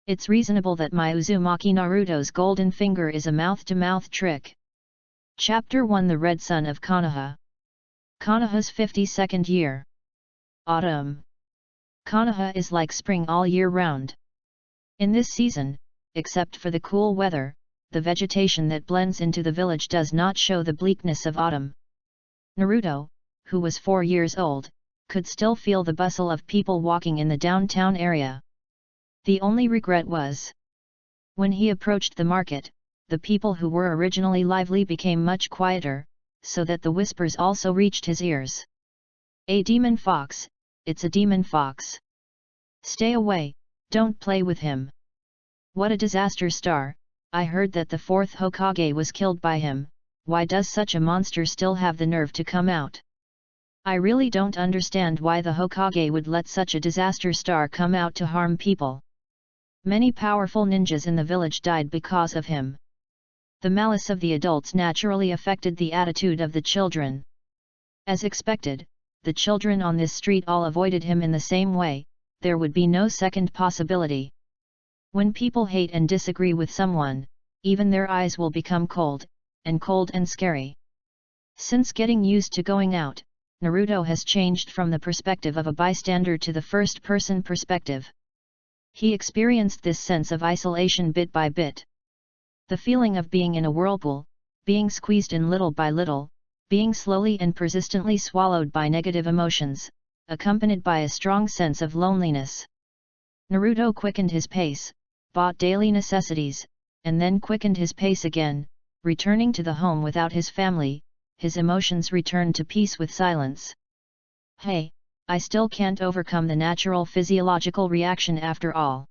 It's reasonable that my Uzumaki Naruto's golden finger is a mouth-to-mouth trick. Chapter 1: The Red Sun of Konoha. Konoha's 52nd year. Autumn. Konoha is like spring all year round. In this season, except for the cool weather, the vegetation that blends into the village does not show the bleakness of autumn. Naruto, who was 4 years old, could still feel the bustle of people walking in the downtown area. The only regret was, when he approached the market, the people who were originally lively became much quieter, so that the whispers also reached his ears. "A demon fox, it's a demon fox. Stay away, don't play with him. What a disaster star, I heard that the 4th Hokage was killed by him, why does such a monster still have the nerve to come out? I really don't understand why the Hokage would let such a disaster star come out to harm people. Many powerful ninjas in the village died because of him." The malice of the adults naturally affected the attitude of the children. As expected, the children on this street all avoided him in the same way, there would be no second possibility. When people hate and disagree with someone, even their eyes will become cold and scary. Since getting used to going out, Naruto has changed from the perspective of a bystander to the first-person perspective. He experienced this sense of isolation bit by bit. The feeling of being in a whirlpool, being squeezed in little by little, being slowly and persistently swallowed by negative emotions, accompanied by a strong sense of loneliness. Naruto quickened his pace, bought daily necessities, and then quickened his pace again, returning to the home without his family. His emotions returned to peace with silence. "Hey, I still can't overcome the natural physiological reaction after all."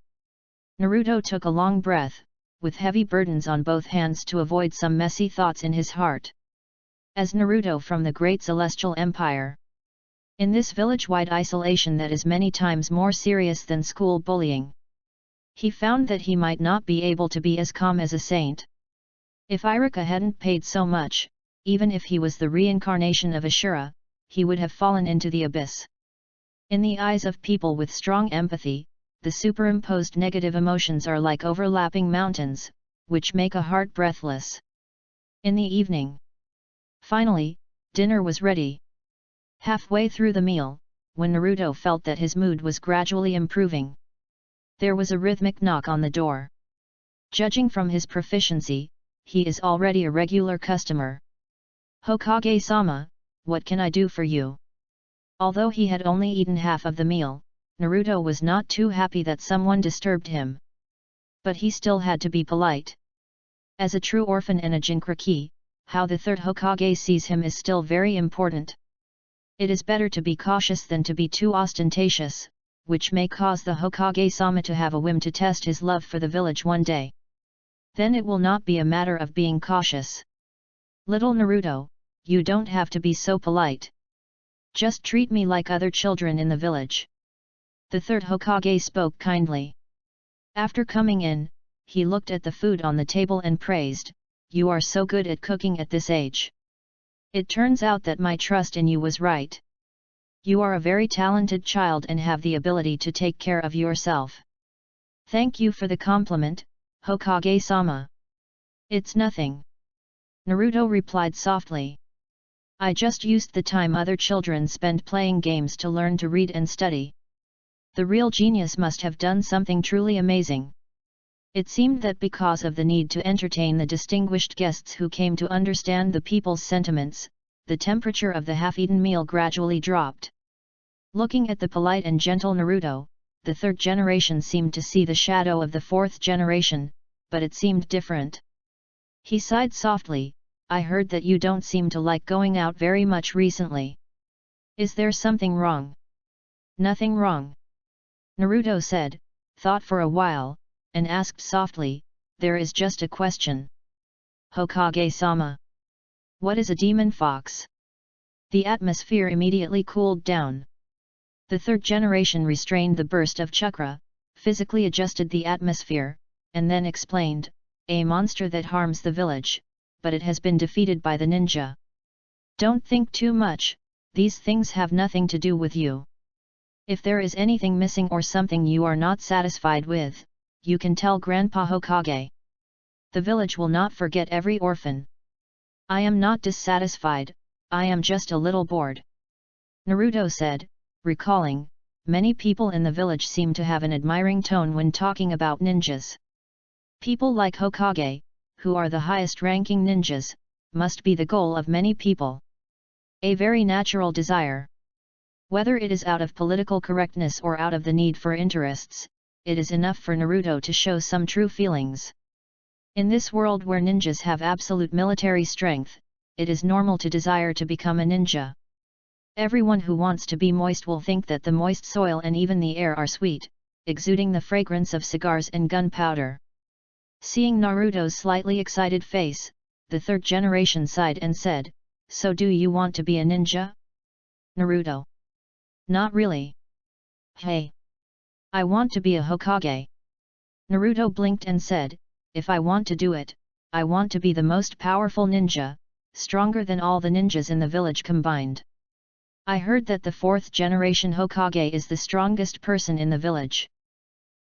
Naruto took a long breath, with heavy burdens on both hands to avoid some messy thoughts in his heart. As Naruto from the Great Celestial Empire. In this village-wide isolation that is many times more serious than school bullying, he found that he might not be able to be as calm as a saint. If Iruka hadn't paid so much, even if he was the reincarnation of Ashura, he would have fallen into the abyss. In the eyes of people with strong empathy, the superimposed negative emotions are like overlapping mountains, which make a heart breathless. In the evening. Finally, dinner was ready. Halfway through the meal, when Naruto felt that his mood was gradually improving, there was a rhythmic knock on the door. Judging from his proficiency, he is already a regular customer. "Hokage-sama, what can I do for you?" Although he had only eaten half of the meal, Naruto was not too happy that someone disturbed him. But he still had to be polite. As a true orphan and a Jinchuriki, how the 3rd Hokage sees him is still very important. It is better to be cautious than to be too ostentatious, which may cause the Hokage-sama to have a whim to test his love for the village one day. Then it will not be a matter of being cautious. "Little Naruto, you don't have to be so polite. Just treat me like other children in the village." The 3rd Hokage spoke kindly. After coming in, he looked at the food on the table and praised, "You are so good at cooking at this age. It turns out that my trust in you was right. You are a very talented child and have the ability to take care of yourself." "Thank you for the compliment, Hokage-sama." "It's nothing," Naruto replied softly. "I just used the time other children spend playing games to learn to read and study." The real genius must have done something truly amazing. It seemed that because of the need to entertain the distinguished guests who came to understand the people's sentiments, the temperature of the half-eaten meal gradually dropped. Looking at the polite and gentle Naruto, the 3rd generation seemed to see the shadow of the 4th generation, but it seemed different. He sighed softly, "I heard that you don't seem to like going out very much recently. Is there something wrong?" "Nothing wrong," Naruto said, thought for a while, and asked softly, "There is just a question. Hokage-sama, what is a demon fox?" The atmosphere immediately cooled down. The 3rd generation restrained the burst of chakra, physically adjusted the atmosphere, and then explained, "A monster that harms the village, but it has been defeated by the ninja. Don't think too much, these things have nothing to do with you. If there is anything missing or something you are not satisfied with, you can tell Grandpa Hokage. The village will not forget every orphan. I am not dissatisfied, I am just a little bored. Naruto said, recalling, many people in the village seem to have an admiring tone when talking about ninjas. People like Hokage, who are the highest-ranking ninjas, must be the goal of many people. A very natural desire. Whether it is out of political correctness or out of the need for interests, it is enough for Naruto to show some true feelings. In this world where ninjas have absolute military strength, it is normal to desire to become a ninja. Everyone who wants to be moist will think that the moist soil and even the air are sweet, exuding the fragrance of cigars and gunpowder. Seeing Naruto's slightly excited face, the third generation sighed and said, "So do you want to be a ninja?" Naruto: "Not really. Hey! I want to be a Hokage." Naruto blinked and said, "If I want to do it, I want to be the most powerful ninja, stronger than all the ninjas in the village combined. I heard that the fourth generation Hokage is the strongest person in the village.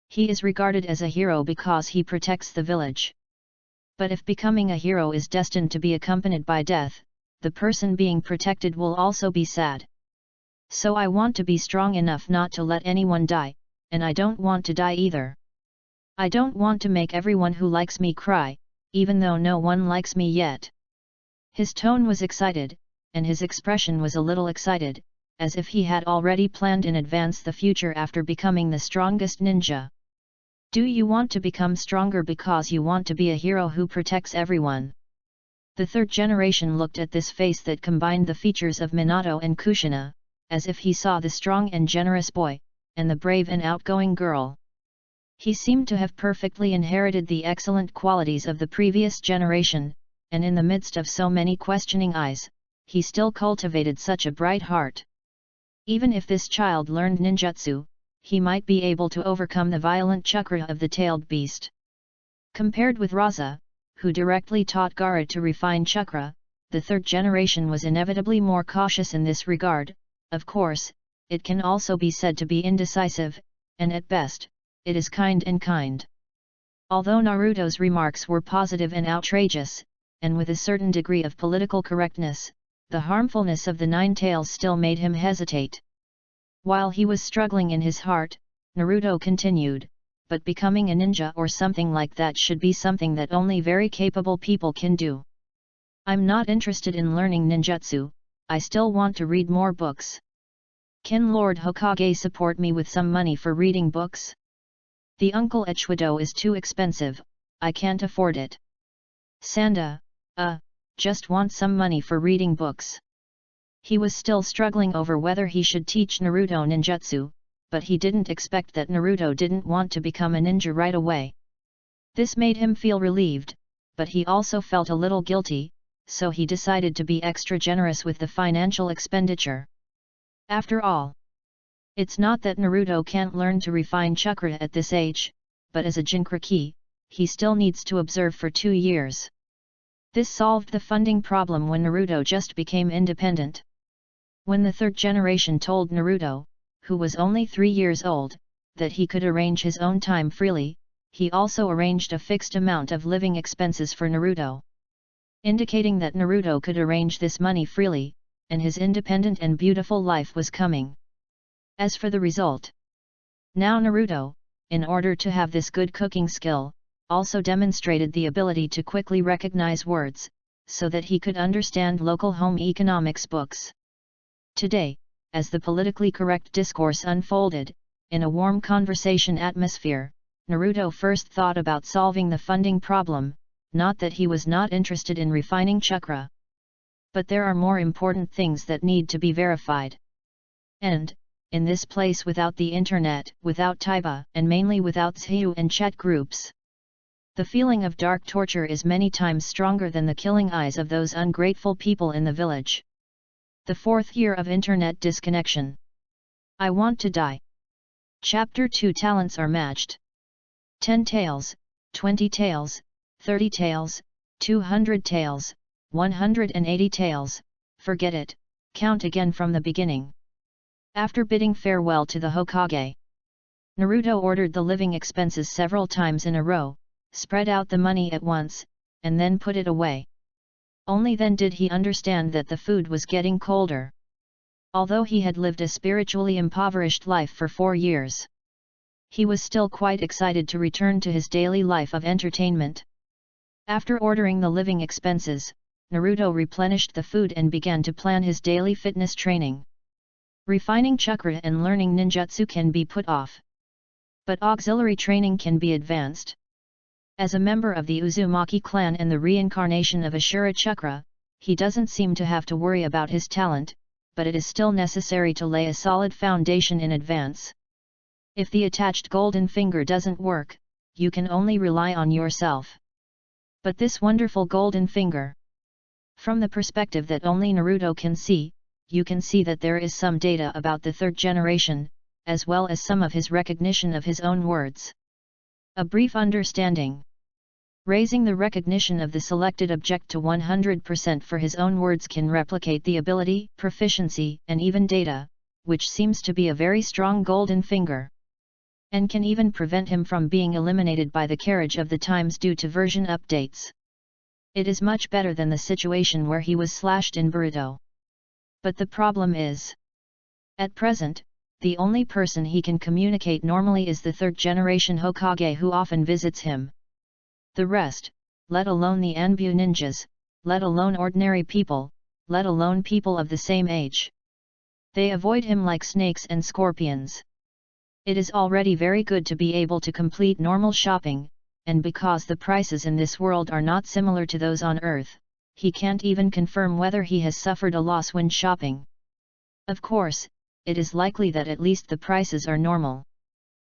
He is regarded as a hero because he protects the village. But if becoming a hero is destined to be accompanied by death, the person being protected will also be sad. So I want to be strong enough not to let anyone die, and I don't want to die either. I don't want to make everyone who likes me cry, even though no one likes me yet." His tone was excited, and his expression was a little excited, as if he had already planned in advance the future after becoming the strongest ninja. "Do you want to become stronger because you want to be a hero who protects everyone?" The third generation looked at this face that combined the features of Minato and Kushina, as if he saw the strong and generous boy, and the brave and outgoing girl. He seemed to have perfectly inherited the excellent qualities of the previous generation, and in the midst of so many questioning eyes, he still cultivated such a bright heart. Even if this child learned ninjutsu, he might be able to overcome the violent chakra of the tailed beast. Compared with Raza, who directly taught Gaara to refine chakra, the third generation was inevitably more cautious in this regard. Of course, it can also be said to be indecisive, and at best, it is kind and kind. Although Naruto's remarks were positive and outrageous, and with a certain degree of political correctness, the harmfulness of the nine tails still made him hesitate. While he was struggling in his heart, Naruto continued, "But becoming a ninja or something like that should be something that only very capable people can do. I'm not interested in learning ninjutsu, I still want to read more books. Can Lord Hokage support me with some money for reading books? The Uncle Echido is too expensive, I can't afford it. Sanda, just want some money for reading books." He was still struggling over whether he should teach Naruto ninjutsu, but he didn't expect that Naruto didn't want to become a ninja right away. This made him feel relieved, but he also felt a little guilty, so he decided to be extra generous with the financial expenditure. After all, it's not that Naruto can't learn to refine chakra at this age, but as a Jinchuriki, he still needs to observe for 2 years. This solved the funding problem when Naruto just became independent. When the third generation told Naruto, who was only 3 years old, that he could arrange his own time freely, he also arranged a fixed amount of living expenses for Naruto. Indicating that Naruto could arrange this money freely, and his independent and beautiful life was coming. As for the result, now Naruto, in order to have this good cooking skill, also demonstrated the ability to quickly recognize words, so that he could understand local home economics books. Today, as the politically correct discourse unfolded, in a warm conversation atmosphere, Naruto first thought about solving the funding problem, not that he was not interested in refining chakra. But there are more important things that need to be verified. And, in this place without the internet, without Taiba, and mainly without Zhu and chat groups, the feeling of dark torture is many times stronger than the killing eyes of those ungrateful people in the village. The 4th year of internet disconnection. I want to die. Chapter 2 Talents are matched. 10 taels, 20 taels, 30 taels, 200 taels, 180 taels, forget it, count again from the beginning. After bidding farewell to the Hokage, Naruto ordered the living expenses several times in a row, spread out the money at once, and then put it away. Only then did he understand that the food was getting colder. Although he had lived a spiritually impoverished life for 4 years, he was still quite excited to return to his daily life of entertainment. After ordering the living expenses, Naruto replenished the food and began to plan his daily fitness training. Refining chakra and learning ninjutsu can be put off, but auxiliary training can be advanced. As a member of the Uzumaki clan and the reincarnation of Ashura Chakra, he doesn't seem to have to worry about his talent, but it is still necessary to lay a solid foundation in advance. If the attached golden finger doesn't work, you can only rely on yourself. But this wonderful golden finger, from the perspective that only Naruto can see, you can see that there is some data about the third generation, as well as some of his recognition of his own words. A brief understanding. Raising the recognition of the selected object to 100% for his own words can replicate the ability, proficiency, and even data, which seems to be a very strong golden finger, and can even prevent him from being eliminated by the carriage of the times due to version updates. It is much better than the situation where he was slashed in Boruto. But the problem is, at present, the only person he can communicate normally is the third generation Hokage who often visits him. The rest, let alone the Anbu ninjas, let alone ordinary people, let alone people of the same age, they avoid him like snakes and scorpions. It is already very good to be able to complete normal shopping, and because the prices in this world are not similar to those on Earth, he can't even confirm whether he has suffered a loss when shopping. Of course, it is likely that at least the prices are normal.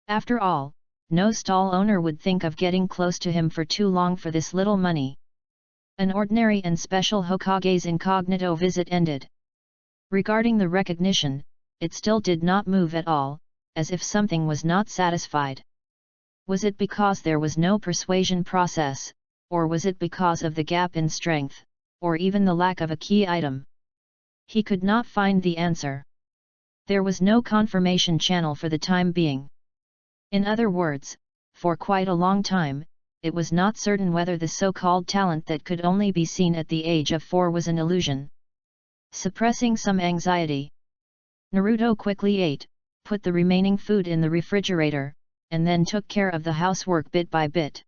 After all, no stall owner would think of getting close to him for too long for this little money. An ordinary and special Hokage's incognito visit ended. Regarding the recognition, it still did not move at all, as if something was not satisfied. Was it because there was no persuasion process, or was it because of the gap in strength, or even the lack of a key item? He could not find the answer. There was no confirmation channel for the time being. In other words, for quite a long time, it was not certain whether the so-called talent that could only be seen at the age of 4 was an illusion. Suppressing some anxiety, Naruto quickly ate, put the remaining food in the refrigerator, and then took care of the housework bit by bit.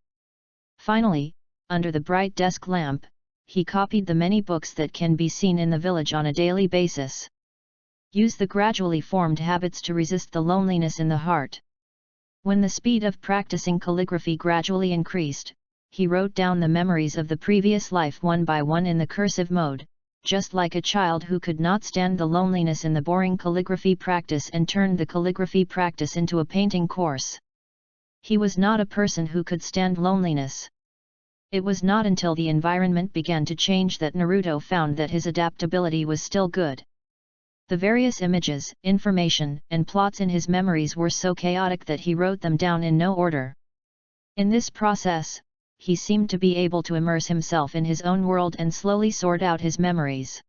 Finally, under the bright desk lamp, he copied the many books that can be seen in the village on a daily basis. Use the gradually formed habits to resist the loneliness in the heart. When the speed of practicing calligraphy gradually increased, he wrote down the memories of the previous life one by one in the cursive mode, just like a child who could not stand the loneliness in the boring calligraphy practice and turned the calligraphy practice into a painting course. He was not a person who could stand loneliness. It was not until the environment began to change that Naruto found that his adaptability was still good. The various images, information, and plots in his memories were so chaotic that he wrote them down in no order. In this process, he seemed to be able to immerse himself in his own world and slowly sort out his memories.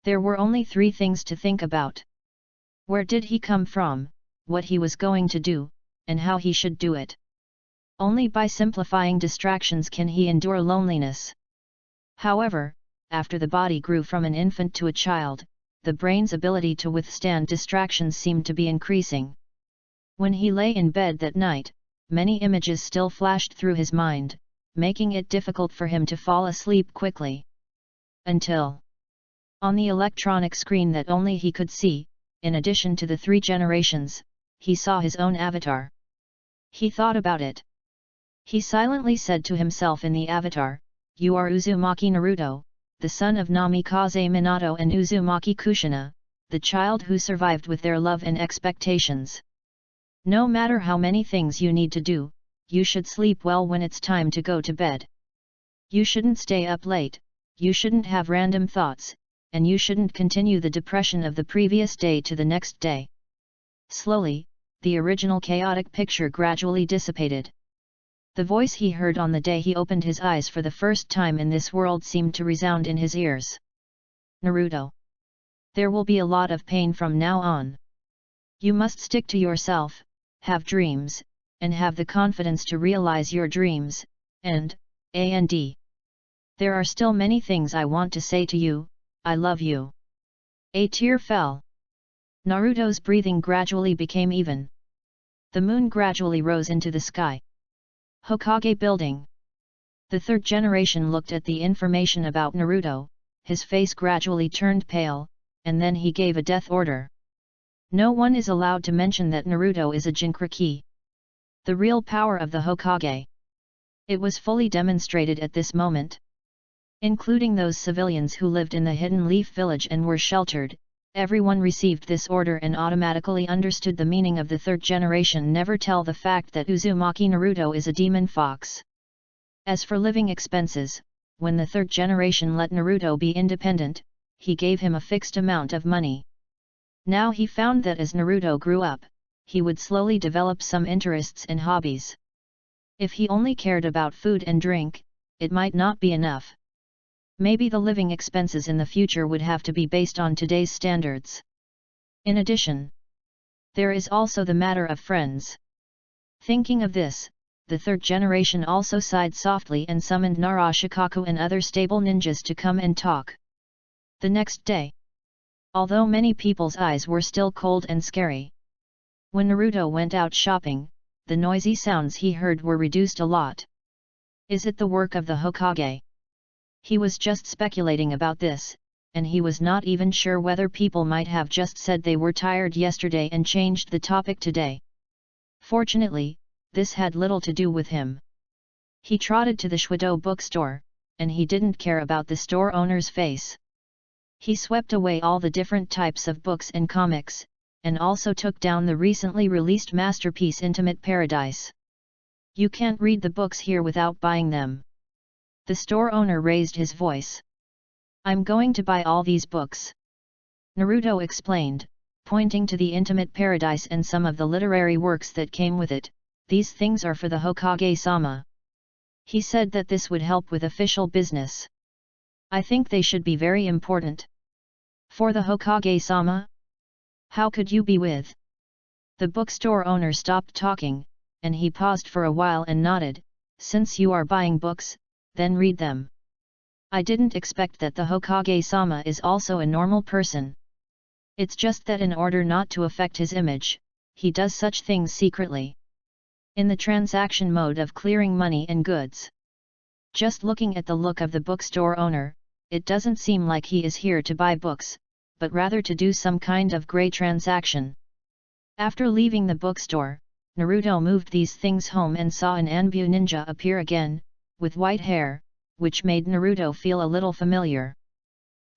There were only 3 things to think about. Where did he come from, what he was going to do, and how he should do it. Only by simplifying distractions can he endure loneliness. However, after the body grew from an infant to a child, the brain's ability to withstand distractions seemed to be increasing. When he lay in bed that night, many images still flashed through his mind, making it difficult for him to fall asleep quickly. Until, on the electronic screen that only he could see, in addition to the 3 generations, he saw his own avatar. He thought about it. He silently said to himself in the avatar, "You are Uzumaki Naruto, the son of Namikaze Minato and Uzumaki Kushina, the child who survived with their love and expectations. No matter how many things you need to do, you should sleep well when it's time to go to bed. You shouldn't stay up late, you shouldn't have random thoughts, and you shouldn't continue the depression of the previous day to the next day." Slowly, the original chaotic picture gradually dissipated. The voice he heard on the day he opened his eyes for the first time in this world seemed to resound in his ears. "Naruto, there will be a lot of pain from now on. You must stick to yourself, have dreams, and have the confidence to realize your dreams, and there are still many things I want to say to you, I love you. A tear fell. Naruto's breathing gradually became even. The moon gradually rose into the sky. Hokage building. The third generation looked at the information about Naruto, his face gradually turned pale, and then he gave a death order. No one is allowed to mention that Naruto is a Jinchuriki. The real power of the Hokage. It was fully demonstrated at this moment. Including those civilians who lived in the Hidden Leaf village and were sheltered, everyone received this order and automatically understood the meaning of the third generation never tell the fact that Uzumaki Naruto is a demon fox. As for living expenses, when the third generation let Naruto be independent, he gave him a fixed amount of money. Now he found that as Naruto grew up, he would slowly develop some interests and hobbies. If he only cared about food and drink, it might not be enough. Maybe the living expenses in the future would have to be based on today's standards. In addition, there is also the matter of friends. Thinking of this, the third generation also sighed softly and summoned Narashikaku and other stable ninjas to come and talk. The next day, although many people's eyes were still cold and scary, when Naruto went out shopping, the noisy sounds he heard were reduced a lot. Is it the work of the Hokage? He was just speculating about this, and he was not even sure whether people might have just said they were tired yesterday and changed the topic today. Fortunately, this had little to do with him. He trotted to the Shudo bookstore, and he didn't care about the store owner's face. He swept away all the different types of books and comics, and also took down the recently released masterpiece Intimate Paradise. You can't read the books here without buying them. The store owner raised his voice. I'm going to buy all these books. Naruto explained, pointing to the Intimate Paradise and some of the literary works that came with it. These things are for the Hokage-sama. He said that this would help with official business. I think they should be very important. For the Hokage-sama? How could you be with? The bookstore owner stopped talking, and he paused for a while and nodded. Since you are buying books, then read them. I didn't expect that the Hokage-sama is also a normal person. It's just that in order not to affect his image, he does such things secretly. In the transaction mode of clearing money and goods. Just looking at the look of the bookstore owner, it doesn't seem like he is here to buy books, but rather to do some kind of grey transaction. After leaving the bookstore, Naruto moved these things home and saw an Anbu ninja appear again, with white hair, which made Naruto feel a little familiar.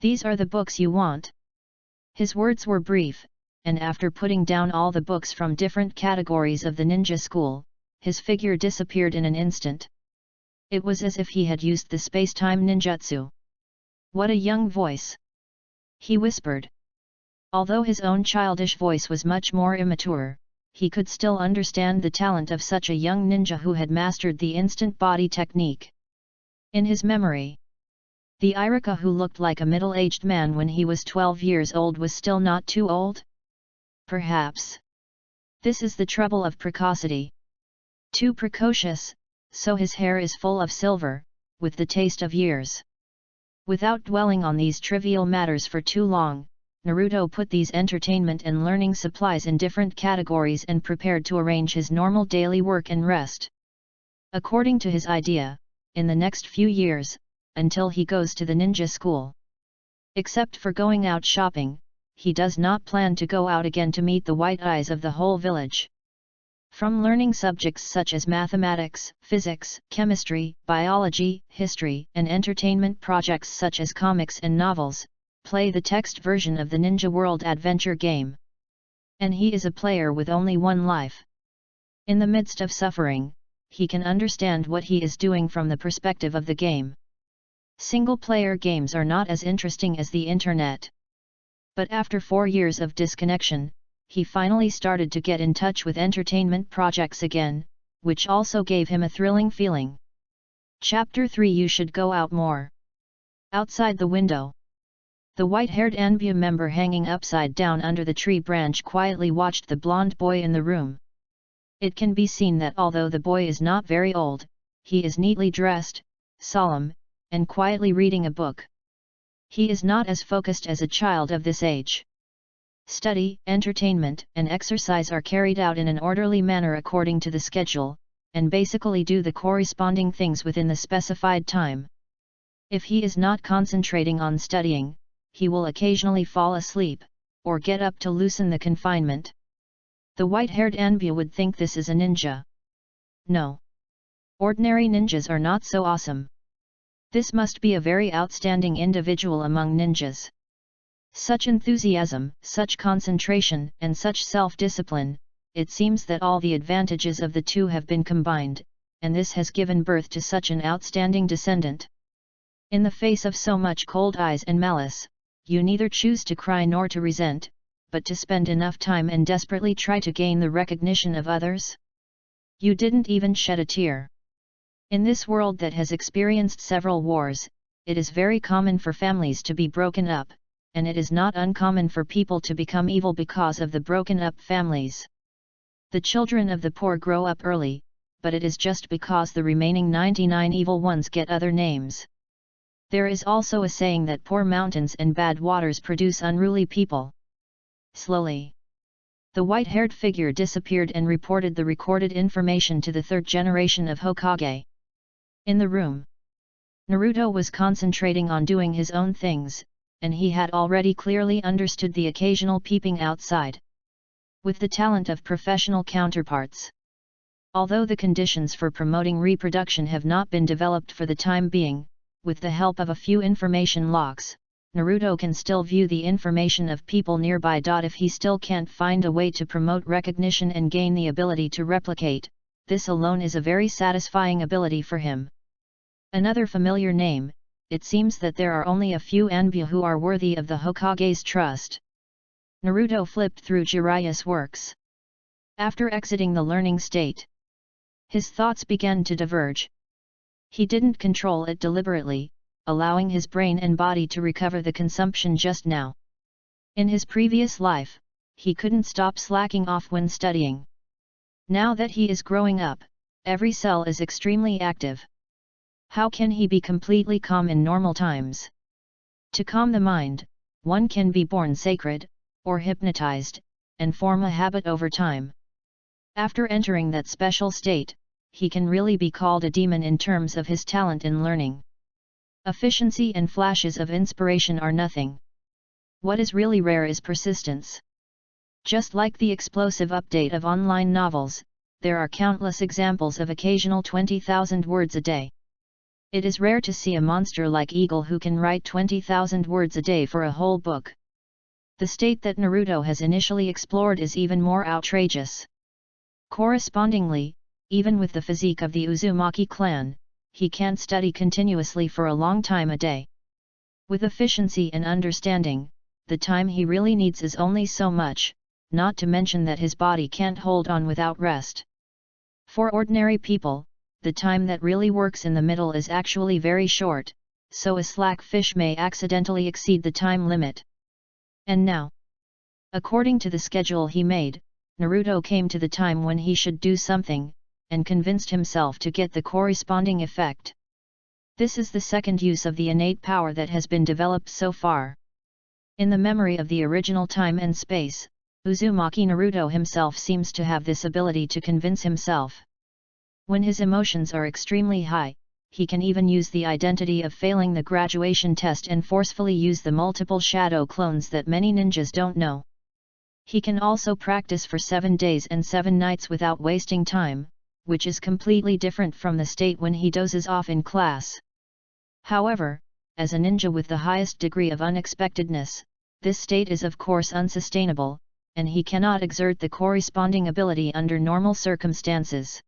These are the books you want? His words were brief, and after putting down all the books from different categories of the ninja school, his figure disappeared in an instant. It was as if he had used the space-time ninjutsu. What a young voice! He whispered. Although his own childish voice was much more immature, he could still understand the talent of such a young ninja who had mastered the instant body technique. In his memory, the Irika who looked like a middle-aged man when he was 12 years old was still not too old? Perhaps. This is the trouble of precocity. Too precocious, so his hair is full of silver, with the taste of years. Without dwelling on these trivial matters for too long, Naruto put these entertainment and learning supplies in different categories and prepared to arrange his normal daily work and rest. According to his idea, in the next few years, until he goes to the ninja school. Except for going out shopping, he does not plan to go out again to meet the white eyes of the whole village. From learning subjects such as mathematics, physics, chemistry, biology, history, and entertainment projects such as comics and novels, play the text version of the Ninja World adventure game. And he is a player with only one life. In the midst of suffering, he can understand what he is doing from the perspective of the game. Single-player games are not as interesting as the internet. But after 4 years of disconnection, he finally started to get in touch with entertainment projects again, which also gave him a thrilling feeling. Chapter 3 You should go out more. Outside the window. The white-haired Anbu member hanging upside down under the tree branch quietly watched the blonde boy in the room. It can be seen that although the boy is not very old, he is neatly dressed, solemn, and quietly reading a book. He is not as focused as a child of this age. Study, entertainment, and exercise are carried out in an orderly manner according to the schedule, and basically do the corresponding things within the specified time. If he is not concentrating on studying, he will occasionally fall asleep, or get up to loosen the confinement. The white-haired Anbu would think this is a ninja. No. Ordinary ninjas are not so awesome. This must be a very outstanding individual among ninjas. Such enthusiasm, such concentration, and such self-discipline, it seems that all the advantages of the two have been combined, and this has given birth to such an outstanding descendant. In the face of so much cold eyes and malice, you neither choose to cry nor to resent, but to spend enough time and desperately try to gain the recognition of others? You didn't even shed a tear. In this world that has experienced several wars, it is very common for families to be broken up, and it is not uncommon for people to become evil because of the broken up families. The children of the poor grow up early, but it is just because the remaining 99 evil ones get other names. There is also a saying that poor mountains and bad waters produce unruly people. Slowly, the white-haired figure disappeared and reported the recorded information to the third generation of Hokage. In the room, Naruto was concentrating on doing his own things, and he had already clearly understood the occasional peeping outside. With the talent of professional counterparts. Although the conditions for promoting reproduction have not been developed for the time being, with the help of a few information locks, Naruto can still view the information of people nearby. If he still can't find a way to promote recognition and gain the ability to replicate, this alone is a very satisfying ability for him. Another familiar name. It seems that there are only a few Anbu who are worthy of the Hokage's trust. Naruto flipped through Jiraiya's works. After exiting the learning state, his thoughts began to diverge. He didn't control it deliberately, allowing his brain and body to recover the consumption just now. In his previous life, he couldn't stop slacking off when studying. Now that he is growing up, every cell is extremely active. How can he be completely calm in normal times? To calm the mind, one can be born sacred, or hypnotized, and form a habit over time. After entering that special state, he can really be called a demon in terms of his talent in learning. Efficiency and flashes of inspiration are nothing. What is really rare is persistence. Just like the explosive update of online novels, there are countless examples of occasional 20,000 words a day. It is rare to see a monster like Eagle who can write 20,000 words a day for a whole book. The state that Naruto has initially explored is even more outrageous. Correspondingly, even with the physique of the Uzumaki clan, he can't study continuously for a long time a day. With efficiency and understanding, the time he really needs is only so much, not to mention that his body can't hold on without rest. For ordinary people, the time that really works in the middle is actually very short, so a slack fish may accidentally exceed the time limit. And now, according to the schedule he made, Naruto came to the time when he should do something, and convinced himself to get the corresponding effect. This is the second use of the innate power that has been developed so far. In the memory of the original time and space, Uzumaki Naruto himself seems to have this ability to convince himself. When his emotions are extremely high, he can even use the identity of failing the graduation test and forcefully use the multiple shadow clones that many ninjas don't know. He can also practice for 7 days and 7 nights without wasting time, which is completely different from the state when he dozes off in class. However, as a ninja with the highest degree of unexpectedness, this state is of course unsustainable, and he cannot exert the corresponding ability under normal circumstances.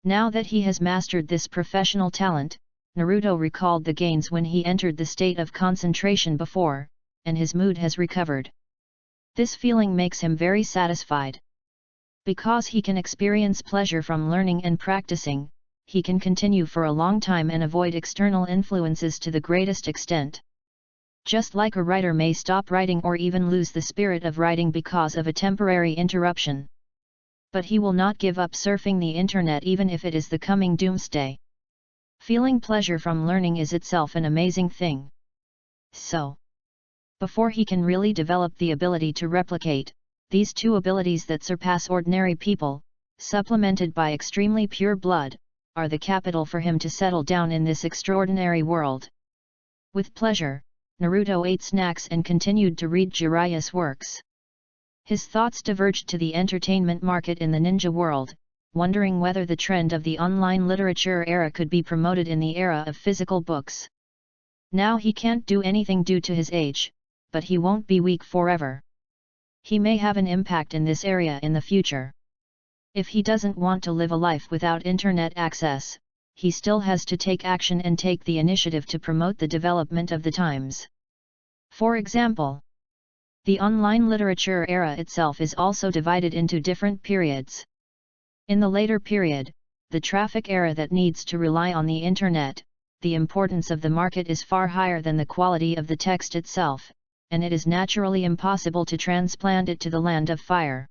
Now that he has mastered this professional talent, Naruto recalled the gains when he entered the state of concentration before, and his mood has recovered. This feeling makes him very satisfied. Because he can experience pleasure from learning and practicing, he can continue for a long time and avoid external influences to the greatest extent. Just like a writer may stop writing or even lose the spirit of writing because of a temporary interruption. But he will not give up surfing the internet even if it is the coming doomsday. Feeling pleasure from learning is itself an amazing thing. So, before he can really develop the ability to replicate, these two abilities that surpass ordinary people, supplemented by extremely pure blood, are the capital for him to settle down in this extraordinary world. With pleasure, Naruto ate snacks and continued to read Jiraiya's works. His thoughts diverged to the entertainment market in the ninja world, wondering whether the trend of the online literature era could be promoted in the era of physical books. Now he can't do anything due to his age, but he won't be weak forever. He may have an impact in this area in the future. If he doesn't want to live a life without internet access, he still has to take action and take the initiative to promote the development of the times. For example, the online literature era itself is also divided into different periods. In the later period, the traffic era that needs to rely on the internet, the importance of the market is far higher than the quality of the text itself, and it is naturally impossible to transplant it to the land of fire.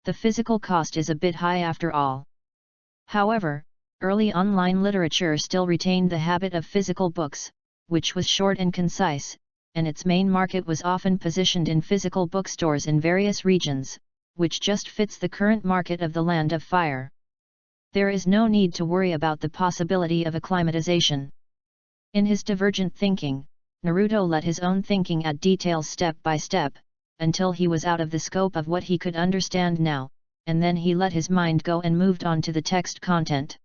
The physical cost is a bit high after all. However, early online literature still retained the habit of physical books, which was short and concise, and its main market was often positioned in physical bookstores in various regions, which just fits the current market of the land of fire. There is no need to worry about the possibility of acclimatization. In his divergent thinking, Naruto let his own thinking add details step by step, until he was out of the scope of what he could understand now, and then he let his mind go and moved on to the text content.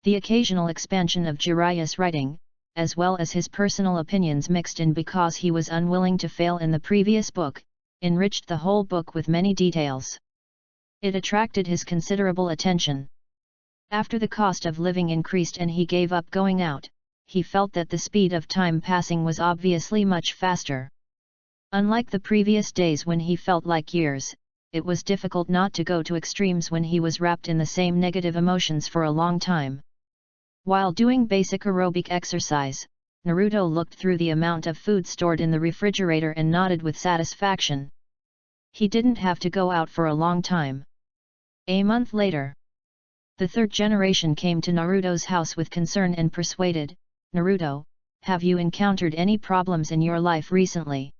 The occasional expansion of Jiraiya's writing, as well as his personal opinions mixed in because he was unwilling to fail in the previous book, enriched the whole book with many details. It attracted his considerable attention. After the cost of living increased and he gave up going out, he felt that the speed of time passing was obviously much faster. Unlike the previous days when he felt like years, it was difficult not to go to extremes when he was wrapped in the same negative emotions for a long time. While doing basic aerobic exercise, Naruto looked through the amount of food stored in the refrigerator and nodded with satisfaction. He didn't have to go out for a long time. A month later, the third generation came to Naruto's house with concern and persuaded, "Naruto, have you encountered any problems in your life recently?"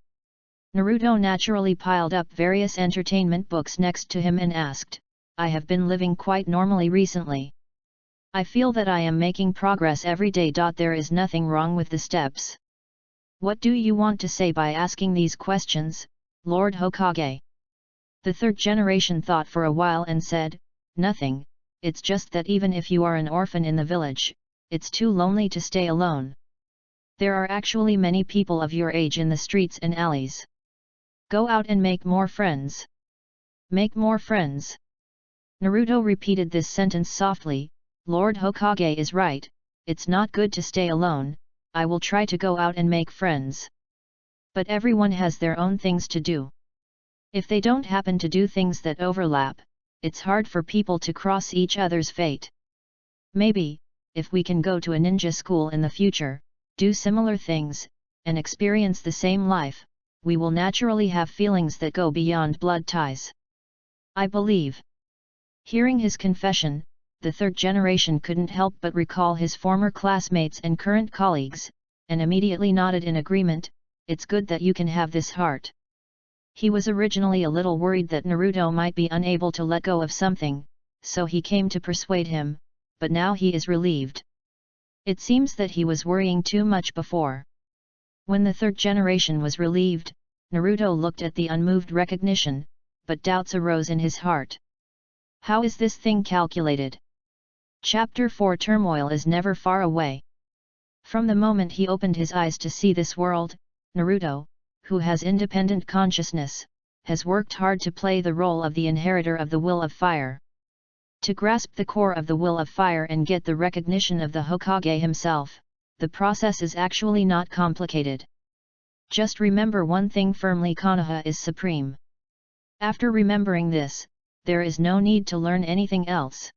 Naruto naturally piled up various entertainment books next to him and asked, "I have been living quite normally recently. I feel that I am making progress every day. There is nothing wrong with the steps." "What do you want to say by asking these questions, Lord Hokage?" The third generation thought for a while and said, "Nothing, it's just that even if you are an orphan in the village, it's too lonely to stay alone. There are actually many people of your age in the streets and alleys. Go out and make more friends. Make more friends." Naruto repeated this sentence softly. "Lord Hokage is right, it's not good to stay alone. I will try to go out and make friends. But everyone has their own things to do. If they don't happen to do things that overlap, it's hard for people to cross each other's fate. Maybe, if we can go to a ninja school in the future, do similar things, and experience the same life, we will naturally have feelings that go beyond blood ties. I believe." Hearing his confession, the third generation couldn't help but recall his former classmates and current colleagues, and immediately nodded in agreement. "It's good that you can have this heart." He was originally a little worried that Naruto might be unable to let go of something, so he came to persuade him, but now he is relieved. It seems that he was worrying too much before. When the third generation was relieved, Naruto looked at the unmoved recognition, but doubts arose in his heart. How is this thing calculated? Chapter 4 Turmoil is never far away. From the moment he opened his eyes to see this world, Naruto, who has independent consciousness, has worked hard to play the role of the inheritor of the will of fire. To grasp the core of the will of fire and get the recognition of the Hokage himself, the process is actually not complicated. Just remember one thing firmly: Konoha is supreme. After remembering this, there is no need to learn anything else.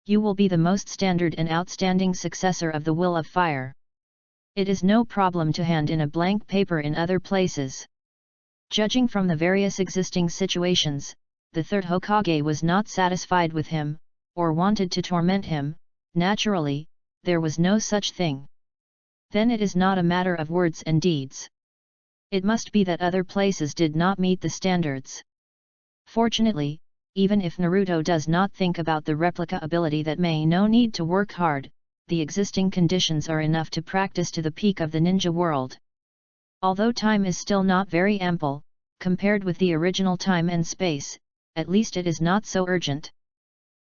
You will be the most standard and outstanding successor of the will of fire. It is no problem to hand in a blank paper in other places. Judging from the various existing situations, the third Hokage was not satisfied with him, or wanted to torment him. Naturally, there was no such thing. Then it is not a matter of words and deeds. It must be that other places did not meet the standards. Fortunately, even if Naruto does not think about the replica ability that may no need to work hard, the existing conditions are enough to practice to the peak of the ninja world. Although time is still not very ample, compared with the original time and space, at least it is not so urgent.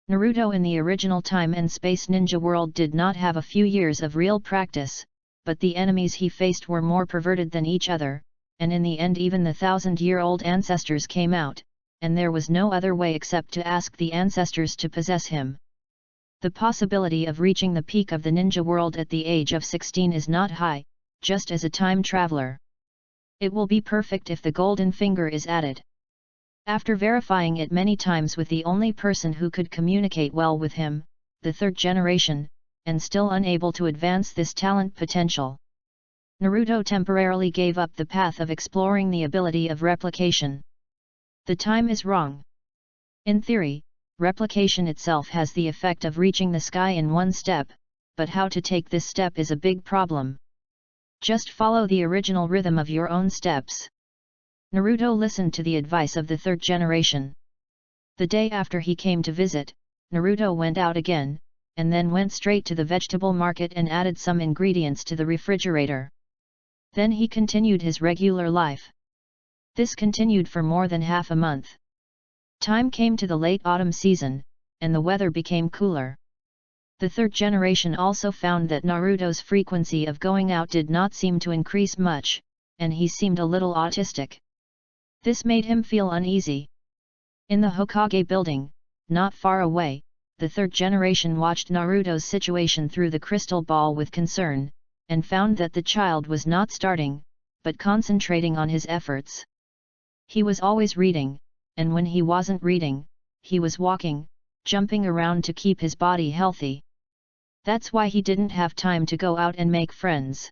Naruto in the original time and space ninja world did not have a few years of real practice, but the enemies he faced were more perverted than each other, and in the end even the 1,000-year-old ancestors came out, and there was no other way except to ask the ancestors to possess him. The possibility of reaching the peak of the ninja world at the age of 16 is not high, just as a time traveler. It will be perfect if the golden finger is added. After verifying it many times with the only person who could communicate well with him, the third generation, and still unable to advance this talent potential, Naruto temporarily gave up the path of exploring the ability of replication. The time is wrong. In theory, replication itself has the effect of reaching the sky in one step, but how to take this step is a big problem. Just follow the original rhythm of your own steps. Naruto listened to the advice of the third generation. The day after he came to visit, Naruto went out again, and then went straight to the vegetable market and added some ingredients to the refrigerator. Then he continued his regular life. This continued for more than half a month. Time came to the late autumn season, and the weather became cooler. The third generation also found that Naruto's frequency of going out did not seem to increase much, and he seemed a little autistic. This made him feel uneasy. In the Hokage building, not far away, the third generation watched Naruto's situation through the crystal ball with concern, and found that the child was not starting, but concentrating on his efforts. He was always reading, and when he wasn't reading, he was walking, jumping around to keep his body healthy. That's why he didn't have time to go out and make friends.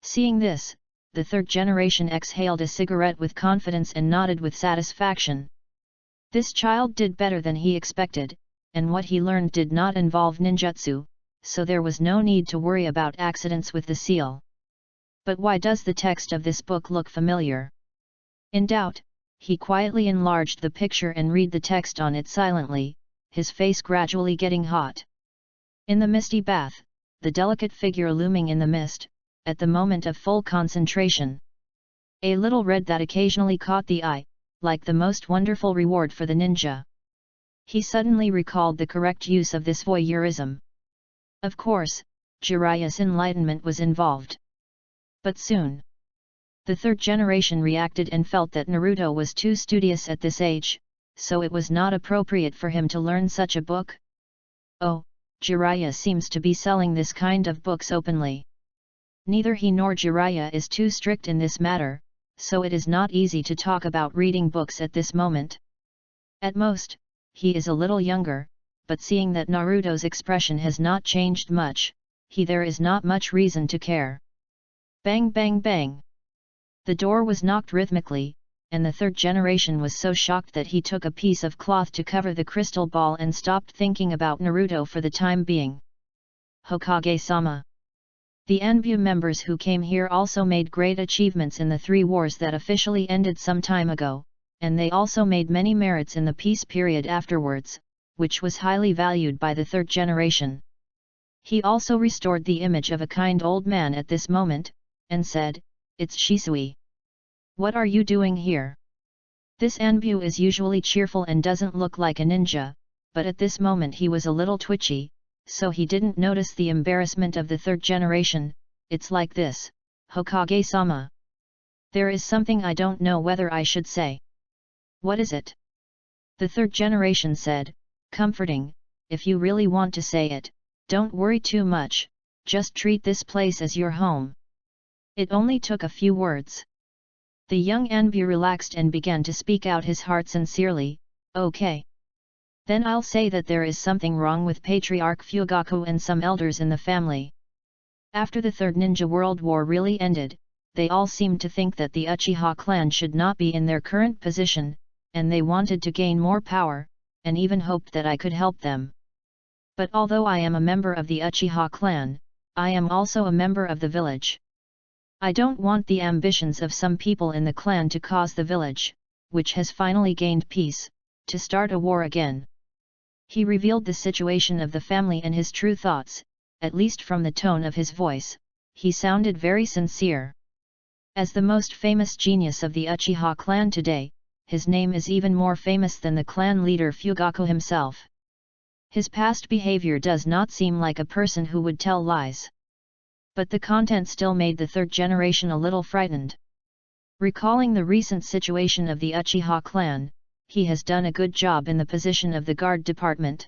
Seeing this, the third generation exhaled a cigarette with confidence and nodded with satisfaction. This child did better than he expected, and what he learned did not involve ninjutsu, so there was no need to worry about accidents with the seal. But why does the text of this book look familiar? In doubt, he quietly enlarged the picture and read the text on it silently, his face gradually getting hot. In the misty bath, the delicate figure looming in the mist, at the moment of full concentration. A little red that occasionally caught the eye, like the most wonderful reward for the ninja. He suddenly recalled the correct use of this voyeurism. Of course, Jiraiya's enlightenment was involved. But soon, the third generation reacted and felt that Naruto was too studious at this age, so it was not appropriate for him to learn such a book. Oh, Jiraiya seems to be selling this kind of books openly. Neither he nor Jiraiya is too strict in this matter, so it is not easy to talk about reading books at this moment. At most, he is a little younger, but seeing that Naruto's expression has not changed much, there is not much reason to care. Bang bang bang! The door was knocked rhythmically, and the third generation was so shocked that he took a piece of cloth to cover the crystal ball and stopped thinking about Naruto for the time being. Hokage-sama. The Anbu members who came here also made great achievements in the 3 wars that officially ended some time ago, and they also made many merits in the peace period afterwards, which was highly valued by the third generation. He also restored the image of a kind old man at this moment, and said, "It's Shisui. What are you doing here?" This Anbu is usually cheerful and doesn't look like a ninja, but at this moment he was a little twitchy, so he didn't notice the embarrassment of the third generation. "It's like this, Hokage-sama. There is something I don't know whether I should say." "What is it?" The third generation said, comforting, "If you really want to say it, don't worry too much, just treat this place as your home." It only took a few words. The young Anbu relaxed and began to speak out his heart sincerely. "Okay. Then I'll say that there is something wrong with Patriarch Fugaku and some elders in the family." After the Third Ninja World War really ended, they all seemed to think that the Uchiha clan should not be in their current position, and they wanted to gain more power, and even hoped that I could help them. But although I am a member of the Uchiha clan, I am also a member of the village. I don't want the ambitions of some people in the clan to cause the village, which has finally gained peace, to start a war again. He revealed the situation of the family and his true thoughts, at least from the tone of his voice, he sounded very sincere. As the most famous genius of the Uchiha clan today, his name is even more famous than the clan leader Fugaku himself. His past behavior does not seem like a person who would tell lies. But the content still made the third generation a little frightened. Recalling the recent situation of the Uchiha clan, he has done a good job in the position of the guard department.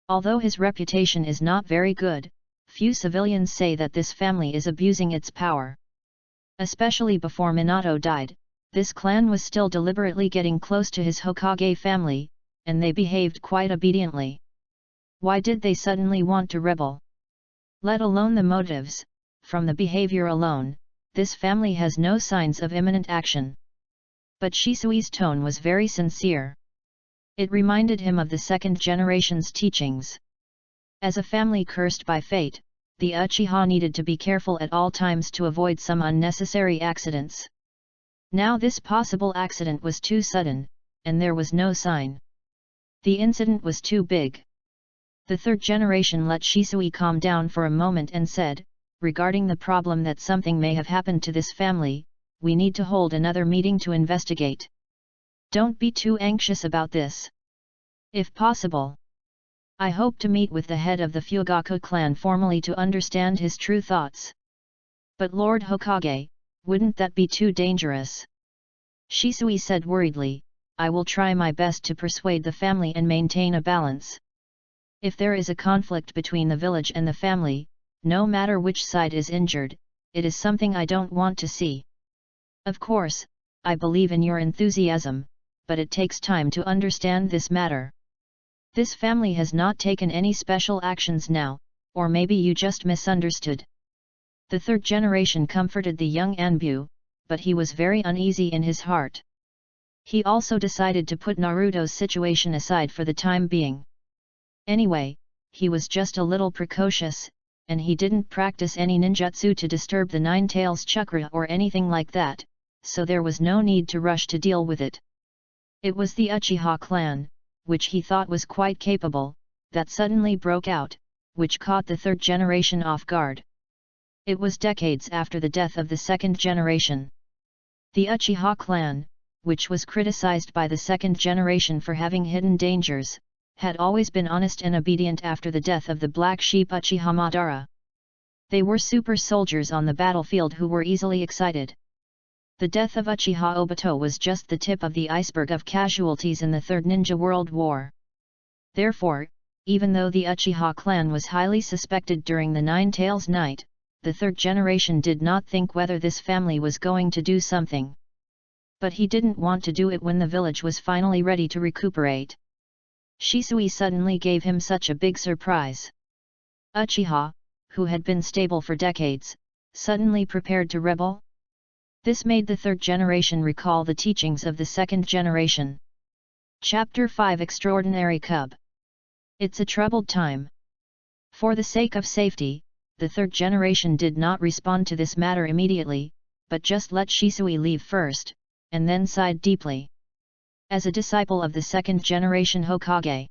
Although his reputation is not very good, few civilians say that this family is abusing its power. Especially before Minato died, this clan was still deliberately getting close to his Hokage family, and they behaved quite obediently. Why did they suddenly want to rebel? Let alone the motives, from the behavior alone, this family has no signs of imminent action. But Shisui's tone was very sincere. It reminded him of the second generation's teachings. As a family cursed by fate, the Uchiha needed to be careful at all times to avoid some unnecessary accidents. Now this possible accident was too sudden, and there was no sign. The incident was too big. The third generation let Shisui calm down for a moment and said, regarding the problem that something may have happened to this family, we need to hold another meeting to investigate. Don't be too anxious about this. If possible, I hope to meet with the head of the Fugaku clan formally to understand his true thoughts. But Lord Hokage, wouldn't that be too dangerous? Shisui said worriedly, I will try my best to persuade the family and maintain a balance. If there is a conflict between the village and the family, no matter which side is injured, it is something I don't want to see. Of course, I believe in your enthusiasm, but it takes time to understand this matter. This family has not taken any special actions now, or maybe you just misunderstood. The third generation comforted the young Anbu, but he was very uneasy in his heart. He also decided to put Naruto's situation aside for the time being. Anyway, he was just a little precocious, and he didn't practice any ninjutsu to disturb the Nine Tails chakra or anything like that, so there was no need to rush to deal with it. It was the Uchiha clan, which he thought was quite capable, that suddenly broke out, which caught the third generation off guard. It was decades after the death of the second generation. The Uchiha clan, which was criticized by the second generation for having hidden dangers, had always been honest and obedient after the death of the black sheep Uchiha Madara. They were super soldiers on the battlefield who were easily excited. The death of Uchiha Obito was just the tip of the iceberg of casualties in the Third Ninja World War. Therefore, even though the Uchiha clan was highly suspected during the Nine Tails Night, the third generation did not think whether this family was going to do something. But he didn't want to do it when the village was finally ready to recuperate. Shisui suddenly gave him such a big surprise. Uchiha, who had been stable for decades, suddenly prepared to rebel? This made the third generation recall the teachings of the second generation. Chapter 5 Extraordinary Cub. It's a troubled time. For the sake of safety, the third generation did not respond to this matter immediately, but just let Shisui leave first, and then sighed deeply. As a disciple of the second generation Hokage,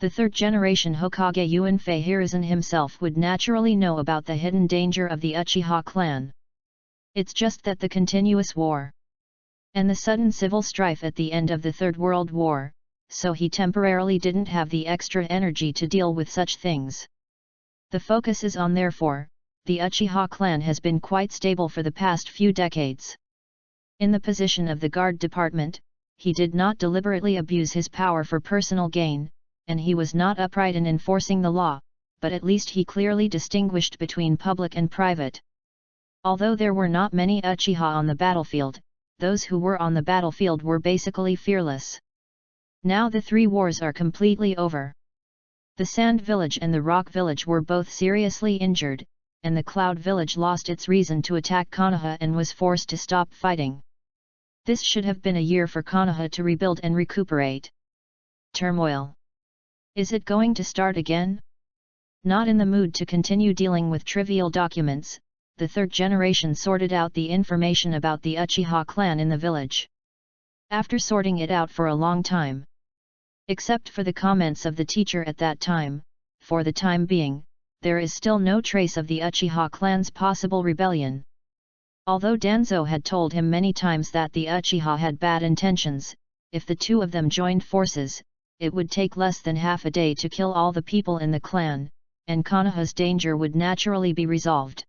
the third generation Hokage Yuanfei Hiruzen himself would naturally know about the hidden danger of the Uchiha clan. It's just that the continuous war and the sudden civil strife at the end of the Third World War, so he temporarily didn't have the extra energy to deal with such things. The focus is on therefore, the Uchiha clan has been quite stable for the past few decades. In the position of the guard department, he did not deliberately abuse his power for personal gain, and he was not upright in enforcing the law, but at least he clearly distinguished between public and private. Although there were not many Uchiha on the battlefield, those who were on the battlefield were basically fearless. Now the three wars are completely over. The Sand Village and the Rock Village were both seriously injured, and the Cloud Village lost its reason to attack Konoha and was forced to stop fighting. This should have been a year for Konoha to rebuild and recuperate. Turmoil. Is it going to start again? Not in the mood to continue dealing with trivial documents, the third generation sorted out the information about the Uchiha clan in the village. After sorting it out for a long time, except for the comments of the teacher at that time, for the time being, there is still no trace of the Uchiha clan's possible rebellion. Although Danzo had told him many times that the Uchiha had bad intentions, if the two of them joined forces, it would take less than half a day to kill all the people in the clan, and Konoha's danger would naturally be resolved.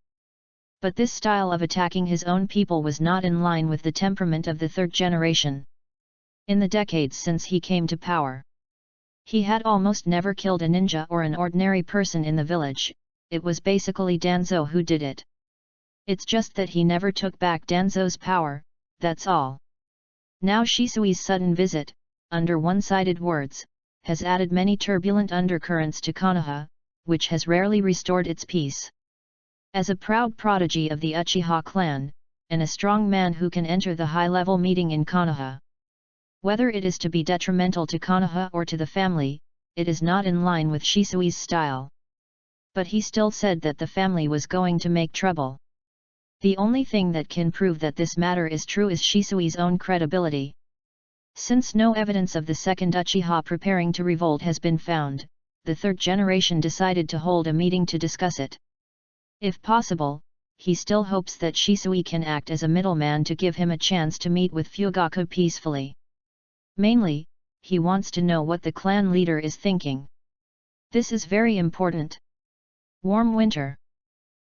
But this style of attacking his own people was not in line with the temperament of the third generation. In the decades since he came to power, he had almost never killed a ninja or an ordinary person in the village. It was basically Danzo who did it. It's just that he never took back Danzo's power, that's all. Now Shisui's sudden visit, under one-sided words, has added many turbulent undercurrents to Konoha, which has rarely restored its peace. As a proud prodigy of the Uchiha clan, and a strong man who can enter the high-level meeting in Konoha, whether it is to be detrimental to Konoha or to the family, it is not in line with Shisui's style. But he still said that the family was going to make trouble. The only thing that can prove that this matter is true is Shisui's own credibility. Since no evidence of the second Uchiha preparing to revolt has been found, the third generation decided to hold a meeting to discuss it. If possible, he still hopes that Shisui can act as a middleman to give him a chance to meet with Fugaku peacefully. Mainly, he wants to know what the clan leader is thinking. This is very important. Warm winter.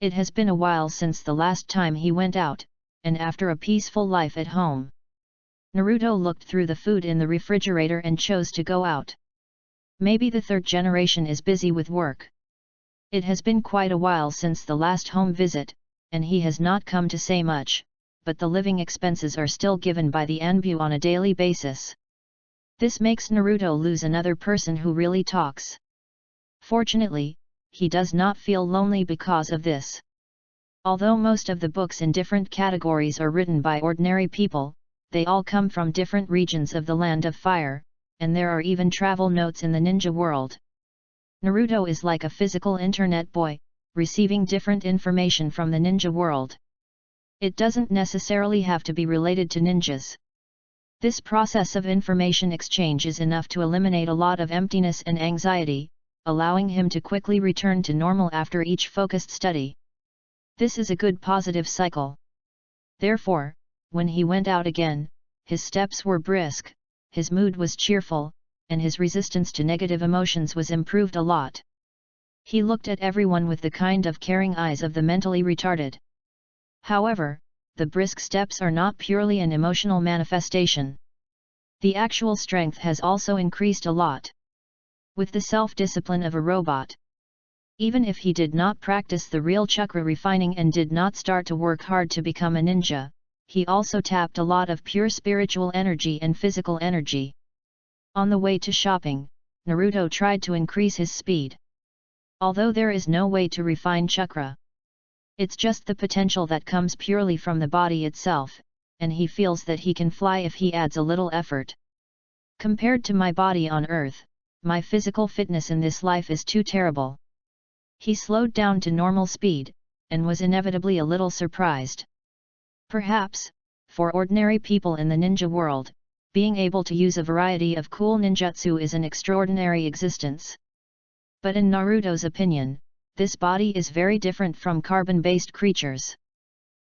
It has been a while since the last time he went out, and after a peaceful life at home. Naruto looked through the food in the refrigerator and chose to go out. Maybe the third generation is busy with work. It has been quite a while since the last home visit, and he has not come to say much, but the living expenses are still given by the Anbu on a daily basis. This makes Naruto lose another person who really talks. Fortunately, he does not feel lonely because of this. Although most of the books in different categories are written by ordinary people, they all come from different regions of the Land of Fire, and there are even travel notes in the ninja world. Naruto is like a physical internet boy, receiving different information from the ninja world. It doesn't necessarily have to be related to ninjas. This process of information exchange is enough to eliminate a lot of emptiness and anxiety, allowing him to quickly return to normal after each focused study. This is a good positive cycle. Therefore, when he went out again, his steps were brisk, his mood was cheerful, and his resistance to negative emotions was improved a lot. He looked at everyone with the kind of caring eyes of the mentally retarded. However, the brisk steps are not purely an emotional manifestation. The actual strength has also increased a lot. With the self-discipline of a robot. Even if he did not practice the real chakra refining and did not start to work hard to become a ninja, he also tapped a lot of pure spiritual energy and physical energy. On the way to shopping, Naruto tried to increase his speed. Although there is no way to refine chakra, it's just the potential that comes purely from the body itself, and he feels that he can fly if he adds a little effort. Compared to my body on Earth, my physical fitness in this life is too terrible. He slowed down to normal speed, and was inevitably a little surprised. Perhaps, for ordinary people in the ninja world, being able to use a variety of cool ninjutsu is an extraordinary existence. But in Naruto's opinion, this body is very different from carbon-based creatures.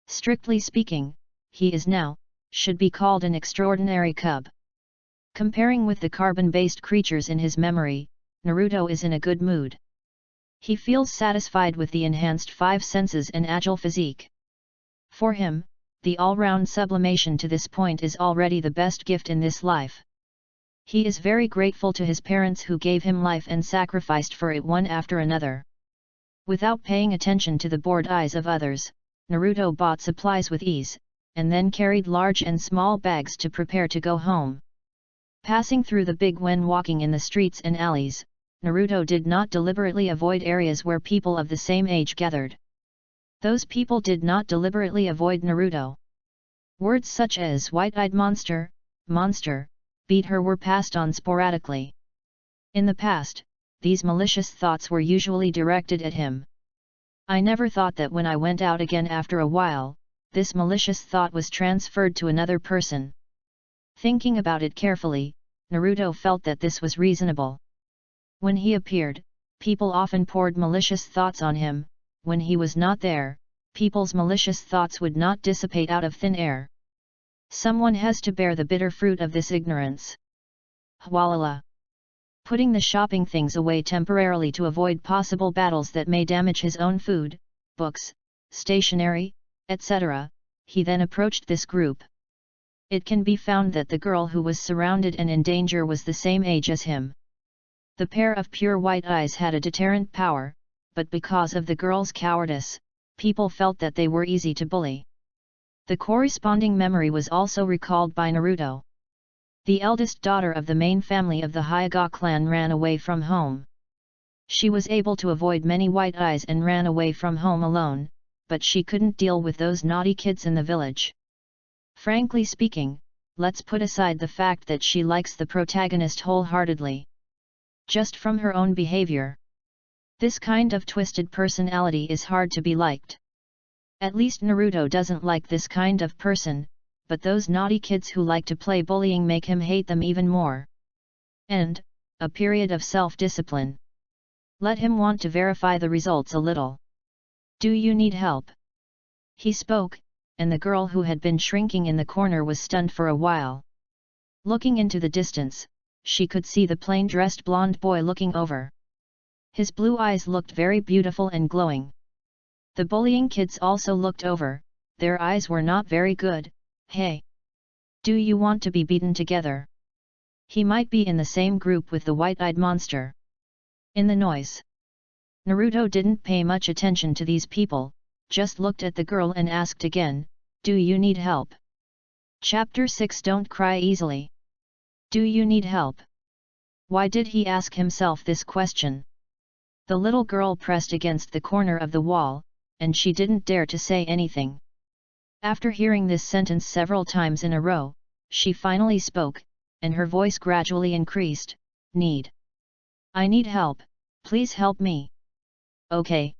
Strictly speaking, he is now, should be called an extraordinary cub. Comparing with the carbon-based creatures in his memory, Naruto is in a good mood. He feels satisfied with the enhanced five senses and agile physique. For him, the all-round sublimation to this point is already the best gift in this life. He is very grateful to his parents who gave him life and sacrificed for it one after another. Without paying attention to the bored eyes of others, Naruto bought supplies with ease, and then carried large and small bags to prepare to go home. Passing through the big when walking in the streets and alleys, Naruto did not deliberately avoid areas where people of the same age gathered. Those people did not deliberately avoid Naruto. Words such as white-eyed monster, monster, beat her were passed on sporadically. In the past, these malicious thoughts were usually directed at him. I never thought that when I went out again after a while, this malicious thought was transferred to another person. Thinking about it carefully, Naruto felt that this was reasonable. When he appeared, people often poured malicious thoughts on him. When he was not there, people's malicious thoughts would not dissipate out of thin air. Someone has to bear the bitter fruit of this ignorance. Hwalala. Putting the shopping things away temporarily to avoid possible battles that may damage his own food, books, stationery, etc., he then approached this group. It can be found that the girl who was surrounded and in danger was the same age as him. The pair of pure white eyes had a deterrent power, but because of the girl's cowardice, people felt that they were easy to bully. The corresponding memory was also recalled by Naruto. The eldest daughter of the main family of the Hyuga clan ran away from home. She was able to avoid many white eyes and ran away from home alone, but she couldn't deal with those naughty kids in the village. Frankly speaking, let's put aside the fact that she likes the protagonist wholeheartedly. Just from her own behavior. This kind of twisted personality is hard to be liked. At least Naruto doesn't like this kind of person, but those naughty kids who like to play bullying make him hate them even more. And, a period of self-discipline. Let him want to verify the results a little. Do you need help? He spoke, and the girl who had been shrinking in the corner was stunned for a while. Looking into the distance, she could see the plain-dressed blonde boy looking over. His blue eyes looked very beautiful and glowing. The bullying kids also looked over, their eyes were not very good. Hey! Do you want to be beaten together? He might be in the same group with the white-eyed monster. In the noise. Naruto didn't pay much attention to these people, just looked at the girl and asked again, do you need help? Chapter 6 Don't cry easily. Do you need help? Why did he ask himself this question? The little girl pressed against the corner of the wall, and she didn't dare to say anything. After hearing this sentence several times in a row, she finally spoke, and her voice gradually increased, Need. I need help, please help me. Okay.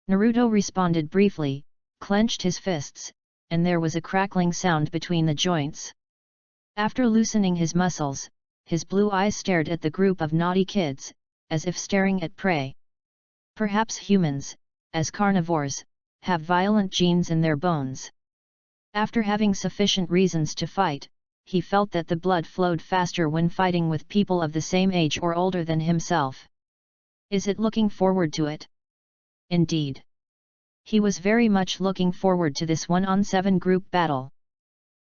Naruto responded briefly, clenched his fists, and there was a crackling sound between the joints. After loosening his muscles, his blue eyes stared at the group of naughty kids, as if staring at prey. Perhaps humans, as carnivores, have violent genes in their bones. After having sufficient reasons to fight, he felt that the blood flowed faster when fighting with people of the same age or older than himself. Is it looking forward to it? Indeed. He was very much looking forward to this 1-on-7 group battle.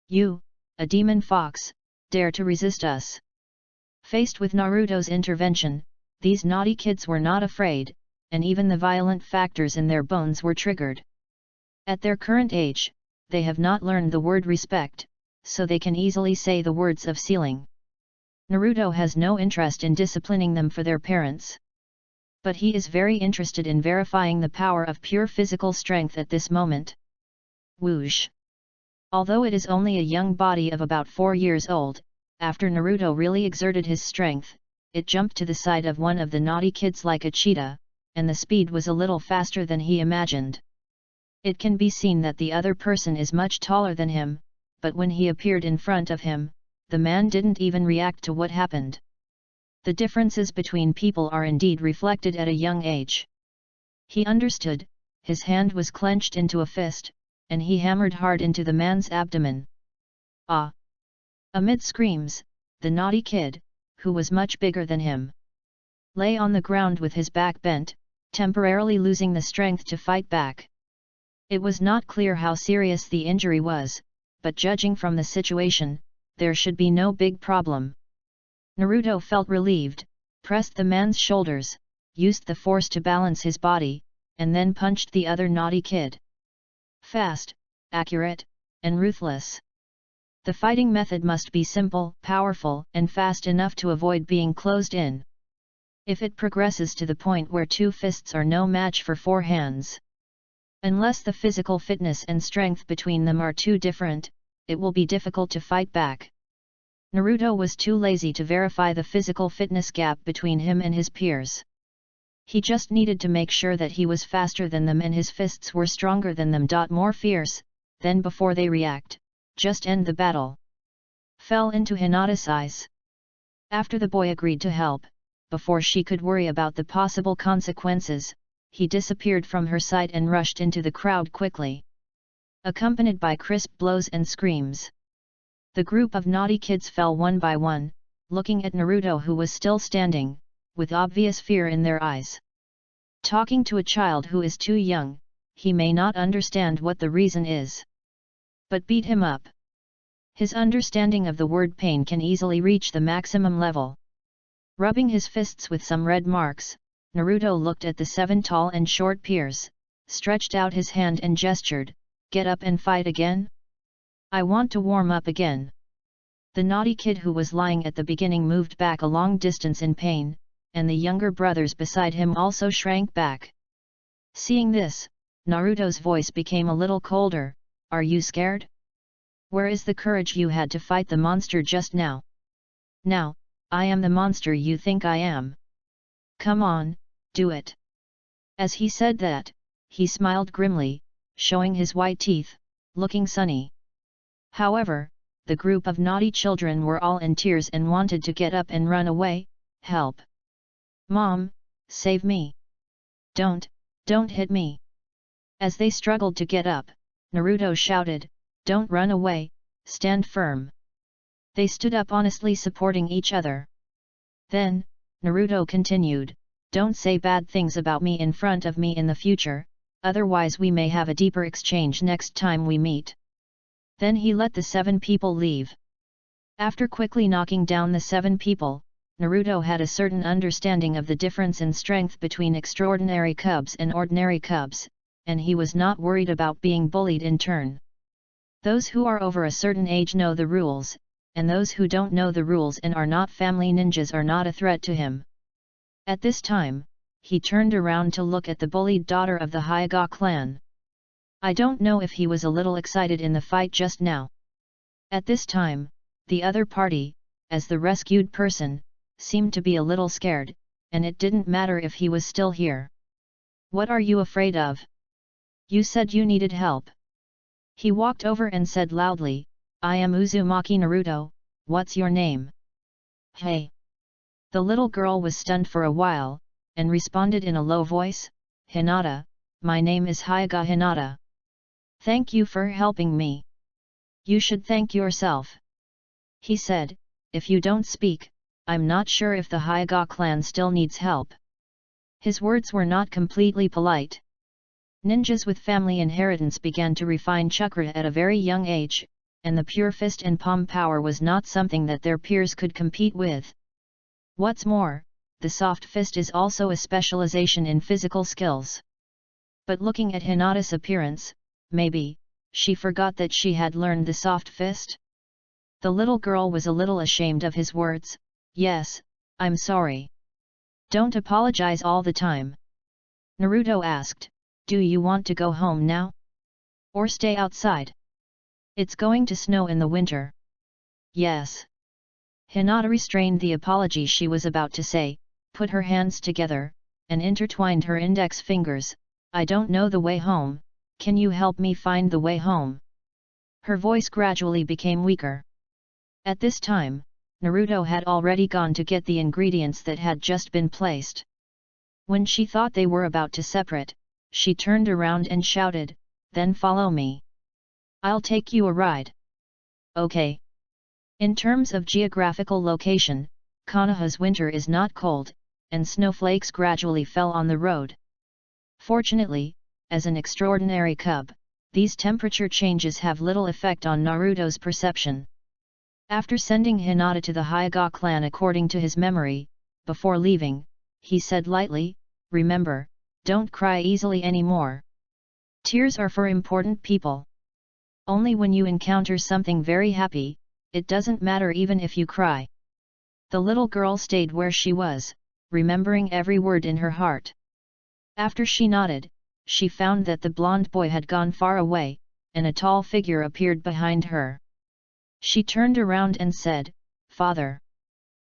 You, a demon fox, dare to resist us. Faced with Naruto's intervention, these naughty kids were not afraid, and even the violent factors in their bones were triggered. At their current age, they have not learned the word respect, so they can easily say the words of sealing. Naruto has no interest in disciplining them for their parents. But he is very interested in verifying the power of pure physical strength at this moment. Whoosh! Although it is only a young body of about 4 years old, after Naruto really exerted his strength, it jumped to the side of one of the naughty kids like a cheetah, and the speed was a little faster than he imagined. It can be seen that the other person is much taller than him, but when he appeared in front of him, the man didn't even react to what happened. The differences between people are indeed reflected at a young age. He understood, his hand was clenched into a fist, and he hammered hard into the man's abdomen. Ah! Amid screams, the naughty kid, who was much bigger than him, lay on the ground with his back bent, temporarily losing the strength to fight back. It was not clear how serious the injury was, but judging from the situation, there should be no big problem. Naruto felt relieved, pressed the man's shoulders, used the force to balance his body, and then punched the other naughty kid. Fast, accurate, and ruthless. The fighting method must be simple, powerful, and fast enough to avoid being closed in. If it progresses to the point where 2 fists are no match for 4 hands. Unless the physical fitness and strength between them are too different, it will be difficult to fight back. Naruto was too lazy to verify the physical fitness gap between him and his peers. He just needed to make sure that he was faster than them and his fists were stronger than them. More fierce, then before they react, just end the battle. Fell into Hinata's eyes. After the boy agreed to help, before she could worry about the possible consequences, he disappeared from her sight and rushed into the crowd quickly, accompanied by crisp blows and screams. The group of naughty kids fell one by one, looking at Naruto, who was still standing, with obvious fear in their eyes. Talking to a child who is too young, he may not understand what the reason is. But beat him up. His understanding of the word pain can easily reach the maximum level. Rubbing his fists with some red marks, Naruto looked at the 7 tall and short peers, stretched out his hand and gestured, "Get up and fight again? I want to warm up again." The naughty kid who was lying at the beginning moved back a long distance in pain, and the younger brothers beside him also shrank back. Seeing this, Naruto's voice became a little colder. "Are you scared? Where is the courage you had to fight the monster just now? Now, I am the monster you think I am. Come on, do it." As he said that, he smiled grimly, showing his white teeth, looking sunny. However, the group of naughty children were all in tears and wanted to get up and run away. "Help! Mom, save me! Don't hit me!" As they struggled to get up, Naruto shouted, "Don't run away, stand firm." They stood up honestly, supporting each other. Then, Naruto continued, "Don't say bad things about me in front of me in the future, otherwise we may have a deeper exchange next time we meet." Then he let the 7 people leave. After quickly knocking down the 7 people, Naruto had a certain understanding of the difference in strength between extraordinary cubs and ordinary cubs, and he was not worried about being bullied in turn. Those who are over a certain age know the rules, and those who don't know the rules and are not family ninjas are not a threat to him. At this time, he turned around to look at the bullied daughter of the Hyuga clan. I don't know if he was a little excited in the fight just now. At this time, the other party, as the rescued person, seemed to be a little scared, and it didn't matter if he was still here. "What are you afraid of? You said you needed help." He walked over and said loudly, "I am Uzumaki Naruto, what's your name?" "Hey!" The little girl was stunned for a while, and responded in a low voice, "Hinata, my name is Hyuga Hinata. Thank you for helping me." "You should thank yourself," he said. "If you don't speak, I'm not sure if the Hyuga clan still needs help." His words were not completely polite. Ninjas with family inheritance began to refine chakra at a very young age, and the pure fist and palm power was not something that their peers could compete with. What's more, the soft fist is also a specialization in physical skills. But looking at Hinata's appearance, maybe she forgot that she had learned the soft fist? The little girl was a little ashamed of his words. "Yes, I'm sorry." "Don't apologize all the time," Naruto asked. "Do you want to go home now? Or stay outside? It's going to snow in the winter." "Yes." Hinata restrained the apology she was about to say, put her hands together, and intertwined her index fingers. "I don't know the way home, can you help me find the way home?" Her voice gradually became weaker. At this time, Naruto had already gone to get the ingredients that had just been placed. When she thought they were about to separate, she turned around and shouted, "Then follow me. I'll take you a ride." "Okay." In terms of geographical location, Konoha's winter is not cold, and snowflakes gradually fell on the road. Fortunately, as an extraordinary cub, these temperature changes have little effect on Naruto's perception. After sending Hinata to the Hyuga clan according to his memory, before leaving, he said lightly, "Remember, don't cry easily anymore. Tears are for important people. Only when you encounter something very happy, it doesn't matter even if you cry." The little girl stayed where she was, remembering every word in her heart. After she nodded, she found that the blond boy had gone far away, and a tall figure appeared behind her. She turned around and said, "Father."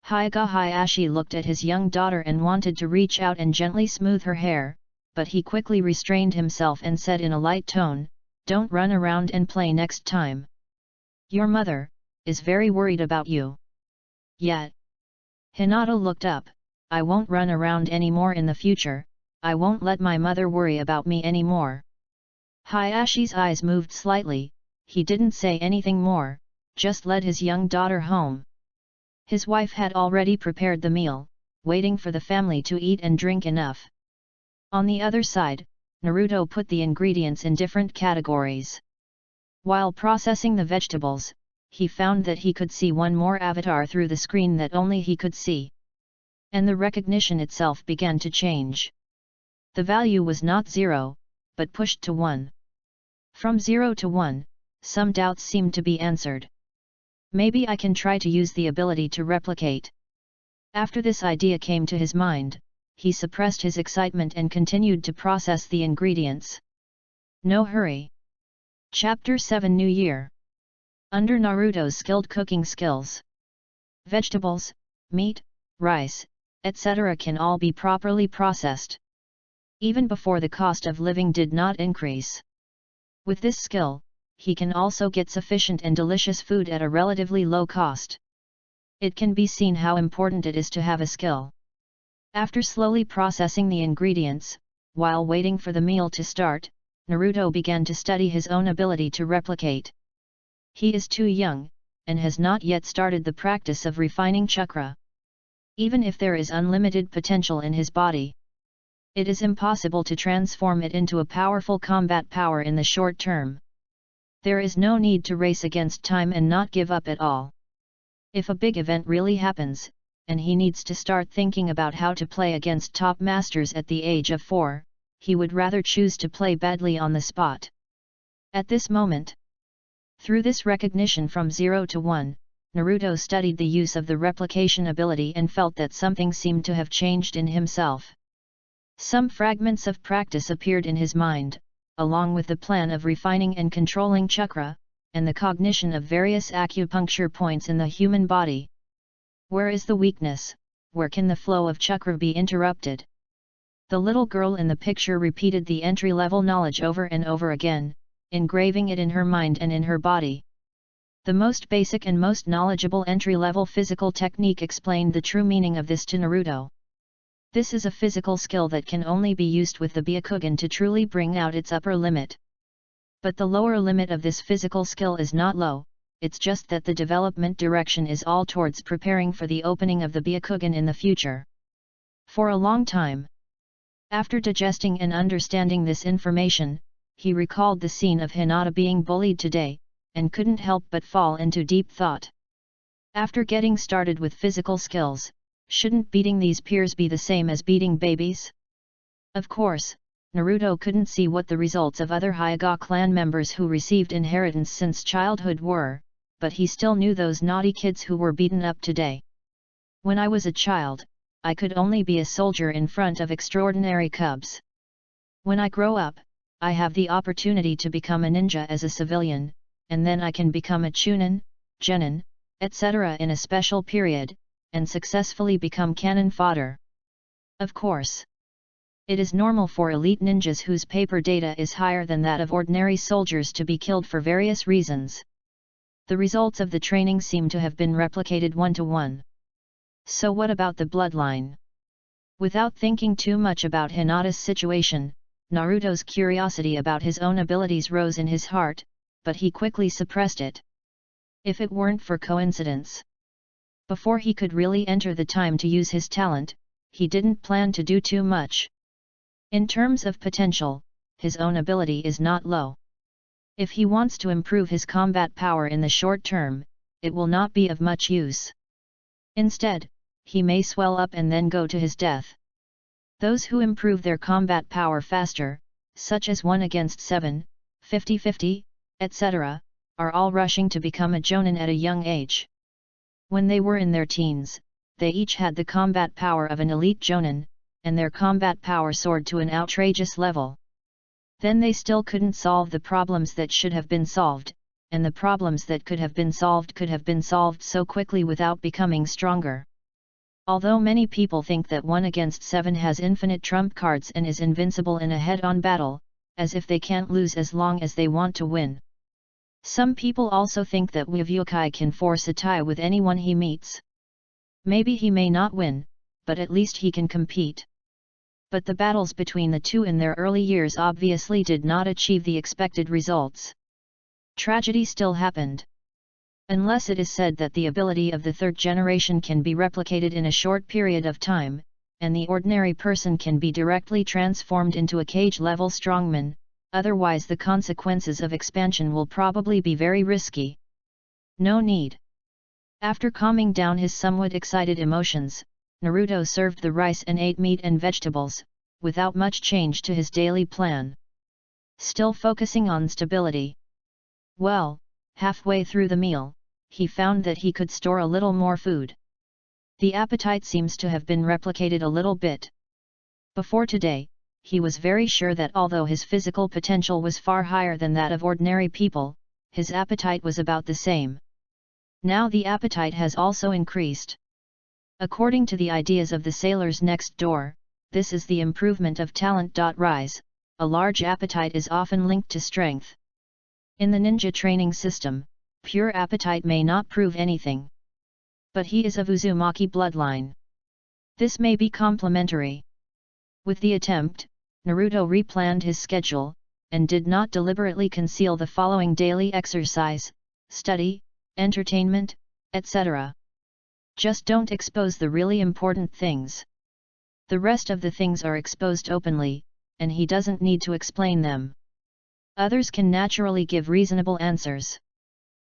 Hyuga Hayashi looked at his young daughter and wanted to reach out and gently smooth her hair, but he quickly restrained himself and said in a light tone, "Don't run around and play next time. Your mother is very worried about you." Yet, Hinata looked up, "I won't run around anymore in the future, I won't let my mother worry about me anymore." Hayashi's eyes moved slightly, he didn't say anything more, just led his young daughter home. His wife had already prepared the meal, waiting for the family to eat and drink enough. On the other side, Naruto put the ingredients in different categories. While processing the vegetables, he found that he could see one more avatar through the screen that only he could see. And the recognition itself began to change. The value was not 0, but pushed to 1. From 0 to 1, some doubts seemed to be answered. Maybe I can try to use the ability to replicate. After this idea came to his mind, he suppressed his excitement and continued to process the ingredients. No hurry. Chapter 7 New Year. Under Naruto's skilled cooking skills, vegetables, meat, rice, etc. can all be properly processed. Even before the cost of living did not increase. With this skill, he can also get sufficient and delicious food at a relatively low cost. It can be seen how important it is to have a skill. After slowly processing the ingredients, while waiting for the meal to start, Naruto began to study his own ability to replicate. He is too young, and has not yet started the practice of refining chakra. Even if there is unlimited potential in his body, it is impossible to transform it into a powerful combat power in the short term. There is no need to race against time and not give up at all. If a big event really happens, and he needs to start thinking about how to play against top masters at the age of 4, he would rather choose to play badly on the spot. At this moment, through this recognition from 0 to 1, Naruto studied the use of the replication ability and felt that something seemed to have changed in himself. Some fragments of practice appeared in his mind, along with the plan of refining and controlling chakra, and the cognition of various acupuncture points in the human body. Where is the weakness? Where can the flow of chakra be interrupted? The little girl in the picture repeated the entry-level knowledge over and over again, engraving it in her mind and in her body. The most basic and most knowledgeable entry-level physical technique explained the true meaning of this to Naruto. This is a physical skill that can only be used with the Byakugan to truly bring out its upper limit. But the lower limit of this physical skill is not low, it's just that the development direction is all towards preparing for the opening of the Byakugan in the future. For a long time, after digesting and understanding this information, he recalled the scene of Hinata being bullied today, and couldn't help but fall into deep thought. After getting started with physical skills, shouldn't beating these peers be the same as beating babies? Of course, Naruto couldn't see what the results of other Hyuga clan members who received inheritance since childhood were, but he still knew those naughty kids who were beaten up today. When I was a child, I could only be a soldier in front of extraordinary cubs. When I grow up, I have the opportunity to become a ninja as a civilian, and then I can become a chunin, genin, etc. in a special period, and successfully become cannon fodder. Of course, it is normal for elite ninjas whose paper data is higher than that of ordinary soldiers to be killed for various reasons. The results of the training seem to have been replicated 1-to-1. So what about the bloodline? Without thinking too much about Hinata's situation, Naruto's curiosity about his own abilities rose in his heart, but he quickly suppressed it. If it weren't for coincidence, before he could really enter the time to use his talent, he didn't plan to do too much. In terms of potential, his own ability is not low. If he wants to improve his combat power in the short term, it will not be of much use. Instead, he may swell up and then go to his death. Those who improve their combat power faster, such as 1 against 7, 50-50, etc., are all rushing to become a jonin at a young age. When they were in their teens, they each had the combat power of an elite jonin, and their combat power soared to an outrageous level. Then they still couldn't solve the problems that should have been solved, and the problems that could have been solved so quickly without becoming stronger. Although many people think that 1 against 7 has infinite trump cards and is invincible in a head-on battle, as if they can't lose as long as they want to win. Some people also think that Uzumaki can force a tie with anyone he meets. Maybe he may not win, but at least he can compete. But the battles between the two in their early years obviously did not achieve the expected results. Tragedy still happened. Unless it is said that the ability of the third generation can be replicated in a short period of time, and the ordinary person can be directly transformed into a cage-level strongman, otherwise the consequences of expansion will probably be very risky. No need. After calming down his somewhat excited emotions, Naruto served the rice and ate meat and vegetables, without much change to his daily plan. Still focusing on stability. Well, halfway through the meal, he found that he could store a little more food. The appetite seems to have been replicated a little bit. Before today, he was very sure that although his physical potential was far higher than that of ordinary people, his appetite was about the same. Now the appetite has also increased. According to the ideas of the sailors next door, this is the improvement of talent. Rise, a large appetite is often linked to strength. In the ninja training system, pure appetite may not prove anything. But he is of Uzumaki bloodline. This may be complementary. With the attempt, Naruto replanned his schedule, and did not deliberately conceal the following daily exercise, study, entertainment, etc. Just don't expose the really important things. The rest of the things are exposed openly, and he doesn't need to explain them. Others can naturally give reasonable answers.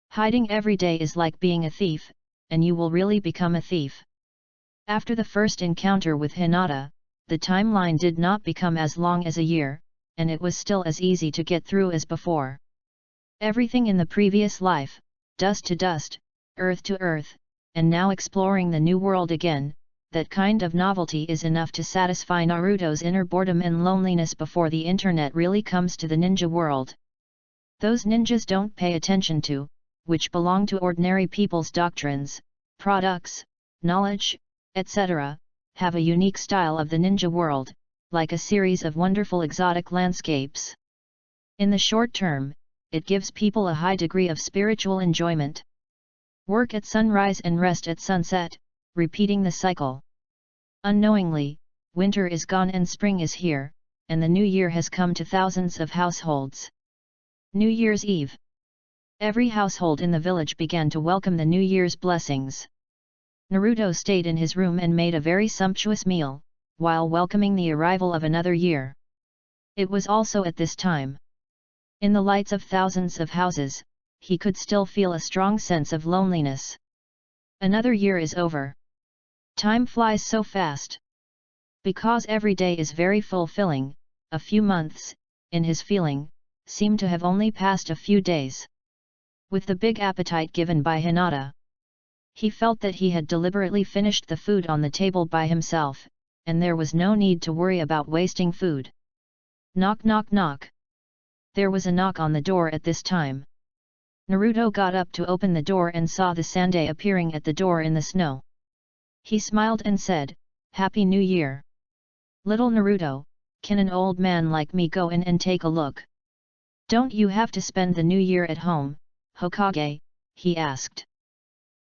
Hiding every day is like being a thief, and you will really become a thief. After the first encounter with Hinata, the timeline did not become as long as a year, and it was still as easy to get through as before. Everything in the previous life, dust to dust, earth to earth, and now exploring the new world again, that kind of novelty is enough to satisfy Naruto's inner boredom and loneliness before the internet really comes to the ninja world. Those ninjas don't pay attention to, which belong to ordinary people's doctrines, products, knowledge, etc., have a unique style of the ninja world, like a series of wonderful exotic landscapes. In the short term, it gives people a high degree of spiritual enjoyment. Work at sunrise and rest at sunset, repeating the cycle. Unknowingly, winter is gone and spring is here, and the new year has come to thousands of households. New Year's Eve. Every household in the village began to welcome the New Year's blessings. Naruto stayed in his room and made a very sumptuous meal, while welcoming the arrival of another year. It was also at this time. In the lights of thousands of houses, he could still feel a strong sense of loneliness. Another year is over. Time flies so fast. Because every day is very fulfilling, a few months, in his feeling, seemed to have only passed a few days. With the big appetite given by Hinata, he felt that he had deliberately finished the food on the table by himself, and there was no need to worry about wasting food. Knock knock knock. There was a knock on the door at this time. Naruto got up to open the door and saw the Sandai appearing at the door in the snow. He smiled and said, "Happy New Year." "Little Naruto, can an old man like me go in and take a look? Don't you have to spend the New Year at home, Hokage?" he asked.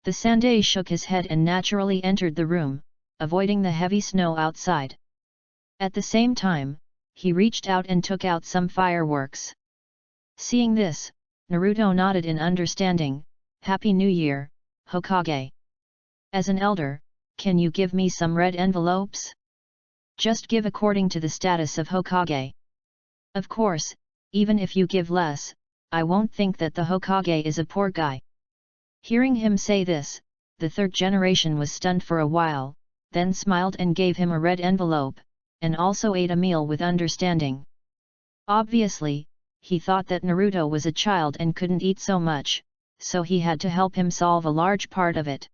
The Sandai shook his head and naturally entered the room, avoiding the heavy snow outside. At the same time, he reached out and took out some fireworks. Seeing this, Naruto nodded in understanding. "Happy New Year, Hokage. As an elder, can you give me some red envelopes? Just give according to the status of Hokage. Of course, even if you give less, I won't think that the Hokage is a poor guy." Hearing him say this, the third generation was stunned for a while, then smiled and gave him a red envelope, and also ate a meal with understanding. Obviously, he thought that Naruto was a child and couldn't eat so much, so he had to help him solve a large part of it.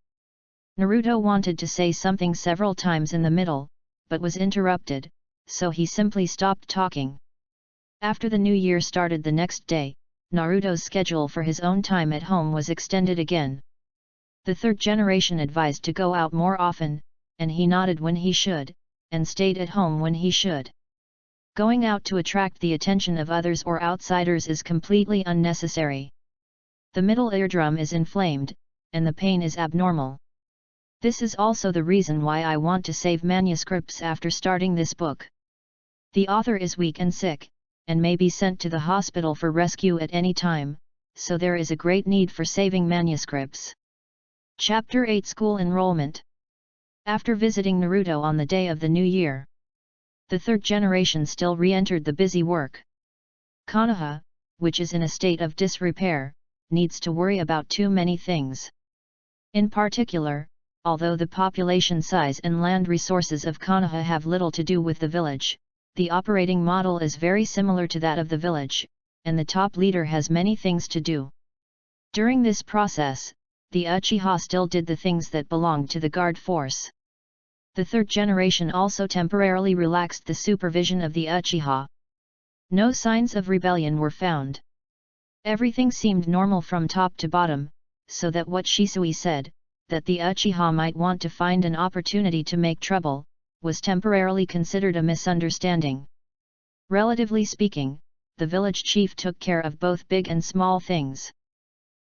Naruto wanted to say something several times in the middle, but was interrupted, so he simply stopped talking. After the new year started the next day, Naruto's schedule for his own time at home was extended again. The third generation advised to go out more often, and he nodded when he should, and stayed at home when he should. Going out to attract the attention of others or outsiders is completely unnecessary. The middle eardrum is inflamed, and the pain is abnormal. This is also the reason why I want to save manuscripts after starting this book. The author is weak and sick, and may be sent to the hospital for rescue at any time, so there is a great need for saving manuscripts. Chapter 8 School Enrollment. After visiting Naruto on the day of the new year, the third generation still re-entered the busy work. Konoha, which is in a state of disrepair, needs to worry about too many things. In particular, although the population size and land resources of Konoha have little to do with the village, the operating model is very similar to that of the village, and the top leader has many things to do. During this process, the Uchiha still did the things that belonged to the guard force. The third generation also temporarily relaxed the supervision of the Uchiha. No signs of rebellion were found. Everything seemed normal from top to bottom, so that what Shisui said, that the Uchiha might want to find an opportunity to make trouble, was temporarily considered a misunderstanding. Relatively speaking, the village chief took care of both big and small things.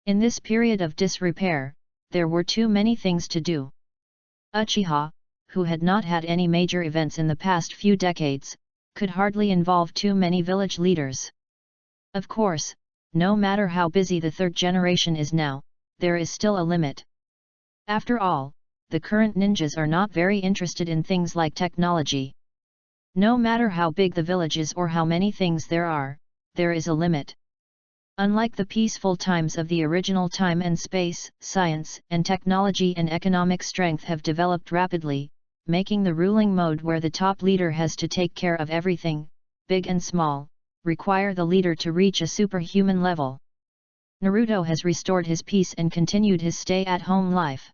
In this period of disrepair, there were too many things to do. Uchiha, who had not had any major events in the past few decades, could hardly involve too many village leaders. Of course, no matter how busy the third generation is now, there is still a limit. After all, the current ninjas are not very interested in things like technology. No matter how big the village is or how many things there is a limit. Unlike the peaceful times of the original time and space, science and technology and economic strength have developed rapidly, making the ruling mode where the top leader has to take care of everything, big and small, require the leader to reach a superhuman level. Naruto has restored his peace and continued his stay-at-home life,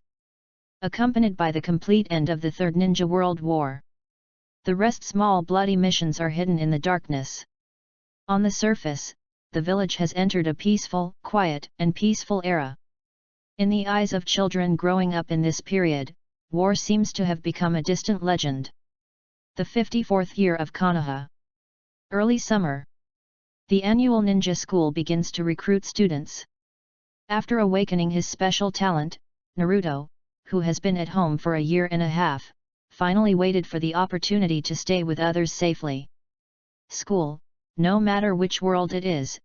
accompanied by the complete end of the Third Ninja World War. The rest small bloody missions are hidden in the darkness. On the surface, the village has entered a peaceful, quiet, and peaceful era. In the eyes of children growing up in this period, war seems to have become a distant legend. The 54th year of Konoha. Early summer. The annual ninja school begins to recruit students. After awakening his special talent, Naruto, who has been at home for a year and a half, finally waited for the opportunity to stay with others safely. School, no matter which world it is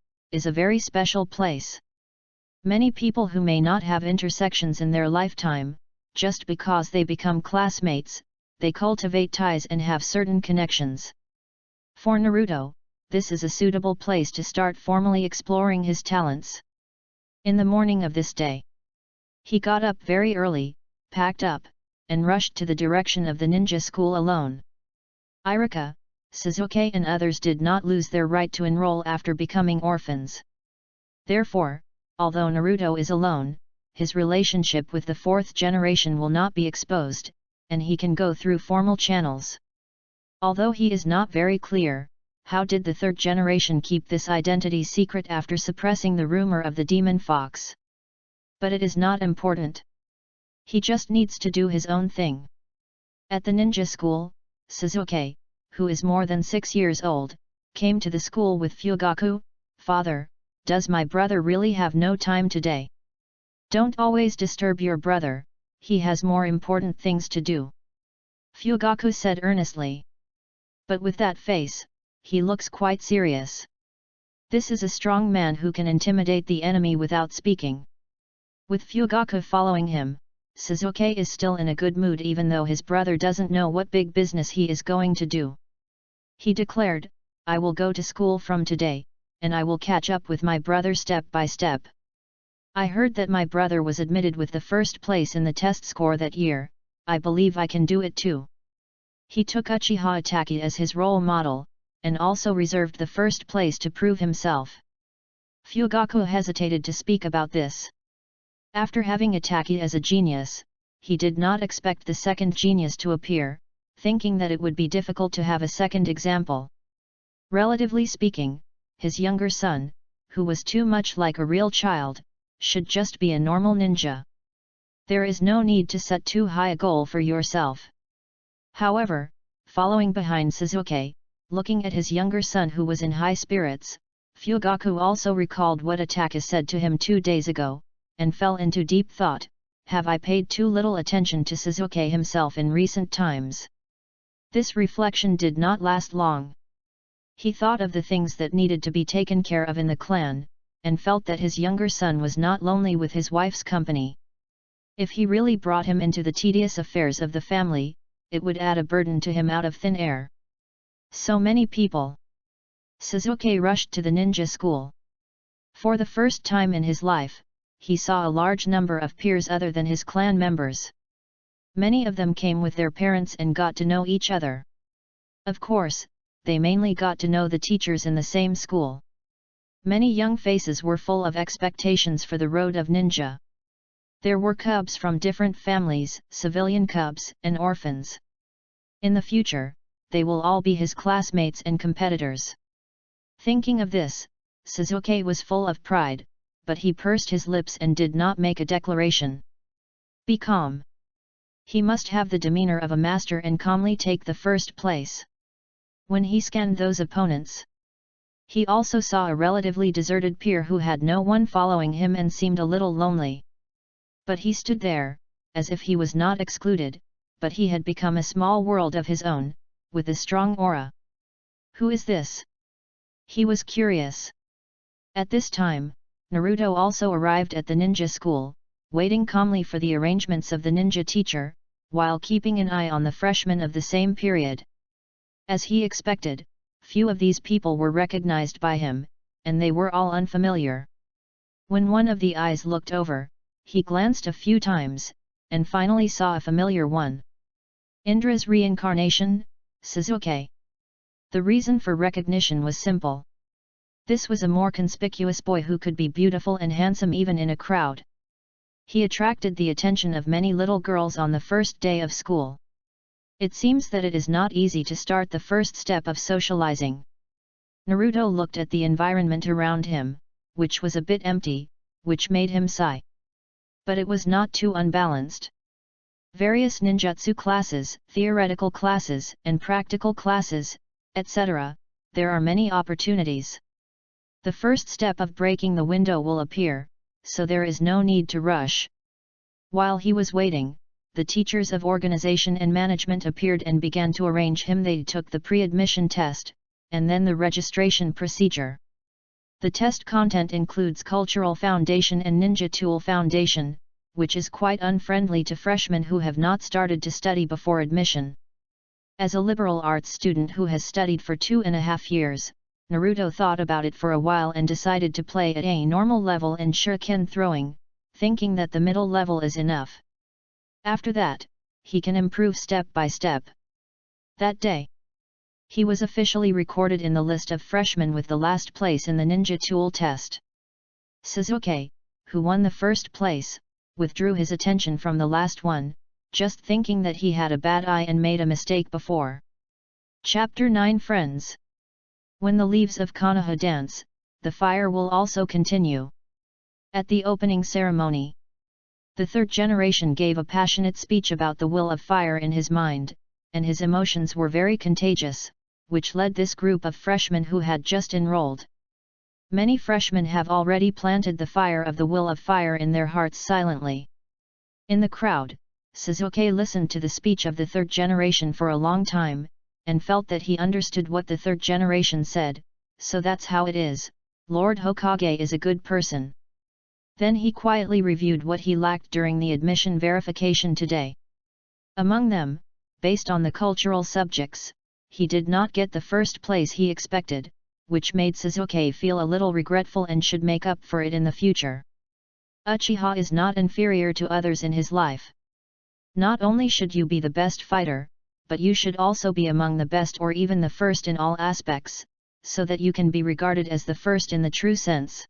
a very special place. Many people who may not have intersections in their lifetime, just because they become classmates, they cultivate ties and have certain connections. For Naruto, this is a suitable place to start formally exploring his talents. In the morning of this day, he got up very early, packed up, and rushed to the direction of the ninja school alone. Irika, Sasuke and others did not lose their right to enroll after becoming orphans. Therefore, although Naruto is alone, his relationship with the fourth generation will not be exposed, and he can go through formal channels. Although he is not very clear, how did the third generation keep this identity secret after suppressing the rumor of the demon fox? But it is not important. He just needs to do his own thing. At the ninja school, Sasuke, who is more than 6 years old, came to the school with Fugaku. "Father, does my brother really have no time today? Don't always disturb your brother, he has more important things to do," Fugaku said earnestly. But with that face, he looks quite serious. This is a strong man who can intimidate the enemy without speaking. With Fugaku following him, Sasuke is still in a good mood even though his brother doesn't know what big business he is going to do. He declared, "I will go to school from today, and I will catch up with my brother step by step. I heard that my brother was admitted with the first place in the test score that year, I believe I can do it too." He took Uchiha Itachi as his role model, and also reserved the first place to prove himself. Fugaku hesitated to speak about this. After having Itachi as a genius, he did not expect the second genius to appear, thinking that it would be difficult to have a second example. Relatively speaking, his younger son, who was too much like a real child, should just be a normal ninja. There is no need to set too high a goal for yourself. However, following behind Sasuke, looking at his younger son who was in high spirits, Fugaku also recalled what Ataka said to him 2 days ago, and fell into deep thought. Have I paid too little attention to Sasuke himself in recent times? This reflection did not last long. He thought of the things that needed to be taken care of in the clan, and felt that his younger son was not lonely with his wife's company. If he really brought him into the tedious affairs of the family, it would add a burden to him out of thin air. So many people. Sasuke rushed to the ninja school. For the first time in his life, he saw a large number of peers other than his clan members. Many of them came with their parents and got to know each other. Of course, they mainly got to know the teachers in the same school. Many young faces were full of expectations for the road of ninja. There were cubs from different families, civilian cubs, and orphans. In the future, they will all be his classmates and competitors. Thinking of this, Sasuke was full of pride, but he pursed his lips and did not make a declaration. Be calm. He must have the demeanor of a master and calmly take the first place. When he scanned those opponents, he also saw a relatively deserted peer who had no one following him and seemed a little lonely. But he stood there, as if he was not excluded, but he had become a small world of his own, with a strong aura. Who is this? He was curious. At this time, Naruto also arrived at the ninja school, waiting calmly for the arrangements of the ninja teacher, while keeping an eye on the freshmen of the same period. As he expected, few of these people were recognized by him, and they were all unfamiliar. When one of the eyes looked over, he glanced a few times, and finally saw a familiar one. Indra's reincarnation, Sasuke. The reason for recognition was simple. This was a more conspicuous boy who could be beautiful and handsome even in a crowd. He attracted the attention of many little girls on the first day of school. It seems that it is not easy to start the first step of socializing. Naruto looked at the environment around him, which was a bit empty, which made him sigh. But it was not too unbalanced. Various ninjutsu classes, theoretical classes, and practical classes, etc., there are many opportunities. The first step of breaking the window will appear, so there is no need to rush. While he was waiting, the teachers of organization and management appeared and began to arrange him. They took the pre-admission test, and then the registration procedure. The test content includes Cultural Foundation and Ninja Tool Foundation, which is quite unfriendly to freshmen who have not started to study before admission. As a liberal arts student who has studied for 2.5 years, Naruto thought about it for a while and decided to play at a normal level in shuriken throwing, thinking that the middle level is enough. After that, he can improve step by step. That day, he was officially recorded in the list of freshmen with the last place in the Ninja Tool test. Sasuke, who won the first place, withdrew his attention from the last one, just thinking that he had a bad eye and made a mistake before. Chapter 9 Friends. When the leaves of Konoha dance, the fire will also continue. At the opening ceremony, the third generation gave a passionate speech about the will of fire in his mind, and his emotions were very contagious, which led this group of freshmen who had just enrolled. Many freshmen have already planted the fire of the will of fire in their hearts silently. In the crowd, Sasuke listened to the speech of the third generation for a long time, and felt that he understood what the third generation said. So that's how it is, Lord Hokage is a good person. Then he quietly reviewed what he lacked during the admission verification today. Among them, based on the cultural subjects, he did not get the first place he expected, which made Sasuke feel a little regretful and should make up for it in the future. Uchiha is not inferior to others in his life. Not only should you be the best fighter, but you should also be among the best or even the first in all aspects, so that you can be regarded as the first in the true sense.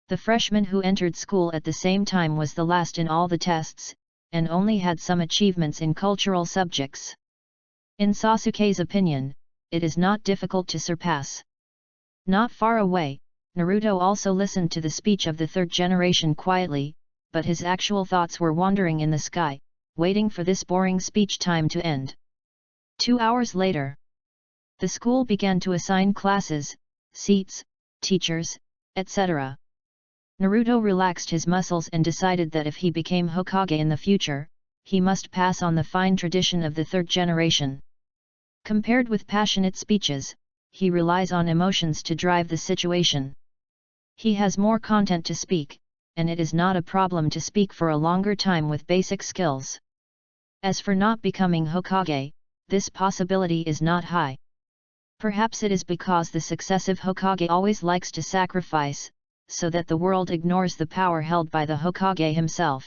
The freshman who entered school at the same time was the last in all the tests, and only had some achievements in cultural subjects. In Sasuke's opinion, it is not difficult to surpass. Not far away, Naruto also listened to the speech of the third generation quietly, but his actual thoughts were wandering in the sky, waiting for this boring speech time to end. 2 hours later, the school began to assign classes, seats, teachers, etc. Naruto relaxed his muscles and decided that if he became Hokage in the future, he must pass on the fine tradition of the third generation. Compared with passionate speeches, he relies on emotions to drive the situation. He has more content to speak, and it is not a problem to speak for a longer time with basic skills. As for not becoming Hokage, this possibility is not high. Perhaps it is because the successive Hokage always likes to sacrifice, so that the world ignores the power held by the Hokage himself.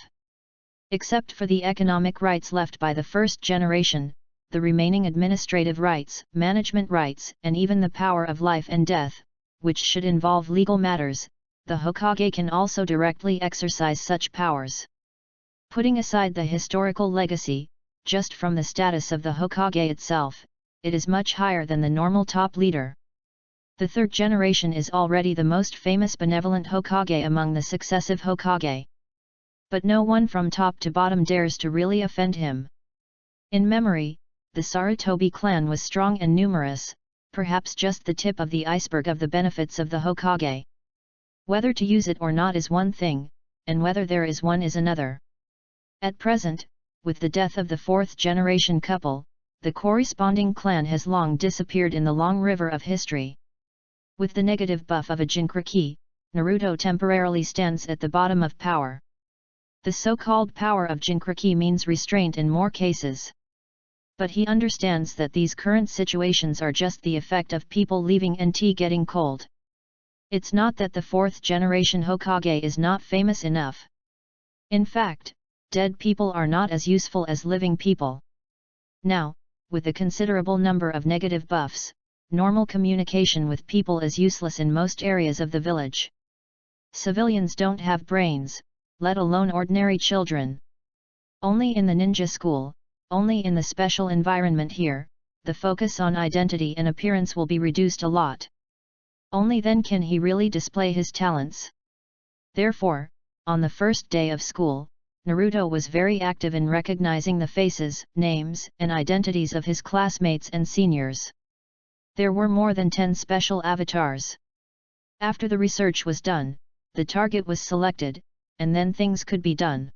Except for the economic rights left by the first generation, the remaining administrative rights, management rights, and even the power of life and death, which should involve legal matters, the Hokage can also directly exercise such powers. Putting aside the historical legacy, just from the status of the Hokage itself, it is much higher than the normal top leader. The third generation is already the most famous benevolent Hokage among the successive Hokage. But no one from top to bottom dares to really offend him. In memory, the Sarutobi clan was strong and numerous, perhaps just the tip of the iceberg of the benefits of the Hokage. Whether to use it or not is one thing, and whether there is one is another. At present, with the death of the fourth generation couple, the corresponding clan has long disappeared in the long river of history. With the negative buff of a Jinchuriki, Naruto temporarily stands at the bottom of power. The so-called power of Jinchuriki means restraint in more cases. But he understands that these current situations are just the effect of people leaving and tea getting cold. It's not that the fourth generation Hokage is not famous enough. In fact, dead people are not as useful as living people. Now, with a considerable number of negative buffs, normal communication with people is useless in most areas of the village. Civilians don't have brains, let alone ordinary children. Only in the ninja school, only in the special environment here, the focus on identity and appearance will be reduced a lot. Only then can he really display his talents. Therefore, on the first day of school, Naruto was very active in recognizing the faces, names, and identities of his classmates and seniors. There were more than 10 special avatars. After the research was done, the target was selected, and then things could be done.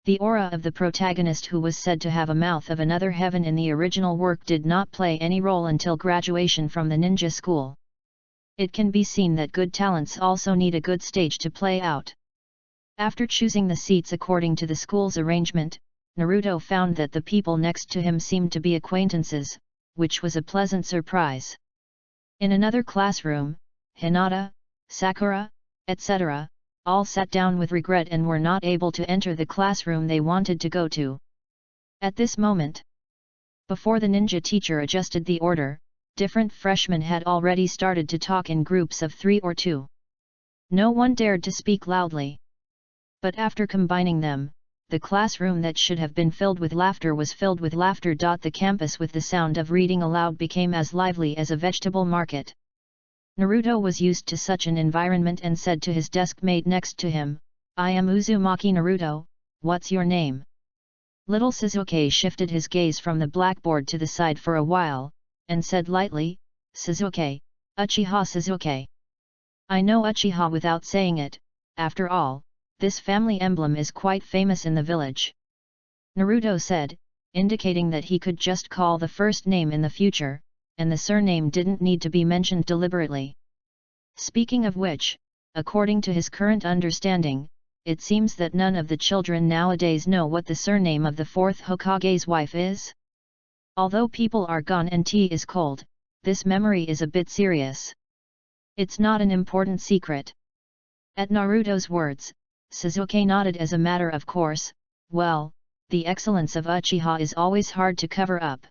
The aura of the protagonist, who was said to have a mouth of another heaven in the original work, did not play any role until graduation from the ninja school. It can be seen that good talents also need a good stage to play out. After choosing the seats according to the school's arrangement, Naruto found that the people next to him seemed to be acquaintances, which was a pleasant surprise. In another classroom, Hinata, Sakura, etc., all sat down with regret and were not able to enter the classroom they wanted to go to. At this moment, before the ninja teacher adjusted the order, different freshmen had already started to talk in groups of 3 or 2. No one dared to speak loudly. But after combining them, the classroom that should have been filled with laughter was filled with laughter. The campus with the sound of reading aloud became as lively as a vegetable market. Naruto was used to such an environment and said to his desk mate next to him, "I am Uzumaki Naruto, what's your name?" Little Suzuki shifted his gaze from the blackboard to the side for a while, and said lightly, "Suzuki, Uchiha Suzuki." I know Uchiha without saying it, after all, this family emblem is quite famous in the village. Naruto said, indicating that he could just call the first name in the future, and the surname didn't need to be mentioned deliberately. Speaking of which, according to his current understanding, it seems that none of the children nowadays know what the surname of the fourth Hokage's wife is. Although people are gone and tea is cold, this memory is a bit serious. It's not an important secret. At Naruto's words, Suzuki nodded as a matter of course. Well, the excellence of Uchiha is always hard to cover up.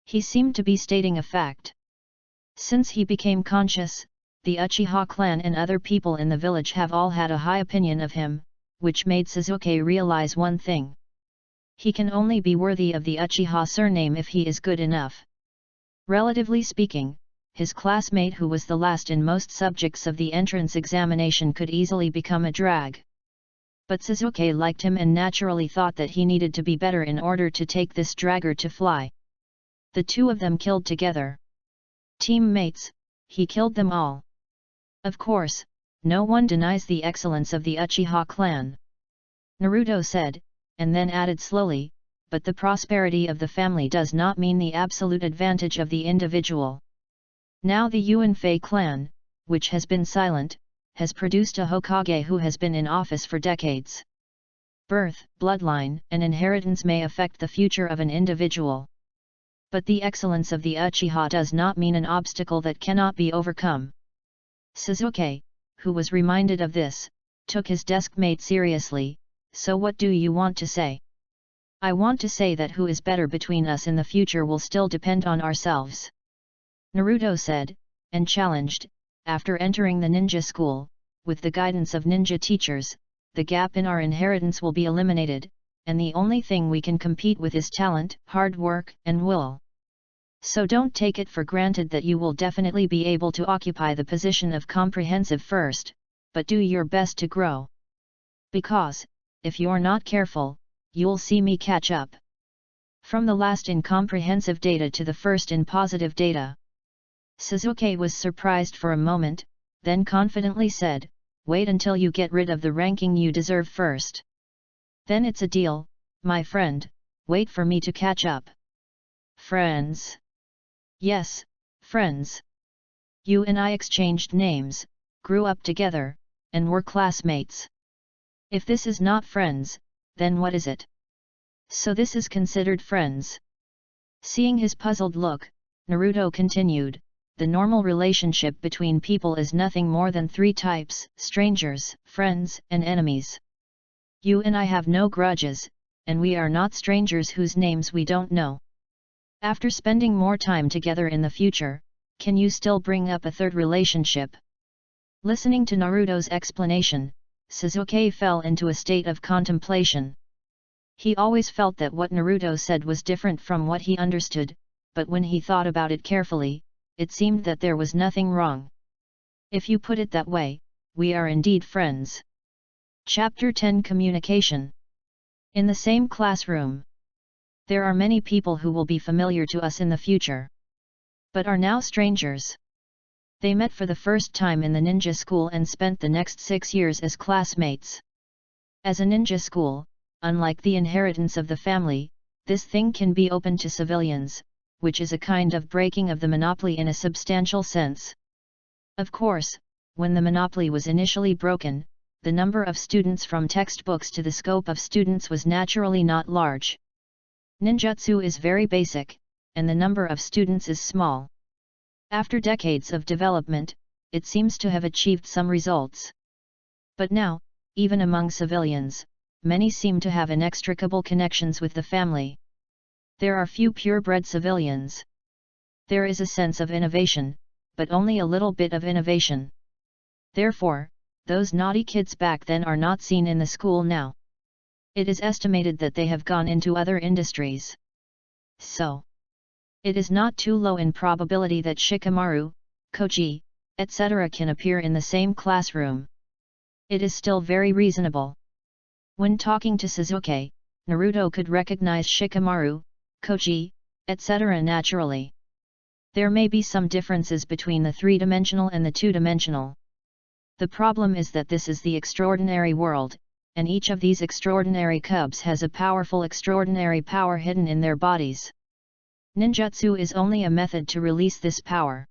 He seemed to be stating a fact. Since he became conscious, the Uchiha clan and other people in the village have all had a high opinion of him, which made Suzuki realize one thing. He can only be worthy of the Uchiha surname if he is good enough. Relatively speaking, his classmate who was the last in most subjects of the entrance examination could easily become a drag. But Sasuke liked him and naturally thought that he needed to be better in order to take this dragger to fly. The two of them killed together. Teammates, he killed them all. Of course, no one denies the excellence of the Uchiha clan. Naruto said, and then added slowly, but the prosperity of the family does not mean the absolute advantage of the individual. Now the Yuanfei clan, which has been silent, has produced a Hokage who has been in office for decades. Birth, bloodline, and inheritance may affect the future of an individual. But the excellence of the Uchiha does not mean an obstacle that cannot be overcome. Sasuke, who was reminded of this, took his deskmate seriously. So what do you want to say? I want to say that who is better between us in the future will still depend on ourselves. Naruto said, and challenged, after entering the ninja school, with the guidance of ninja teachers, the gap in our inheritance will be eliminated, and the only thing we can compete with is talent, hard work, and will. So don't take it for granted that you will definitely be able to occupy the position of comprehensive first, but do your best to grow. Because, if you're not careful, you'll see me catch up. From the last in comprehensive data to the first in positive data. Sasuke was surprised for a moment, then confidently said, wait until you get rid of the ranking you deserve first. Then it's a deal, my friend, wait for me to catch up. Friends. Yes, friends. You and I exchanged names, grew up together, and were classmates. If this is not friends, then what is it? So this is considered friends. Seeing his puzzled look, Naruto continued, the normal relationship between people is nothing more than three types: strangers, friends, and enemies. You and I have no grudges, and we are not strangers whose names we don't know. After spending more time together in the future, can you still bring up a third relationship? Listening to Naruto's explanation, Sasuke fell into a state of contemplation. He always felt that what Naruto said was different from what he understood, but when he thought about it carefully, it seemed that there was nothing wrong. If you put it that way, we are indeed friends. Chapter 10 Communication. In the same classroom. There are many people who will be familiar to us in the future, but are now strangers. They met for the first time in the ninja school and spent the next 6 years as classmates. As a ninja school, unlike the inheritance of the family, this thing can be open to civilians, which is a kind of breaking of the monopoly in a substantial sense. Of course, when the monopoly was initially broken, the number of students from textbooks to the scope of students was naturally not large. Ninjutsu is very basic, and the number of students is small. After decades of development, it seems to have achieved some results. But now, even among civilians, many seem to have inextricable connections with the family. There are few purebred civilians. There is a sense of innovation, but only a little bit of innovation. Therefore, those naughty kids back then are not seen in the school now. It is estimated that they have gone into other industries. So, it is not too low in probability that Shikamaru, Koji, etc. can appear in the same classroom. It is still very reasonable. When talking to Sasuke, Naruto could recognize Shikamaru, Koji, etc. naturally. There may be some differences between the three-dimensional and the two-dimensional. The problem is that this is the extraordinary world, and each of these extraordinary cubs has a powerful extraordinary power hidden in their bodies. Ninjutsu is only a method to release this power.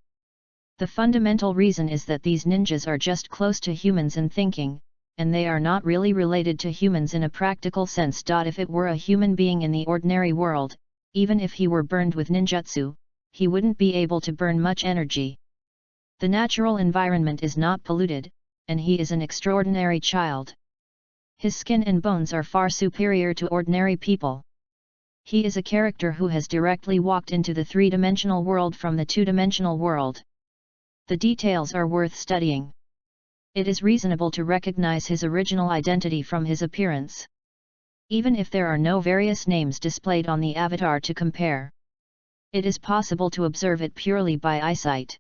The fundamental reason is that these ninjas are just close to humans in thinking, and they are not really related to humans in a practical sense. If it were a human being in the ordinary world, even if he were burned with ninjutsu, he wouldn't be able to burn much energy. The natural environment is not polluted, and he is an extraordinary child. His skin and bones are far superior to ordinary people. He is a character who has directly walked into the three-dimensional world from the two-dimensional world. The details are worth studying. It is reasonable to recognize his original identity from his appearance. Even if there are no various names displayed on the avatar to compare. It is possible to observe it purely by eyesight.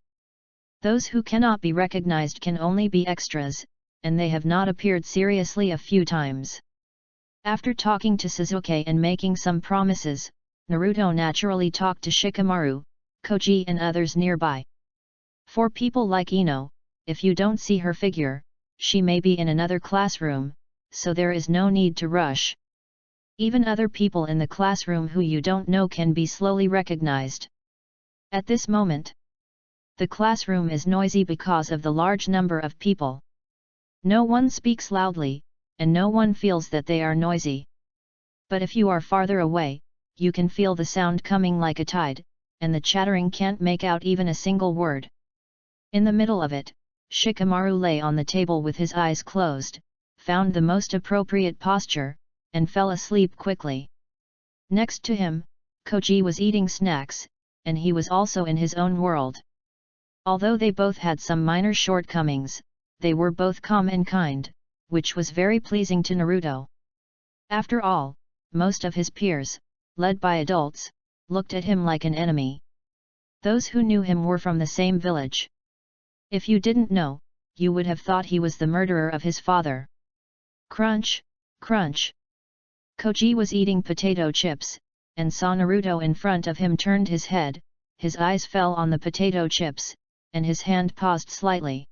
Those who cannot be recognized can only be extras, and they have not appeared seriously a few times. After talking to Suzuki and making some promises, Naruto naturally talked to Shikamaru, Koji and others nearby. For people like Ino, if you don't see her figure, she may be in another classroom, so there is no need to rush. Even other people in the classroom who you don't know can be slowly recognized. At this moment, the classroom is noisy because of the large number of people. No one speaks loudly, and no one feels that they are noisy. But if you are farther away, you can feel the sound coming like a tide, and the chattering can't make out even a single word. In the middle of it, Shikamaru lay on the table with his eyes closed, found the most appropriate posture, and fell asleep quickly. Next to him, Koji was eating snacks, and he was also in his own world. Although they both had some minor shortcomings, they were both calm and kind, which was very pleasing to Naruto. After all, most of his peers, led by adults, looked at him like an enemy. Those who knew him were from the same village. If you didn't know, you would have thought he was the murderer of his father. Crunch, crunch. Koji was eating potato chips, and saw Naruto in front of him. Turned his head, his eyes fell on the potato chips, and his hand paused slightly.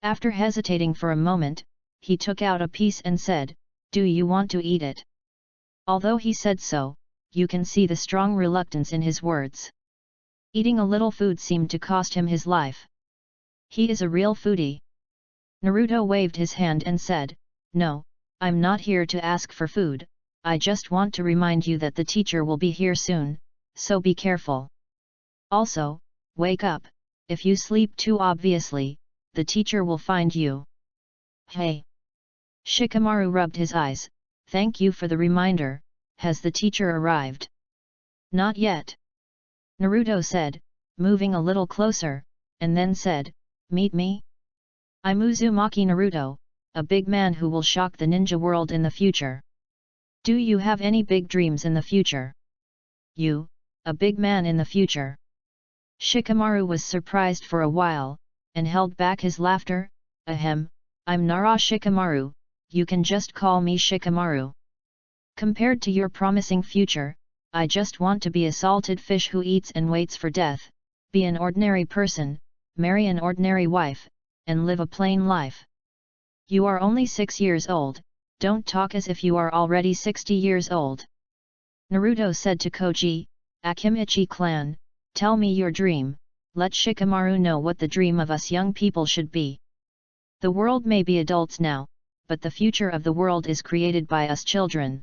After hesitating for a moment, he took out a piece and said, "Do you want to eat it?" Although he said so, you can see the strong reluctance in his words. Eating a little food seemed to cost him his life. He is a real foodie. Naruto waved his hand and said, "No, I'm not here to ask for food, I just want to remind you that the teacher will be here soon, so be careful. Also, wake up, if you sleep too obviously, the teacher will find you." "Hey!" Shikamaru rubbed his eyes, "Thank you for the reminder, has the teacher arrived?" "Not yet." Naruto said, moving a little closer, and then said, "Meet me? I'm Uzumaki Naruto, a big man who will shock the ninja world in the future. Do you have any big dreams in the future?" "You, a big man in the future?" Shikamaru was surprised for a while, and held back his laughter. "Ahem, I'm Nara Shikamaru, you can just call me Shikamaru. Compared to your promising future, I just want to be a salted fish who eats and waits for death, be an ordinary person, marry an ordinary wife, and live a plain life. You are only 6 years old, don't talk as if you are already 60 years old." Naruto said to Koji, "Akimichi clan, tell me your dream, let Shikamaru know what the dream of us young people should be. The world may be adults now, but the future of the world is created by us children.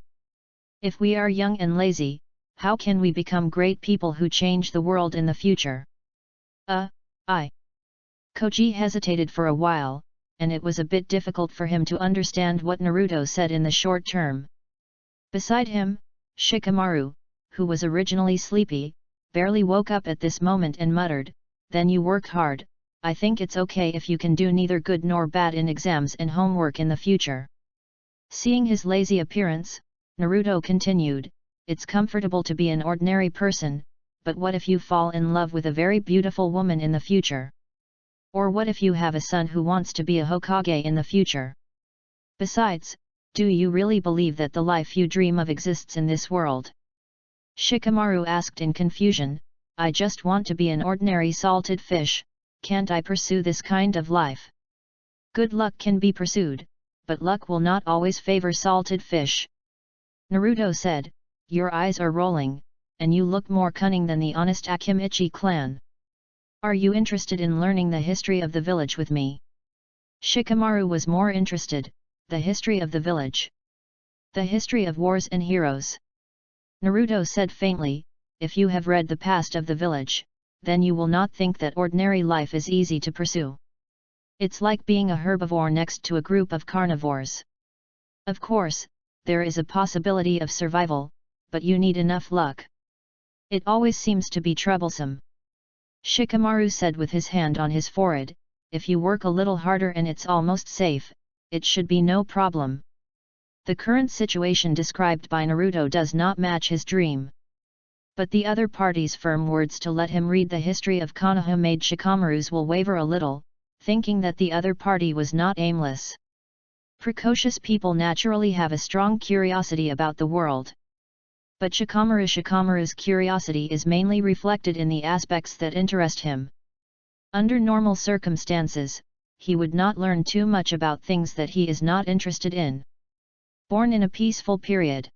If we are young and lazy, how can we become great people who change the world in the future?" Koji hesitated for a while, and it was a bit difficult for him to understand what Naruto said in the short term. Beside him, Shikamaru, who was originally sleepy, barely woke up at this moment and muttered, "Then you work hard, I think it's okay if you can do neither good nor bad in exams and homework in the future." Seeing his lazy appearance, Naruto continued, "It's comfortable to be an ordinary person, but what if you fall in love with a very beautiful woman in the future? Or what if you have a son who wants to be a Hokage in the future? Besides, do you really believe that the life you dream of exists in this world?" Shikamaru asked in confusion, "I just want to be an ordinary salted fish, can't I pursue this kind of life?" "Good luck can be pursued, but luck will not always favor salted fish." Naruto said, "Your eyes are rolling, and you look more cunning than the honest Akimichi clan. Are you interested in learning the history of the village with me?" Shikamaru was more interested, the history of the village. The history of wars and heroes. Naruto said faintly, "If you have read the past of the village, then you will not think that ordinary life is easy to pursue. It's like being a herbivore next to a group of carnivores. Of course, there is a possibility of survival, but you need enough luck. It always seems to be troublesome." Shikamaru said with his hand on his forehead, "If you work a little harder and it's almost safe, it should be no problem." The current situation described by Naruto does not match his dream. But the other party's firm words to let him read the history of Konoha made Shikamaru's will waver a little, thinking that the other party was not aimless. Precocious people naturally have a strong curiosity about the world. But Shikamaru's curiosity is mainly reflected in the aspects that interest him. Under normal circumstances, he would not learn too much about things that he is not interested in. Born in a peaceful period,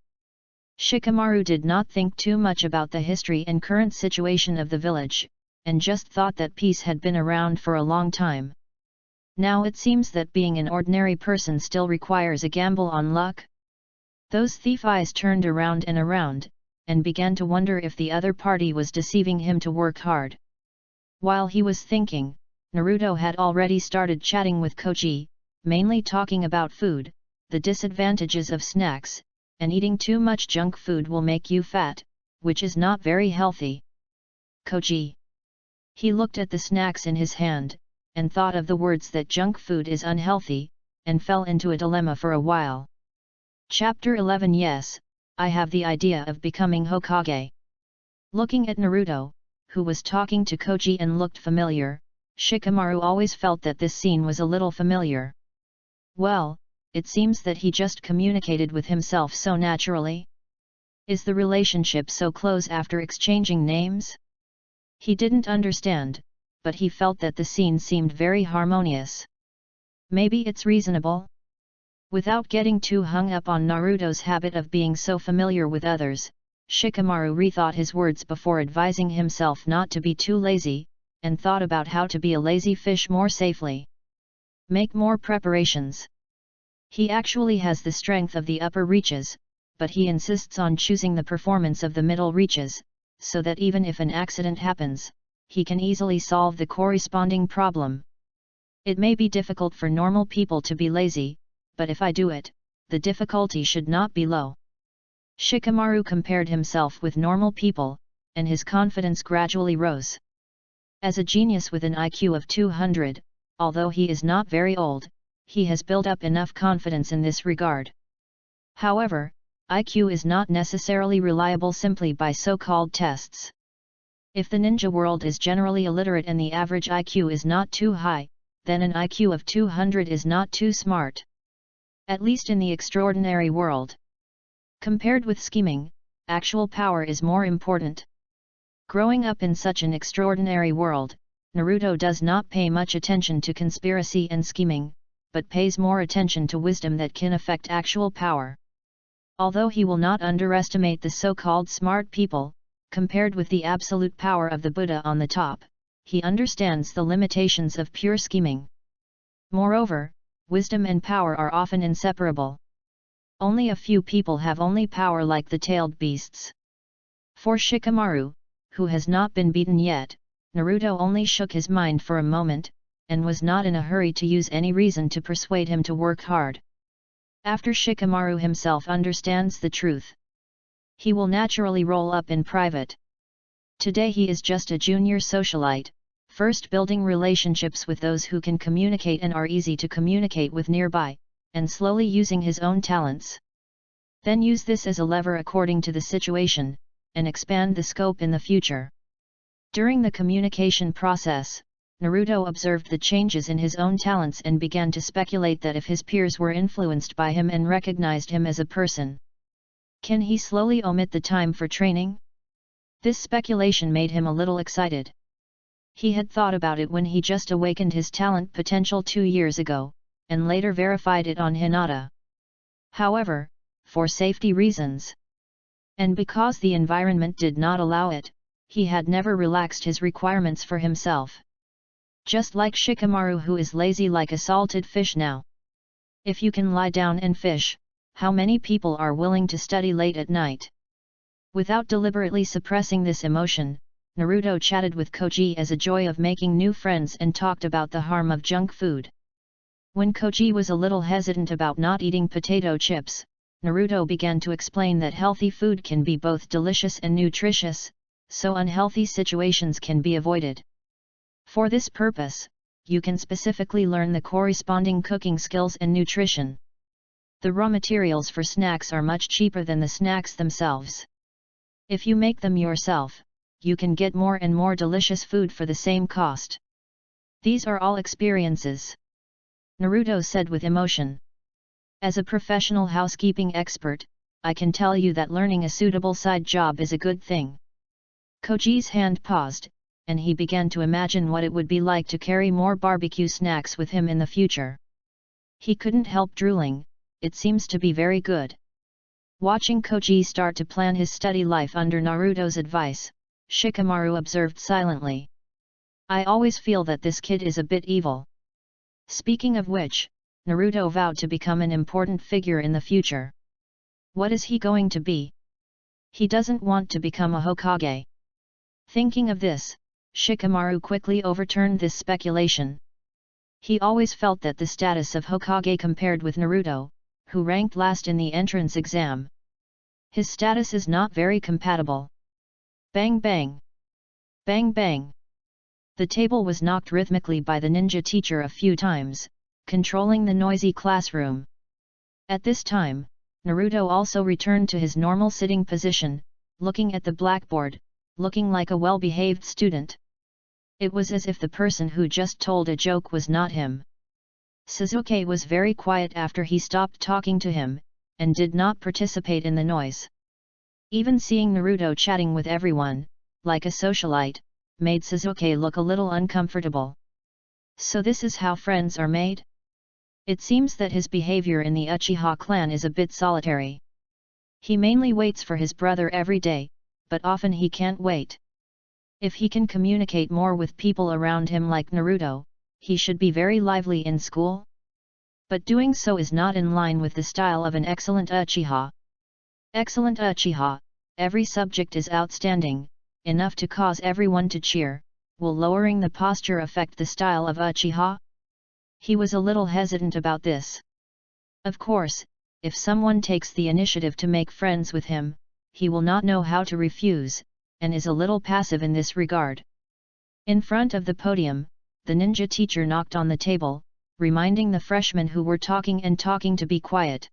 Shikamaru did not think too much about the history and current situation of the village, and just thought that peace had been around for a long time. Now it seems that being an ordinary person still requires a gamble on luck. Those thief eyes turned around, and began to wonder if the other party was deceiving him to work hard. While he was thinking, Naruto had already started chatting with Koji, mainly talking about food, the disadvantages of snacks, and eating too much junk food will make you fat, which is not very healthy. Koji. He looked at the snacks in his hand, and thought of the words that junk food is unhealthy, and fell into a dilemma for a while. Chapter 11. Yes, I have the idea of becoming Hokage. Looking at Naruto, who was talking to Koji and looked familiar, Shikamaru always felt that this scene was a little familiar. Well, it seems that he just communicated with himself so naturally. Is the relationship so close after exchanging names? He didn't understand, but he felt that the scene seemed very harmonious. Maybe it's reasonable? Without getting too hung up on Naruto's habit of being so familiar with others, Shikamaru rethought his words before advising himself not to be too lazy, and thought about how to be a lazy fish more safely. Make more preparations. He actually has the strength of the upper reaches, but he insists on choosing the performance of the middle reaches, so that even if an accident happens, he can easily solve the corresponding problem. It may be difficult for normal people to be lazy, but if I do it, the difficulty should not be low. Shikamaru compared himself with normal people, and his confidence gradually rose. As a genius with an IQ of 200, although he is not very old, he has built up enough confidence in this regard. However, IQ is not necessarily reliable simply by so-called tests. If the ninja world is generally illiterate and the average IQ is not too high, then an IQ of 200 is not too smart. At least in the extraordinary world. Compared with scheming, actual power is more important. Growing up in such an extraordinary world, Naruto does not pay much attention to conspiracy and scheming, but pays more attention to wisdom that can affect actual power. Although he will not underestimate the so-called smart people, compared with the absolute power of the Buddha on the top, he understands the limitations of pure scheming. Moreover, wisdom and power are often inseparable. Only a few people have only power like the tailed beasts. For Shikamaru, who has not been beaten yet, Naruto only shook his mind for a moment, and was not in a hurry to use any reason to persuade him to work hard. After Shikamaru himself understands the truth, he will naturally roll up in private. Today he is just a junior socialite, first building relationships with those who can communicate and are easy to communicate with nearby, and slowly using his own talents. Then use this as a lever according to the situation, and expand the scope in the future. During the communication process, Naruto observed the changes in his own talents and began to speculate that if his peers were influenced by him and recognized him as a person, can he slowly omit the time for training? This speculation made him a little excited. He had thought about it when he just awakened his talent potential 2 years ago, and later verified it on Hinata. However, for safety reasons, and because the environment did not allow it, he had never relaxed his requirements for himself. Just like Shikamaru, who is lazy like a salted fish now. If you can lie down and fish, how many people are willing to study late at night? Without deliberately suppressing this emotion, Naruto chatted with Koji as a joy of making new friends and talked about the harm of junk food. When Koji was a little hesitant about not eating potato chips, Naruto began to explain that healthy food can be both delicious and nutritious, so unhealthy situations can be avoided. For this purpose, you can specifically learn the corresponding cooking skills and nutrition. The raw materials for snacks are much cheaper than the snacks themselves. If you make them yourself, you can get more and more delicious food for the same cost. These are all experiences," Naruto said with emotion. "As a professional housekeeping expert, I can tell you that learning a suitable side job is a good thing." Koji's hand paused, and he began to imagine what it would be like to carry more barbecue snacks with him in the future. He couldn't help drooling. It seems to be very good. Watching Koji start to plan his study life under Naruto's advice, Shikamaru observed silently. "I always feel that this kid is a bit evil." Speaking of which, Naruto vowed to become an important figure in the future. What is he going to be? He doesn't want to become a Hokage. Thinking of this, Shikamaru quickly overturned this speculation. He always felt that the status of Hokage compared with Naruto, who ranked last in the entrance exam. His status is not very compatible. Bang bang! Bang bang! The table was knocked rhythmically by the ninja teacher a few times, controlling the noisy classroom. At this time, Naruto also returned to his normal sitting position, looking at the blackboard, looking like a well-behaved student. It was as if the person who just told a joke was not him. Sasuke was very quiet after he stopped talking to him, and did not participate in the noise. Even seeing Naruto chatting with everyone, like a socialite, made Sasuke look a little uncomfortable. So this is how friends are made? It seems that his behavior in the Uchiha clan is a bit solitary. He mainly waits for his brother every day, but often he can't wait. If he can communicate more with people around him like Naruto, he should be very lively in school. But doing so is not in line with the style of an excellent Uchiha. Excellent Uchiha, every subject is outstanding, enough to cause everyone to cheer. Will lowering the posture affect the style of Uchiha? He was a little hesitant about this. Of course, if someone takes the initiative to make friends with him, he will not know how to refuse, and is a little passive in this regard. In front of the podium, the ninja teacher knocked on the table, reminding the freshmen who were talking to be quiet.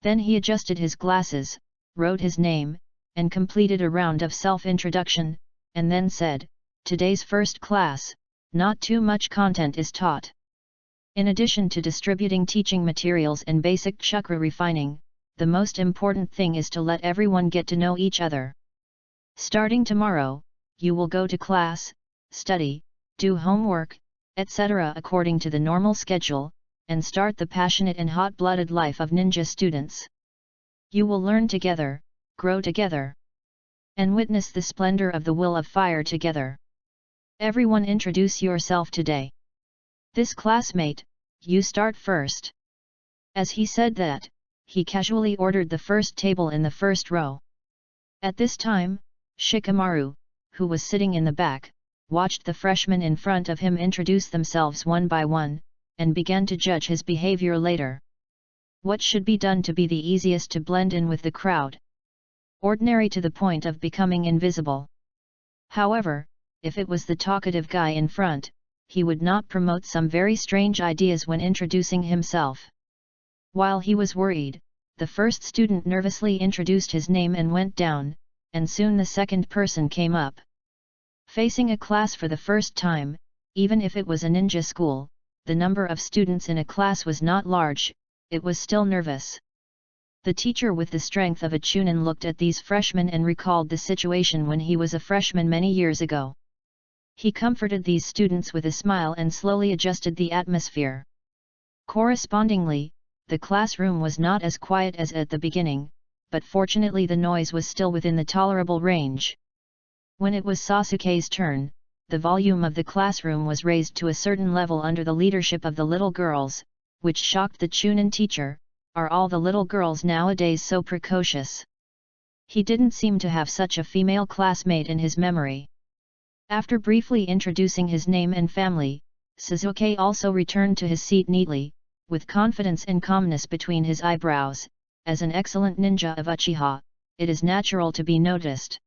Then he adjusted his glasses, wrote his name, and completed a round of self-introduction, and then said, "Today's first class, not too much content is taught. In addition to distributing teaching materials and basic chakra refining, the most important thing is to let everyone get to know each other. Starting tomorrow, you will go to class, study, do homework, etc. according to the normal schedule, and start the passionate and hot-blooded life of ninja students. You will learn together, grow together, and witness the splendor of the will of fire together. Everyone introduce yourself today. This classmate, you start first." As he said that, he casually ordered the first table in the first row. At this time, Shikamaru, who was sitting in the back, watched the freshmen in front of him introduce themselves one by one, and began to judge his behavior later. What should be done to be the easiest to blend in with the crowd? Ordinary to the point of becoming invisible. However, if it was the talkative guy in front, he would not promote some very strange ideas when introducing himself. While he was worried, the first student nervously introduced his name and went down, and soon the second person came up. Facing a class for the first time, even if it was a ninja school, the number of students in a class was not large, it was still nervous. The teacher with the strength of a Chunin looked at these freshmen and recalled the situation when he was a freshman many years ago. He comforted these students with a smile and slowly adjusted the atmosphere. Correspondingly, the classroom was not as quiet as at the beginning, but fortunately the noise was still within the tolerable range. When it was Sasuke's turn, the volume of the classroom was raised to a certain level under the leadership of the little girls, which shocked the Chunin teacher. Are all the little girls nowadays so precocious? He didn't seem to have such a female classmate in his memory. After briefly introducing his name and family, Sasuke also returned to his seat neatly, with confidence and calmness between his eyebrows. As an excellent ninja of Uchiha, it is natural to be noticed.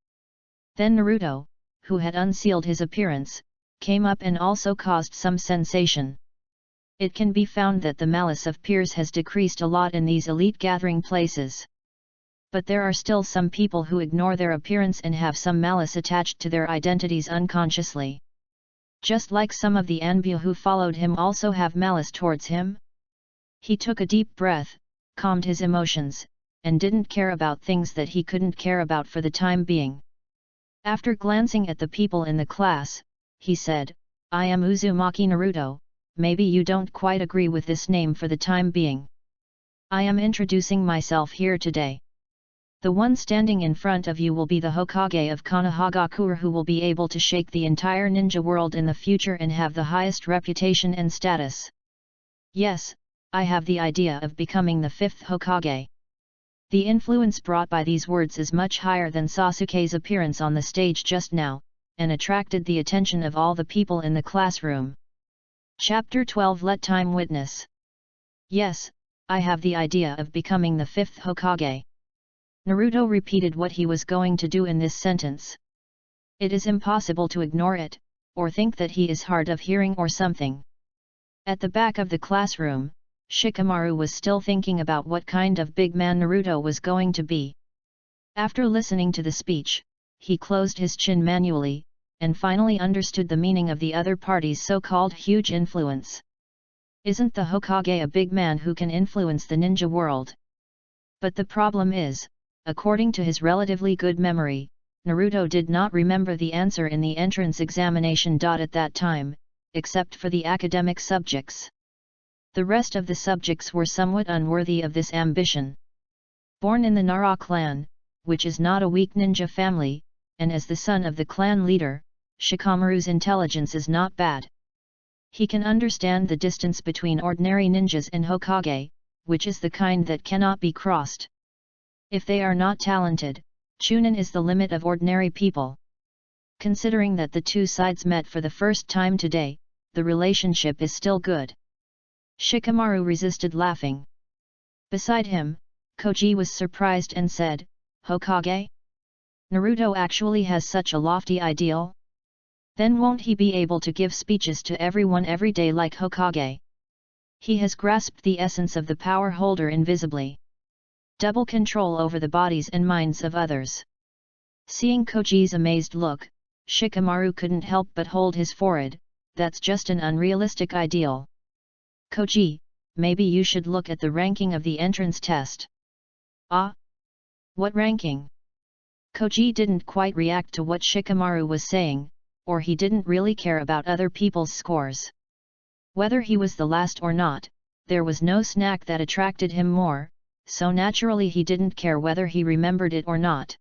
Then Naruto, who had unsealed his appearance, came up and also caused some sensation. It can be found that the malice of peers has decreased a lot in these elite gathering places. But there are still some people who ignore their appearance and have some malice attached to their identities unconsciously. Just like some of the Anbu who followed him also have malice towards him. He took a deep breath, calmed his emotions, and didn't care about things that he couldn't care about for the time being. After glancing at the people in the class, he said, "I am Uzumaki Naruto, maybe you don't quite agree with this name for the time being. I am introducing myself here today. The one standing in front of you will be the Hokage of Konohagakure, who will be able to shake the entire ninja world in the future and have the highest reputation and status. Yes, I have the idea of becoming the 5th Hokage." The influence brought by these words is much higher than Sasuke's appearance on the stage just now, and attracted the attention of all the people in the classroom. Chapter 12 Let Time Witness. Yes, I have the idea of becoming the 5th Hokage. Naruto repeated what he was going to do in this sentence. It is impossible to ignore it, or think that he is hard of hearing or something. At the back of the classroom, Shikamaru was still thinking about what kind of big man Naruto was going to be. After listening to the speech, he closed his chin manually, and finally understood the meaning of the other party's so-called huge influence. Isn't the Hokage a big man who can influence the ninja world? But the problem is, according to his relatively good memory, Naruto did not remember the answer in the entrance examination. At that time, except for the academic subjects. The rest of the subjects were somewhat unworthy of this ambition. Born in the Nara clan, which is not a weak ninja family, and as the son of the clan leader, Shikamaru's intelligence is not bad. He can understand the distance between ordinary ninjas and Hokage, which is the kind that cannot be crossed. If they are not talented, Chunin is the limit of ordinary people. Considering that the two sides met for the first time today, the relationship is still good. Shikamaru resisted laughing. Beside him, Koji was surprised and said, "Hokage? Naruto actually has such a lofty ideal? Then won't he be able to give speeches to everyone every day like Hokage? He has grasped the essence of the power holder invisibly. Double control over the bodies and minds of others." Seeing Koji's amazed look, Shikamaru couldn't help but hold his forehead. That's just an unrealistic ideal. "Koji, maybe you should look at the ranking of the entrance test." "Ah? What ranking?" Koji didn't quite react to what Shikamaru was saying, or he didn't really care about other people's scores. Whether he was the last or not, there was no snack that attracted him more, so naturally he didn't care whether he remembered it or not.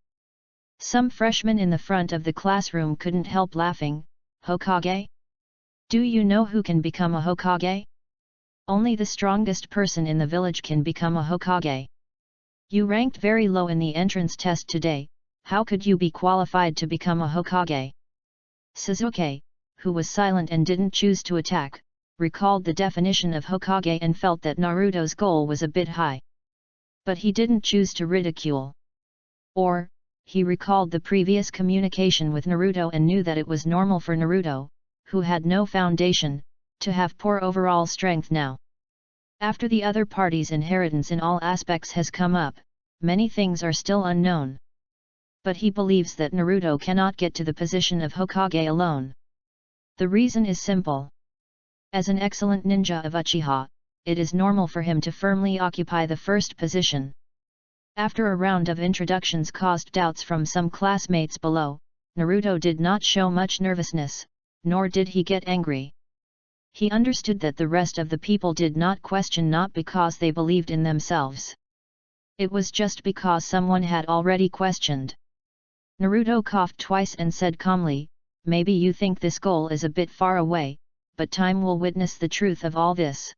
Some freshmen in the front of the classroom couldn't help laughing. "Hokage? Do you know who can become a Hokage? Only the strongest person in the village can become a Hokage. You ranked very low in the entrance test today, how could you be qualified to become a Hokage?" Sasuke, who was silent and didn't choose to attack, recalled the definition of Hokage and felt that Naruto's goal was a bit high. But he didn't choose to ridicule. Or, he recalled the previous communication with Naruto and knew that it was normal for Naruto, who had no foundation, to have poor overall strength now. After the other party's inheritance in all aspects has come up, many things are still unknown. But he believes that Naruto cannot get to the position of Hokage alone. The reason is simple. As an excellent ninja of Uchiha, it is normal for him to firmly occupy the first position. After a round of introductions caused doubts from some classmates below, Naruto did not show much nervousness, nor did he get angry. He understood that the rest of the people did not question not because they believed in themselves. It was just because someone had already questioned. Naruto coughed twice and said calmly, "Maybe you think this goal is a bit far away, but time will witness the truth of all this.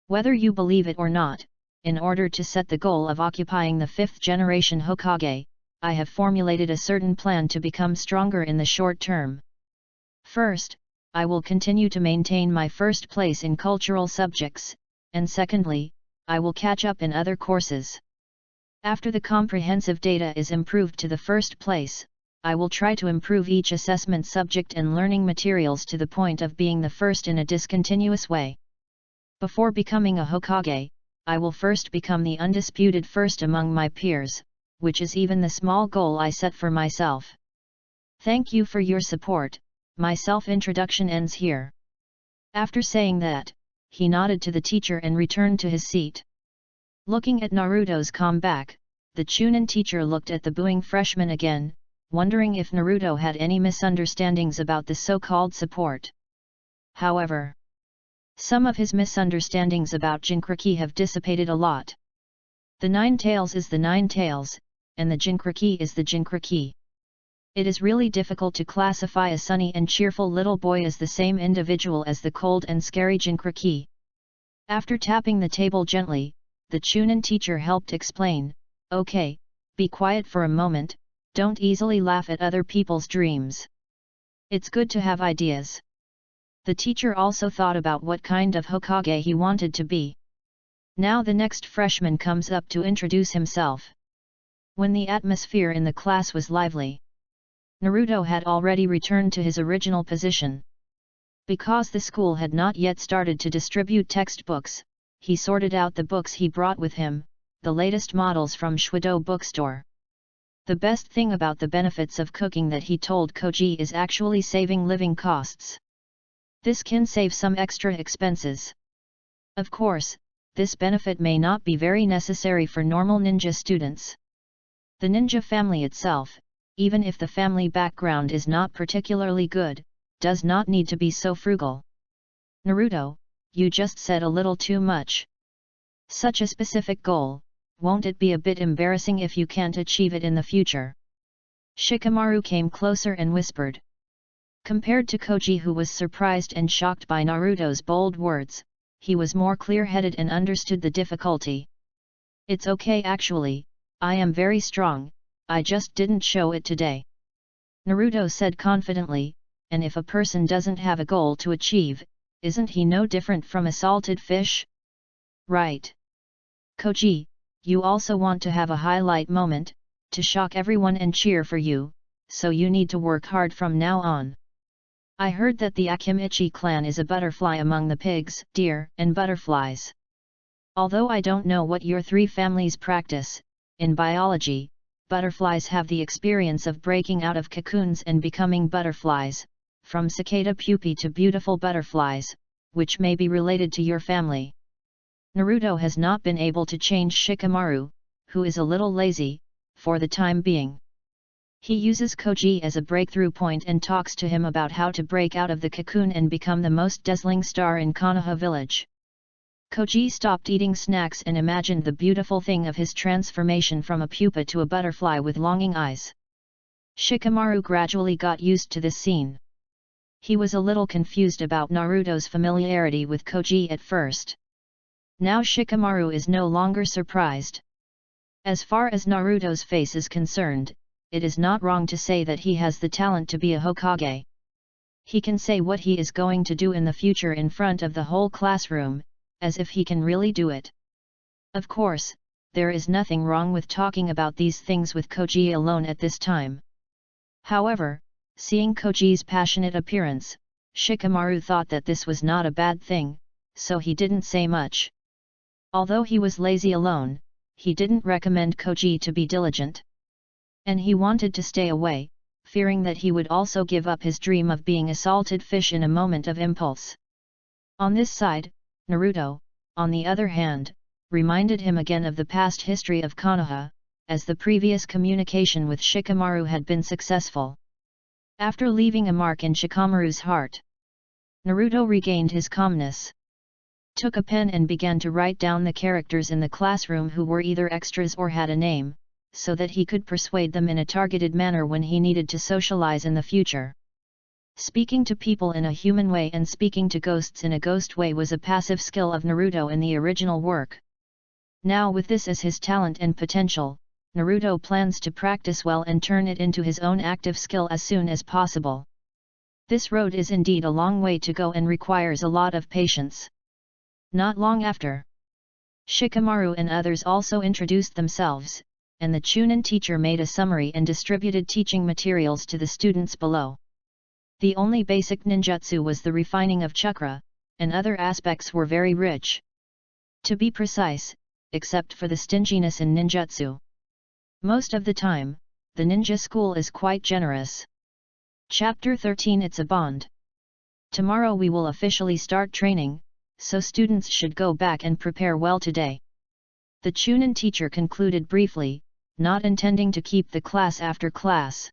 Whether you believe it or not, in order to set the goal of occupying the 5th generation Hokage, I have formulated a certain plan to become stronger in the short term. First, I will continue to maintain my first place in cultural subjects, and secondly, I will catch up in other courses. After the comprehensive data is improved to the first place, I will try to improve each assessment subject and learning materials to the point of being the first in a discontinuous way. Before becoming a Hokage, I will first become the undisputed first among my peers, which is even the small goal I set for myself. Thank you for your support. My self-introduction ends here." After saying that, he nodded to the teacher and returned to his seat. Looking at Naruto's comeback, the Chunin teacher looked at the booing freshman again, wondering if Naruto had any misunderstandings about the so-called support. However, some of his misunderstandings about Jinchuriki have dissipated a lot. The Nine Tails is the Nine Tails, and the Jinchuriki is the Jinchuriki. It is really difficult to classify a sunny and cheerful little boy as the same individual as the cold and scary Jinchuriki. After tapping the table gently, the Chunin teacher helped explain, "Okay, be quiet for a moment, don't easily laugh at other people's dreams. It's good to have ideas." The teacher also thought about what kind of Hokage he wanted to be. Now the next freshman comes up to introduce himself. When the atmosphere in the class was lively, Naruto had already returned to his original position. Because the school had not yet started to distribute textbooks, he sorted out the books he brought with him, the latest models from Shudo bookstore. The best thing about the benefits of cooking that he told Koji is actually saving living costs. This can save some extra expenses. Of course, this benefit may not be very necessary for normal ninja students. The ninja family itself, even if the family background is not particularly good, does not need to be so frugal. "Naruto, you just said a little too much. Such a specific goal, won't it be a bit embarrassing if you can't achieve it in the future?" Shikamaru came closer and whispered. Compared to Koji, who was surprised and shocked by Naruto's bold words, he was more clear-headed and understood the difficulty. "It's okay actually, I am very strong, I just didn't show it today," Naruto said confidently, "and if a person doesn't have a goal to achieve, isn't he no different from a salted fish? Right? Koji, you also want to have a highlight moment, to shock everyone and cheer for you, so you need to work hard from now on. I heard that the Akimichi clan is a butterfly among the pigs, deer, and butterflies. Although I don't know what your three families practice, in biology, butterflies have the experience of breaking out of cocoons and becoming butterflies, from cicada pupae to beautiful butterflies, which may be related to your family." Naruto has not been able to change Shikamaru, who is a little lazy, for the time being. He uses Koji as a breakthrough point and talks to him about how to break out of the cocoon and become the most dazzling star in Konoha village. Koji stopped eating snacks and imagined the beautiful thing of his transformation from a pupa to a butterfly with longing eyes. Shikamaru gradually got used to this scene. He was a little confused about Naruto's familiarity with Koji at first. Now Shikamaru is no longer surprised. As far as Naruto's face is concerned, it is not wrong to say that he has the talent to be a Hokage. He can say what he is going to do in the future in front of the whole classroom, as if he can really do it. Of course, there is nothing wrong with talking about these things with Koji alone at this time. However, seeing Koji's passionate appearance, Shikamaru thought that this was not a bad thing, so he didn't say much. Although he was lazy alone, he didn't recommend Koji to be diligent. And he wanted to stay away, fearing that he would also give up his dream of being a salted fish in a moment of impulse. On this side, Naruto, on the other hand, reminded him again of the past history of Konoha, as the previous communication with Shikamaru had been successful. After leaving a mark in Shikamaru's heart, Naruto regained his calmness, took a pen and began to write down the characters in the classroom who were either extras or had a name, so that he could persuade them in a targeted manner when he needed to socialize in the future. Speaking to people in a human way and speaking to ghosts in a ghost way was a passive skill of Naruto in the original work. Now with this as his talent and potential, Naruto plans to practice well and turn it into his own active skill as soon as possible. This road is indeed a long way to go and requires a lot of patience. Not long after, Shikamaru and others also introduced themselves, and the Chunin teacher made a summary and distributed teaching materials to the students below. The only basic ninjutsu was the refining of chakra, and other aspects were very rich. To be precise, except for the stinginess in ninjutsu. Most of the time, the ninja school is quite generous. Chapter 13 It's a bond. Tomorrow we will officially start training, so students should go back and prepare well today. The Chunin teacher concluded briefly, not intending to keep the class after class.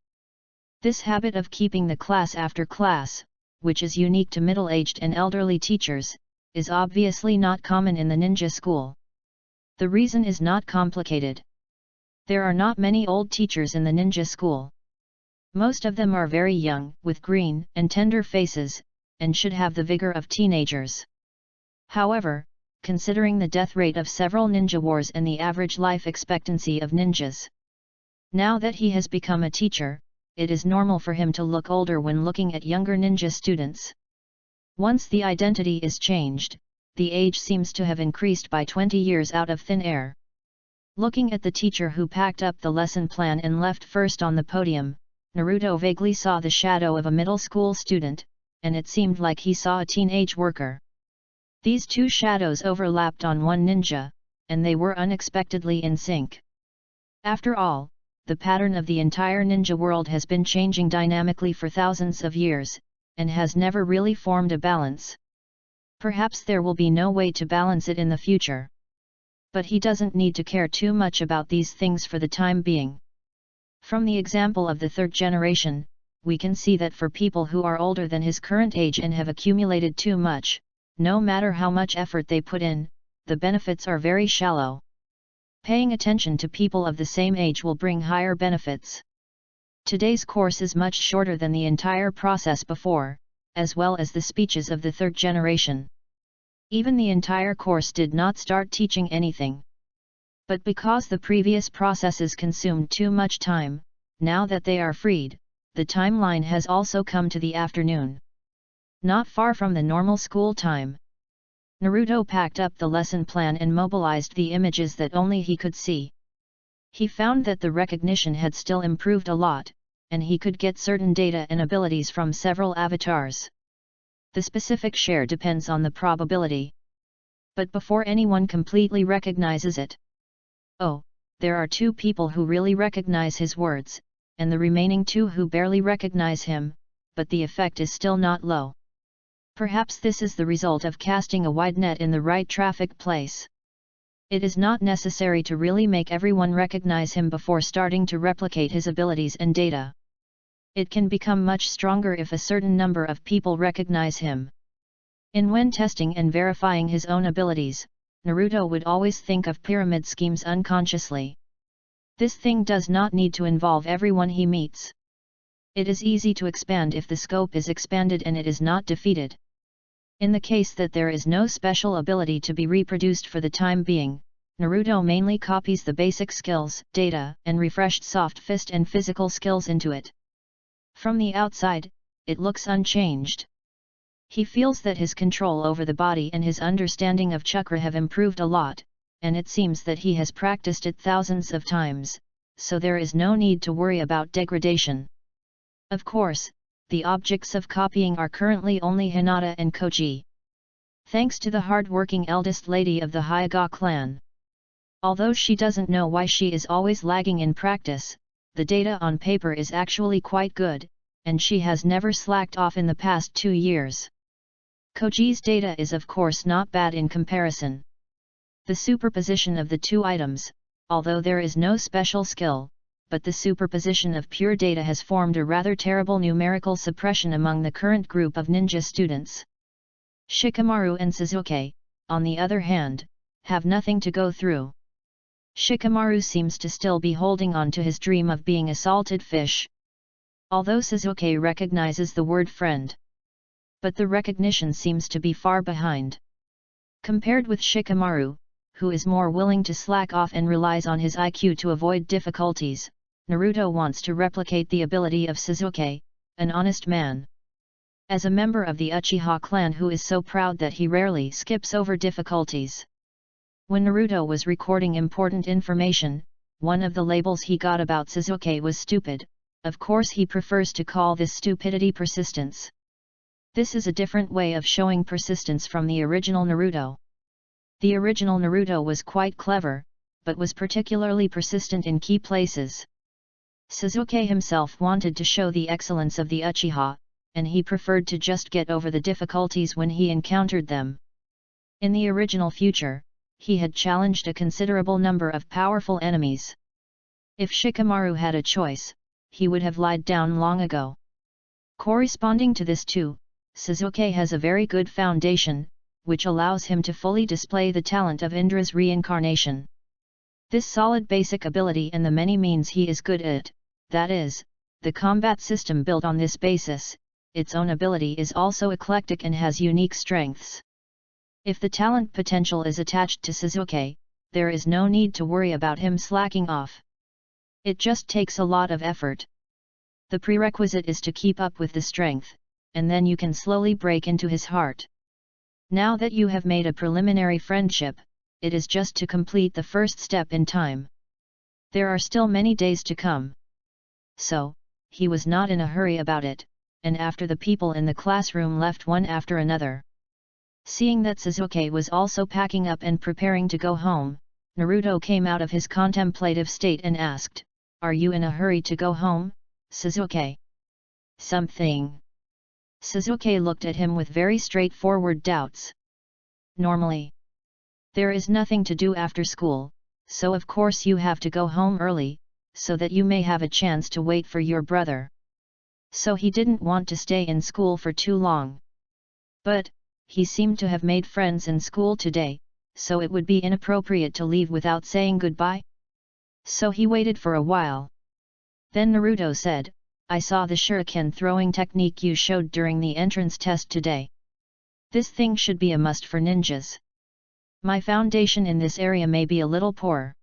This habit of keeping the class after class, which is unique to middle-aged and elderly teachers, is obviously not common in the ninja school. The reason is not complicated. There are not many old teachers in the ninja school. Most of them are very young, with green and tender faces, and should have the vigor of teenagers. However, considering the death rate of several ninja wars and the average life expectancy of ninjas, now that he has become a teacher, it is normal for him to look older when looking at younger ninja students. Once the identity is changed, the age seems to have increased by 20 years out of thin air. Looking at the teacher who packed up the lesson plan and left first on the podium, Naruto vaguely saw the shadow of a middle school student, and it seemed like he saw a teenage worker. These two shadows overlapped on one ninja, and they were unexpectedly in sync. After all, the pattern of the entire ninja world has been changing dynamically for thousands of years, and has never really formed a balance. Perhaps there will be no way to balance it in the future. But he doesn't need to care too much about these things for the time being. From the example of the third generation, we can see that for people who are older than his current age and have accumulated too much, no matter how much effort they put in, the benefits are very shallow. Paying attention to people of the same age will bring higher benefits. Today's course is much shorter than the entire process before, as well as the speeches of the third generation. Even the entire course did not start teaching anything. But because the previous processes consumed too much time, now that they are freed, the timeline has also come to the afternoon. Not far from the normal school time. Naruto packed up the lesson plan and mobilized the images that only he could see. He found that the recognition had still improved a lot, and he could get certain data and abilities from several avatars. The specific share depends on the probability. But before anyone completely recognizes it. Oh, there are 2 people who really recognize his words, and the remaining 2 who barely recognize him, but the effect is still not low. Perhaps this is the result of casting a wide net in the right traffic place. It is not necessary to really make everyone recognize him before starting to replicate his abilities and data. It can become much stronger if a certain number of people recognize him. When testing and verifying his own abilities, Naruto would always think of pyramid schemes unconsciously. This thing does not need to involve everyone he meets. It is easy to expand if the scope is expanded and it is not defeated. In the case that there is no special ability to be reproduced for the time being, Naruto mainly copies the basic skills, data, and refreshed soft fist and physical skills into it. From the outside, it looks unchanged. He feels that his control over the body and his understanding of chakra have improved a lot, and it seems that he has practiced it thousands of times, so there is no need to worry about degradation. Of course, the objects of copying are currently only Hinata and Koji. Thanks to the hard-working eldest lady of the Hyuga clan. Although she doesn't know why she is always lagging in practice, the data on paper is actually quite good, and she has never slacked off in the past 2 years. Koji's data is of course not bad in comparison. The superposition of the 2 items, although there is no special skill, but the superposition of pure data has formed a rather terrible numerical suppression among the current group of ninja students. Shikamaru and Sasuke, on the other hand, have nothing to go through. Shikamaru seems to still be holding on to his dream of being a salted fish. Although Sasuke recognizes the word friend. But the recognition seems to be far behind. Compared with Shikamaru, who is more willing to slack off and relies on his IQ to avoid difficulties, Naruto wants to replicate the ability of Sasuke, an honest man. As a member of the Uchiha clan who is so proud that he rarely skips over difficulties. When Naruto was recording important information, one of the labels he got about Sasuke was stupid. Of course he prefers to call this stupidity persistence. This is a different way of showing persistence from the original Naruto. The original Naruto was quite clever, but was particularly persistent in key places. Sasuke himself wanted to show the excellence of the Uchiha, and he preferred to just get over the difficulties when he encountered them. In the original future, he had challenged a considerable number of powerful enemies. If Shikamaru had a choice, he would have lied down long ago. Corresponding to this too, Sasuke has a very good foundation, which allows him to fully display the talent of Indra's reincarnation. This solid basic ability and the many means he is good at, that is, the combat system built on this basis, its own ability is also eclectic and has unique strengths. If the talent potential is attached to Sasuke, there is no need to worry about him slacking off. It just takes a lot of effort. The prerequisite is to keep up with the strength, and then you can slowly break into his heart. Now that you have made a preliminary friendship, it is just to complete the first step in time. There are still many days to come. So, he was not in a hurry about it, and after the people in the classroom left one after another. Seeing that Sasuke was also packing up and preparing to go home, Naruto came out of his contemplative state and asked, "Are you in a hurry to go home, Sasuke?" "Something." Sasuke looked at him with very straightforward doubts. "Normally, there is nothing to do after school, so of course you have to go home early, so that you may have a chance to wait for your brother." So he didn't want to stay in school for too long. But, he seemed to have made friends in school today, so it would be inappropriate to leave without saying goodbye. So he waited for a while. Then Naruto said, "I saw the shuriken throwing technique you showed during the entrance test today. This thing should be a must for ninjas. My foundation in this area may be a little poor.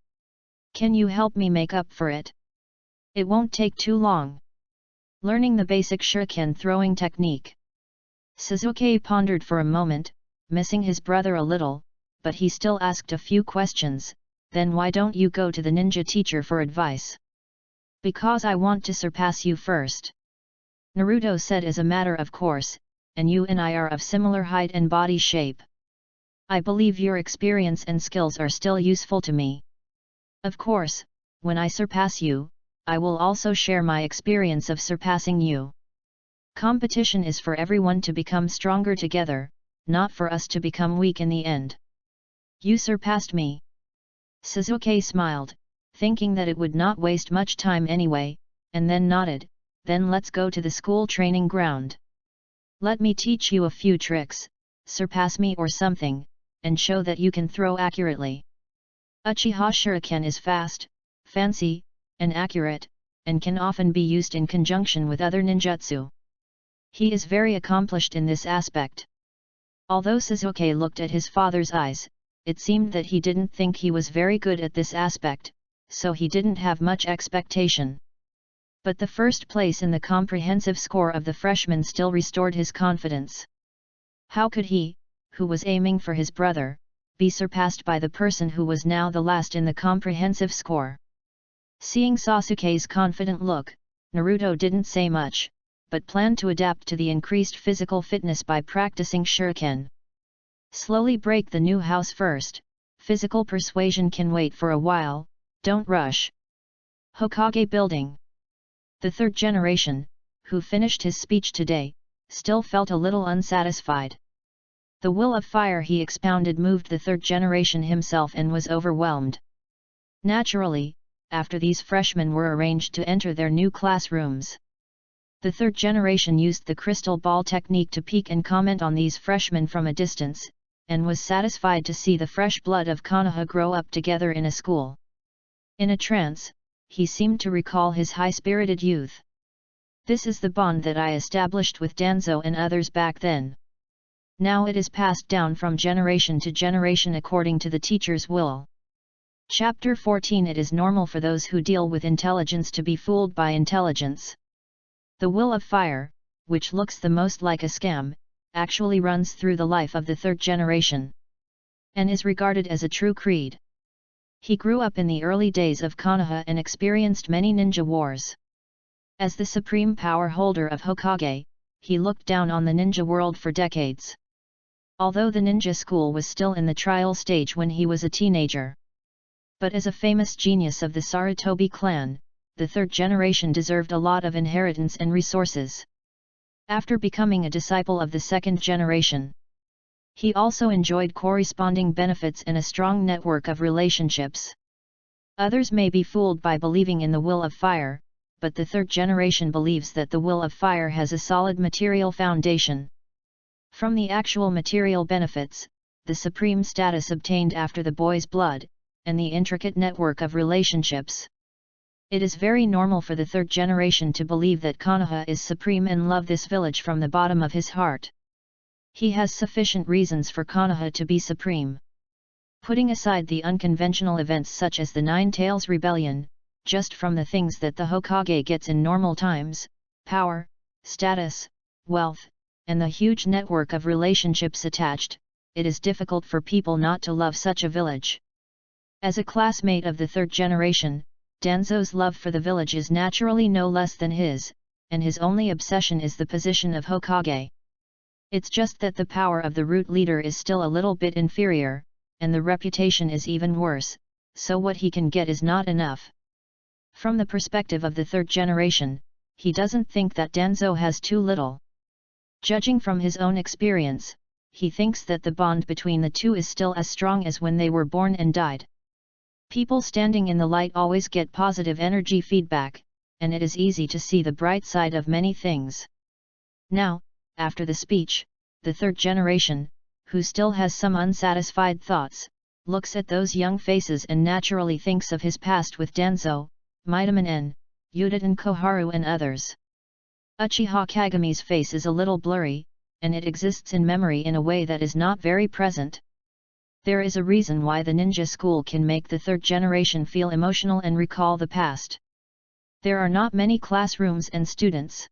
Can you help me make up for it? It won't take too long." Learning the basic shuriken throwing technique. Sasuke pondered for a moment, missing his brother a little, but he still asked a few questions. "Then why don't you go to the ninja teacher for advice?" "Because I want to surpass you first," Naruto said as a matter of course, "and you and I are of similar height and body shape. I believe your experience and skills are still useful to me. Of course, when I surpass you, I will also share my experience of surpassing you. Competition is for everyone to become stronger together, not for us to become weak in the end. You surpassed me." Sasuke smiled, thinking that it would not waste much time anyway, and then nodded. "Then let's go to the school training ground. Let me teach you a few tricks, surpass me or something, and show that you can throw accurately." Uchiha Shuriken is fast, fancy, and accurate, and can often be used in conjunction with other ninjutsu. He is very accomplished in this aspect. Although Sasuke looked at his father's eyes, it seemed that he didn't think he was very good at this aspect, so he didn't have much expectation. But the first place in the comprehensive score of the freshman still restored his confidence. How could he, who was aiming for his brother, be surpassed by the person who was now the last in the comprehensive score? Seeing Sasuke's confident look, Naruto didn't say much, but planned to adapt to the increased physical fitness by practicing shuriken. Slowly break the new house first, physical persuasion can wait for a while, don't rush. Hokage building. The third generation, who finished his speech today, still felt a little unsatisfied. The will of fire he expounded moved the third generation himself and was overwhelmed. Naturally, after these freshmen were arranged to enter their new classrooms, the third generation used the crystal ball technique to peek and comment on these freshmen from a distance, and was satisfied to see the fresh blood of Konoha grow up together in a school. In a trance, he seemed to recall his high-spirited youth. "This is the bond that I established with Danzo and others back then. Now it is passed down from generation to generation according to the teacher's will." Chapter 14. It is normal for those who deal with intelligence to be fooled by intelligence. The will of fire, which looks the most like a scam, actually runs through the life of the third generation, and is regarded as a true creed. He grew up in the early days of Konoha and experienced many ninja wars. As the supreme power holder of Hokage, he looked down on the ninja world for decades. Although the ninja school was still in the trial stage when he was a teenager. But as a famous genius of the Sarutobi clan, the third generation deserved a lot of inheritance and resources. After becoming a disciple of the second generation, he also enjoyed corresponding benefits and a strong network of relationships. Others may be fooled by believing in the will of fire, but the third generation believes that the will of fire has a solid material foundation. From the actual material benefits, the supreme status obtained after the boy's blood, and the intricate network of relationships, it is very normal for the third generation to believe that Konoha is supreme and love this village from the bottom of his heart. He has sufficient reasons for Konoha to be supreme. Putting aside the unconventional events such as the Nine Tails Rebellion, just from the things that the Hokage gets in normal times, power, status, wealth, and the huge network of relationships attached, it is difficult for people not to love such a village. As a classmate of the third generation, Danzo's love for the village is naturally no less than his, and his only obsession is the position of Hokage. It's just that the power of the root leader is still a little bit inferior, and the reputation is even worse, so what he can get is not enough. From the perspective of the third generation, he doesn't think that Danzo has too little. Judging from his own experience, he thinks that the bond between the two is still as strong as when they were born and died. People standing in the light always get positive energy feedback, and it is easy to see the bright side of many things. Now, after the speech, the third generation, who still has some unsatisfied thoughts, looks at those young faces and naturally thinks of his past with Danzo, Midamanen, Yuditen Koharu and others. Uchiha Kagami's face is a little blurry, and it exists in memory in a way that is not very present. There is a reason why the ninja school can make the third generation feel emotional and recall the past. There are not many classrooms and students.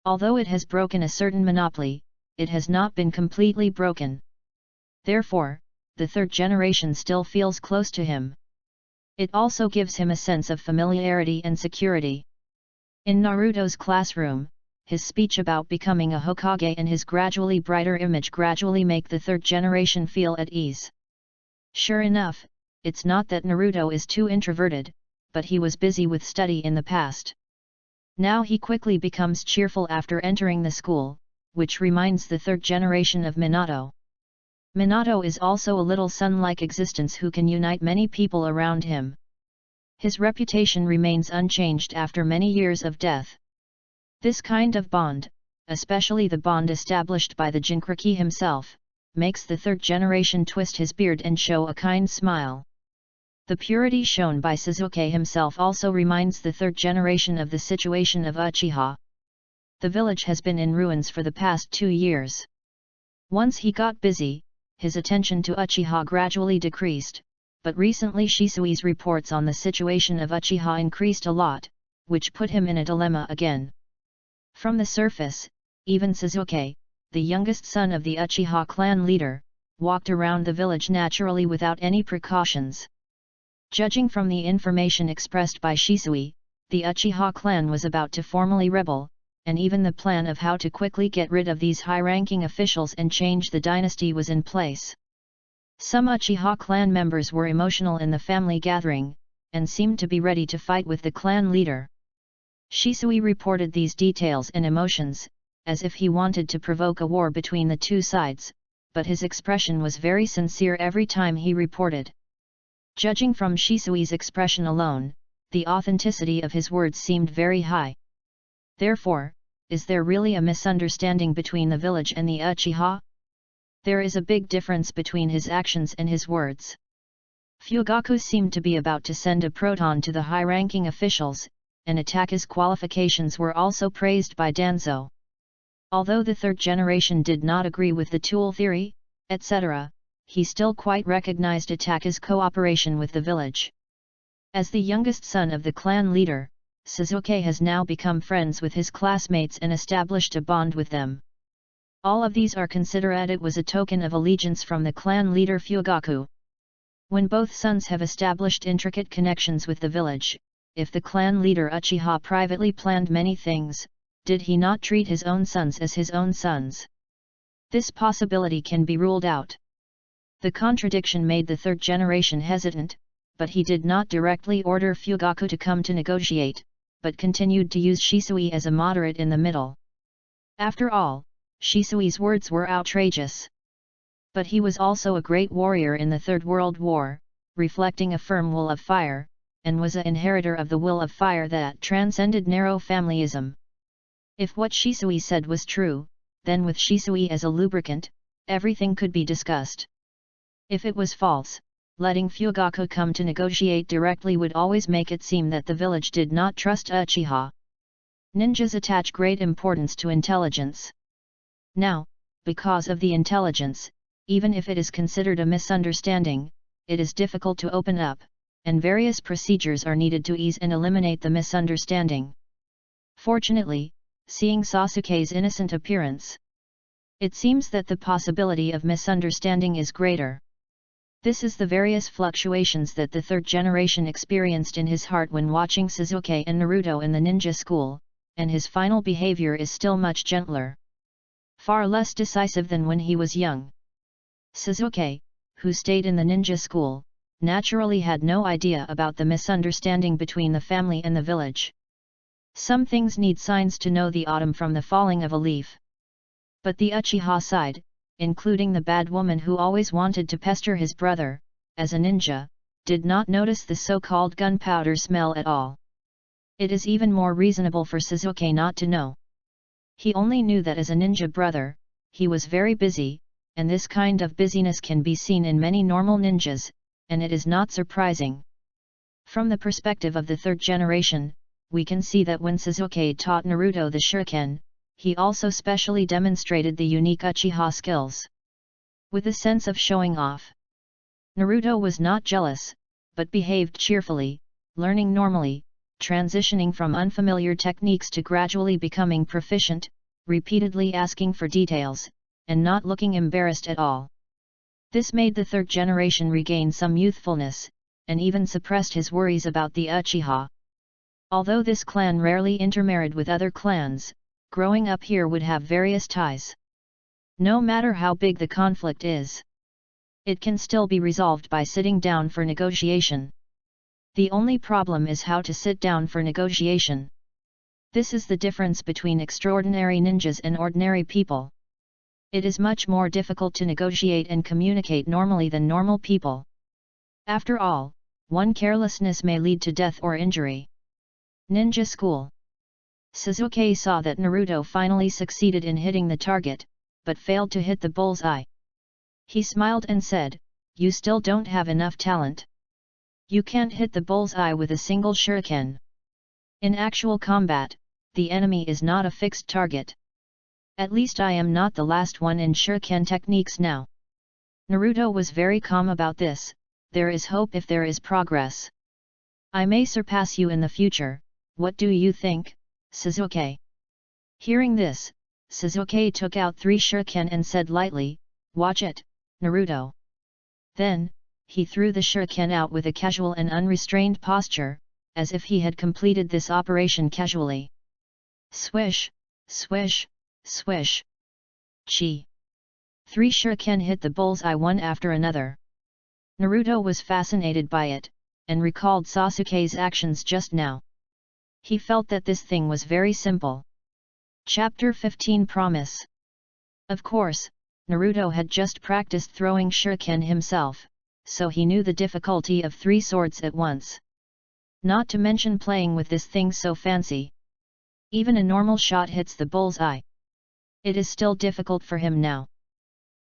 Although it has broken a certain monopoly, it has not been completely broken. Therefore, the third generation still feels close to him. It also gives him a sense of familiarity and security. In Naruto's classroom, his speech about becoming a Hokage and his gradually brighter image gradually make the third generation feel at ease. Sure enough, it's not that Naruto is too introverted, but he was busy with study in the past. Now he quickly becomes cheerful after entering the school, which reminds the third generation of Minato. Minato is also a little sun-like existence who can unite many people around him. His reputation remains unchanged after many years of death. This kind of bond, especially the bond established by the Jinchuriki himself, makes the third generation twist his beard and show a kind smile. The purity shown by Sasuke himself also reminds the third generation of the situation of Uchiha. The village has been in ruins for the past 2 years. Once he got busy, his attention to Uchiha gradually decreased, but recently Shisui's reports on the situation of Uchiha increased a lot, which put him in a dilemma again. From the surface, even Sasuke, the youngest son of the Uchiha clan leader, walked around the village naturally without any precautions. Judging from the information expressed by Shisui, the Uchiha clan was about to formally rebel, and even the plan of how to quickly get rid of these high-ranking officials and change the dynasty was in place. Some Uchiha clan members were emotional in the family gathering, and seemed to be ready to fight with the clan leader. Shisui reported these details and emotions, as if he wanted to provoke a war between the two sides, but his expression was very sincere every time he reported. Judging from Shisui's expression alone, the authenticity of his words seemed very high. Therefore, is there really a misunderstanding between the village and the Uchiha? There is a big difference between his actions and his words. Fugaku seemed to be about to send a proton to the high-ranking officials, and Ataka's qualifications were also praised by Danzo. Although the third generation did not agree with the tool theory, etc., he still quite recognized Ataka's cooperation with the village. As the youngest son of the clan leader, Sasuke has now become friends with his classmates and established a bond with them. All of these are considered it was a token of allegiance from the clan leader Fugaku. When both sons have established intricate connections with the village, if the clan leader Uchiha privately planned many things, did he not treat his own sons as his own sons? This possibility can be ruled out. The contradiction made the third generation hesitant, but he did not directly order Fugaku to come to negotiate, but continued to use Shisui as a moderate in the middle. After all, Shisui's words were outrageous. But he was also a great warrior in the Third World War, reflecting a firm will of fire, and was an inheritor of the will of fire that transcended narrow familyism. If what Shisui said was true, then with Shisui as a lubricant, everything could be discussed. If it was false, letting Fugaku come to negotiate directly would always make it seem that the village did not trust Uchiha. Ninjas attach great importance to intelligence. Now, because of the intelligence, even if it is considered a misunderstanding, it is difficult to open up, and various procedures are needed to ease and eliminate the misunderstanding. Fortunately, seeing Sasuke's innocent appearance, it seems that the possibility of misunderstanding is greater. This is the various fluctuations that the third generation experienced in his heart when watching Sasuke and Naruto in the ninja school, and his final behavior is still much gentler. Far less decisive than when he was young. Sasuke, who stayed in the ninja school, naturally had no idea about the misunderstanding between the family and the village. Some things need signs to know the autumn from the falling of a leaf. But the Uchiha side, including the bad woman who always wanted to pester his brother, as a ninja, did not notice the so-called gunpowder smell at all. It is even more reasonable for Sasuke not to know. He only knew that as a ninja brother, he was very busy, and this kind of busyness can be seen in many normal ninjas, and it is not surprising. From the perspective of the third generation, we can see that when Sasuke taught Naruto the shuriken, he also specially demonstrated the unique Uchiha skills. With a sense of showing off. Naruto was not jealous, but behaved cheerfully, learning normally, transitioning from unfamiliar techniques to gradually becoming proficient, repeatedly asking for details, and not looking embarrassed at all. This made the third generation regain some youthfulness, and even suppressed his worries about the Uchiha. Although this clan rarely intermarried with other clans, growing up here would have various ties. No matter how big the conflict is, it can still be resolved by sitting down for negotiation. The only problem is how to sit down for negotiation. This is the difference between extraordinary ninjas and ordinary people. It is much more difficult to negotiate and communicate normally than normal people. After all, one carelessness may lead to death or injury. Ninja School. Sasuke saw that Naruto finally succeeded in hitting the target, but failed to hit the bullseye. He smiled and said, "You still don't have enough talent. You can't hit the bullseye with a single shuriken. In actual combat, the enemy is not a fixed target. At least I am not the last one in shuriken techniques now." Naruto was very calm about this. "There is hope if there is progress. I may surpass you in the future, what do you think, Sasuke?" Hearing this, Sasuke took out 3 shuriken and said lightly, "Watch it, Naruto." Then, he threw the shuriken out with a casual and unrestrained posture, as if he had completed this operation casually. Swish, swish, swish. Chi. 3 shuriken hit the bullseye one after another. Naruto was fascinated by it, and recalled Sasuke's actions just now. He felt that this thing was very simple. Chapter 15 Promise. Of course, Naruto had just practiced throwing shuriken himself, so he knew the difficulty of 3 swords at once. Not to mention playing with this thing so fancy. Even a normal shot hits the bullseye. It is still difficult for him now.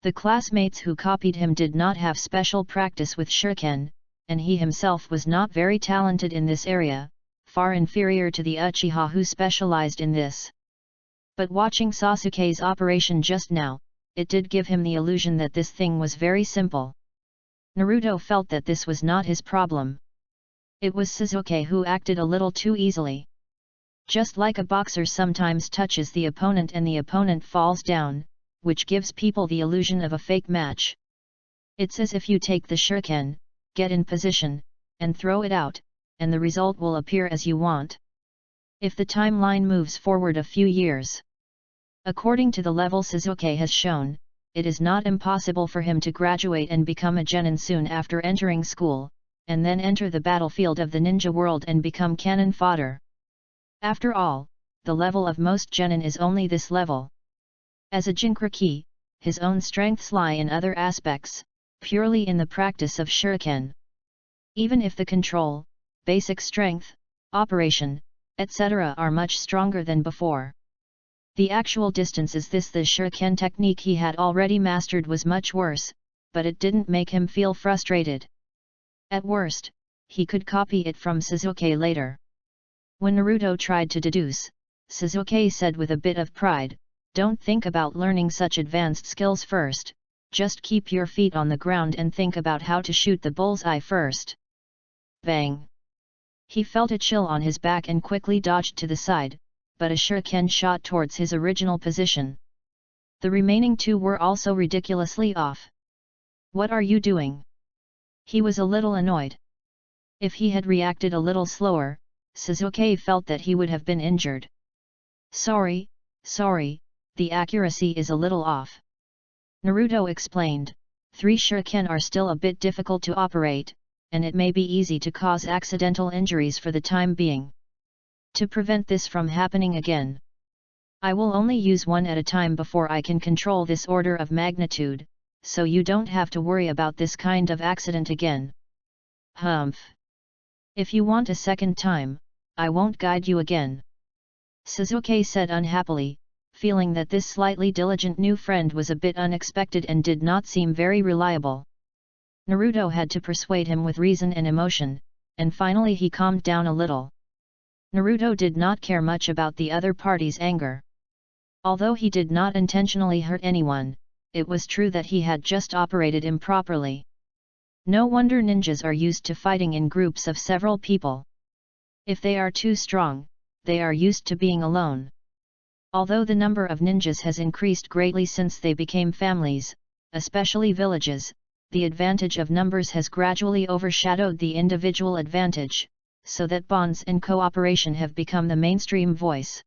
The classmates who copied him did not have special practice with shuriken, and he himself was not very talented in this area, far inferior to the Uchiha who specialized in this. But watching Sasuke's operation just now, it did give him the illusion that this thing was very simple. Naruto felt that this was not his problem. It was Sasuke who acted a little too easily. Just like a boxer sometimes touches the opponent and the opponent falls down, which gives people the illusion of a fake match. It's as if you take the shuriken, get in position, and throw it out, and the result will appear as you want. If the timeline moves forward a few years, according to the level Sasuke has shown, it is not impossible for him to graduate and become a genin soon after entering school, and then enter the battlefield of the ninja world and become cannon fodder. After all, the level of most genin is only this level. As a Jinkraki, his own strengths lie in other aspects, purely in the practice of shuriken. Even if the control, basic strength, operation, etc. are much stronger than before. The actual distance is this: the shuriken technique he had already mastered was much worse, but it didn't make him feel frustrated. At worst, he could copy it from Sasuke later. When Naruto tried to deduce, Sasuke said with a bit of pride, "Don't think about learning such advanced skills first, just keep your feet on the ground and think about how to shoot the bullseye first." Bang! He felt a chill on his back and quickly dodged to the side, but a shuriken shot towards his original position. The remaining two were also ridiculously off. "What are you doing?" He was a little annoyed. If he had reacted a little slower, Sasuke felt that he would have been injured. Sorry, the accuracy is a little off," Naruto explained. 3 shuriken are still a bit difficult to operate, and it may be easy to cause accidental injuries for the time being. To prevent this from happening again, I will only use one at a time before I can control this order of magnitude, so you don't have to worry about this kind of accident again. Humph! If you want a second time, I won't guide you again," Sasuke said unhappily, feeling that this slightly diligent new friend was a bit unexpected and did not seem very reliable. Naruto had to persuade him with reason and emotion, and finally he calmed down a little. Naruto did not care much about the other party's anger. Although he did not intentionally hurt anyone, it was true that he had just operated improperly. No wonder ninjas are used to fighting in groups of several people. If they are too strong, they are used to being alone. Although the number of ninjas has increased greatly since they became families, especially villages, the advantage of numbers has gradually overshadowed the individual advantage, so that bonds and cooperation have become the mainstream voice.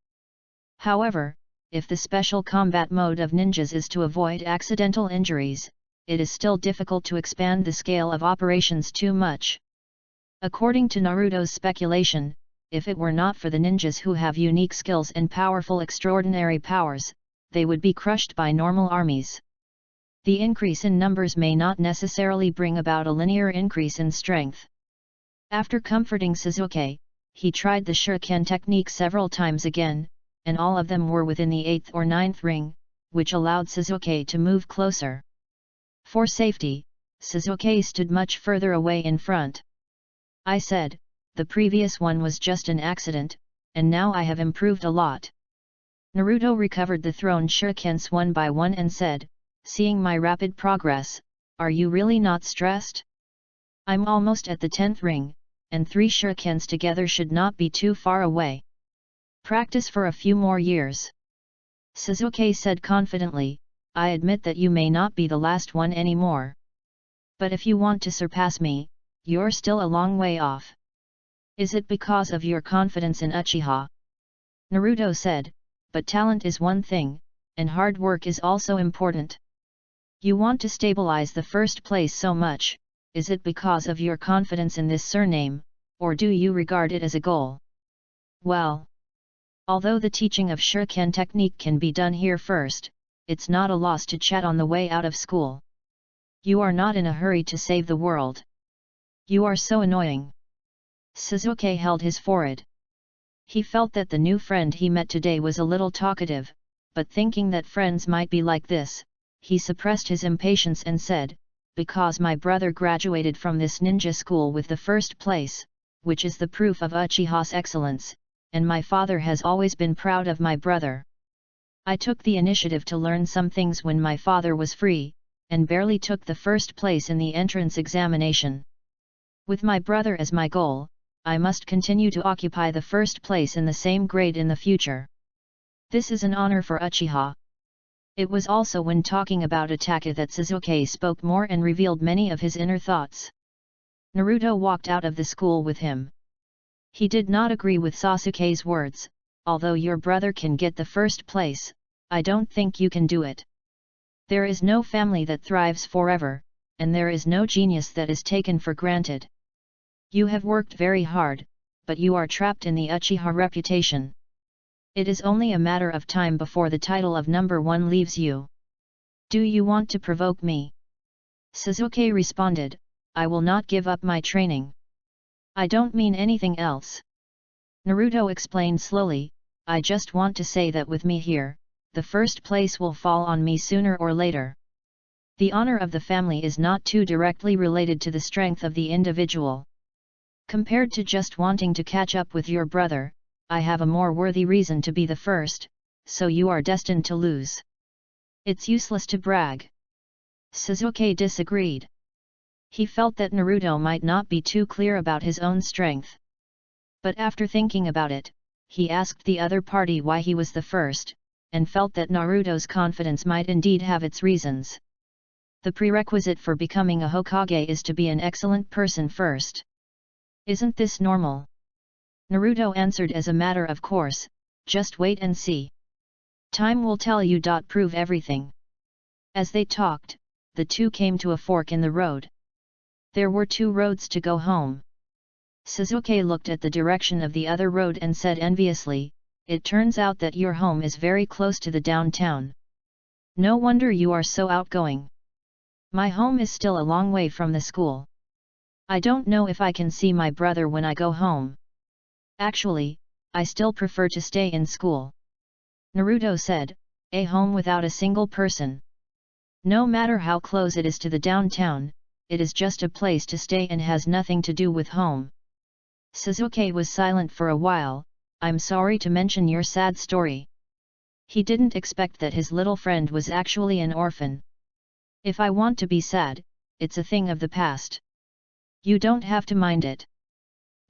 However, if the special combat mode of ninjas is to avoid accidental injuries, it is still difficult to expand the scale of operations too much. According to Naruto's speculation, if it were not for the ninjas who have unique skills and powerful extraordinary powers, they would be crushed by normal armies. The increase in numbers may not necessarily bring about a linear increase in strength. After comforting Sasuke, he tried the shuriken technique several times again, and all of them were within the 8th or 9th ring, which allowed Sasuke to move closer. For safety, Sasuke stood much further away in front. "I said, the previous one was just an accident, and now I have improved a lot." Naruto recovered the thrown shurikens one by one and said, "Seeing my rapid progress, are you really not stressed? I'm almost at the 10th ring, and 3 shurikens together should not be too far away. Practice for a few more years." Sasuke said confidently, "I admit that you may not be the last one anymore. But if you want to surpass me, you're still a long way off." "Is it because of your confidence in Uchiha?" Naruto said, "But talent is one thing, and hard work is also important. You want to stabilize the first place so much, is it because of your confidence in this surname, or do you regard it as a goal?" "Well, although the teaching of shuriken technique can be done here first, it's not a loss to chat on the way out of school. You are not in a hurry to save the world. You are so annoying." Sasuke held his forehead. He felt that the new friend he met today was a little talkative, but thinking that friends might be like this, he suppressed his impatience and said, "Because my brother graduated from this ninja school with the first place, which is the proof of Uchiha's excellence, and my father has always been proud of my brother. I took the initiative to learn some things when my father was free, and barely took the first place in the entrance examination. With my brother as my goal, I must continue to occupy the first place in the same grade in the future. This is an honor for Uchiha." It was also when talking about Attack that Sasuke spoke more and revealed many of his inner thoughts. Naruto walked out of the school with him. He did not agree with Sasuke's words, "Although your brother can get the first place, I don't think you can do it. There is no family that thrives forever, and there is no genius that is taken for granted. You have worked very hard, but you are trapped in the Uchiha reputation. It is only a matter of time before the title of number 1 leaves you. Do you want to provoke me? Sasuke responded, I will not give up my training. I don't mean anything else. Naruto explained slowly, I just want to say that with me here, the first place will fall on me sooner or later. The honor of the family is not too directly related to the strength of the individual. Compared to just wanting to catch up with your brother, I have a more worthy reason to be the first, so you are destined to lose. It's useless to brag. Sasuke disagreed. He felt that Naruto might not be too clear about his own strength. But after thinking about it, he asked the other party why he was the first, and felt that Naruto's confidence might indeed have its reasons. The prerequisite for becoming a Hokage is to be an excellent person first. Isn't this normal? Naruto answered as a matter of course, just wait and see. Time will tell you. Prove everything. As they talked, the two came to a fork in the road. There were 2 roads to go home. Sasuke looked at the direction of the other road and said enviously, it turns out that your home is very close to the downtown. No wonder you are so outgoing. My home is still a long way from the school. I don't know if I can see my brother when I go home. Actually, I still prefer to stay in school. Naruto said, a home without a single person. No matter how close it is to the downtown, it is just a place to stay and has nothing to do with home. Sasuke was silent for a while. I'm sorry to mention your sad story. He didn't expect that his little friend was actually an orphan. If I want to be sad, it's a thing of the past. You don't have to mind it.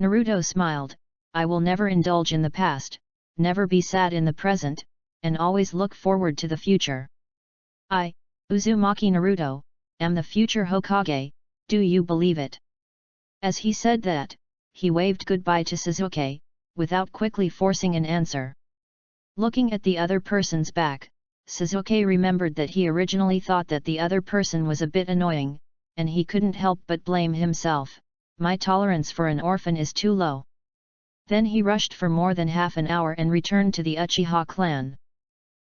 Naruto smiled, I will never indulge in the past, never be sad in the present, and always look forward to the future. I, Uzumaki Naruto, am the future Hokage, do you believe it? As he said that, he waved goodbye to Sasuke, without quickly forcing an answer. Looking at the other person's back, Sasuke remembered that he originally thought that the other person was a bit annoying, and he couldn't help but blame himself. My tolerance for an orphan is too low. Then he rushed for more than half an hour and returned to the Uchiha clan.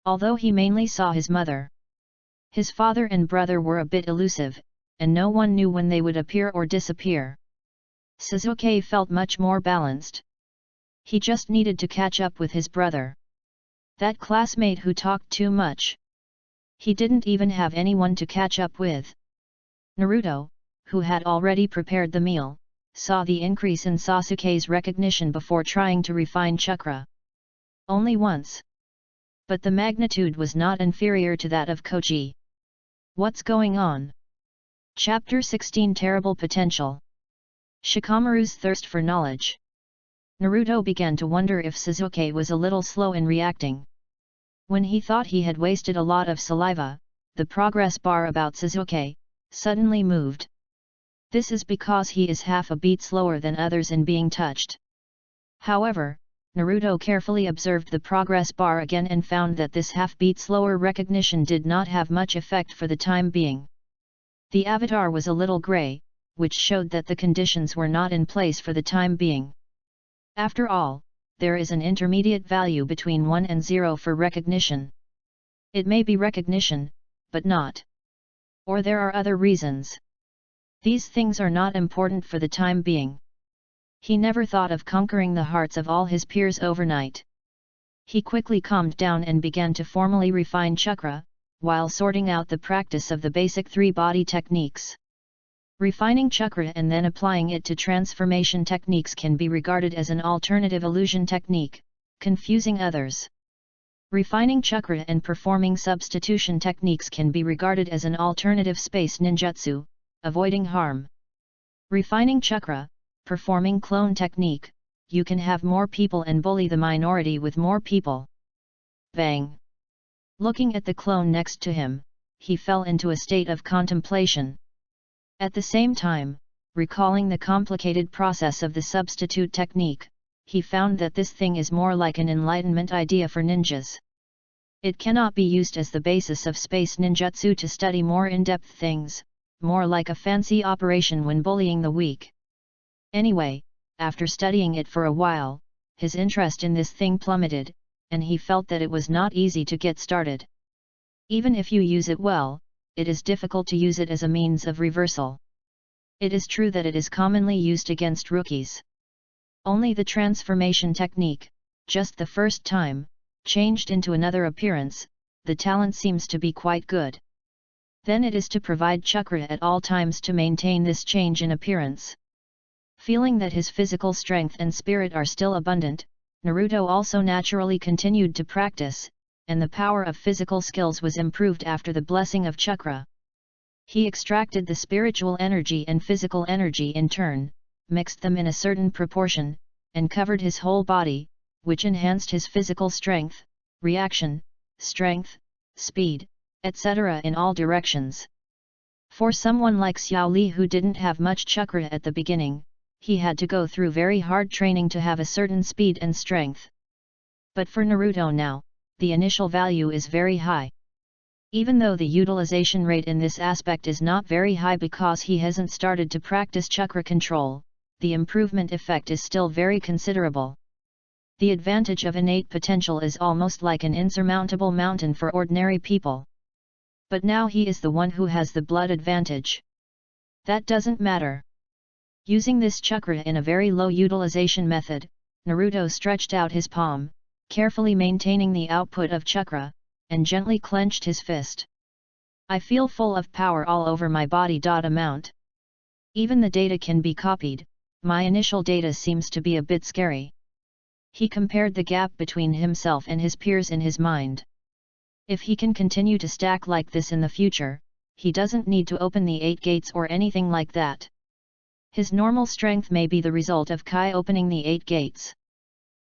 Although he mainly saw his mother, his father and brother were a bit elusive, and no one knew when they would appear or disappear. Sasuke felt much more balanced. He just needed to catch up with his brother. That classmate who talked too much. He didn't even have anyone to catch up with. Naruto, who had already prepared the meal, saw the increase in Sasuke's recognition before trying to refine chakra. Only once. But the magnitude was not inferior to that of Koji. What's going on? Chapter 16 Terrible Potential. Shikamaru's thirst for knowledge. Naruto began to wonder if Sasuke was a little slow in reacting. When he thought he had wasted a lot of saliva, the progress bar about Sasuke suddenly moved. This is because he is half a beat slower than others in being touched. However, Naruto carefully observed the progress bar again and found that this half-beat slower recognition did not have much effect for the time being. The avatar was a little grey, which showed that the conditions were not in place for the time being. After all, there is an intermediate value between 1 and 0 for recognition. It may be recognition, but not. Or there are other reasons. These things are not important for the time being. He never thought of conquering the hearts of all his peers overnight. He quickly calmed down and began to formally refine chakra, while sorting out the practice of the basic 3 body techniques. Refining chakra and then applying it to transformation techniques can be regarded as an alternative illusion technique, confusing others. Refining chakra and performing substitution techniques can be regarded as an alternative space ninjutsu, avoiding harm. Refining chakra, performing clone technique, you can have more people and bully the minority with more people. Bang! Looking at the clone next to him, he fell into a state of contemplation. At the same time, recalling the complicated process of the substitute technique, he found that this thing is more like an enlightenment idea for ninjas. It cannot be used as the basis of space ninjutsu to study more in-depth things, more like a fancy operation when bullying the weak. Anyway, after studying it for a while, his interest in this thing plummeted, and he felt that it was not easy to get started. Even if you use it well, it is difficult to use it as a means of reversal. It is true that it is commonly used against rookies. Only the transformation technique, just the first time, changed into another appearance, the talent seems to be quite good. Then it is to provide chakra at all times to maintain this change in appearance. Feeling that his physical strength and spirit are still abundant, Naruto also naturally continued to practice, and the power of physical skills was improved after the blessing of chakra. He extracted the spiritual energy and physical energy in turn, mixed them in a certain proportion, and covered his whole body, which enhanced his physical strength, reaction, strength, speed, etc. in all directions. For someone like Xiao Li who didn't have much chakra at the beginning, he had to go through very hard training to have a certain speed and strength. But for Naruto now, the initial value is very high. Even though the utilization rate in this aspect is not very high because he hasn't started to practice chakra control, the improvement effect is still very considerable. The advantage of innate potential is almost like an insurmountable mountain for ordinary people. But now he is the one who has the blood advantage. That doesn't matter. Using this chakra in a very low utilization method, Naruto stretched out his palm, carefully maintaining the output of chakra, and gently clenched his fist. I feel full of power all over my body. Amount. Even the data can be copied, my initial data seems to be a bit scary. He compared the gap between himself and his peers in his mind. If he can continue to stack like this in the future, he doesn't need to open the 8 gates or anything like that. His normal strength may be the result of Kai opening the 8 gates.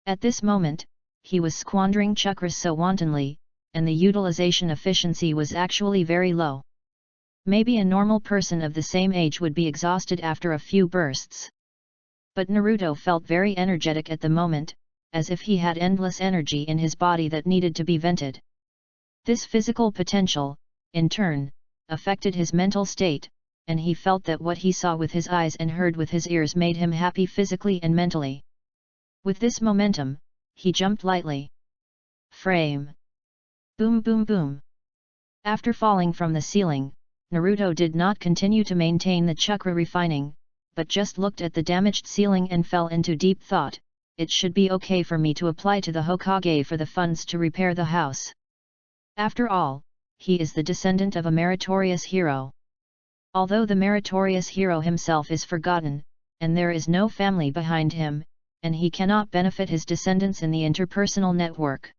At this moment, he was squandering chakras so wantonly, and the utilization efficiency was actually very low. Maybe a normal person of the same age would be exhausted after a few bursts. But Naruto felt very energetic at the moment, as if he had endless energy in his body that needed to be vented. This physical potential, in turn, affected his mental state, and he felt that what he saw with his eyes and heard with his ears made him happy physically and mentally. With this momentum, he jumped lightly. Frame. Boom boom boom. After falling from the ceiling, Naruto did not continue to maintain the chakra refining, but just looked at the damaged ceiling and fell into deep thought. It should be okay for me to apply to the Hokage for the funds to repair the house. After all, he is the descendant of a meritorious hero. Although the meritorious hero himself is forgotten, and there is no family behind him, and he cannot benefit his descendants in the interpersonal network.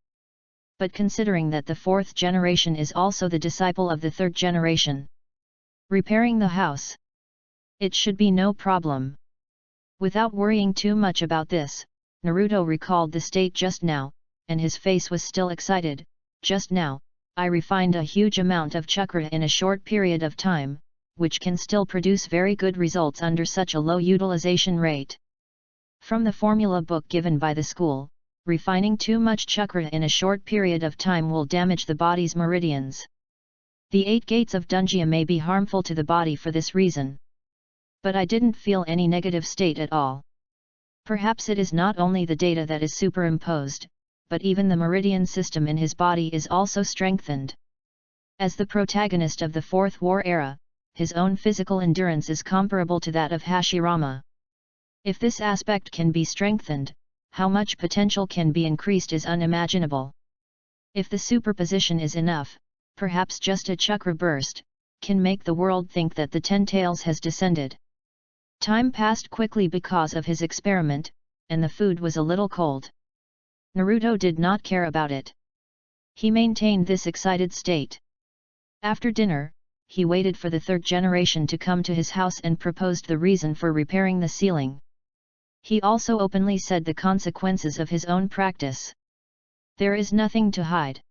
But considering that the 4th generation is also the disciple of the 3rd generation, repairing the house, it should be no problem. Without worrying too much about this, Naruto recalled the state just now, and his face was still excited. Just now, I refined a huge amount of chakra in a short period of time, which can still produce very good results under such a low utilization rate. From the formula book given by the school, refining too much chakra in a short period of time will damage the body's meridians. The 8 gates of Dunjia may be harmful to the body for this reason. But I didn't feel any negative state at all. Perhaps it is not only the data that is superimposed, but even the meridian system in his body is also strengthened. As the protagonist of the 4th war era, his own physical endurance is comparable to that of Hashirama. If this aspect can be strengthened, how much potential can be increased is unimaginable. If the superposition is enough, perhaps just a chakra burst can make the world think that the 10 tails has descended. Time passed quickly because of his experiment, and the food was a little cold. Naruto did not care about it. He maintained this excited state. After dinner, he waited for the 3rd generation to come to his house and proposed the reason for repairing the ceiling. He also openly said the consequences of his own practice. There is nothing to hide.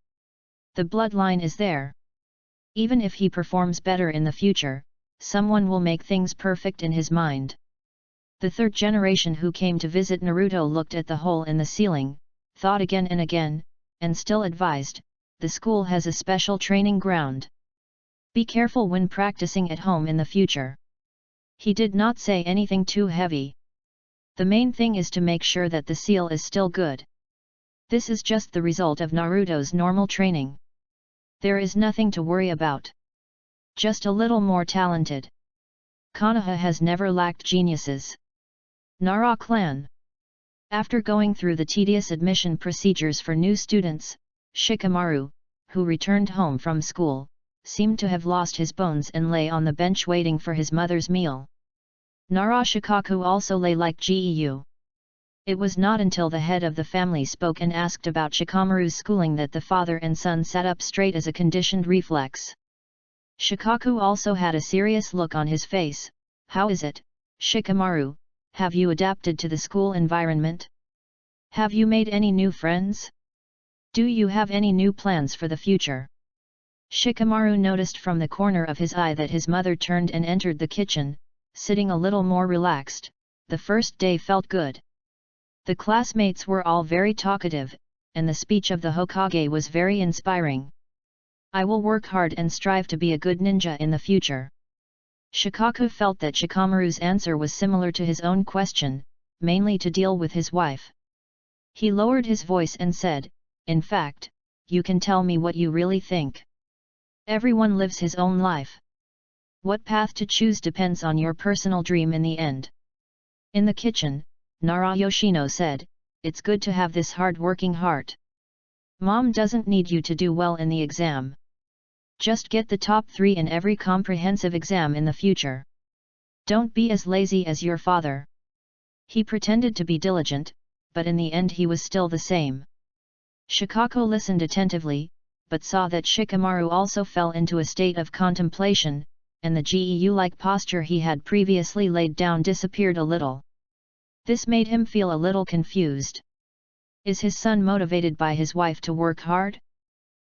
The bloodline is there. Even if he performs better in the future, someone will make things perfect in his mind. The 3rd generation who came to visit Naruto looked at the hole in the ceiling, thought again and again, and still advised, the school has a special training ground. Be careful when practicing at home in the future. He did not say anything too heavy. The main thing is to make sure that the seal is still good. This is just the result of Naruto's normal training. There is nothing to worry about. Just a little more talented. Konoha has never lacked geniuses. Nara clan. After going through the tedious admission procedures for new students, Shikamaru, who returned home from school, seemed to have lost his bones and lay on the bench waiting for his mother's meal. Nara Shikaku also lay like Geu. It was not until the head of the family spoke and asked about Shikamaru's schooling that the father and son sat up straight as a conditioned reflex. Shikaku also had a serious look on his face. How is it, Shikamaru, have you adapted to the school environment? Have you made any new friends? Do you have any new plans for the future? Shikamaru noticed from the corner of his eye that his mother turned and entered the kitchen, sitting a little more relaxed. The first day felt good. The classmates were all very talkative, and the speech of the Hokage was very inspiring. I will work hard and strive to be a good ninja in the future. Shikaku felt that Shikamaru's answer was similar to his own question, mainly to deal with his wife. He lowered his voice and said, in fact, you can tell me what you really think. Everyone lives his own life. What path to choose depends on your personal dream in the end. In the kitchen, Nara Yoshino said, it's good to have this hard-working heart. Mom doesn't need you to do well in the exam. Just get the top 3 in every comprehensive exam in the future. Don't be as lazy as your father. He pretended to be diligent, but in the end he was still the same. Shikaku listened attentively, but saw that Shikamaru also fell into a state of contemplation, and the Geu-like posture he had previously laid down disappeared a little. This made him feel a little confused. Is his son motivated by his wife to work hard?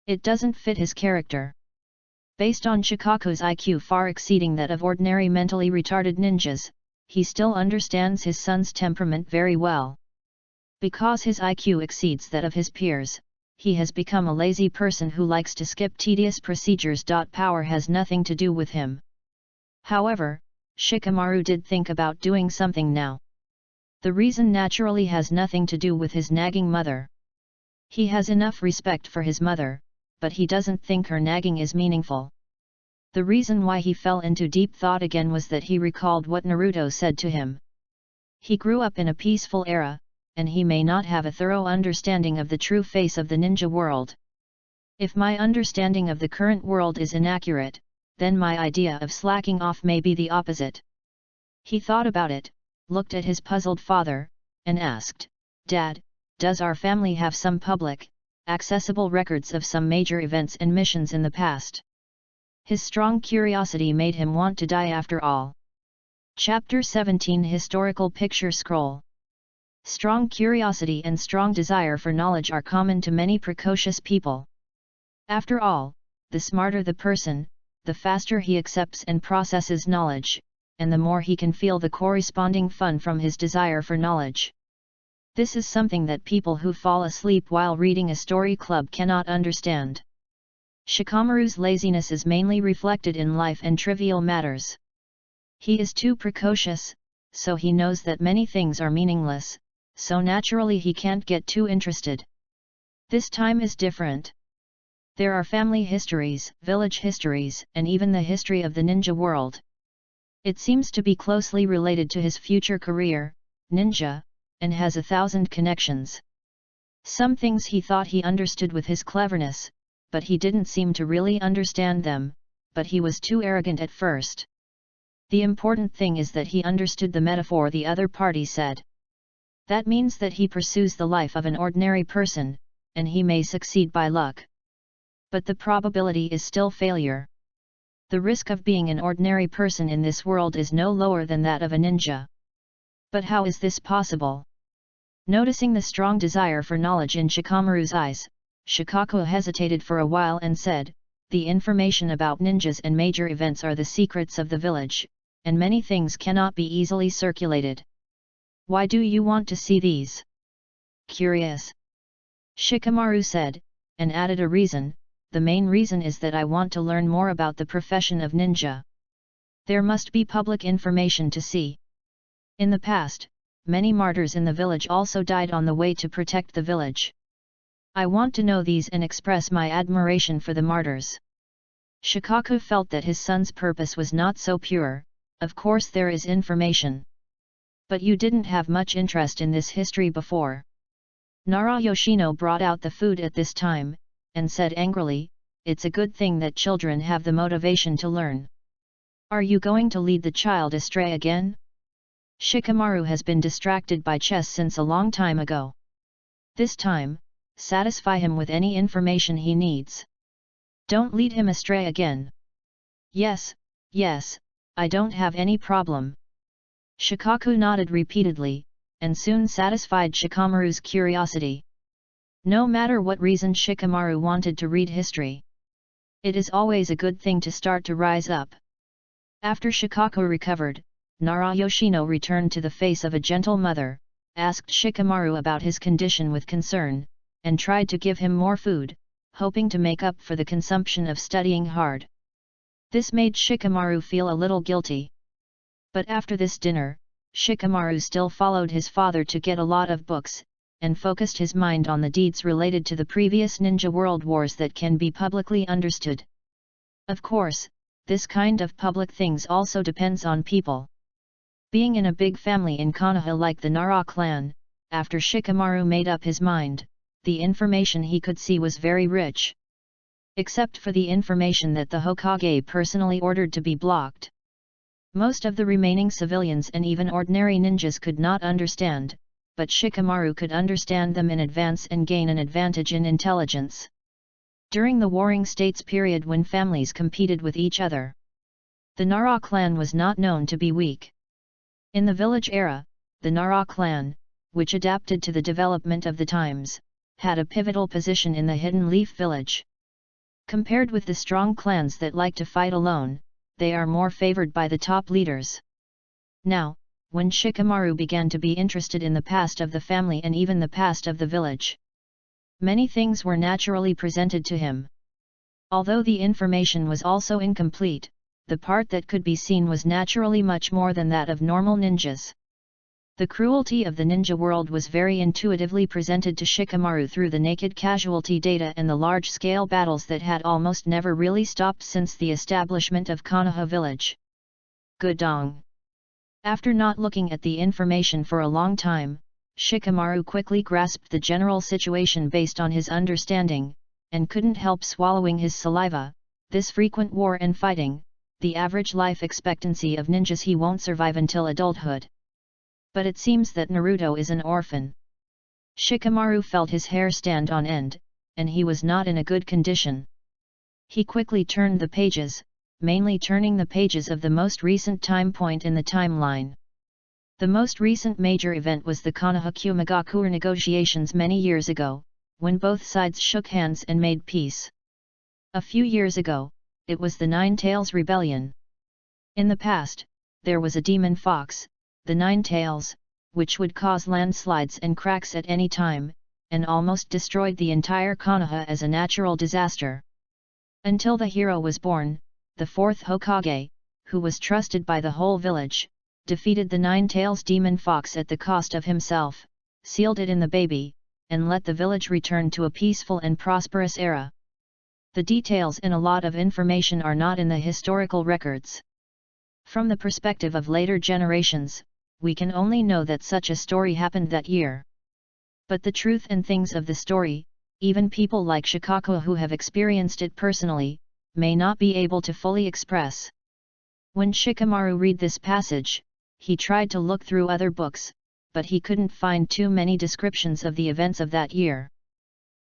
It doesn't fit his character. Based on Shikaku's IQ far exceeding that of ordinary mentally retarded ninjas, he still understands his son's temperament very well. Because his IQ exceeds that of his peers, he has become a lazy person who likes to skip tedious procedures. Power has nothing to do with him. However, Shikamaru did think about doing something now. The reason naturally has nothing to do with his nagging mother. He has enough respect for his mother, but he doesn't think her nagging is meaningful. The reason why he fell into deep thought again was that he recalled what Naruto said to him. He grew up in a peaceful era, and he may not have a thorough understanding of the true face of the ninja world. If my understanding of the current world is inaccurate, then my idea of slacking off may be the opposite. He thought about it, looked at his puzzled father, and asked, Dad, does our family have some public, accessible records of some major events and missions in the past? His strong curiosity made him want to die after all. Chapter 17 Historical Picture Scroll. Strong curiosity and strong desire for knowledge are common to many precocious people. After all, the smarter the person, the faster he accepts and processes knowledge, and the more he can feel the corresponding fun from his desire for knowledge. This is something that people who fall asleep while reading a story club cannot understand. Shikamaru's laziness is mainly reflected in life and trivial matters. He is too precocious, so he knows that many things are meaningless, so naturally he can't get too interested. This time is different. There are family histories, village histories, and even the history of the ninja world. It seems to be closely related to his future career, ninja, and has 1,000 connections. Some things he thought he understood with his cleverness, but he didn't seem to really understand them, but he was too arrogant at first. The important thing is that he understood the metaphor the other party said. That means that he pursues the life of an ordinary person, and he may succeed by luck. But the probability is still failure. The risk of being an ordinary person in this world is no lower than that of a ninja. But how is this possible? Noticing the strong desire for knowledge in Shikamaru's eyes, Shikaku hesitated for a while and said, the information about ninjas and major events are the secrets of the village, and many things cannot be easily circulated. Why do you want to see these? Curious. Shikamaru said, and added a reason. The main reason is that I want to learn more about the profession of ninja. There must be public information to see. In the past, many martyrs in the village also died on the way to protect the village. I want to know these and express my admiration for the martyrs. Shikaku felt that his son's purpose was not so pure. Of course there is information. But you didn't have much interest in this history before. Nara Yoshino brought out the food at this time, and said angrily, "It's a good thing that children have the motivation to learn. Are you going to lead the child astray again? Shikamaru has been distracted by chess since a long time ago. This time, satisfy him with any information he needs. Don't lead him astray again." Yes, I don't have any problem." Shikaku nodded repeatedly, and soon satisfied Shikamaru's curiosity. No matter what reason Shikamaru wanted to read history, it is always a good thing to start to rise up. After Shikaku recovered, Nara Yoshino returned to the face of a gentle mother, asked Shikamaru about his condition with concern, and tried to give him more food, hoping to make up for the consumption of studying hard. This made Shikamaru feel a little guilty. But after this dinner, Shikamaru still followed his father to get a lot of books, and focused his mind on the deeds related to the previous ninja world wars that can be publicly understood. Of course, this kind of public things also depends on people. Being in a big family in Konoha like the Nara clan, after Shikamaru made up his mind, the information he could see was very rich. Except for the information that the Hokage personally ordered to be blocked. Most of the remaining civilians and even ordinary ninjas could not understand, but Shikamaru could understand them in advance and gain an advantage in intelligence. During the Warring States period when families competed with each other, the Nara clan was not known to be weak. In the village era, the Nara clan, which adapted to the development of the times, had a pivotal position in the Hidden Leaf village. Compared with the strong clans that like to fight alone, they are more favored by the top leaders. Now, when Shikamaru began to be interested in the past of the family and even the past of the village, many things were naturally presented to him. Although the information was also incomplete, the part that could be seen was naturally much more than that of normal ninjas. The cruelty of the ninja world was very intuitively presented to Shikamaru through the naked casualty data and the large-scale battles that had almost never really stopped since the establishment of Konoha village. Gudong. After not looking at the information for a long time, Shikamaru quickly grasped the general situation based on his understanding, and couldn't help swallowing his saliva. This frequent war and fighting, the average life expectancy of ninjas he won't survive until adulthood. But it seems that Naruto is an orphan. Shikamaru felt his hair stand on end, and he was not in a good condition. He quickly turned the pages, mainly turning the pages of the most recent time point in the timeline. The most recent major event was the Konoha-Kumagakure negotiations many years ago, when both sides shook hands and made peace. A few years ago, it was the Nine Tails Rebellion. In the past, there was a demon fox, the Nine Tails, which would cause landslides and cracks at any time, and almost destroyed the entire Konoha as a natural disaster. Until the hero was born, the fourth Hokage, who was trusted by the whole village, defeated the Nine Tails demon fox at the cost of himself, sealed it in the baby, and let the village return to a peaceful and prosperous era. The details and a lot of information are not in the historical records. From the perspective of later generations, we can only know that such a story happened that year. But the truth and things of the story, even people like Shikaku who have experienced it personally, may not be able to fully express. When Shikamaru read this passage, he tried to look through other books, but he couldn't find too many descriptions of the events of that year.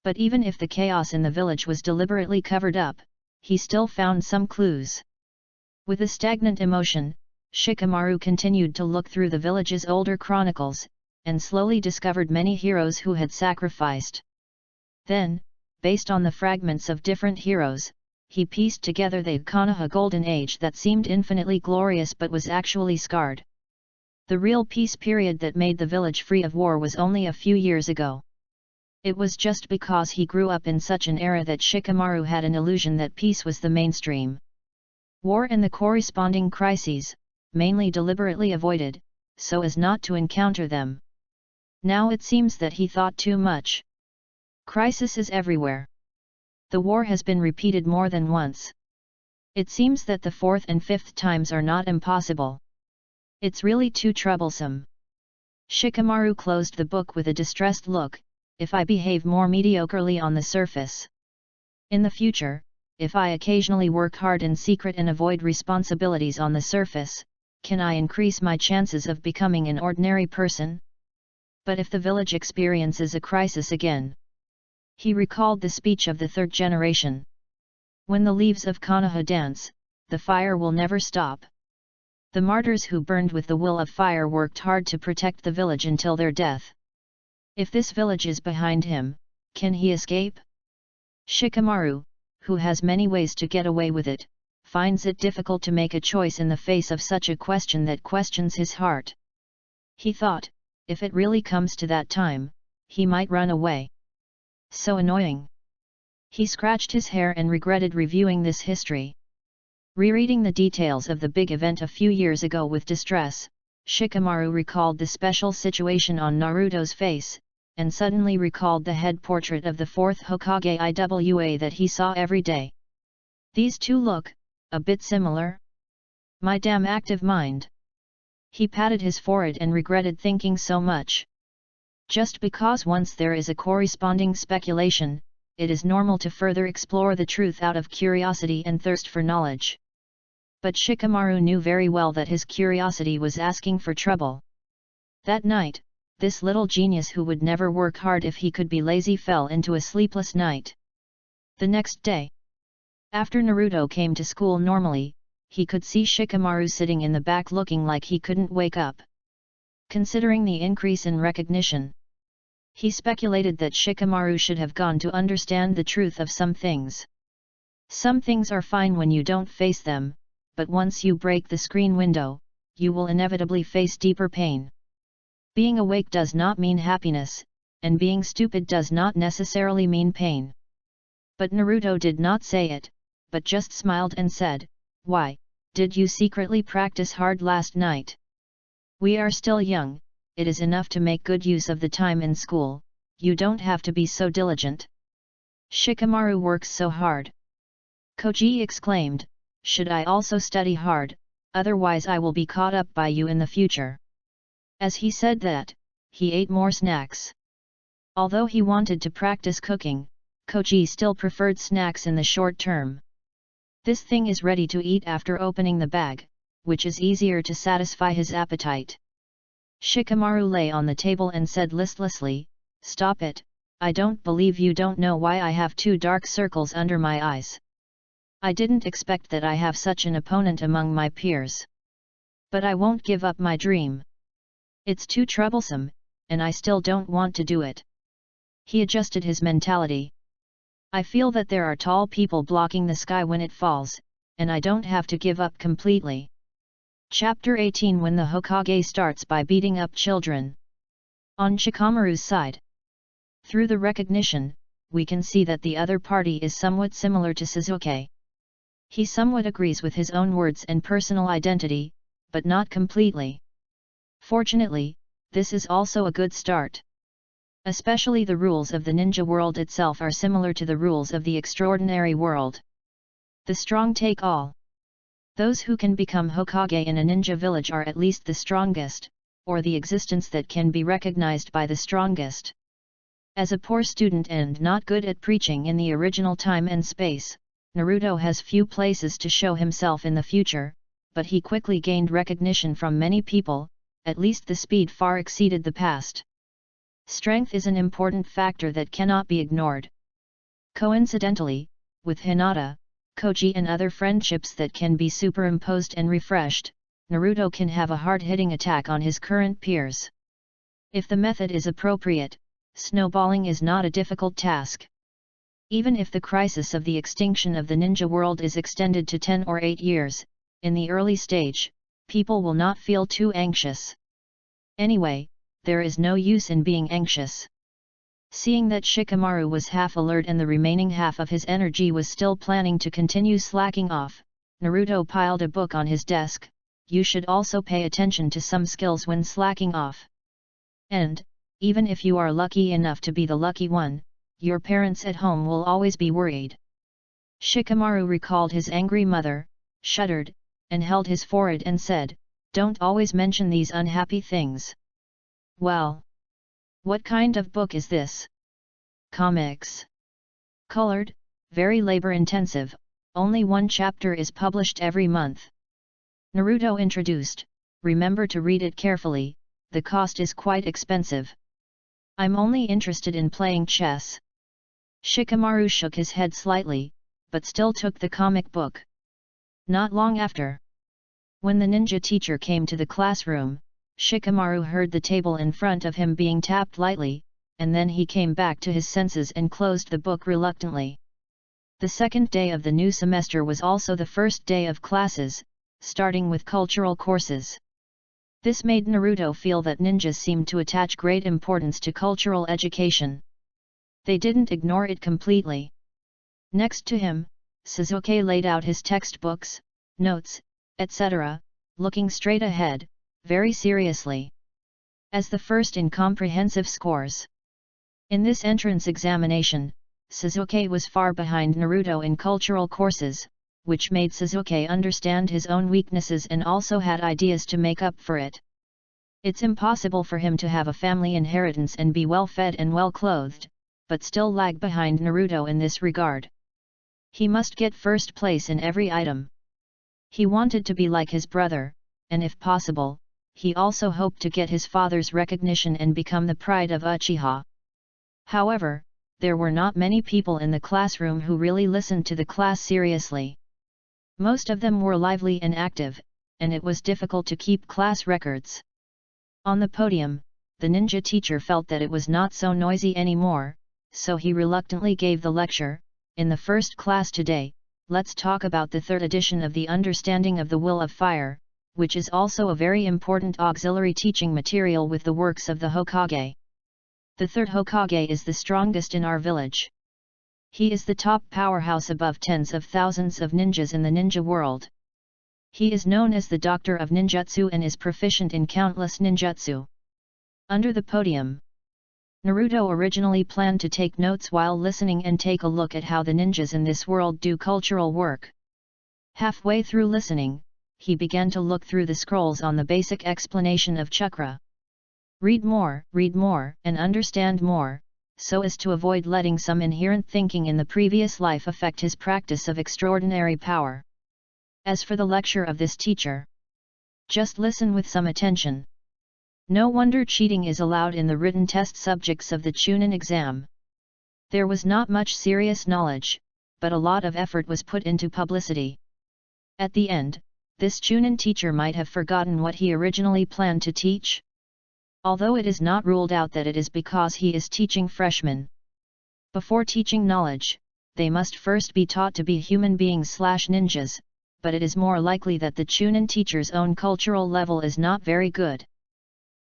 But even if the chaos in the village was deliberately covered up, he still found some clues. With a stagnant emotion, Shikamaru continued to look through the village's older chronicles, and slowly discovered many heroes who had sacrificed. Then, based on the fragments of different heroes, he pieced together the Konoha Golden Age that seemed infinitely glorious but was actually scarred. The real peace period that made the village free of war was only a few years ago. It was just because he grew up in such an era that Shikamaru had an illusion that peace was the mainstream. War and the corresponding crises, mainly deliberately avoided, so as not to encounter them. Now it seems that he thought too much. Crisis is everywhere. The war has been repeated more than once. It seems that the fourth and fifth times are not impossible. It's really too troublesome. Shikamaru closed the book with a distressed look. If I behave more mediocrely on the surface. In the future, if I occasionally work hard in secret and avoid responsibilities on the surface, can I increase my chances of becoming an ordinary person? But if the village experiences a crisis again? He recalled the speech of the third generation. When the leaves of Konoha dance, the fire will never stop. The martyrs who burned with the will of fire worked hard to protect the village until their death. If this village is behind him, can he escape? Shikamaru, who has many ways to get away with it, finds it difficult to make a choice in the face of such a question that questions his heart. He thought, if it really comes to that time, he might run away. So annoying. He scratched his hair and regretted reviewing this history. Rereading the details of the big event a few years ago with distress, Shikamaru recalled the special situation on Naruto's face, and suddenly recalled the head portrait of the fourth Hokage Iwa that he saw every day. These two look a bit similar. My damn active mind. He patted his forehead and regretted thinking so much. Just because once there is a corresponding speculation, it is normal to further explore the truth out of curiosity and thirst for knowledge. But Shikamaru knew very well that his curiosity was asking for trouble. That night, this little genius who would never work hard if he could be lazy fell into a sleepless night. The next day, after Naruto came to school normally, he could see Shikamaru sitting in the back looking like he couldn't wake up. Considering the increase in recognition, he speculated that Shikamaru should have gone to understand the truth of some things. Some things are fine when you don't face them, but once you break the screen window, you will inevitably face deeper pain. Being awake does not mean happiness, and being stupid does not necessarily mean pain. But Naruto did not say it, but just smiled and said, "Why, did you secretly practice hard last night? We are still young, it is enough to make good use of the time in school, you don't have to be so diligent. Shikamaru works so hard." Koji exclaimed, "Should I also study hard, otherwise I will be caught up by you in the future." As he said that, he ate more snacks. Although he wanted to practice cooking, Koji still preferred snacks in the short term. This thing is ready to eat after opening the bag, which is easier to satisfy his appetite. Shikamaru lay on the table and said listlessly, "Stop it, I don't believe you don't know why I have 2 dark circles under my eyes. I didn't expect that I have such an opponent among my peers. But I won't give up my dream. It's too troublesome, and I still don't want to do it." He adjusted his mentality. "I feel that there are tall people blocking the sky when it falls, and I don't have to give up completely." Chapter 18 When the Hokage starts by beating up children. On Shikamaru's side. Through the recognition, we can see that the other party is somewhat similar to Sasuke. He somewhat agrees with his own words and personal identity, but not completely. Fortunately, this is also a good start. Especially the rules of the ninja world itself are similar to the rules of the extraordinary world. The strong take all. Those who can become Hokage in a ninja village are at least the strongest, or the existence that can be recognized by the strongest. As a poor student and not good at preaching in the original time and space, Naruto has few places to show himself in the future, but he quickly gained recognition from many people. At least the speed far exceeded the past. Strength is an important factor that cannot be ignored. Coincidentally, with Hinata, Koji and other friendships that can be superimposed and refreshed, Naruto can have a hard-hitting attack on his current peers. If the method is appropriate, snowballing is not a difficult task. Even if the crisis of the extinction of the ninja world is extended to 10 or 8 years, in the early stage, people will not feel too anxious. Anyway, there is no use in being anxious. Seeing that Shikamaru was half alert and the remaining half of his energy was still planning to continue slacking off, Naruto piled a book on his desk, you should also pay attention to some skills when slacking off. And, even if you are lucky enough to be the lucky one, your parents at home will always be worried. Shikamaru recalled his angry mother, shuddered, and held his forehead and said, "Don't always mention these unhappy things." Well, what kind of book is this? Comics. Colored, very labor-intensive, only one chapter is published every month. Naruto introduced, remember to read it carefully, the cost is quite expensive. I'm only interested in playing chess. Shikamaru shook his head slightly, but still took the comic book. Not long after, when the ninja teacher came to the classroom, Shikamaru heard the table in front of him being tapped lightly, and then he came back to his senses and closed the book reluctantly. The second day of the new semester was also the first day of classes, starting with cultural courses. This made Naruto feel that ninjas seemed to attach great importance to cultural education. They didn't ignore it completely. Next to him, Sasuke laid out his textbooks, notes, etc., looking straight ahead, very seriously. As the first in comprehensive scores. In this entrance examination, Sasuke was far behind Naruto in cultural courses, which made Sasuke understand his own weaknesses and also had ideas to make up for it. It's impossible for him to have a family inheritance and be well fed and well clothed, but still lag behind Naruto in this regard. He must get first place in every item. He wanted to be like his brother, and if possible, he also hoped to get his father's recognition and become the pride of Uchiha. However, there were not many people in the classroom who really listened to the class seriously. Most of them were lively and active, and it was difficult to keep class records. On the podium, the ninja teacher felt that it was not so noisy anymore, so he reluctantly gave the lecture. In the first class today, let's talk about the third edition of the Understanding of the Will of Fire, which is also a very important auxiliary teaching material with the works of the Hokage. The third Hokage is the strongest in our village. He is the top powerhouse above tens of thousands of ninjas in the ninja world. He is known as the Doctor of Ninjutsu and is proficient in countless ninjutsu. Under the podium, Naruto originally planned to take notes while listening and take a look at how the ninjas in this world do cultural work. Halfway through listening, he began to look through the scrolls on the basic explanation of chakra. Read more, and understand more, so as to avoid letting some inherent thinking in the previous life affect his practice of extraordinary power. As for the lecture of this teacher, just listen with some attention. No wonder cheating is allowed in the written test subjects of the Chunin exam. There was not much serious knowledge, but a lot of effort was put into publicity. At the end, this Chunin teacher might have forgotten what he originally planned to teach. Although it is not ruled out that it is because he is teaching freshmen. Before teaching knowledge, they must first be taught to be human beings/ninjas, but it is more likely that the Chunin teacher's own cultural level is not very good.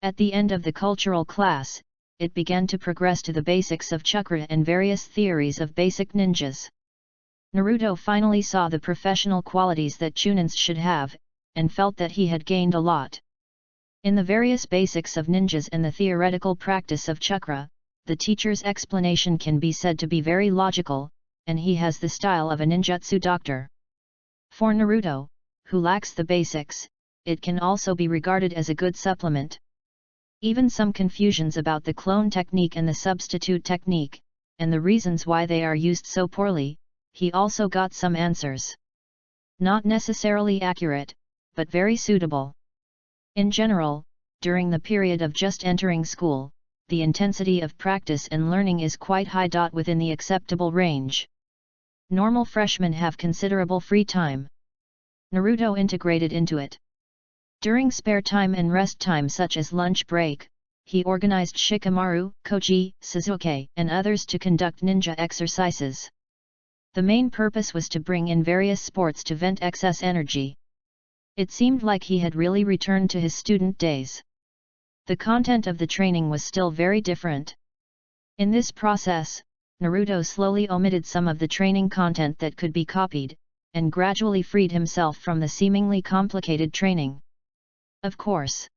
At the end of the cultural class, it began to progress to the basics of chakra and various theories of basic ninjas. Naruto finally saw the professional qualities that Chunins should have, and felt that he had gained a lot. In the various basics of ninjas and the theoretical practice of chakra, the teacher's explanation can be said to be very logical, and he has the style of a ninjutsu doctor. For Naruto, who lacks the basics, it can also be regarded as a good supplement. Even some confusions about the clone technique and the substitute technique, and the reasons why they are used so poorly, he also got some answers. Not necessarily accurate, but very suitable. In general, during the period of just entering school, the intensity of practice and learning is quite high. Within the acceptable range. Normal freshmen have considerable free time. Naruto integrated into it. During spare time and rest time such as lunch break, he organized Shikamaru, Koji, Sasuke, and others to conduct ninja exercises. The main purpose was to bring in various sports to vent excess energy. It seemed like he had really returned to his student days. The content of the training was still very different. In this process, Naruto slowly omitted some of the training content that could be copied, and gradually freed himself from the seemingly complicated training. Of course.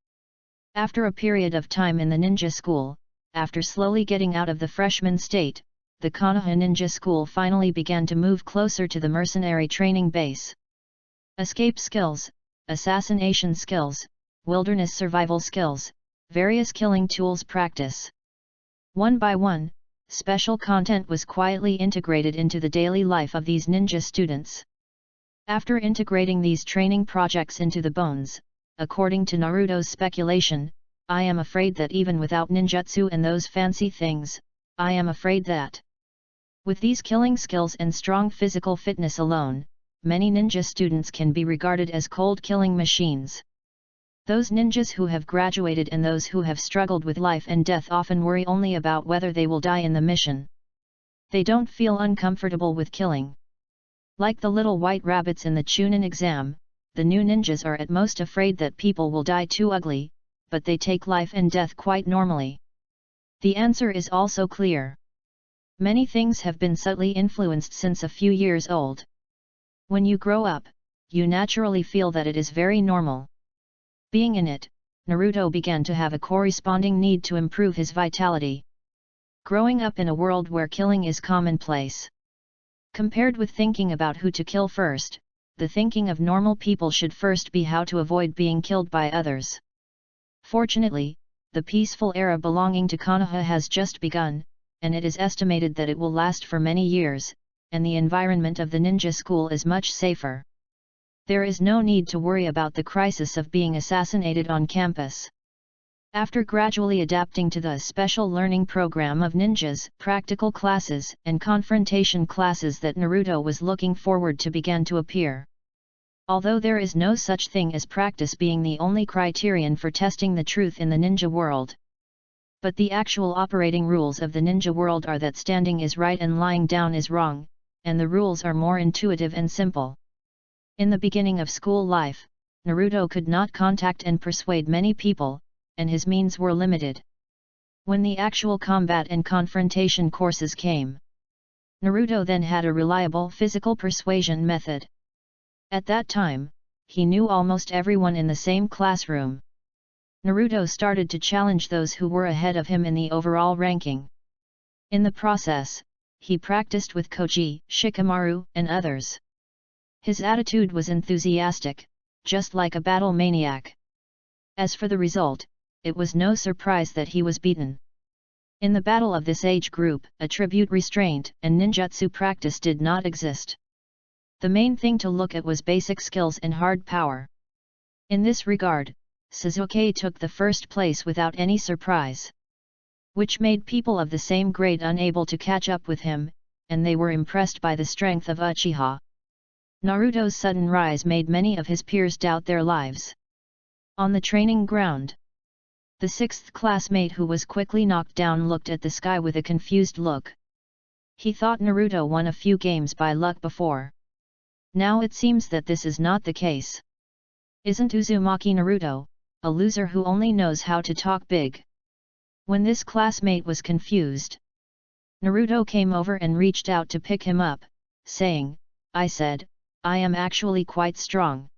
After a period of time in the ninja school, after slowly getting out of the freshman state, the Konoha Ninja School finally began to move closer to the mercenary training base. Escape skills, assassination skills, wilderness survival skills, various killing tools practice. One by one, special content was quietly integrated into the daily life of these ninja students. After integrating these training projects into the bones, according to Naruto's speculation, I am afraid that even without ninjutsu and those fancy things, I am afraid that with these killing skills and strong physical fitness alone, many ninja students can be regarded as cold killing machines. Those ninjas who have graduated and those who have struggled with life and death often worry only about whether they will die in the mission. They don't feel uncomfortable with killing. Like the little white rabbits in the Chunin exam, the new ninjas are at most afraid that people will die too ugly, but they take life and death quite normally. The answer is also clear. Many things have been subtly influenced since a few years old. When you grow up, you naturally feel that it is very normal. Being in it, Naruto began to have a corresponding need to improve his vitality. Growing up in a world where killing is commonplace. Compared with thinking about who to kill first, the thinking of normal people should first be how to avoid being killed by others. Fortunately, the peaceful era belonging to Konoha has just begun, and it is estimated that it will last for many years, and the environment of the ninja school is much safer. There is no need to worry about the crisis of being assassinated on campus. After gradually adapting to the special learning program of ninjas, practical classes and confrontation classes that Naruto was looking forward to began to appear. Although there is no such thing as practice being the only criterion for testing the truth in the ninja world. But the actual operating rules of the ninja world are that standing is right and lying down is wrong, and the rules are more intuitive and simple. In the beginning of school life, Naruto could not contact and persuade many people, and his means were limited. When the actual combat and confrontation courses came, Naruto then had a reliable physical persuasion method. At that time, he knew almost everyone in the same classroom. Naruto started to challenge those who were ahead of him in the overall ranking. In the process, he practiced with Koji, Shikamaru, and others. His attitude was enthusiastic, just like a battle maniac. As for the result, it was no surprise that he was beaten. In the battle of this age group, attribute restraint and ninjutsu practice did not exist. The main thing to look at was basic skills and hard power. In this regard, Sasuke took the first place without any surprise. Which made people of the same grade unable to catch up with him, and they were impressed by the strength of Uchiha. Naruto's sudden rise made many of his peers doubt their lives. On the training ground, the sixth classmate who was quickly knocked down looked at the sky with a confused look. He thought Naruto won a few games by luck before. Now it seems that this is not the case. Isn't Uzumaki Naruto, a loser who only knows how to talk big? When this classmate was confused, Naruto came over and reached out to pick him up, saying, "I said, I am actually quite strong.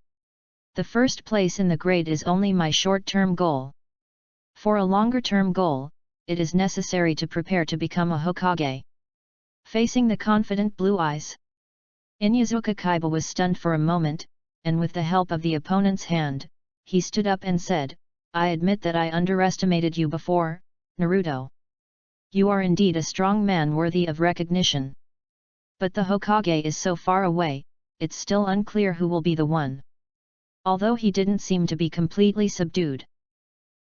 The first place in the grade is only my short-term goal. For a longer-term goal, it is necessary to prepare to become a Hokage." Facing the confident blue eyes, Inuzuka Kaiba was stunned for a moment, and with the help of the opponent's hand, he stood up and said, "I admit that I underestimated you before, Naruto. You are indeed a strong man worthy of recognition. But the Hokage is so far away, it's still unclear who will be the one." Although he didn't seem to be completely subdued.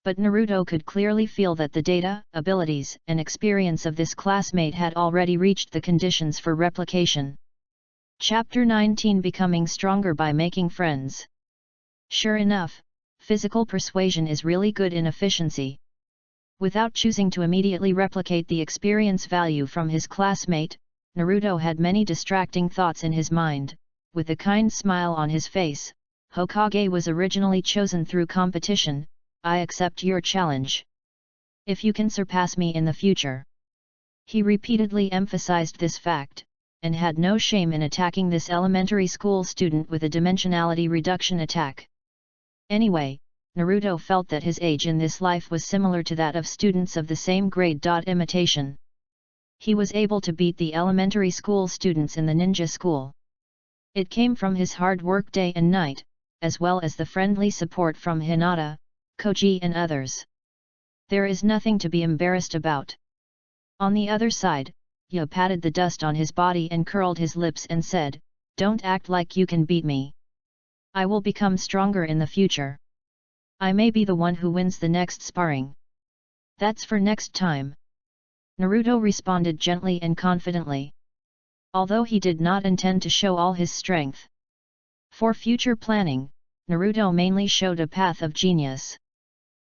But Naruto could clearly feel that the data, abilities, and experience of this classmate had already reached the conditions for replication. Chapter 19 Becoming Stronger by Making Friends. Sure enough, physical persuasion is really good in efficiency. Without choosing to immediately replicate the experience value from his classmate, Naruto had many distracting thoughts in his mind. With a kind smile on his face, Hokage was originally chosen through competition. I accept your challenge. If you can surpass me in the future. He repeatedly emphasized this fact, and had no shame in attacking this elementary school student with a dimensionality reduction attack. Anyway, Naruto felt that his age in this life was similar to that of students of the same grade. Imitation. He was able to beat the elementary school students in the ninja school. It came from his hard work day and night, as well as the friendly support from Hinata, Koji and others. There is nothing to be embarrassed about. On the other side, Yo patted the dust on his body and curled his lips and said, "Don't act like you can beat me. I will become stronger in the future. I may be the one who wins the next sparring. That's for next time." Naruto responded gently and confidently. Although he did not intend to show all his strength. For future planning, Naruto mainly showed a path of genius.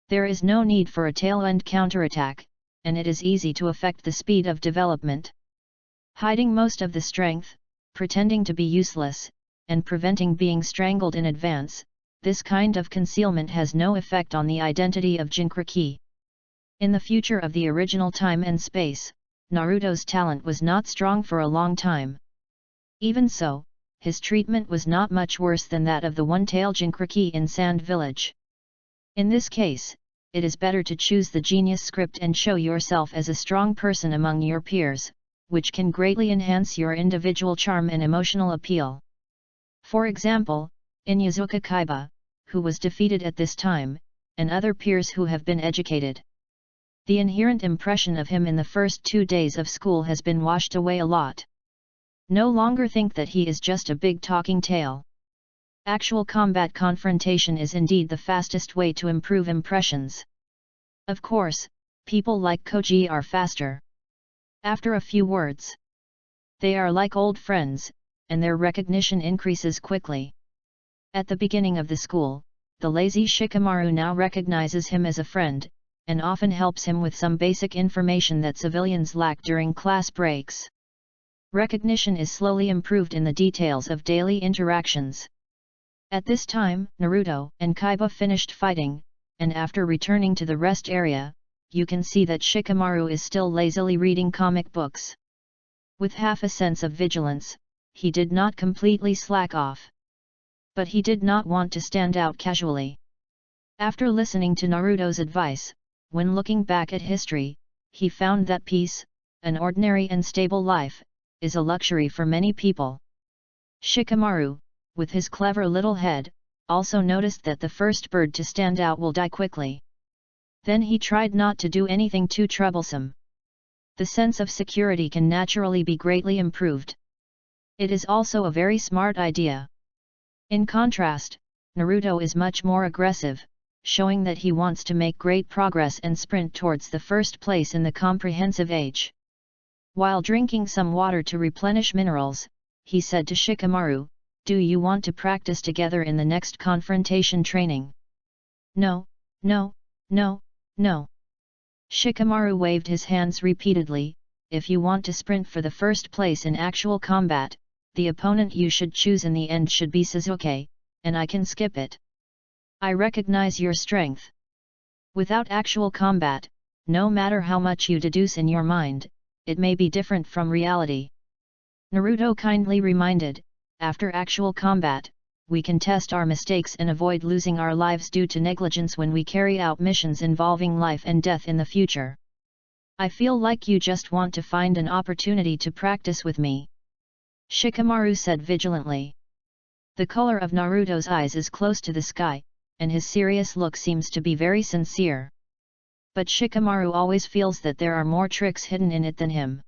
There is no need for a tail-end counterattack, and it is easy to affect the speed of development. Hiding most of the strength, pretending to be useless, and preventing being strangled in advance, this kind of concealment has no effect on the identity of Jinchuriki. In the future of the original time and space, Naruto's talent was not strong for a long time. Even so, his treatment was not much worse than that of the one-tailed Jinchuriki in Sand Village. In this case, it is better to choose the genius script and show yourself as a strong person among your peers, which can greatly enhance your individual charm and emotional appeal. For example, in Inuzuka Kaiba, who was defeated at this time, and other peers who have been educated. The inherent impression of him in the first 2 days of school has been washed away a lot. No longer think that he is just a big talking tale. Actual combat confrontation is indeed the fastest way to improve impressions. Of course, people like Koji are faster. After a few words, they are like old friends, and their recognition increases quickly. At the beginning of the school, the lazy Shikamaru now recognizes him as a friend, and often helps him with some basic information that civilians lack during class breaks. Recognition is slowly improved in the details of daily interactions. At this time, Naruto and Kaiba finished fighting, and after returning to the rest area, you can see that Shikamaru is still lazily reading comic books. With half a sense of vigilance, he did not completely slack off. But he did not want to stand out casually. After listening to Naruto's advice, when looking back at history, he found that peace, an ordinary and stable life, is a luxury for many people. Shikamaru, with his clever little head, also noticed that the first bird to stand out will die quickly. Then he tried not to do anything too troublesome. The sense of security can naturally be greatly improved. It is also a very smart idea. In contrast, Naruto is much more aggressive, showing that he wants to make great progress and sprint towards the first place in the comprehensive age. While drinking some water to replenish minerals, he said to Shikamaru, "Do you want to practice together in the next confrontation training?" "No, no, no, no." Shikamaru waved his hands repeatedly. "If you want to sprint for the first place in actual combat, the opponent you should choose in the end should be Sasuke, and I can skip it. I recognize your strength. Without actual combat, no matter how much you deduce in your mind, it may be different from reality." Naruto kindly reminded, "After actual combat, we can test our mistakes and avoid losing our lives due to negligence when we carry out missions involving life and death in the future. I feel like you just want to find an opportunity to practice with me," Shikamaru said vigilantly. The color of Naruto's eyes is close to the sky, and his serious look seems to be very sincere. But Shikamaru always feels that there are more tricks hidden in it than him.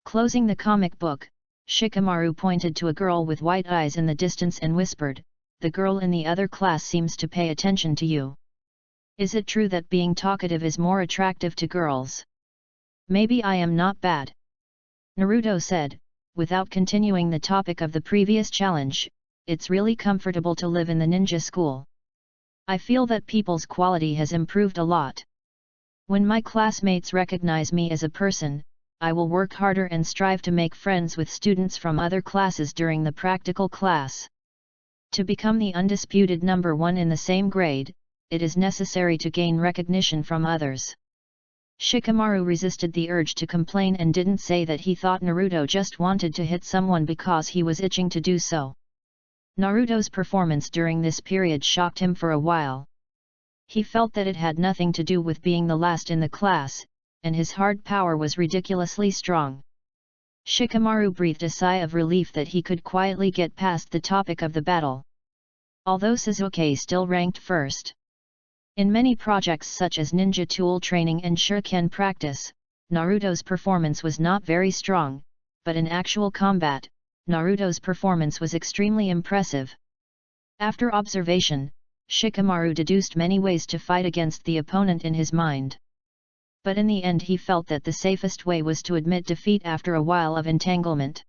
Closing the comic book, Shikamaru pointed to a girl with white eyes in the distance and whispered, "The girl in the other class seems to pay attention to you. Is it true that being talkative is more attractive to girls? Maybe I am not bad." Naruto said, without continuing the topic of the previous challenge, "It's really comfortable to live in the ninja school. I feel that people's quality has improved a lot. When my classmates recognize me as a person, I will work harder and strive to make friends with students from other classes during the practical class. To become the undisputed number one in the same grade, it is necessary to gain recognition from others." Shikamaru resisted the urge to complain and didn't say that he thought Naruto just wanted to hit someone because he was itching to do so. Naruto's performance during this period shocked him for a while. He felt that it had nothing to do with being the last in the class, and his hard power was ridiculously strong. Shikamaru breathed a sigh of relief that he could quietly get past the topic of the battle. Although Sasuke still ranked first in many projects such as ninja tool training and shuriken practice, Naruto's performance was not very strong, but in actual combat, Naruto's performance was extremely impressive. After observation, Shikamaru deduced many ways to fight against the opponent in his mind. But in the end he felt that the safest way was to admit defeat after a while of entanglement.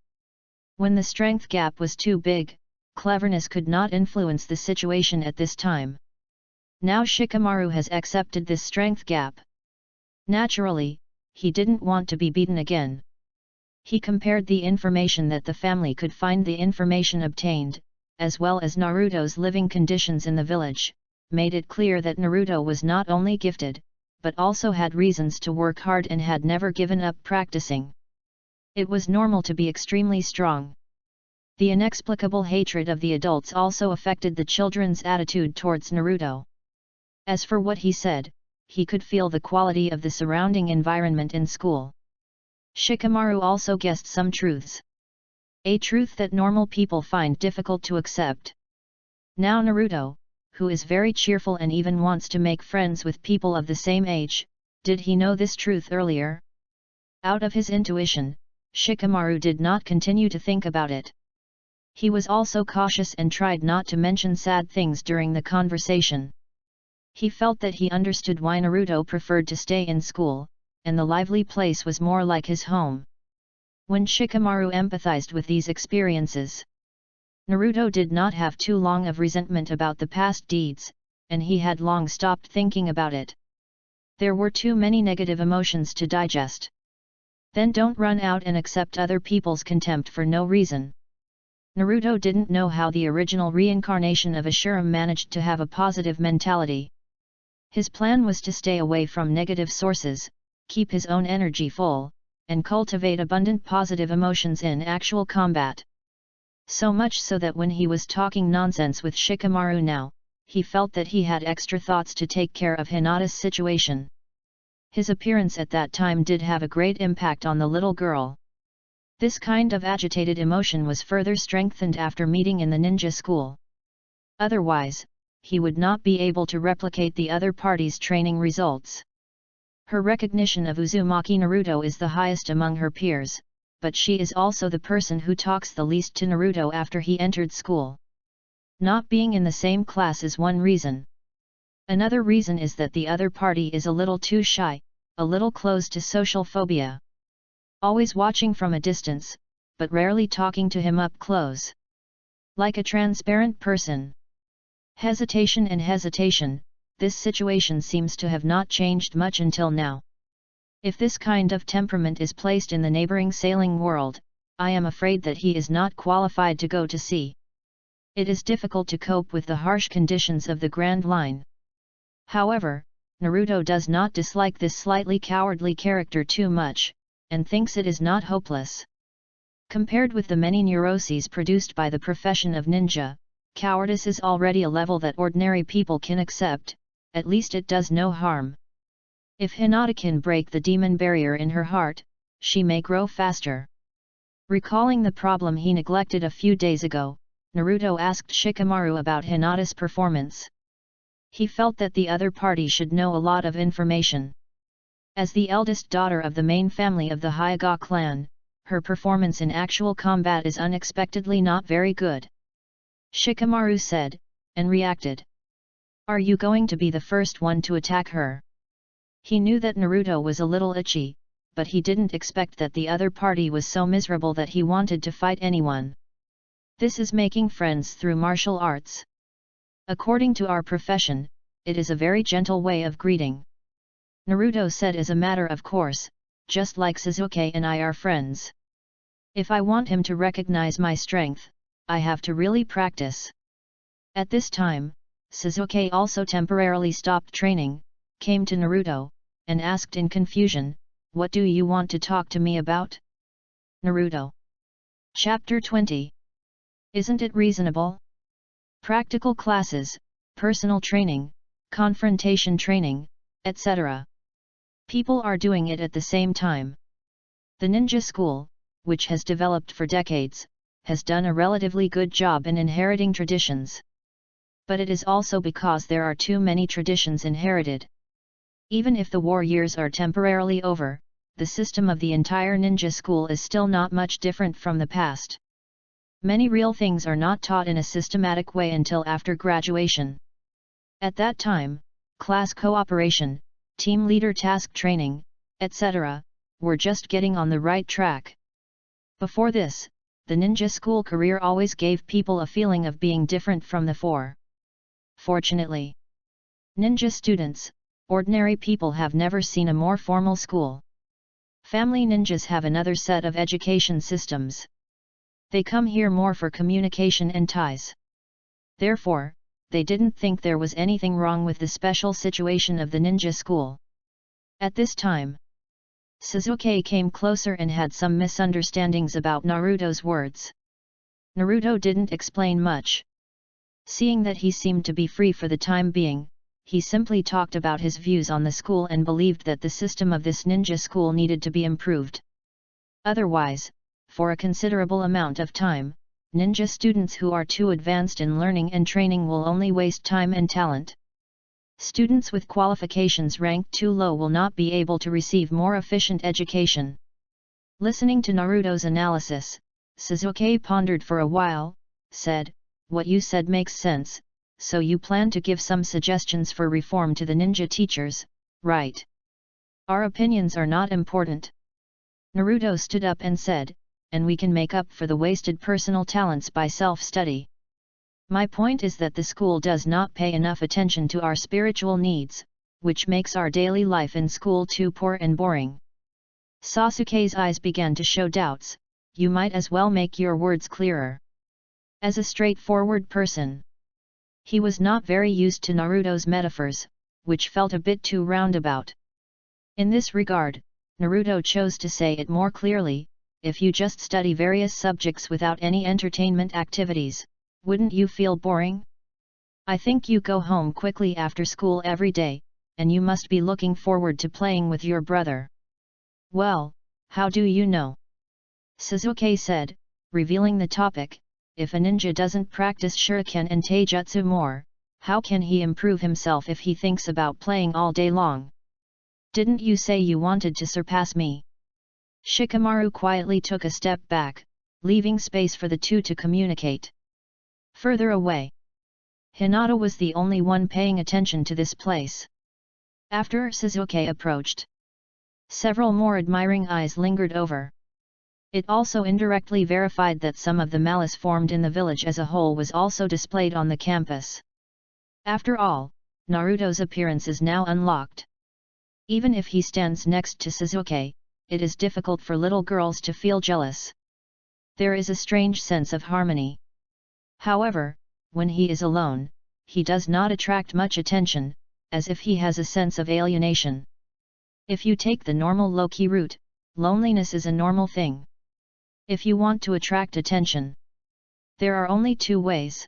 When the strength gap was too big, cleverness could not influence the situation at this time. Now Shikamaru has accepted this strength gap. Naturally, he didn't want to be beaten again. He compared the information that the family could find, the information obtained, as well as Naruto's living conditions in the village, made it clear that Naruto was not only gifted, but also had reasons to work hard and had never given up practicing. It was normal to be extremely strong. The inexplicable hatred of the adults also affected the children's attitude towards Naruto. As for what he said, he could feel the quality of the surrounding environment in school. Shikamaru also guessed some truths. A truth that normal people find difficult to accept. Now Naruto, who is very cheerful and even wants to make friends with people of the same age, did he know this truth earlier? Out of his intuition, Shikamaru did not continue to think about it. He was also cautious and tried not to mention sad things during the conversation. He felt that he understood why Naruto preferred to stay in school, and the lively place was more like his home. When Shikamaru empathized with these experiences, Naruto did not have too long of resentment about the past deeds, and he had long stopped thinking about it. There were too many negative emotions to digest. Then don't run out and accept other people's contempt for no reason. Naruto didn't know how the original reincarnation of Ashiram managed to have a positive mentality. His plan was to stay away from negative sources, keep his own energy full, and cultivate abundant positive emotions in actual combat. So much so that when he was talking nonsense with Shikamaru now, he felt that he had extra thoughts to take care of Hinata's situation. His appearance at that time did have a great impact on the little girl. This kind of agitated emotion was further strengthened after meeting in the ninja school. Otherwise, he would not be able to replicate the other party's training results. Her recognition of Uzumaki Naruto is the highest among her peers, but she is also the person who talks the least to Naruto after he entered school. Not being in the same class is one reason. Another reason is that the other party is a little too shy, a little closed to social phobia. Always watching from a distance, but rarely talking to him up close. Like a transparent person. Hesitation, this situation seems to have not changed much until now. If this kind of temperament is placed in the neighboring sailing world, I am afraid that he is not qualified to go to sea. It is difficult to cope with the harsh conditions of the Grand Line. However, Naruto does not dislike this slightly cowardly character too much, and thinks it is not hopeless. Compared with the many neuroses produced by the profession of ninja, cowardice is already a level that ordinary people can accept, at least it does no harm. If Hinata can break the demon barrier in her heart, she may grow faster. Recalling the problem he neglected a few days ago, Naruto asked Shikamaru about Hinata's performance. He felt that the other party should know a lot of information. As the eldest daughter of the main family of the Hyuga clan, her performance in actual combat is unexpectedly not very good. Shikamaru said, and reacted. Are you going to be the first one to attack her? He knew that Naruto was a little itchy, but he didn't expect that the other party was so miserable that he wanted to fight anyone. This is making friends through martial arts. According to our profession, it is a very gentle way of greeting. Naruto said as a matter of course, just like Sasuke and I are friends. If I want him to recognize my strength, I have to really practice. At this time, Sasuke also temporarily stopped training, came to Naruto, and asked in confusion, "What do you want to talk to me about?" Naruto. Chapter 20. Isn't it reasonable? Practical classes, personal training, confrontation training, etc. People are doing it at the same time. The ninja school, which has developed for decades, has done a relatively good job in inheriting traditions. But it is also because there are too many traditions inherited. Even if the war years are temporarily over, the system of the entire ninja school is still not much different from the past. Many real things are not taught in a systematic way until after graduation. At that time, class cooperation, team leader task training, etc., were just getting on the right track. Before this, the ninja school career always gave people a feeling of being different from the four. Fortunately, ninja students, ordinary people, have never seen a more formal school. Family ninjas have another set of education systems. They come here more for communication and ties. Therefore, they didn't think there was anything wrong with the special situation of the ninja school. At this time, Sasuke came closer and had some misunderstandings about Naruto's words. Naruto didn't explain much. Seeing that he seemed to be free for the time being, he simply talked about his views on the school and believed that the system of this ninja school needed to be improved. Otherwise, for a considerable amount of time, ninja students who are too advanced in learning and training will only waste time and talent. Students with qualifications ranked too low will not be able to receive more efficient education. Listening to Naruto's analysis, Sasuke pondered for a while, said, "What you said makes sense, so you plan to give some suggestions for reform to the ninja teachers, right? Our opinions are not important." Naruto stood up and said, "And we can make up for the wasted personal talents by self-study. My point is that the school does not pay enough attention to our spiritual needs, which makes our daily life in school too poor and boring." Sasuke's eyes began to show doubts. "You might as well make your words clearer." As a straightforward person, he was not very used to Naruto's metaphors, which felt a bit too roundabout. In this regard, Naruto chose to say it more clearly: "If you just study various subjects without any entertainment activities, wouldn't you feel boring? I think you go home quickly after school every day, and you must be looking forward to playing with your brother." "Well, how do you know?" Sasuke said, revealing the topic. "If a ninja doesn't practice shuriken and taijutsu more, how can he improve himself if he thinks about playing all day long? Didn't you say you wanted to surpass me?" Shikamaru quietly took a step back, leaving space for the two to communicate. Further away, Hinata was the only one paying attention to this place. After Sasuke approached, several more admiring eyes lingered over. It also indirectly verified that some of the malice formed in the village as a whole was also displayed on the campus. After all, Naruto's appearance is now unlocked. Even if he stands next to Sasuke, it is difficult for little girls to feel jealous. There is a strange sense of harmony. However, when he is alone, he does not attract much attention, as if he has a sense of alienation. If you take the normal low-key route, loneliness is a normal thing. If you want to attract attention, there are only two ways.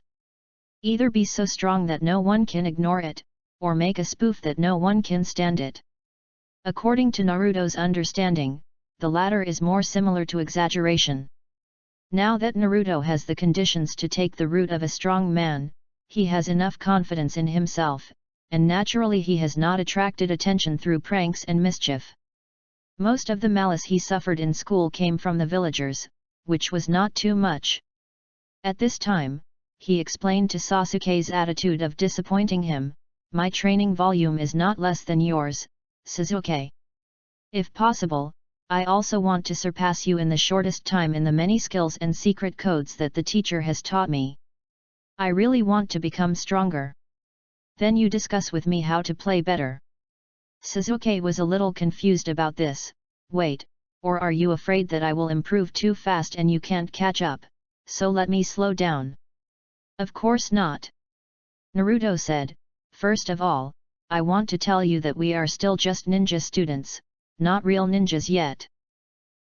Either be so strong that no one can ignore it, or make a spoof that no one can stand it. According to Naruto's understanding, the latter is more similar to exaggeration. Now that Naruto has the conditions to take the route of a strong man, he has enough confidence in himself, and naturally he has not attracted attention through pranks and mischief. Most of the malice he suffered in school came from the villagers, which was not too much. At this time, he explained to Sasuke's attitude of disappointing him, "My training volume is not less than yours, Sasuke. If possible, I also want to surpass you in the shortest time in the many skills and secret codes that the teacher has taught me. I really want to become stronger. Then you discuss with me how to play better." Sasuke was a little confused about this. "Wait, or are you afraid that I will improve too fast and you can't catch up, so let me slow down?" "Of course not," Naruto said. "First of all, I want to tell you that we are still just ninja students, not real ninjas yet.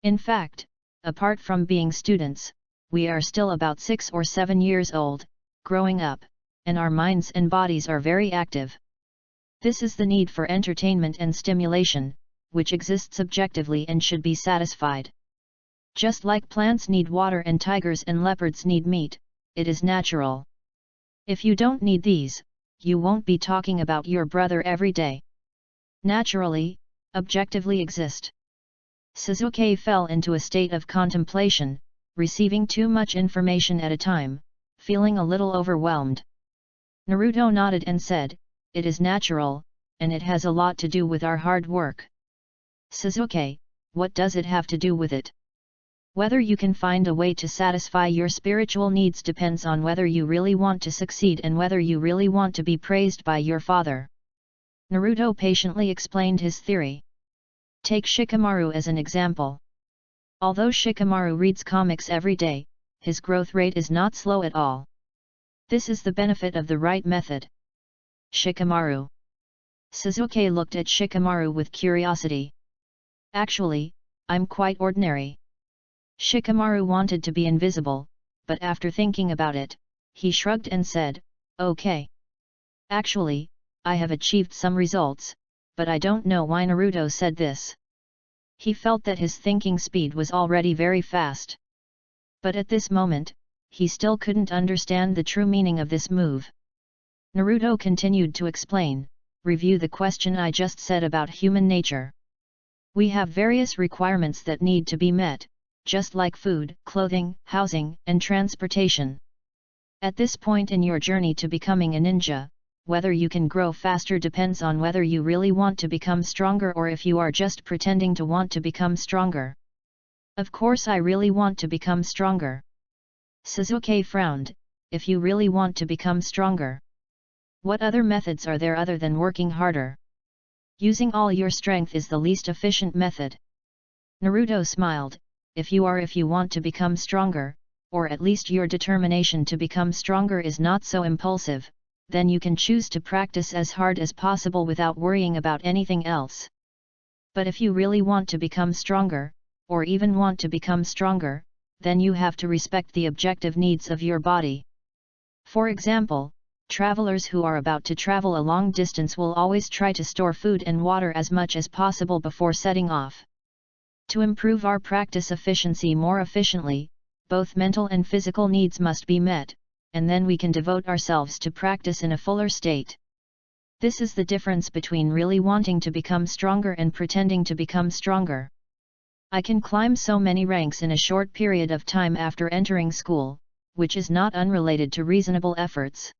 In fact, apart from being students, we are still about 6 or 7 years old, growing up, and our minds and bodies are very active. This is the need for entertainment and stimulation, which exists objectively and should be satisfied. Just like plants need water and tigers and leopards need meat, it is natural. If you don't need these, you won't be talking about your brother every day. Naturally, objectively exist. Suzuki fell into a state of contemplation, receiving too much information at a time, feeling a little overwhelmed. Naruto nodded and said, "It is natural, and it has a lot to do with our hard work." Suzuki, what does it have to do with it? Whether you can find a way to satisfy your spiritual needs depends on whether you really want to succeed and whether you really want to be praised by your father. Naruto patiently explained his theory. Take Shikamaru as an example. Although Shikamaru reads comics every day, his growth rate is not slow at all. This is the benefit of the right method. Shikamaru. Suzuki looked at Shikamaru with curiosity. Actually, I'm quite ordinary. Shikamaru wanted to be invisible, but after thinking about it, he shrugged and said, "Okay. Actually, I have achieved some results, but I don't know why Naruto said this." He felt that his thinking speed was already very fast. But at this moment, he still couldn't understand the true meaning of this move. Naruto continued to explain, "Review the question I just said about human nature. We have various requirements that need to be met, just like food, clothing, housing, and transportation. At this point in your journey to becoming a ninja, whether you can grow faster depends on whether you really want to become stronger or if you are just pretending to want to become stronger." "Of course I really want to become stronger." Suzuki frowned. "If you really want to become stronger, what other methods are there other than working harder? Using all your strength is the least efficient method." Naruto smiled. If you want to become stronger, or at least your determination to become stronger is not so impulsive, then you can choose to practice as hard as possible without worrying about anything else. But if you really want to become stronger, or even want to become stronger, then you have to respect the objective needs of your body. For example, travelers who are about to travel a long distance will always try to store food and water as much as possible before setting off. To improve our practice efficiency more efficiently, both mental and physical needs must be met, and then we can devote ourselves to practice in a fuller state. This is the difference between really wanting to become stronger and pretending to become stronger. I can climb so many ranks in a short period of time after entering school, which is not unrelated to reasonable efforts.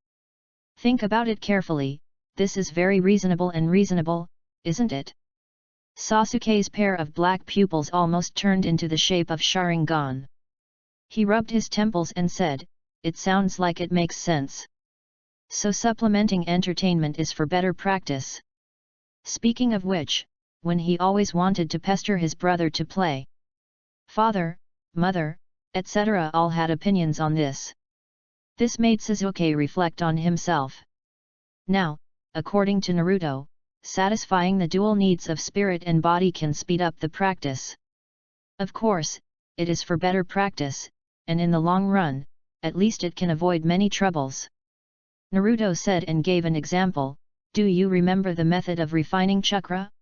Think about it carefully, this is very reasonable and reasonable, isn't it? Sasuke's pair of black pupils almost turned into the shape of Sharingan. He rubbed his temples and said, "It sounds like it makes sense. So supplementing entertainment is for better practice." Speaking of which, when he always wanted to pester his brother to play, father, mother, etc. all had opinions on this. This made Suzuki reflect on himself. Now, according to Naruto, satisfying the dual needs of spirit and body can speed up the practice. Of course, it is for better practice, and in the long run, at least it can avoid many troubles. Naruto said and gave an example. "Do you remember the method of refining chakra?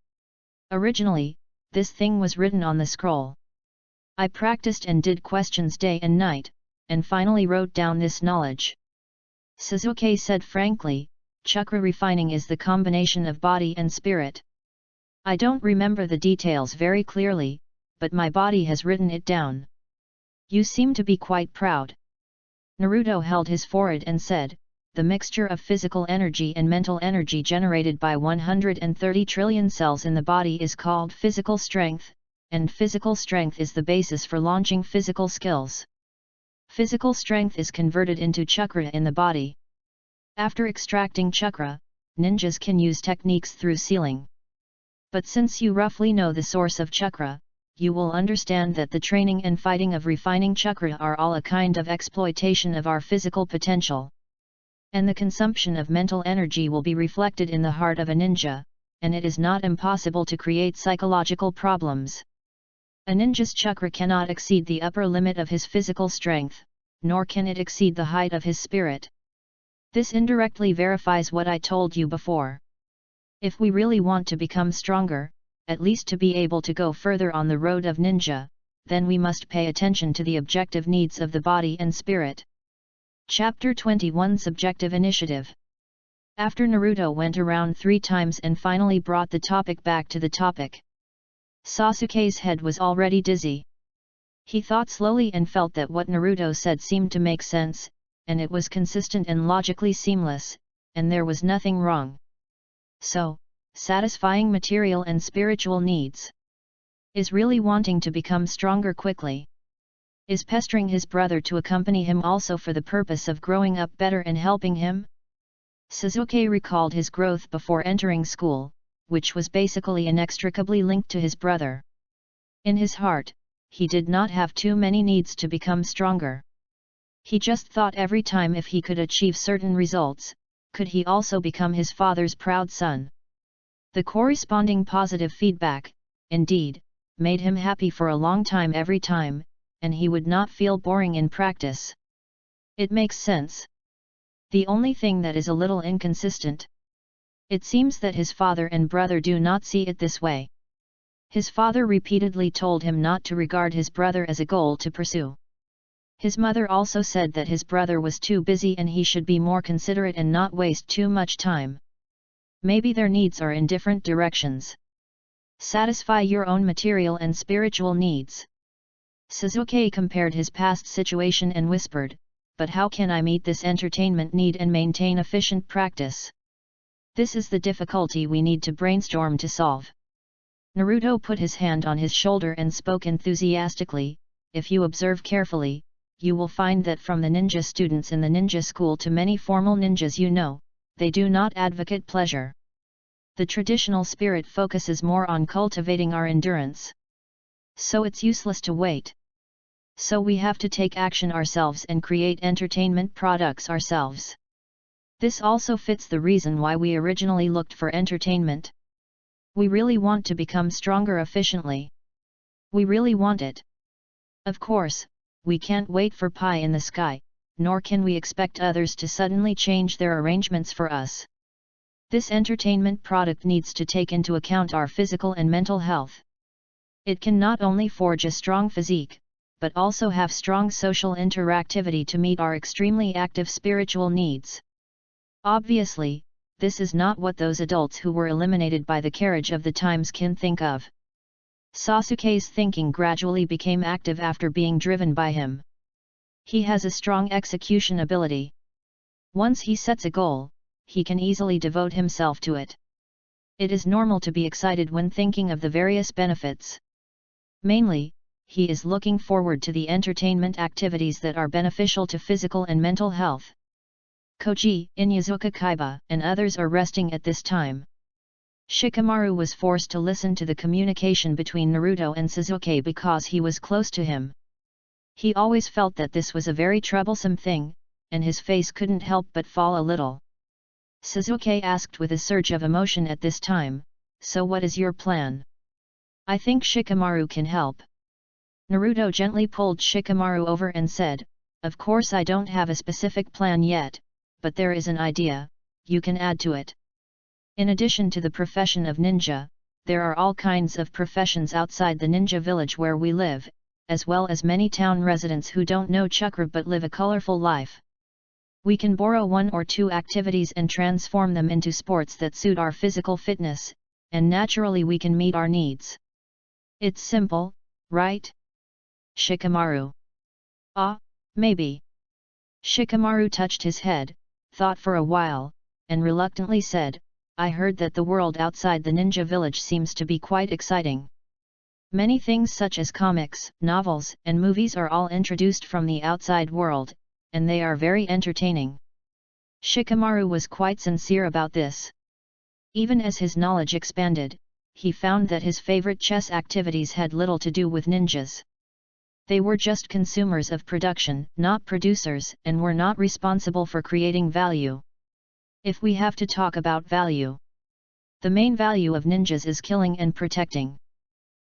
Originally, this thing was written on the scroll. I practiced and did questions day and night, and finally wrote down this knowledge." Suzuki said frankly, "Chakra refining is the combination of body and spirit. I don't remember the details very clearly, but my body has written it down." "You seem to be quite proud." Naruto held his forehead and said, "The mixture of physical energy and mental energy generated by 130 trillion cells in the body is called physical strength, and physical strength is the basis for launching physical skills. Physical strength is converted into chakra in the body. After extracting chakra, ninjas can use techniques through sealing. But since you roughly know the source of chakra, you will understand that the training and fighting of refining chakra are all a kind of exploitation of our physical potential. And the consumption of mental energy will be reflected in the heart of a ninja, and it is not impossible to create psychological problems. A ninja's chakra cannot exceed the upper limit of his physical strength, nor can it exceed the height of his spirit. This indirectly verifies what I told you before. If we really want to become stronger, at least to be able to go further on the road of ninja, then we must pay attention to the objective needs of the body and spirit. Chapter 21 Subjective Initiative. After Naruto went around 3 times and finally brought the topic back to the topic, Sasuke's head was already dizzy. He thought slowly and felt that what Naruto said seemed to make sense, and it was consistent and logically seamless, and there was nothing wrong. So, satisfying material and spiritual needs. Is really wanting to become stronger quickly. Is pestering his brother to accompany him also for the purpose of growing up better and helping him? Sasuke recalled his growth before entering school, which was basically inextricably linked to his brother. In his heart, he did not have too many needs to become stronger. He just thought every time if he could achieve certain results, could he also become his father's proud son. The corresponding positive feedback, indeed, made him happy for a long time every time, and he would not feel boring in practice. It makes sense. The only thing that is a little inconsistent. It seems that his father and brother do not see it this way. His father repeatedly told him not to regard his brother as a goal to pursue. His mother also said that his brother was too busy and he should be more considerate and not waste too much time. Maybe their needs are in different directions. Satisfy your own material and spiritual needs. Sasuke compared his past situation and whispered, "But how can I meet this entertainment need and maintain efficient practice? This is the difficulty we need to brainstorm to solve." Naruto put his hand on his shoulder and spoke enthusiastically, "If you observe carefully, you will find that from the ninja students in the ninja school to many formal ninjas you know, they do not advocate pleasure. The traditional spirit focuses more on cultivating our endurance. So it's useless to wait. So we have to take action ourselves and create entertainment products ourselves. This also fits the reason why we originally looked for entertainment. We really want to become stronger efficiently. We really want it. Of course, we can't wait for pie in the sky, nor can we expect others to suddenly change their arrangements for us. This entertainment product needs to take into account our physical and mental health. It can not only forge a strong physique, but also have strong social interactivity to meet our extremely active spiritual needs. Obviously, this is not what those adults who were eliminated by the carriage of the times can think of. Sasuke's thinking gradually became active after being driven by him. He has a strong execution ability. Once he sets a goal, he can easily devote himself to it. It is normal to be excited when thinking of the various benefits. Mainly, he is looking forward to the entertainment activities that are beneficial to physical and mental health. Koji, Inyazuka Kaiba, and others are resting at this time. Shikamaru was forced to listen to the communication between Naruto and Sasuke because he was close to him. He always felt that this was a very troublesome thing, and his face couldn't help but fall a little. Sasuke asked with a surge of emotion at this time, "So what is your plan?" "I think Shikamaru can help." Naruto gently pulled Shikamaru over and said, "Of course I don't have a specific plan yet, but there is an idea, you can add to it. In addition to the profession of ninja, there are all kinds of professions outside the ninja village where we live, as well as many town residents who don't know chakra but live a colorful life. We can borrow 1 or 2 activities and transform them into sports that suit our physical fitness, and naturally we can meet our needs. It's simple, right?" Shikamaru. "Ah, maybe." Shikamaru touched his head, thought for a while, and reluctantly said, "I heard that the world outside the ninja village seems to be quite exciting. Many things such as comics, novels, and movies are all introduced from the outside world, and they are very entertaining." Shikamaru was quite sincere about this. Even as his knowledge expanded, he found that his favorite chess activities had little to do with ninjas. They were just consumers of production, not producers, and were not responsible for creating value. If we have to talk about value, the main value of ninjas is killing and protecting.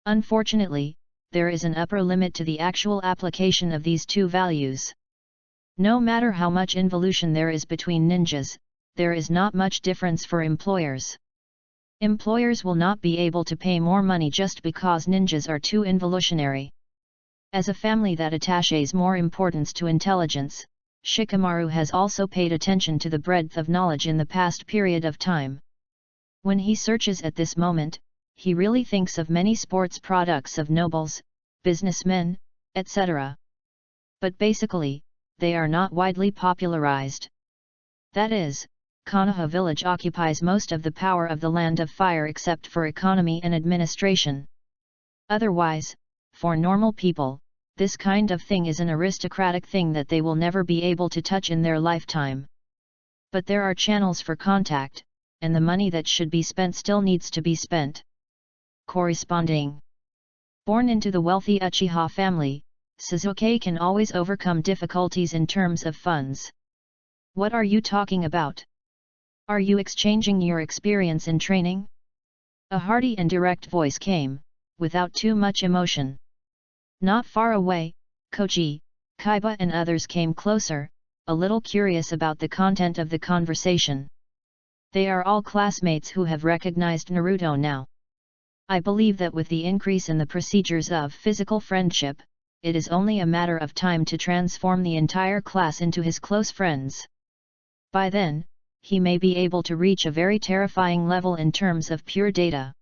Unfortunately, there is an upper limit to the actual application of these two values. No matter how much involution there is between ninjas, there is not much difference for employers. Employers will not be able to pay more money just because ninjas are too involutionary. As a family that attaches more importance to intelligence, Shikamaru has also paid attention to the breadth of knowledge in the past period of time. When he searches at this moment, he really thinks of many sports products of nobles, businessmen, etc. But basically, they are not widely popularized. That is, Konoha village occupies most of the power of the Land of Fire except for economy and administration. Otherwise, for normal people, this kind of thing is an aristocratic thing that they will never be able to touch in their lifetime. But there are channels for contact, and the money that should be spent still needs to be spent. Corresponding. Born into the wealthy Uchiha family, Sasuke can always overcome difficulties in terms of funds. What are you talking about? Are you exchanging your experience in training? A hearty and direct voice came, without too much emotion. Not far away, Koji, Kaiba and others came closer, a little curious about the content of the conversation. They are all classmates who have recognized Naruto now. I believe that with the increase in the procedures of physical friendship, it is only a matter of time to transform the entire class into his close friends. By then, he may be able to reach a very terrifying level in terms of pure data.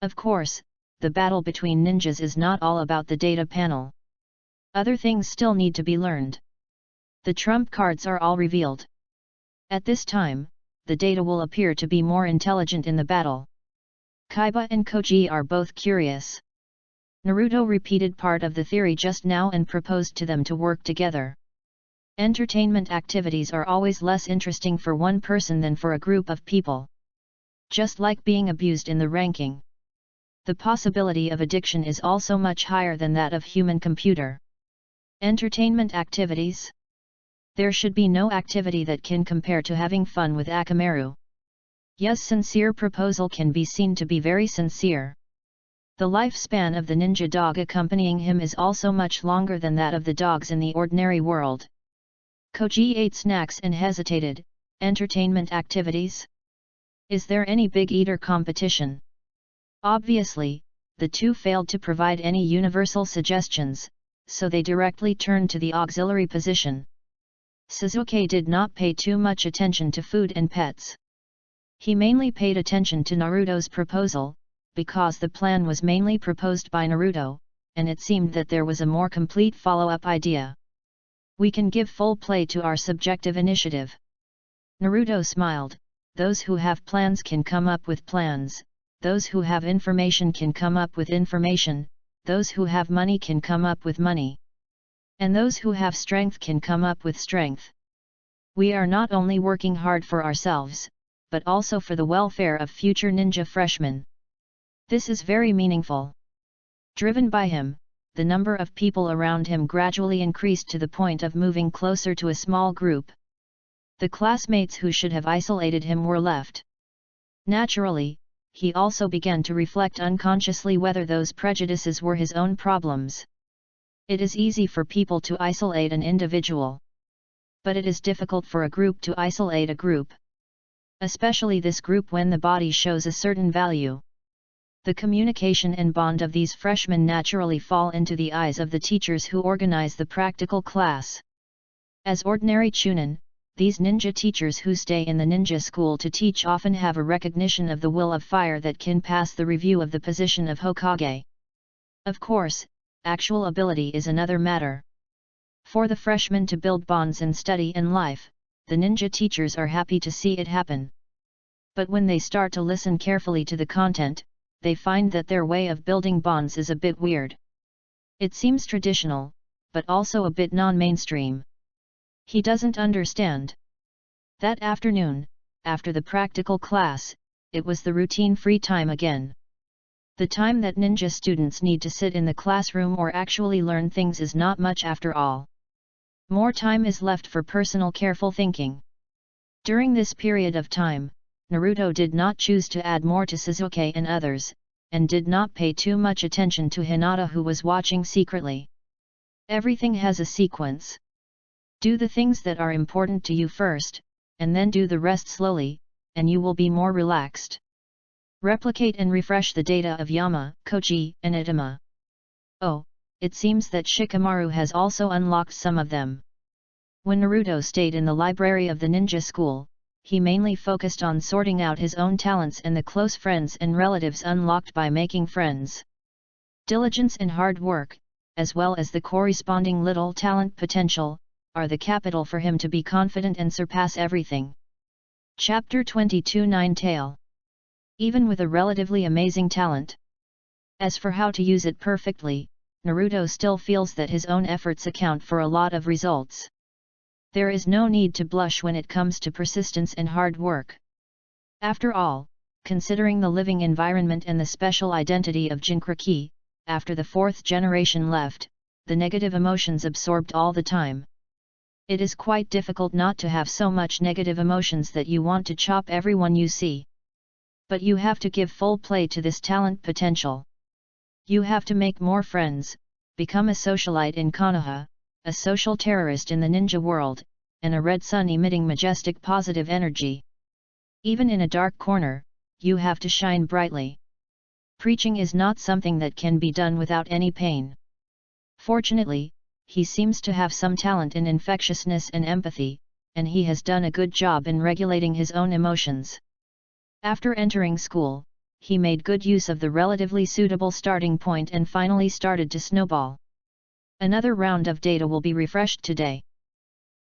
Of course, the battle between ninjas is not all about the data panel. Other things still need to be learned. The trump cards are all revealed. At this time, the data will appear to be more intelligent in the battle. Kaiba and Koji are both curious. Naruto repeated part of the theory just now and proposed to them to work together. Entertainment activities are always less interesting for one person than for a group of people. Just like being abused in the ranking. The possibility of addiction is also much higher than that of human-computer. Entertainment activities? There should be no activity that can compare to having fun with Akamaru. Yu's sincere proposal can be seen to be very sincere. The lifespan of the ninja dog accompanying him is also much longer than that of the dogs in the ordinary world. Koji ate snacks and hesitated. Entertainment activities? Is there any big eater competition? Obviously, the two failed to provide any universal suggestions, so they directly turned to the auxiliary position. Sasuke did not pay too much attention to food and pets. He mainly paid attention to Naruto's proposal, because the plan was mainly proposed by Naruto, and it seemed that there was a more complete follow-up idea. We can give full play to our subjective initiative. Naruto smiled. Those who have plans can come up with plans, those who have information can come up with information, those who have money can come up with money. And those who have strength can come up with strength. We are not only working hard for ourselves, but also for the welfare of future ninja freshmen. This is very meaningful. Driven by him, the number of people around him gradually increased to the point of moving closer to a small group. The classmates who should have isolated him were left. Naturally, he also began to reflect unconsciously whether those prejudices were his own problems. It is easy for people to isolate an individual. But it is difficult for a group to isolate a group. Especially this group when the body shows a certain value. The communication and bond of these freshmen naturally fall into the eyes of the teachers who organize the practical class. As ordinary chunin, these ninja teachers who stay in the ninja school to teach often have a recognition of the will of fire that can pass the review of the position of Hokage. Of course, actual ability is another matter. For the freshmen to build bonds in study and life, the ninja teachers are happy to see it happen. But when they start to listen carefully to the content, they find that their way of building bonds is a bit weird. It seems traditional, but also a bit non-mainstream. He doesn't understand. That afternoon, after the practical class, it was the routine free time again. The time that ninja students need to sit in the classroom or actually learn things is not much after all. More time is left for personal careful thinking. During this period of time, Naruto did not choose to add more to Sasuke and others, and did not pay too much attention to Hinata who was watching secretly. Everything has a sequence. Do the things that are important to you first, and then do the rest slowly, and you will be more relaxed. Replicate and refresh the data of Yama, Koji, and Itama. Oh, it seems that Shikamaru has also unlocked some of them. When Naruto stayed in the library of the ninja school, he mainly focused on sorting out his own talents and the close friends and relatives unlocked by making friends. Diligence and hard work, as well as the corresponding little talent potential, are the capital for him to be confident and surpass everything. Chapter 22 Nine-Tail. Even with a relatively amazing talent. As for how to use it perfectly, Naruto still feels that his own efforts account for a lot of results. There is no need to blush when it comes to persistence and hard work. After all, considering the living environment and the special identity of Jinchuriki, after the fourth generation left, the negative emotions absorbed all the time. It is quite difficult not to have so much negative emotions that you want to chop everyone you see. But you have to give full play to this talent potential. You have to make more friends, become a socialite in Konoha, a social terrorist in the ninja world, and a red sun emitting majestic positive energy. Even in a dark corner, you have to shine brightly. Preaching is not something that can be done without any pain. Fortunately, he seems to have some talent in infectiousness and empathy, and he has done a good job in regulating his own emotions. After entering school, he made good use of the relatively suitable starting point and finally started to snowball. Another round of data will be refreshed today.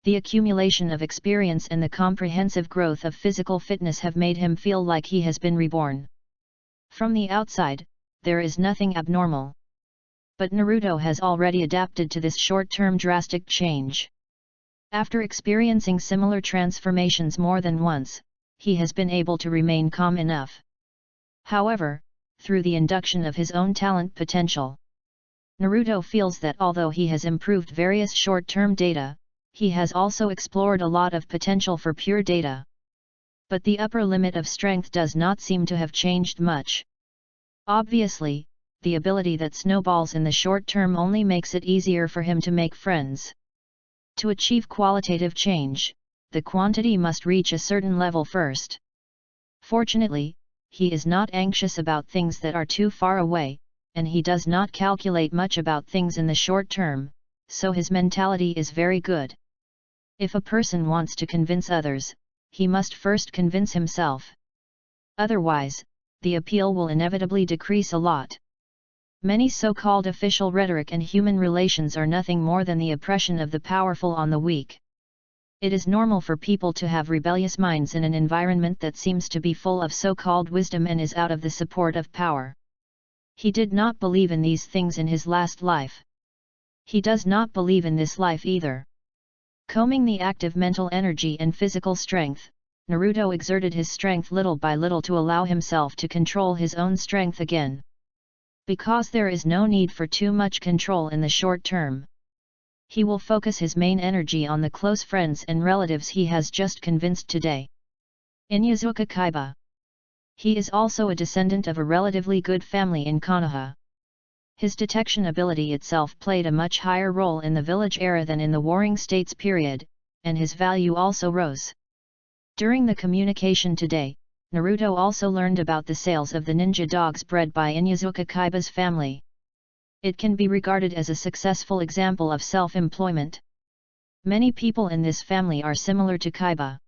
The accumulation of experience and the comprehensive growth of physical fitness have made him feel like he has been reborn. From the outside, there is nothing abnormal. But Naruto has already adapted to this short-term drastic change. After experiencing similar transformations more than once, he has been able to remain calm enough. However, through the induction of his own talent potential, Naruto feels that although he has improved various short-term data, he has also explored a lot of potential for pure data. But the upper limit of strength does not seem to have changed much. Obviously, the ability that snowballs in the short term only makes it easier for him to make friends. To achieve qualitative change, the quantity must reach a certain level first. Fortunately, he is not anxious about things that are too far away, and he does not calculate much about things in the short term, so his mentality is very good. If a person wants to convince others, he must first convince himself. Otherwise, the appeal will inevitably decrease a lot. Many so-called official rhetoric and human relations are nothing more than the oppression of the powerful on the weak. It is normal for people to have rebellious minds in an environment that seems to be full of so-called wisdom and is out of the support of power. He did not believe in these things in his last life. He does not believe in this life either. Combing the active mental energy and physical strength, Naruto exerted his strength little by little to allow himself to control his own strength again. Because there is no need for too much control in the short term, he will focus his main energy on the close friends and relatives he has just convinced today. Inyazuka Kaiba. He is also a descendant of a relatively good family in Konoha. His detection ability itself played a much higher role in the village era than in the Warring States period, and his value also rose. During the communication today, Naruto also learned about the sales of the ninja dogs bred by Inyazuka Kaiba's family. It can be regarded as a successful example of self-employment. Many people in this family are similar to Kaiba.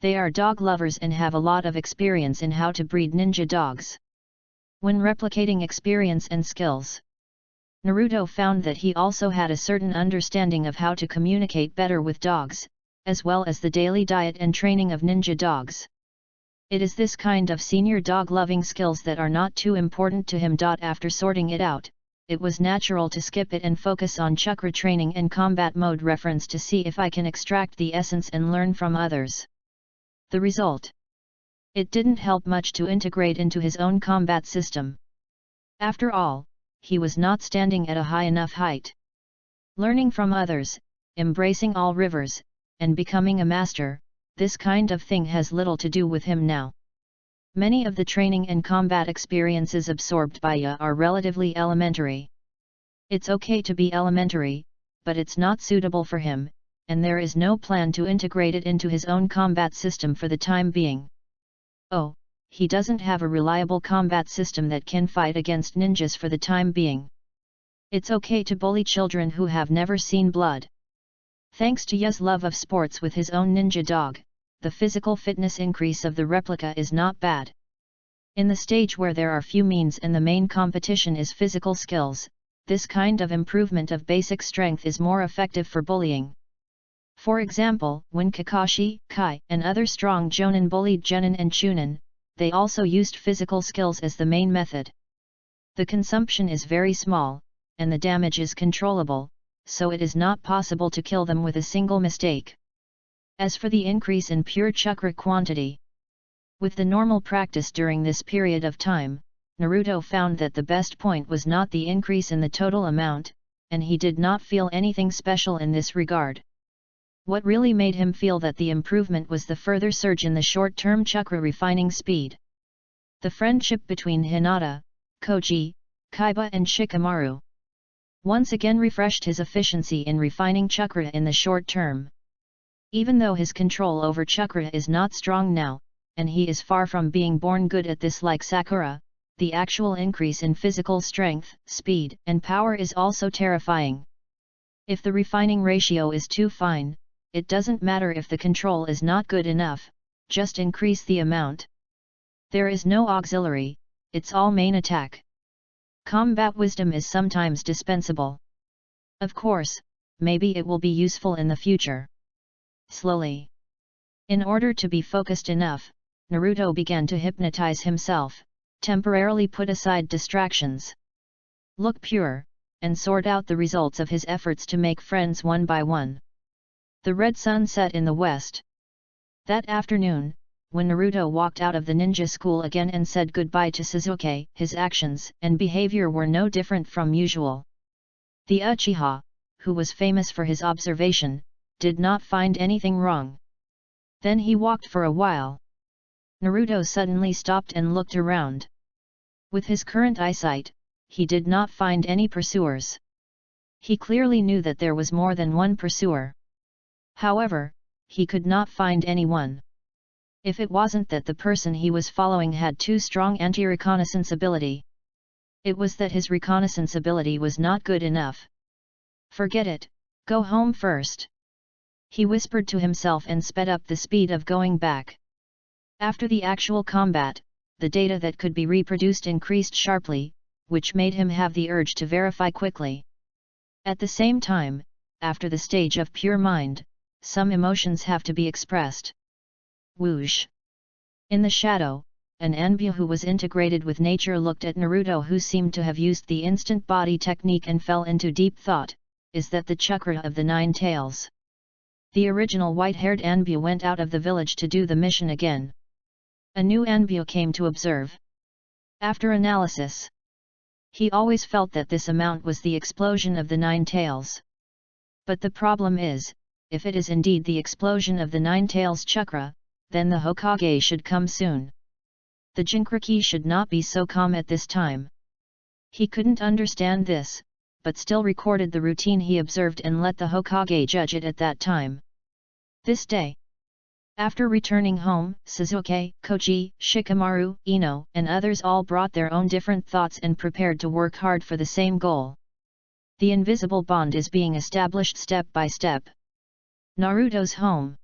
They are dog lovers and have a lot of experience in how to breed ninja dogs. When replicating experience and skills, Naruto found that he also had a certain understanding of how to communicate better with dogs, as well as the daily diet and training of ninja dogs. It is this kind of senior dog-loving skills that are not too important to him. After sorting it out, it was natural to skip it and focus on chakra training and combat mode reference to see if I can extract the essence and learn from others. The result? It didn't help much to integrate into his own combat system. After all, he was not standing at a high enough height. Learning from others, embracing all rivers, and becoming a master, this kind of thing has little to do with him now. Many of the training and combat experiences absorbed by Ya are relatively elementary. It's okay to be elementary, but it's not suitable for him, and there is no plan to integrate it into his own combat system for the time being. Oh, he doesn't have a reliable combat system that can fight against ninjas for the time being. It's okay to bully children who have never seen blood. Thanks to Yu's love of sports with his own ninja dog, the physical fitness increase of the replica is not bad. In the stage where there are few means and the main competition is physical skills, this kind of improvement of basic strength is more effective for bullying. For example, when Kakashi, Kai, and other strong jonin bullied genin and chunin, they also used physical skills as the main method. The consumption is very small, and the damage is controllable, so it is not possible to kill them with a single mistake. As for the increase in pure chakra quantity, with the normal practice during this period of time, Naruto found that the best point was not the increase in the total amount, and he did not feel anything special in this regard. What really made him feel that the improvement was the further surge in the short-term chakra refining speed. The friendship between Hinata, Koji, Kaiba and Shikamaru once again refreshed his efficiency in refining chakra in the short term. Even though his control over chakra is not strong now, and he is far from being born good at this like Sakura, the actual increase in physical strength, speed, and power is also terrifying. If the refining ratio is too fine, it doesn't matter if the control is not good enough, just increase the amount. There is no auxiliary, it's all main attack. Combat wisdom is sometimes dispensable. Of course, maybe it will be useful in the future. Slowly. In order to be focused enough, Naruto began to hypnotize himself, temporarily put aside distractions. Look pure, and sort out the results of his efforts to make friends one by one. The red sun set in the west. That afternoon, when Naruto walked out of the ninja school again and said goodbye to Sasuke, his actions and behavior were no different from usual. The Uchiha, who was famous for his observation, did not find anything wrong. Then he walked for a while. Naruto suddenly stopped and looked around. With his current eyesight, he did not find any pursuers. He clearly knew that there was more than one pursuer. However, he could not find anyone. If it wasn't that the person he was following had too strong anti-reconnaissance ability. It was that his reconnaissance ability was not good enough. Forget it, go home first. He whispered to himself and sped up the speed of going back. After the actual combat, the data that could be reproduced increased sharply, which made him have the urge to verify quickly. At the same time, after the stage of pure mind, some emotions have to be expressed. Whoosh! In the shadow, an Anbu who was integrated with nature looked at Naruto, who seemed to have used the instant body technique and fell into deep thought. Is that the chakra of the 9 tails? The original white-haired Anbu went out of the village to do the mission again. A new Anbu came to observe. After analysis, he always felt that this amount was the explosion of the 9 tails. But the problem is, if it is indeed the explosion of the 9 tails chakra, then the Hokage should come soon. The Jinchuriki should not be so calm at this time. He couldn't understand this, but still recorded the routine he observed and let the Hokage judge it at that time. This day, after returning home, Sasuke, Koji, Shikamaru, Ino, and others all brought their own different thoughts and prepared to work hard for the same goal. The invisible bond is being established step by step. Naruto's home.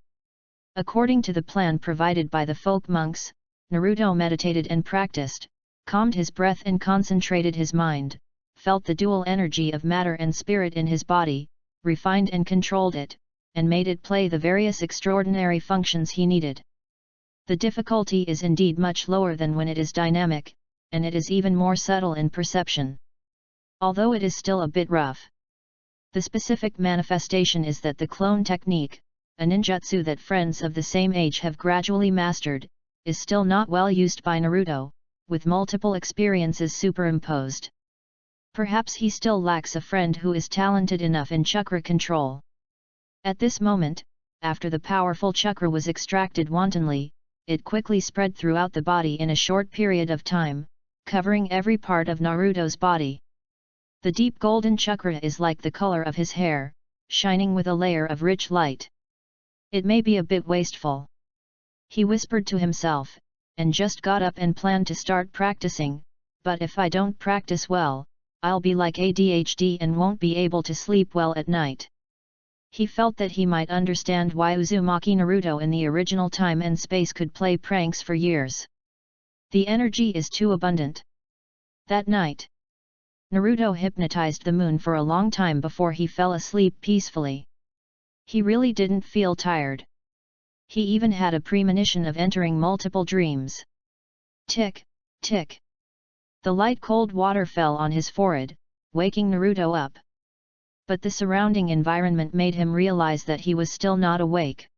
According to the plan provided by the folk monks, Naruto meditated and practiced, calmed his breath and concentrated his mind, felt the dual energy of matter and spirit in his body, refined and controlled it, and made it play the various extraordinary functions he needed. The difficulty is indeed much lower than when it is dynamic, and it is even more subtle in perception. Although it is still a bit rough. The specific manifestation is that the clone technique, a ninjutsu that friends of the same age have gradually mastered, is still not well used by Naruto, with multiple experiences superimposed. Perhaps he still lacks a friend who is talented enough in chakra control. At this moment, after the powerful chakra was extracted wantonly, it quickly spread throughout the body in a short period of time, covering every part of Naruto's body. The deep golden chakra is like the color of his hair, shining with a layer of rich light. It may be a bit wasteful. He whispered to himself, and just got up and planned to start practicing, but if I don't practice well, I'll be like ADHD and won't be able to sleep well at night. He felt that he might understand why Uzumaki Naruto in the original time and space could play pranks for years. The energy is too abundant. That night, Naruto hypnotized the moon for a long time before he fell asleep peacefully. He really didn't feel tired. He even had a premonition of entering multiple dreams. Tick, tick. The light cold water fell on his forehead, waking Naruto up. But the surrounding environment made him realize that he was still not awake.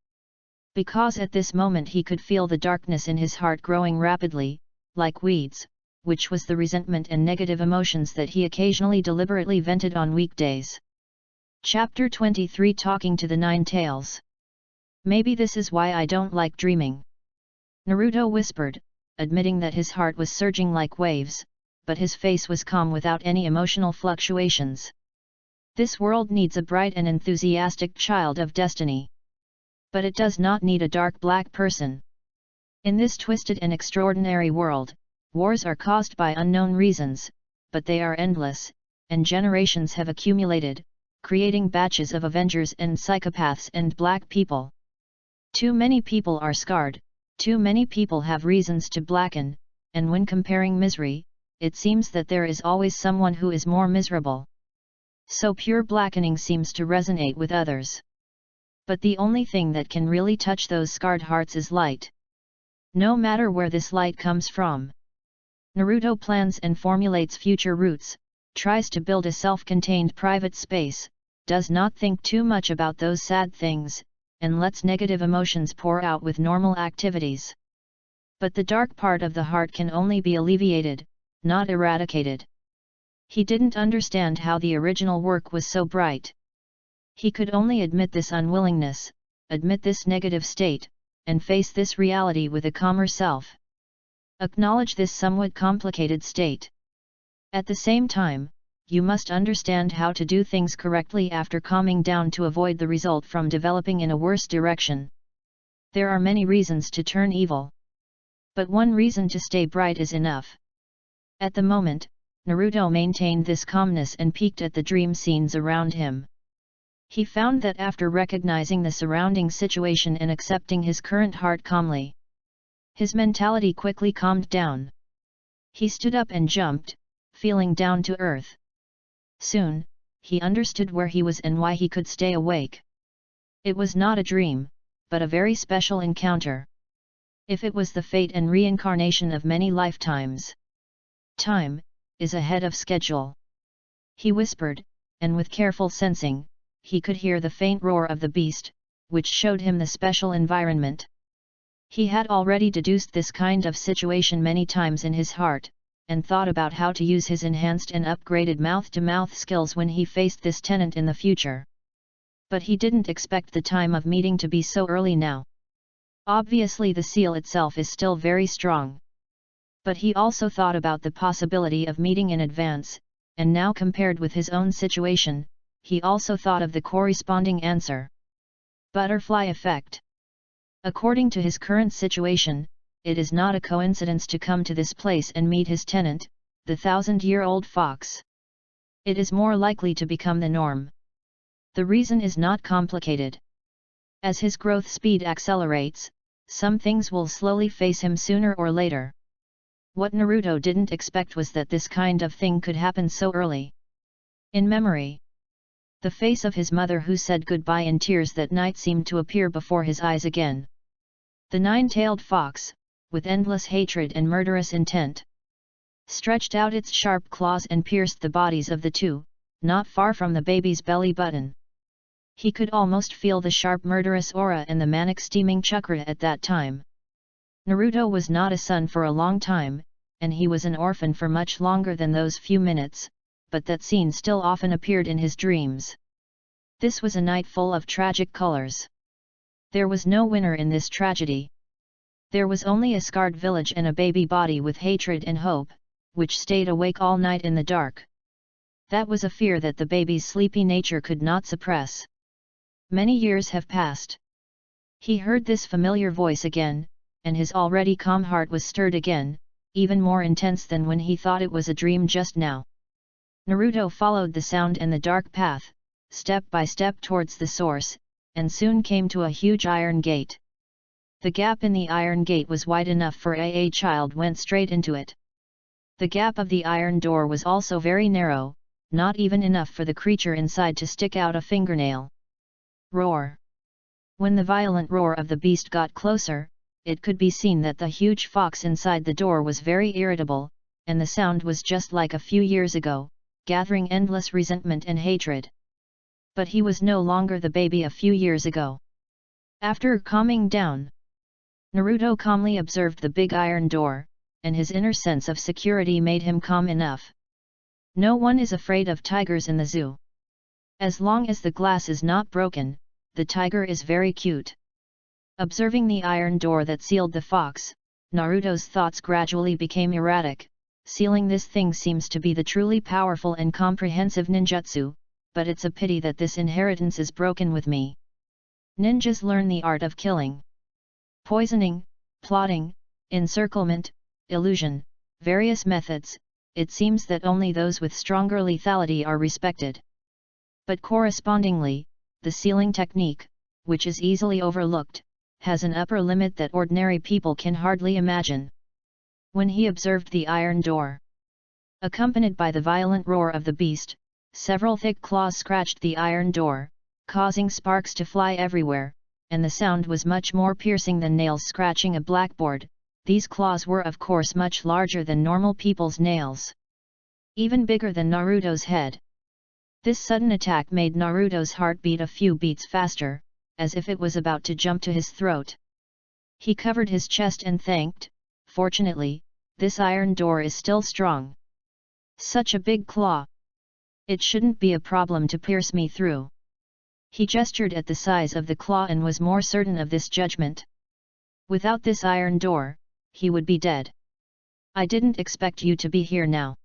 Because at this moment he could feel the darkness in his heart growing rapidly, like weeds, which was the resentment and negative emotions that he occasionally deliberately vented on weekdays. Chapter 23 Talking to the Nine Tails. Maybe this is why I don't like dreaming. Naruto whispered, admitting that his heart was surging like waves, but his face was calm without any emotional fluctuations. This world needs a bright and enthusiastic child of destiny. But it does not need a dark black person. In this twisted and extraordinary world, wars are caused by unknown reasons, but they are endless, and generations have accumulated, creating batches of Avengers and psychopaths and black people. Too many people are scarred, too many people have reasons to blacken, and when comparing misery, it seems that there is always someone who is more miserable. So pure blackening seems to resonate with others. But the only thing that can really touch those scarred hearts is light. No matter where this light comes from. Naruto plans and formulates future routes, tries to build a self-contained private space, does not think too much about those sad things, and lets negative emotions pour out with normal activities. But the dark part of the heart can only be alleviated, not eradicated. He didn't understand how the original work was so bright. He could only admit this unwillingness, admit this negative state, and face this reality with a calmer self. Acknowledge this somewhat complicated state. At the same time, you must understand how to do things correctly after calming down to avoid the result from developing in a worse direction. There are many reasons to turn evil. But one reason to stay bright is enough. At the moment, Naruto maintained this calmness and peeked at the dream scenes around him. He found that after recognizing the surrounding situation and accepting his current heart calmly, his mentality quickly calmed down. He stood up and jumped, feeling down to earth. Soon, he understood where he was and why he could stay awake. It was not a dream, but a very special encounter. If it was the fate and reincarnation of many lifetimes. Time is ahead of schedule. He whispered, and with careful sensing, he could hear the faint roar of the beast, which showed him the special environment. He had already deduced this kind of situation many times in his heart, and thought about how to use his enhanced and upgraded mouth-to-mouth skills when he faced this tenant in the future. But he didn't expect the time of meeting to be so early now. Obviously the seal itself is still very strong. But he also thought about the possibility of meeting in advance, and now compared with his own situation, he also thought of the corresponding answer. Butterfly effect. According to his current situation, it is not a coincidence to come to this place and meet his tenant, the 1,000-year-old fox. It is more likely to become the norm. The reason is not complicated. As his growth speed accelerates, some things will slowly face him sooner or later. What Naruto didn't expect was that this kind of thing could happen so early. In memory, the face of his mother who said goodbye in tears that night seemed to appear before his eyes again. The nine-tailed fox, with endless hatred and murderous intent, stretched out its sharp claws and pierced the bodies of the two, not far from the baby's belly button. He could almost feel the sharp murderous aura and the manic steaming chakra at that time. Naruto was not a son for a long time, and he was an orphan for much longer than those few minutes, but that scene still often appeared in his dreams. This was a night full of tragic colors. There was no winner in this tragedy. There was only a scarred village and a baby body with hatred and hope, which stayed awake all night in the dark. That was a fear that the baby's sleepy nature could not suppress. Many years have passed. He heard this familiar voice again, and his already calm heart was stirred again, even more intense than when he thought it was a dream just now. Naruto followed the sound and the dark path, step by step towards the source, and soon came to a huge iron gate. The gap in the iron gate was wide enough for a child went straight into it. The gap of the iron door was also very narrow, not even enough for the creature inside to stick out a fingernail. Roar! When the violent roar of the beast got closer, it could be seen that the huge fox inside the door was very irritable, and the sound was just like a few years ago, gathering endless resentment and hatred. But he was no longer the baby a few years ago. After calming down, Naruto calmly observed the big iron door, and his inner sense of security made him calm enough. No one is afraid of tigers in the zoo. As long as the glass is not broken, the tiger is very cute. Observing the iron door that sealed the fox, Naruto's thoughts gradually became erratic. Sealing this thing seems to be the truly powerful and comprehensive ninjutsu, but it's a pity that this inheritance is broken with me. Ninjas learn the art of killing, poisoning, plotting, encirclement, illusion, various methods. It seems that only those with stronger lethality are respected. But correspondingly, the sealing technique, which is easily overlooked, has an upper limit that ordinary people can hardly imagine. When he observed the iron door, accompanied by the violent roar of the beast, several thick claws scratched the iron door, causing sparks to fly everywhere, and the sound was much more piercing than nails scratching a blackboard. These claws were of course much larger than normal people's nails. Even bigger than Naruto's head. This sudden attack made Naruto's heart beat a few beats faster, as if it was about to jump to his throat. He covered his chest and thanked, fortunately, this iron door is still strong. Such a big claw! It shouldn't be a problem to pierce me through. He gestured at the size of the claw and was more certain of this judgment. Without this iron door, he would be dead. I didn't expect you to be here now.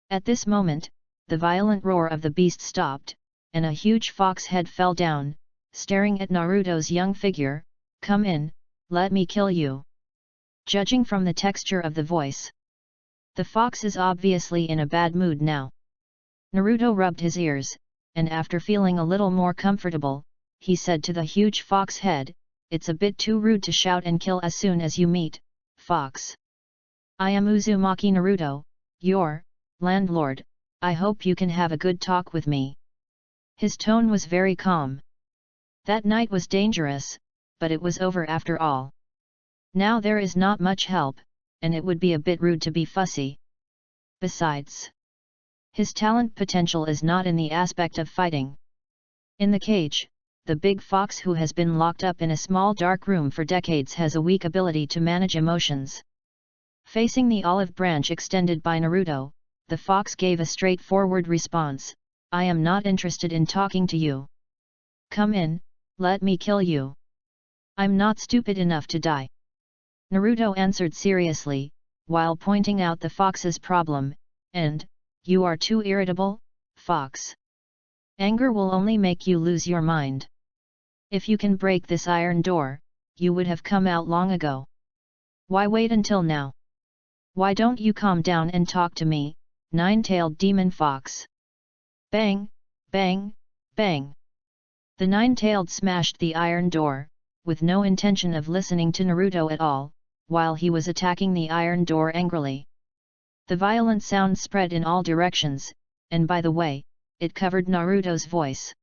At this moment, the violent roar of the beast stopped, and a huge fox head fell down, staring at Naruto's young figure. Come in, let me kill you. Judging from the texture of the voice, the fox is obviously in a bad mood now. Naruto rubbed his ears, and after feeling a little more comfortable, he said to the huge fox head, it's a bit too rude to shout and kill as soon as you meet, fox. I am Uzumaki Naruto, your landlord. I hope you can have a good talk with me. His tone was very calm. That night was dangerous, but it was over after all. Now there is not much help, and it would be a bit rude to be fussy. Besides, his talent potential is not in the aspect of fighting. In the cage, the big fox who has been locked up in a small dark room for decades has a weak ability to manage emotions. Facing the olive branch extended by Naruto, the fox gave a straightforward response, I am not interested in talking to you. Come in, let me kill you. I'm not stupid enough to die. Naruto answered seriously, while pointing out the fox's problem, and, you are too irritable, fox. Anger will only make you lose your mind. If you can break this iron door, you would have come out long ago. Why wait until now? Why don't you calm down and talk to me, nine-tailed demon fox? Bang, bang, bang. The nine-tailed smashed the iron door, with no intention of listening to Naruto at all, while he was attacking the iron door angrily. The violent sound spread in all directions, and by the way, it covered Naruto's voice.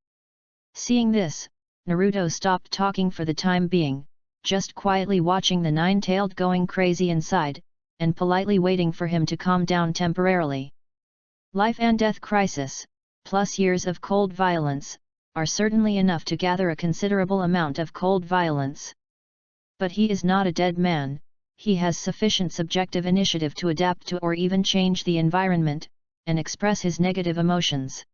Seeing this, Naruto stopped talking for the time being, just quietly watching the nine-tailed going crazy inside, and politely waiting for him to calm down temporarily. Life and death crisis, plus years of cold violence, are certainly enough to gather a considerable amount of cold violence. But he is not a dead man. He has sufficient subjective initiative to adapt to or even change the environment, and express his negative emotions.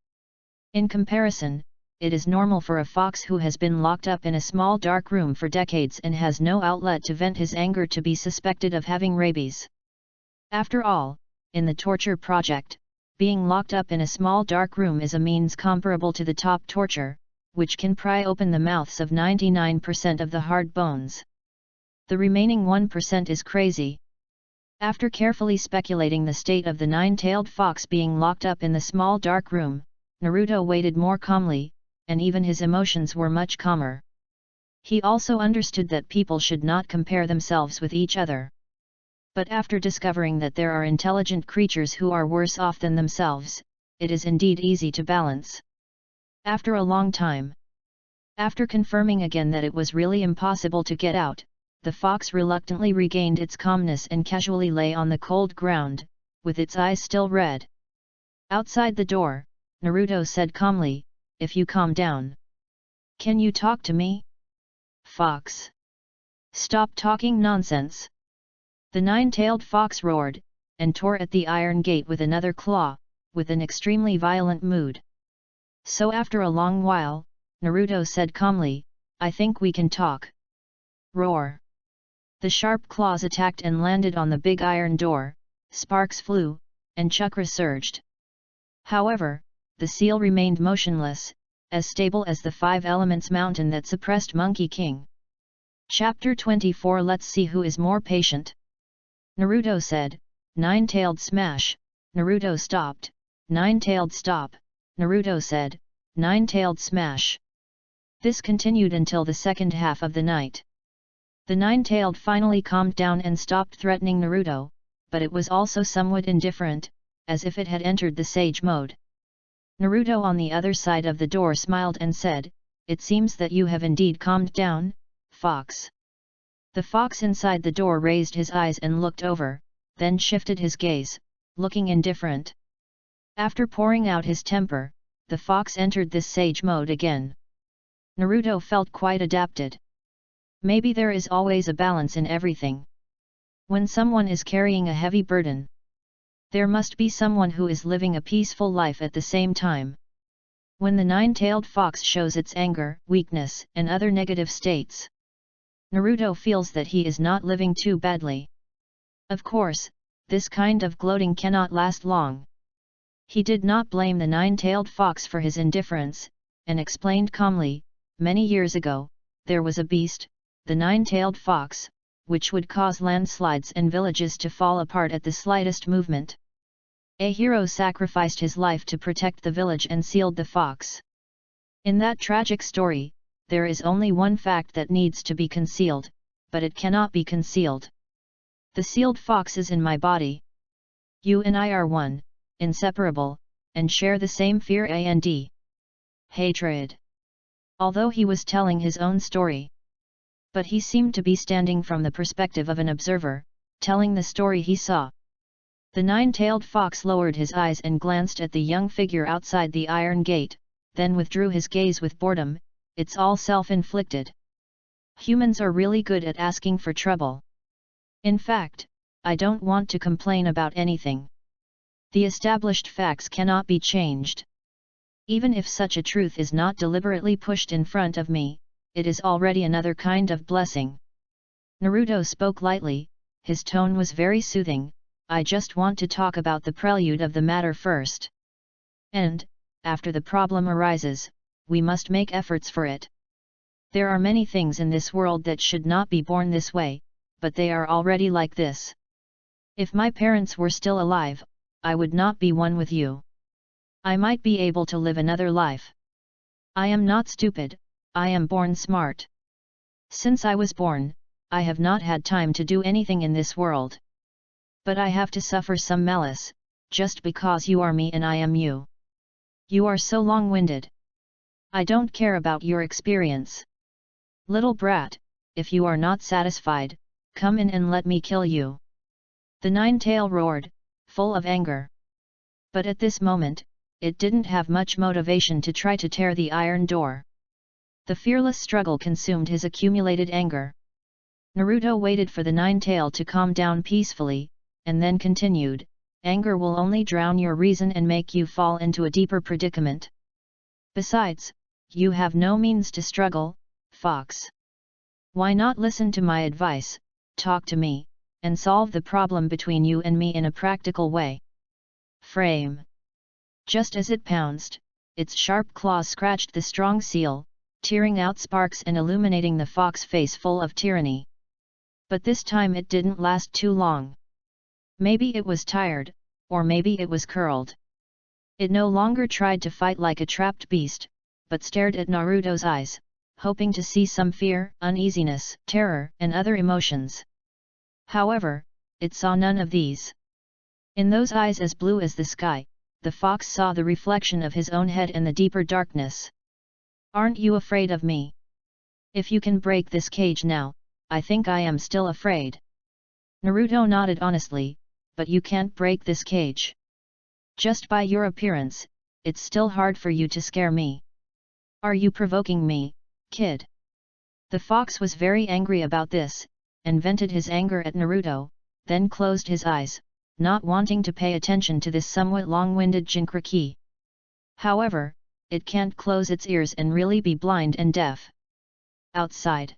In comparison, it is normal for a fox who has been locked up in a small dark room for decades and has no outlet to vent his anger to be suspected of having rabies. After all, in the torture project, being locked up in a small dark room is a means comparable to the top torture, which can pry open the mouths of 99% of the hard bones. The remaining 1% is crazy. After carefully speculating the state of the nine-tailed fox being locked up in the small dark room, Naruto waited more calmly, and even his emotions were much calmer. He also understood that people should not compare themselves with each other. But after discovering that there are intelligent creatures who are worse off than themselves, it is indeed easy to balance. After a long time, after confirming again that it was really impossible to get out, the fox reluctantly regained its calmness and casually lay on the cold ground, with its eyes still red. Outside the door, Naruto said calmly, "If you calm down. Can you talk to me?" "Fox. Stop talking nonsense." The nine-tailed fox roared, and tore at the iron gate with another claw, with an extremely violent mood. So after a long while, Naruto said calmly, "I think we can talk." Roar. The sharp claws attacked and landed on the big iron door, sparks flew, and chakra surged. However, the seal remained motionless, as stable as the five elements mountain that suppressed Monkey King. Chapter 24. Let's see who is more patient. Naruto said, "Nine-tailed smash." Naruto stopped. "Nine-tailed stop." Naruto said, "Nine-tailed smash." This continued until the second half of the night. The nine-tailed finally calmed down and stopped threatening Naruto, but it was also somewhat indifferent, as if it had entered the sage mode. Naruto on the other side of the door smiled and said, "It seems that you have indeed calmed down, fox." The fox inside the door raised his eyes and looked over, then shifted his gaze, looking indifferent. After pouring out his temper, the fox entered this sage mode again. Naruto felt quite adapted. Maybe there is always a balance in everything. When someone is carrying a heavy burden, there must be someone who is living a peaceful life at the same time. When the nine-tailed fox shows its anger, weakness, and other negative states, Naruto feels that he is not living too badly. Of course, this kind of gloating cannot last long. He did not blame the nine-tailed fox for his indifference, and explained calmly, "Many years ago, there was a beast, the nine-tailed fox, which would cause landslides and villages to fall apart at the slightest movement. A hero sacrificed his life to protect the village and sealed the fox. In that tragic story, there is only one fact that needs to be concealed, but it cannot be concealed. The sealed fox is in my body. You and I are one, inseparable, and share the same fear and hatred." Although he was telling his own story, but he seemed to be standing from the perspective of an observer, telling the story he saw. The nine-tailed fox lowered his eyes and glanced at the young figure outside the iron gate, then withdrew his gaze with boredom. "It's all self-inflicted. Humans are really good at asking for trouble. In fact, I don't want to complain about anything. The established facts cannot be changed. Even if such a truth is not deliberately pushed in front of me, it is already another kind of blessing." Naruto spoke lightly, his tone was very soothing. "I just want to talk about the prelude of the matter first. And, after the problem arises, we must make efforts for it. There are many things in this world that should not be born this way, but they are already like this. If my parents were still alive, I would not be one with you. I might be able to live another life. I am not stupid, I am born smart. Since I was born, I have not had time to do anything in this world. But I have to suffer some malice, just because you are me and I am you. You are so long-winded. I don't care about your experience. Little brat, if you are not satisfied, come in and let me kill you." The nine-tail roared, full of anger. But at this moment, it didn't have much motivation to try to tear the iron door. The fearless struggle consumed his accumulated anger. Naruto waited for the nine-tail to calm down peacefully, and then continued, "Anger will only drown your reason and make you fall into a deeper predicament. Besides, you have no means to struggle, fox. Why not listen to my advice, talk to me, and solve the problem between you and me in a practical way?" Frame. Just as it pounced, its sharp claws scratched the strong seal, tearing out sparks and illuminating the fox face full of tyranny. But this time it didn't last too long. Maybe it was tired, or maybe it was curled. It no longer tried to fight like a trapped beast, but stared at Naruto's eyes, hoping to see some fear, uneasiness, terror, and other emotions. However, it saw none of these. In those eyes as blue as the sky, the fox saw the reflection of his own head in the deeper darkness. "Aren't you afraid of me? If you can break this cage now, I think I am still afraid." Naruto nodded honestly, "But you can't break this cage. Just by your appearance, it's still hard for you to scare me. Are you provoking me, kid?" The fox was very angry about this, and vented his anger at Naruto, then closed his eyes, not wanting to pay attention to this somewhat long-winded Jinchuriki. However, it can't close its ears and really be blind and deaf. Outside,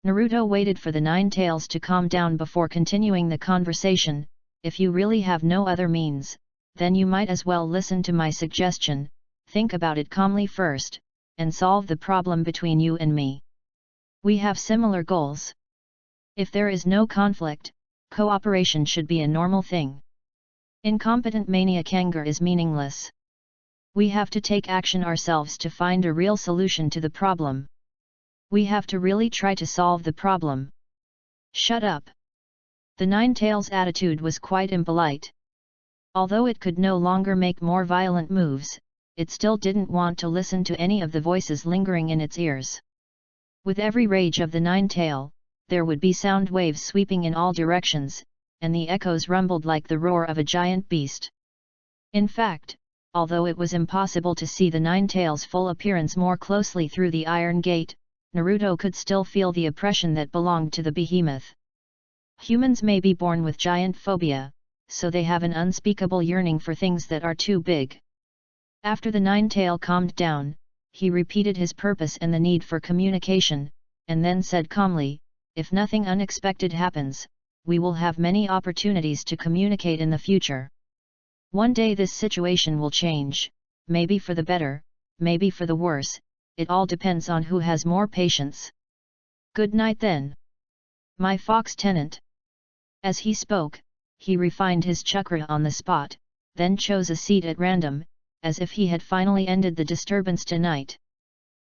Naruto waited for the Nine Tails to calm down before continuing the conversation. "If you really have no other means, then you might as well listen to my suggestion. Think about it calmly first, and solve the problem between you and me. We have similar goals. If there is no conflict, cooperation should be a normal thing. Incompetent maniac anger is meaningless. We have to take action ourselves to find a real solution to the problem. We have to really try to solve the problem." "Shut up." The Nine Tails' attitude was quite impolite. Although it could no longer make more violent moves, it still didn't want to listen to any of the voices lingering in its ears. With every rage of the Nine Tail, there would be sound waves sweeping in all directions, and the echoes rumbled like the roar of a giant beast. In fact, although it was impossible to see the Nine Tails' full appearance more closely through the iron gate, Naruto could still feel the oppression that belonged to the behemoth. Humans may be born with giant phobia, so they have an unspeakable yearning for things that are too big. After the Nine Tail calmed down, he repeated his purpose and the need for communication, and then said calmly, "If nothing unexpected happens, we will have many opportunities to communicate in the future. One day this situation will change, maybe for the better, maybe for the worse, it all depends on who has more patience. Good night then, my fox tenant." As he spoke, he refined his chakra on the spot, then chose a seat at random, as if he had finally ended the disturbance tonight.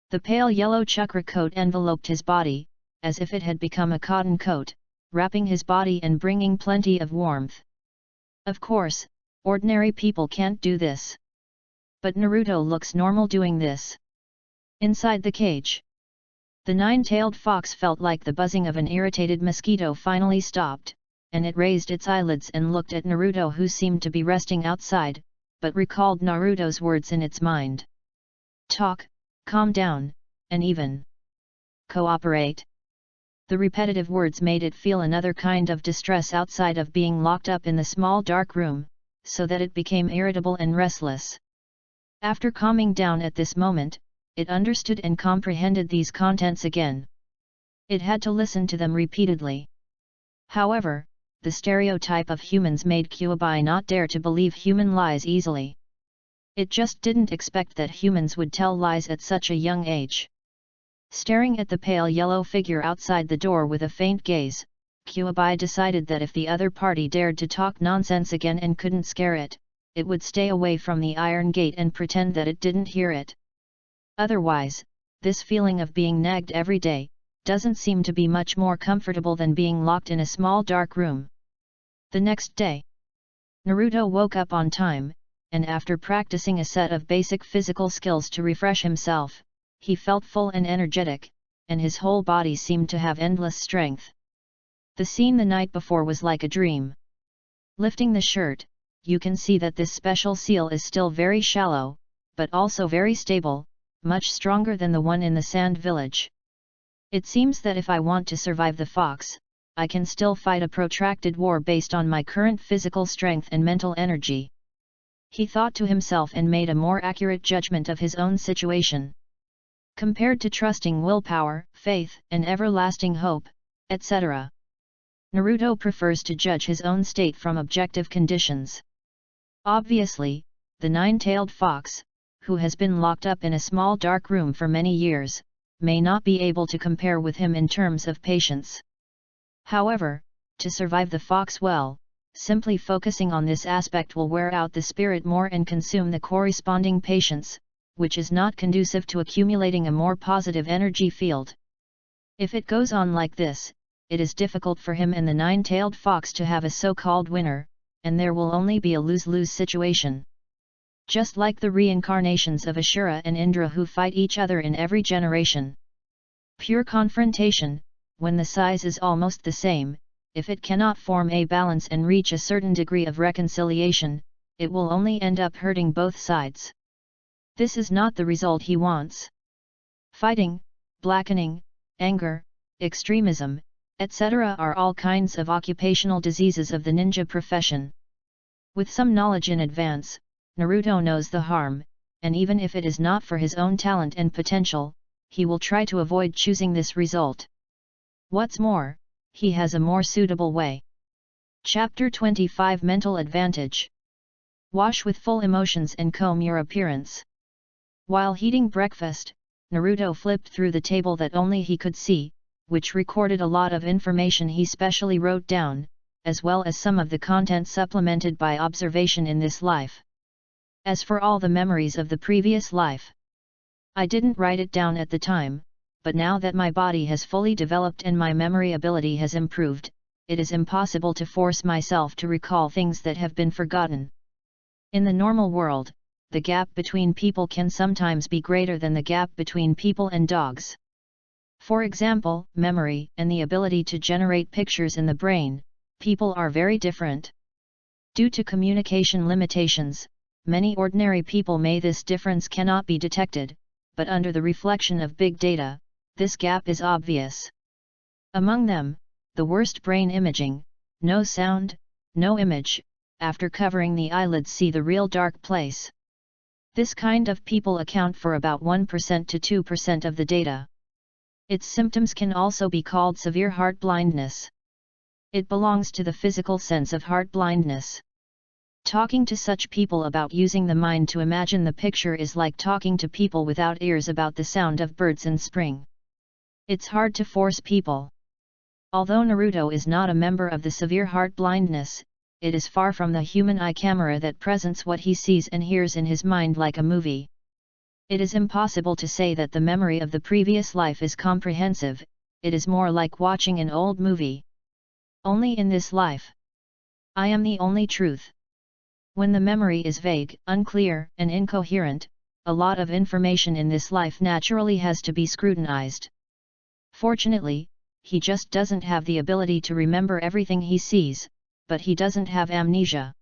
The pale yellow chakra coat enveloped his body, as if it had become a cotton coat, wrapping his body and bringing plenty of warmth. Of course, ordinary people can't do this. But Naruto looks normal doing this. Inside the cage, the nine-tailed fox felt like the buzzing of an irritated mosquito finally stopped, and it raised its eyelids and looked at Naruto, who seemed to be resting outside, but recalled Naruto's words in its mind. "Talk, calm down, and even cooperate." The repetitive words made it feel another kind of distress outside of being locked up in the small dark room, so that it became irritable and restless. After calming down at this moment, it understood and comprehended these contents again. It had to listen to them repeatedly. However, the stereotype of humans made Kyuubi not dare to believe human lies easily. It just didn't expect that humans would tell lies at such a young age. Staring at the pale yellow figure outside the door with a faint gaze, Kyuubi decided that if the other party dared to talk nonsense again and couldn't scare it, it would stay away from the iron gate and pretend that it didn't hear it. Otherwise, this feeling of being nagged every day doesn't seem to be much more comfortable than being locked in a small dark room. The next day, Naruto woke up on time, and after practicing a set of basic physical skills to refresh himself, he felt full and energetic, and his whole body seemed to have endless strength. The scene the night before was like a dream. Lifting the shirt, you can see that this special seal is still very shallow, but also very stable, much stronger than the one in the sand village. It seems that if I want to survive the fox, I can still fight a protracted war based on my current physical strength and mental energy. He thought to himself and made a more accurate judgment of his own situation. Compared to trusting willpower, faith, and everlasting hope, etc., Naruto prefers to judge his own state from objective conditions. Obviously, the nine-tailed fox, who has been locked up in a small dark room for many years, may not be able to compare with him in terms of patience. However, to survive the fox well, simply focusing on this aspect will wear out the spirit more and consume the corresponding patience, which is not conducive to accumulating a more positive energy field. If it goes on like this, it is difficult for him and the nine-tailed fox to have a so-called winner, and there will only be a lose-lose situation. Just like the reincarnations of Ashura and Indra who fight each other in every generation. Pure confrontation, when the size is almost the same, if it cannot form a balance and reach a certain degree of reconciliation, it will only end up hurting both sides. This is not the result he wants. Fighting, blackening, anger, extremism, etc. are all kinds of occupational diseases of the ninja profession. With some knowledge in advance, Naruto knows the harm, and even if it is not for his own talent and potential, he will try to avoid choosing this result. What's more, he has a more suitable way. Chapter 25 Mental Advantage. Wash with full emotions and comb your appearance. While eating breakfast, Naruto flipped through the table that only he could see, which recorded a lot of information he specially wrote down, as well as some of the content supplemented by observation in this life. As for all the memories of the previous life, I didn't write it down at the time, but now that my body has fully developed and my memory ability has improved, it is impossible to force myself to recall things that have been forgotten. In the normal world, the gap between people can sometimes be greater than the gap between people and dogs. For example, memory and the ability to generate pictures in the brain, people are very different. Due to communication limitations, many ordinary people may this difference cannot be detected, but under the reflection of big data, this gap is obvious. Among them, the worst brain imaging, no sound, no image, after covering the eyelids see the real dark place. This kind of people account for about 1% to 2% of the data. Its symptoms can also be called severe heart blindness. It belongs to the physical sense of heart blindness. Talking to such people about using the mind to imagine the picture is like talking to people without ears about the sound of birds in spring. It's hard to force people. Although Naruto is not a member of the severe heart blindness, it is far from the human eye camera that presents what he sees and hears in his mind like a movie. It is impossible to say that the memory of the previous life is comprehensive, it is more like watching an old movie. Only in this life. I am the only truth. When the memory is vague, unclear, and incoherent, a lot of information in this life naturally has to be scrutinized. Fortunately, he just doesn't have the ability to remember everything he sees, but he doesn't have amnesia.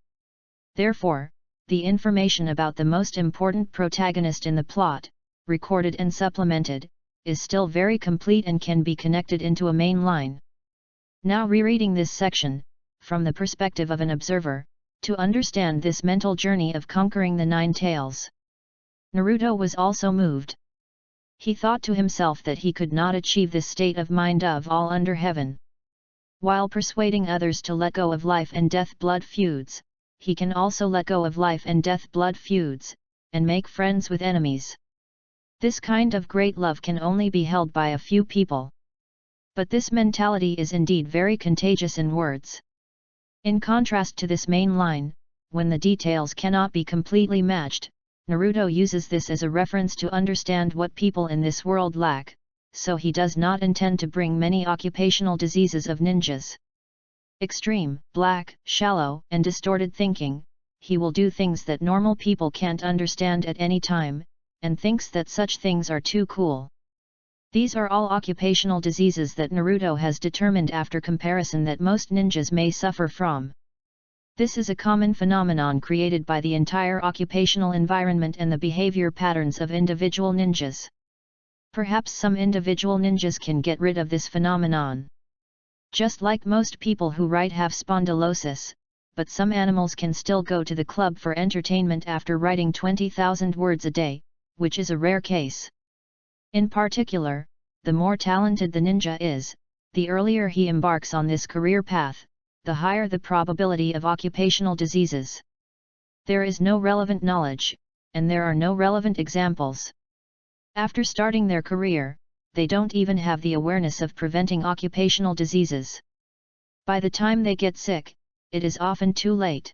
Therefore, the information about the most important protagonist in the plot, recorded and supplemented, is still very complete and can be connected into a main line. Now rereading this section, from the perspective of an observer, to understand this mental journey of conquering the nine tails. Naruto was also moved. He thought to himself that he could not achieve this state of mind of all under heaven. While persuading others to let go of life and death blood feuds, he can also let go of life and death blood feuds, and make friends with enemies. This kind of great love can only be held by a few people. But this mentality is indeed very contagious in words. In contrast to this main line, when the details cannot be completely matched, Naruto uses this as a reference to understand what people in this world lack, so he does not intend to bring many occupational diseases of ninjas. Extreme, black, shallow, and distorted thinking, he will do things that normal people can't understand at any time, and thinks that such things are too cool. These are all occupational diseases that Naruto has determined after comparison that most ninjas may suffer from. This is a common phenomenon created by the entire occupational environment and the behavior patterns of individual ninjas. Perhaps some individual ninjas can get rid of this phenomenon. Just like most people who write have spondylosis, but some animals can still go to the club for entertainment after writing 20,000 words a day, which is a rare case. In particular, the more talented the ninja is, the earlier he embarks on this career path, the higher the probability of occupational diseases. There is no relevant knowledge, and there are no relevant examples. After starting their career, they don't even have the awareness of preventing occupational diseases. By the time they get sick, it is often too late.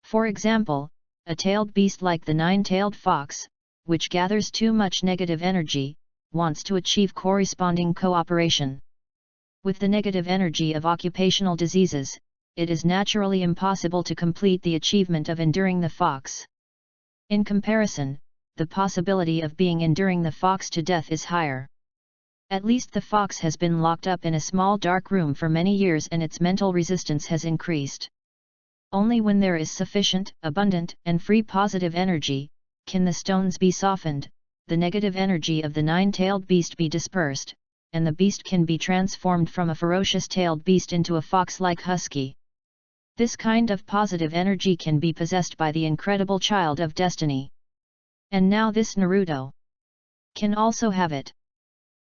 For example, a tailed beast like the nine-tailed fox, which gathers too much negative energy, wants to achieve corresponding cooperation. With the negative energy of occupational diseases, it is naturally impossible to complete the achievement of enduring the fox. In comparison, the possibility of being enduring the fox to death is higher. At least the fox has been locked up in a small dark room for many years and its mental resistance has increased. Only when there is sufficient, abundant, and free positive energy, can the stones be softened, the negative energy of the nine-tailed beast be dispersed, and the beast can be transformed from a ferocious tailed beast into a fox-like husky. This kind of positive energy can be possessed by the incredible child of destiny. And now this Naruto can also have it.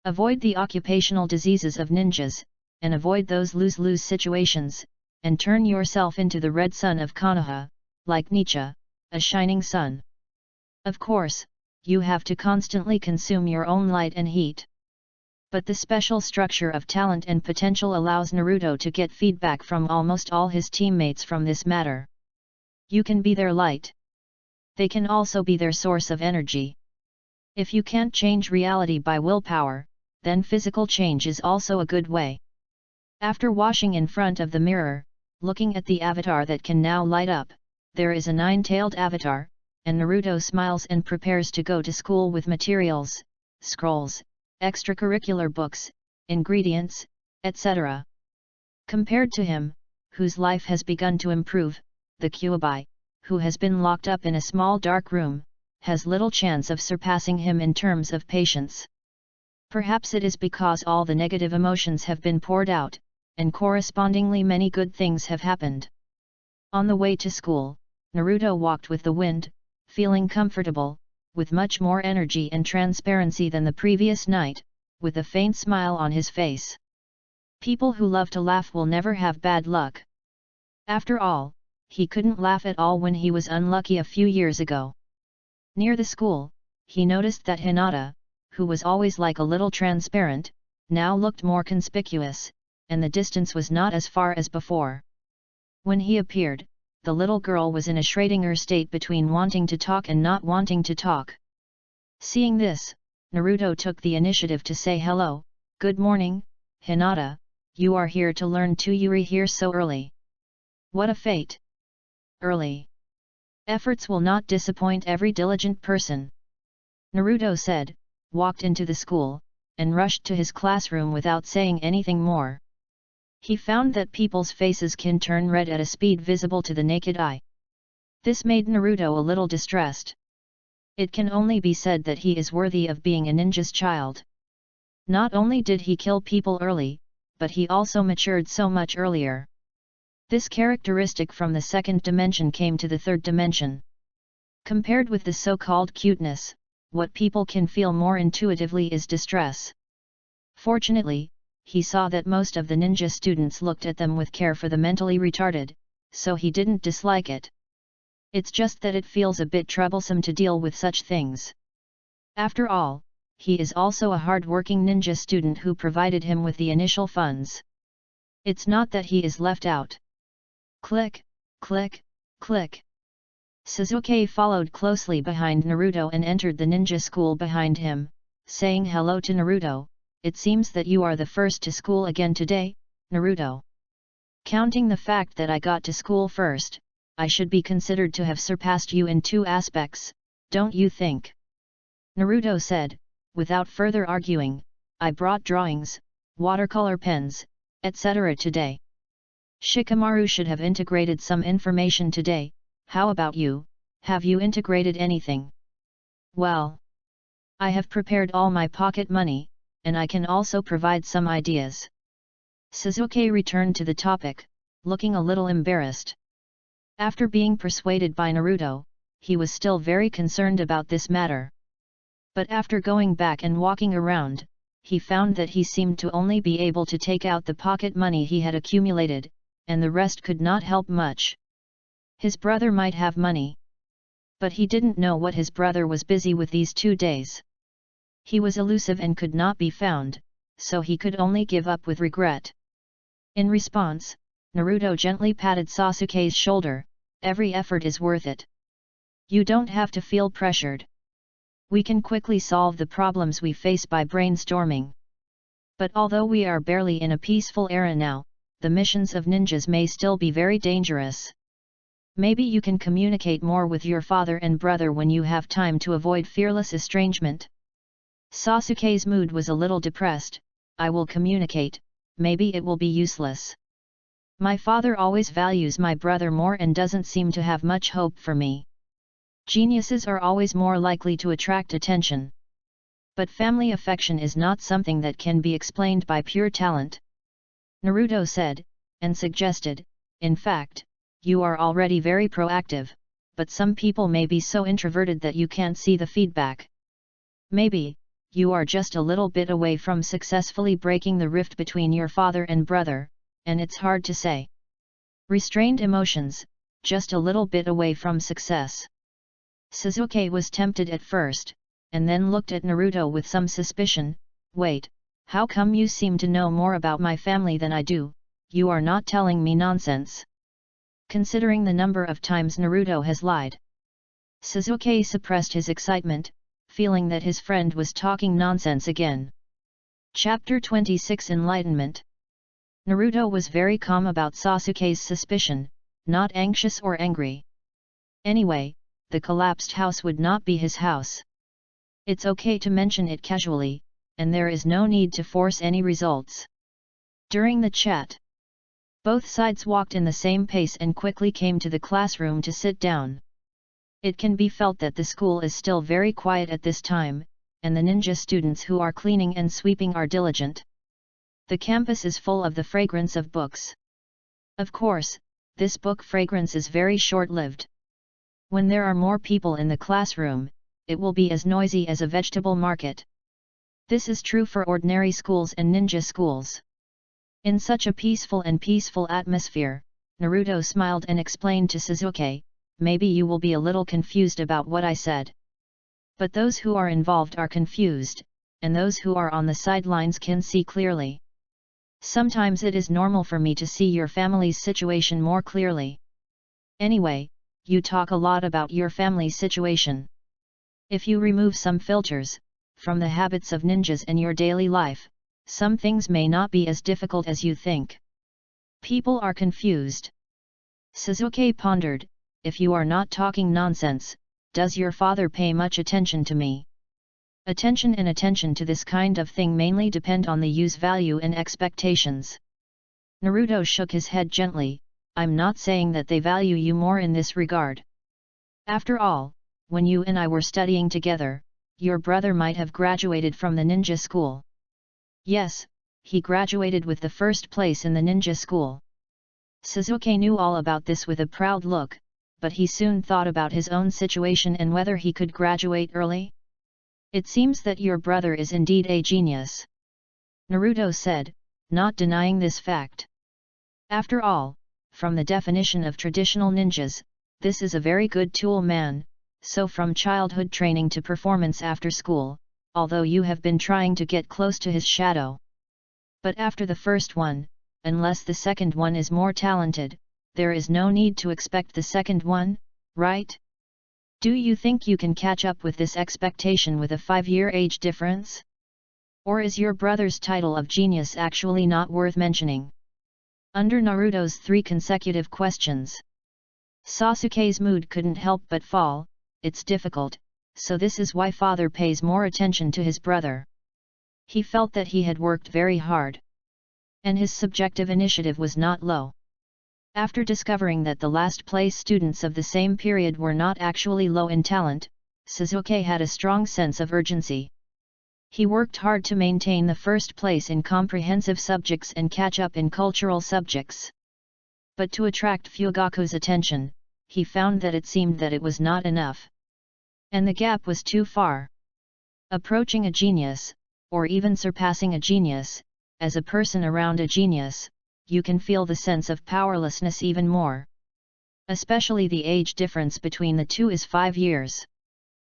Avoid the occupational diseases of ninjas, and avoid those lose-lose situations, and turn yourself into the red sun of Konoha, like Nietzsche, a shining sun. Of course, you have to constantly consume your own light and heat. But the special structure of talent and potential allows Naruto to get feedback from almost all his teammates from this matter. You can be their light. They can also be their source of energy. If you can't change reality by willpower, then physical change is also a good way. After washing in front of the mirror, looking at the avatar that can now light up, there is a nine-tailed avatar, and Naruto smiles and prepares to go to school with materials, scrolls, extracurricular books, ingredients, etc. Compared to him, whose life has begun to improve, the Kyuubi, who has been locked up in a small dark room, has little chance of surpassing him in terms of patience. Perhaps it is because all the negative emotions have been poured out, and correspondingly many good things have happened. On the way to school, Naruto walked with the wind, feeling comfortable, with much more energy and transparency than the previous night, with a faint smile on his face. People who love to laugh will never have bad luck. After all, he couldn't laugh at all when he was unlucky a few years ago. Near the school, he noticed that Hinata, who was always like a little transparent, now looked more conspicuous, and the distance was not as far as before. When he appeared, the little girl was in a Schrödinger state between wanting to talk and not wanting to talk. Seeing this, Naruto took the initiative to say hello, "Good morning, Hinata, you are here to learn too. You're here so early. What a fate! Early efforts will not disappoint every diligent person," Naruto said, walked into the school, and rushed to his classroom without saying anything more. He found that people's faces can turn red at a speed visible to the naked eye. This made Naruto a little distressed. It can only be said that he is worthy of being a ninja's child. Not only did he kill people early, but he also matured so much earlier. This characteristic from the second dimension came to the third dimension. Compared with the so-called cuteness, what people can feel more intuitively is distress. Fortunately, he saw that most of the ninja students looked at them with care for the mentally retarded, so he didn't dislike it. It's just that it feels a bit troublesome to deal with such things. After all, he is also a hard-working ninja student who provided him with the initial funds. It's not that he is left out. Click, click, click. Sasuke followed closely behind Naruto and entered the ninja school behind him, saying hello to Naruto. "It seems that you are the first to school again today, Naruto. Counting the fact that I got to school first, I should be considered to have surpassed you in two aspects, don't you think?" Naruto said, without further arguing, "I brought drawings, watercolor pens, etc. today. Shikamaru should have integrated some information today. How about you, have you integrated anything?" "Well, I have prepared all my pocket money, and I can also provide some ideas." Sasuke returned to the topic, looking a little embarrassed. After being persuaded by Naruto, he was still very concerned about this matter. But after going back and walking around, he found that he seemed to only be able to take out the pocket money he had accumulated, and the rest could not help much. His brother might have money. But he didn't know what his brother was busy with these 2 days. He was elusive and could not be found, so he could only give up with regret. In response, Naruto gently patted Sasuke's shoulder. Every effort is worth it. You don't have to feel pressured. We can quickly solve the problems we face by brainstorming. But although we are barely in a peaceful era now, the missions of ninjas may still be very dangerous. Maybe you can communicate more with your father and brother when you have time to avoid fearless estrangement. Sasuke's mood was a little depressed. I will communicate, maybe it will be useless. My father always values my brother more and doesn't seem to have much hope for me. Geniuses are always more likely to attract attention. But family affection is not something that can be explained by pure talent. Naruto said, and suggested, in fact, you are already very proactive, but some people may be so introverted that you can't see the feedback. Maybe, you are just a little bit away from successfully breaking the rift between your father and brother, and it's hard to say. Restrained emotions, just a little bit away from success. Sasuke was tempted at first, and then looked at Naruto with some suspicion. Wait, how come you seem to know more about my family than I do? You are not telling me nonsense. Considering the number of times Naruto has lied. Sasuke suppressed his excitement, feeling that his friend was talking nonsense again. Chapter 26 Enlightenment. Naruto was very calm about Sasuke's suspicion, not anxious or angry. Anyway, the collapsed house would not be his house. It's okay to mention it casually, and there is no need to force any results. During the chat, both sides walked in the same pace and quickly came to the classroom to sit down. It can be felt that the school is still very quiet at this time, and the ninja students who are cleaning and sweeping are diligent. The campus is full of the fragrance of books. Of course, this book fragrance is very short-lived. When there are more people in the classroom, it will be as noisy as a vegetable market. This is true for ordinary schools and ninja schools. In such a peaceful atmosphere, Naruto smiled and explained to Sasuke, maybe you will be a little confused about what I said. But those who are involved are confused, and those who are on the sidelines can see clearly. Sometimes it is normal for me to see your family's situation more clearly. Anyway, you talk a lot about your family's situation. If you remove some filters from the habits of ninjas in your daily life, some things may not be as difficult as you think. People are confused. Sasuke pondered, if you are not talking nonsense, does your father pay much attention to me? Attention and attention to this kind of thing mainly depend on the use value and expectations. Naruto shook his head gently, I'm not saying that they value you more in this regard. After all, when you and I were studying together, your brother might have graduated from the ninja school. Yes, he graduated with the first place in the ninja school. Sasuke knew all about this with a proud look, but he soon thought about his own situation and whether he could graduate early. It seems that your brother is indeed a genius. Naruto said, not denying this fact. After all, from the definition of traditional ninjas, this is a very good tool man, so from childhood training to performance after school, although you have been trying to get close to his shadow. But after the first one, unless the second one is more talented, there is no need to expect the second one, right? Do you think you can catch up with this expectation with a 5-year age difference? Or is your brother's title of genius actually not worth mentioning? Under Naruto's 3 consecutive questions, Sasuke's mood couldn't help but fall. It's difficult, so this is why father pays more attention to his brother. He felt that he had worked very hard. And his subjective initiative was not low. After discovering that the last place students of the same period were not actually low in talent, Sasuke had a strong sense of urgency. He worked hard to maintain the first place in comprehensive subjects and catch up in cultural subjects. But to attract Fugaku's attention, he found that it seemed that it was not enough. And the gap was too far. Approaching a genius, or even surpassing a genius, as a person around a genius, you can feel the sense of powerlessness even more. Especially the age difference between the two is 5 years.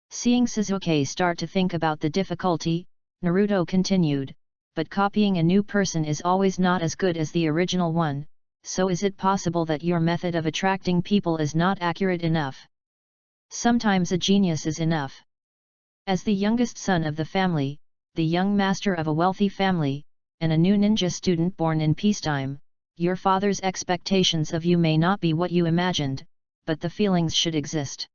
Seeing Sasuke start to think about the difficulty, Naruto continued, but copying a new person is always not as good as the original one, so is it possible that your method of attracting people is not accurate enough? Sometimes a genius is enough. As the youngest son of the family, the young master of a wealthy family, and a new ninja student born in peacetime, your father's expectations of you may not be what you imagined, but the feelings should exist.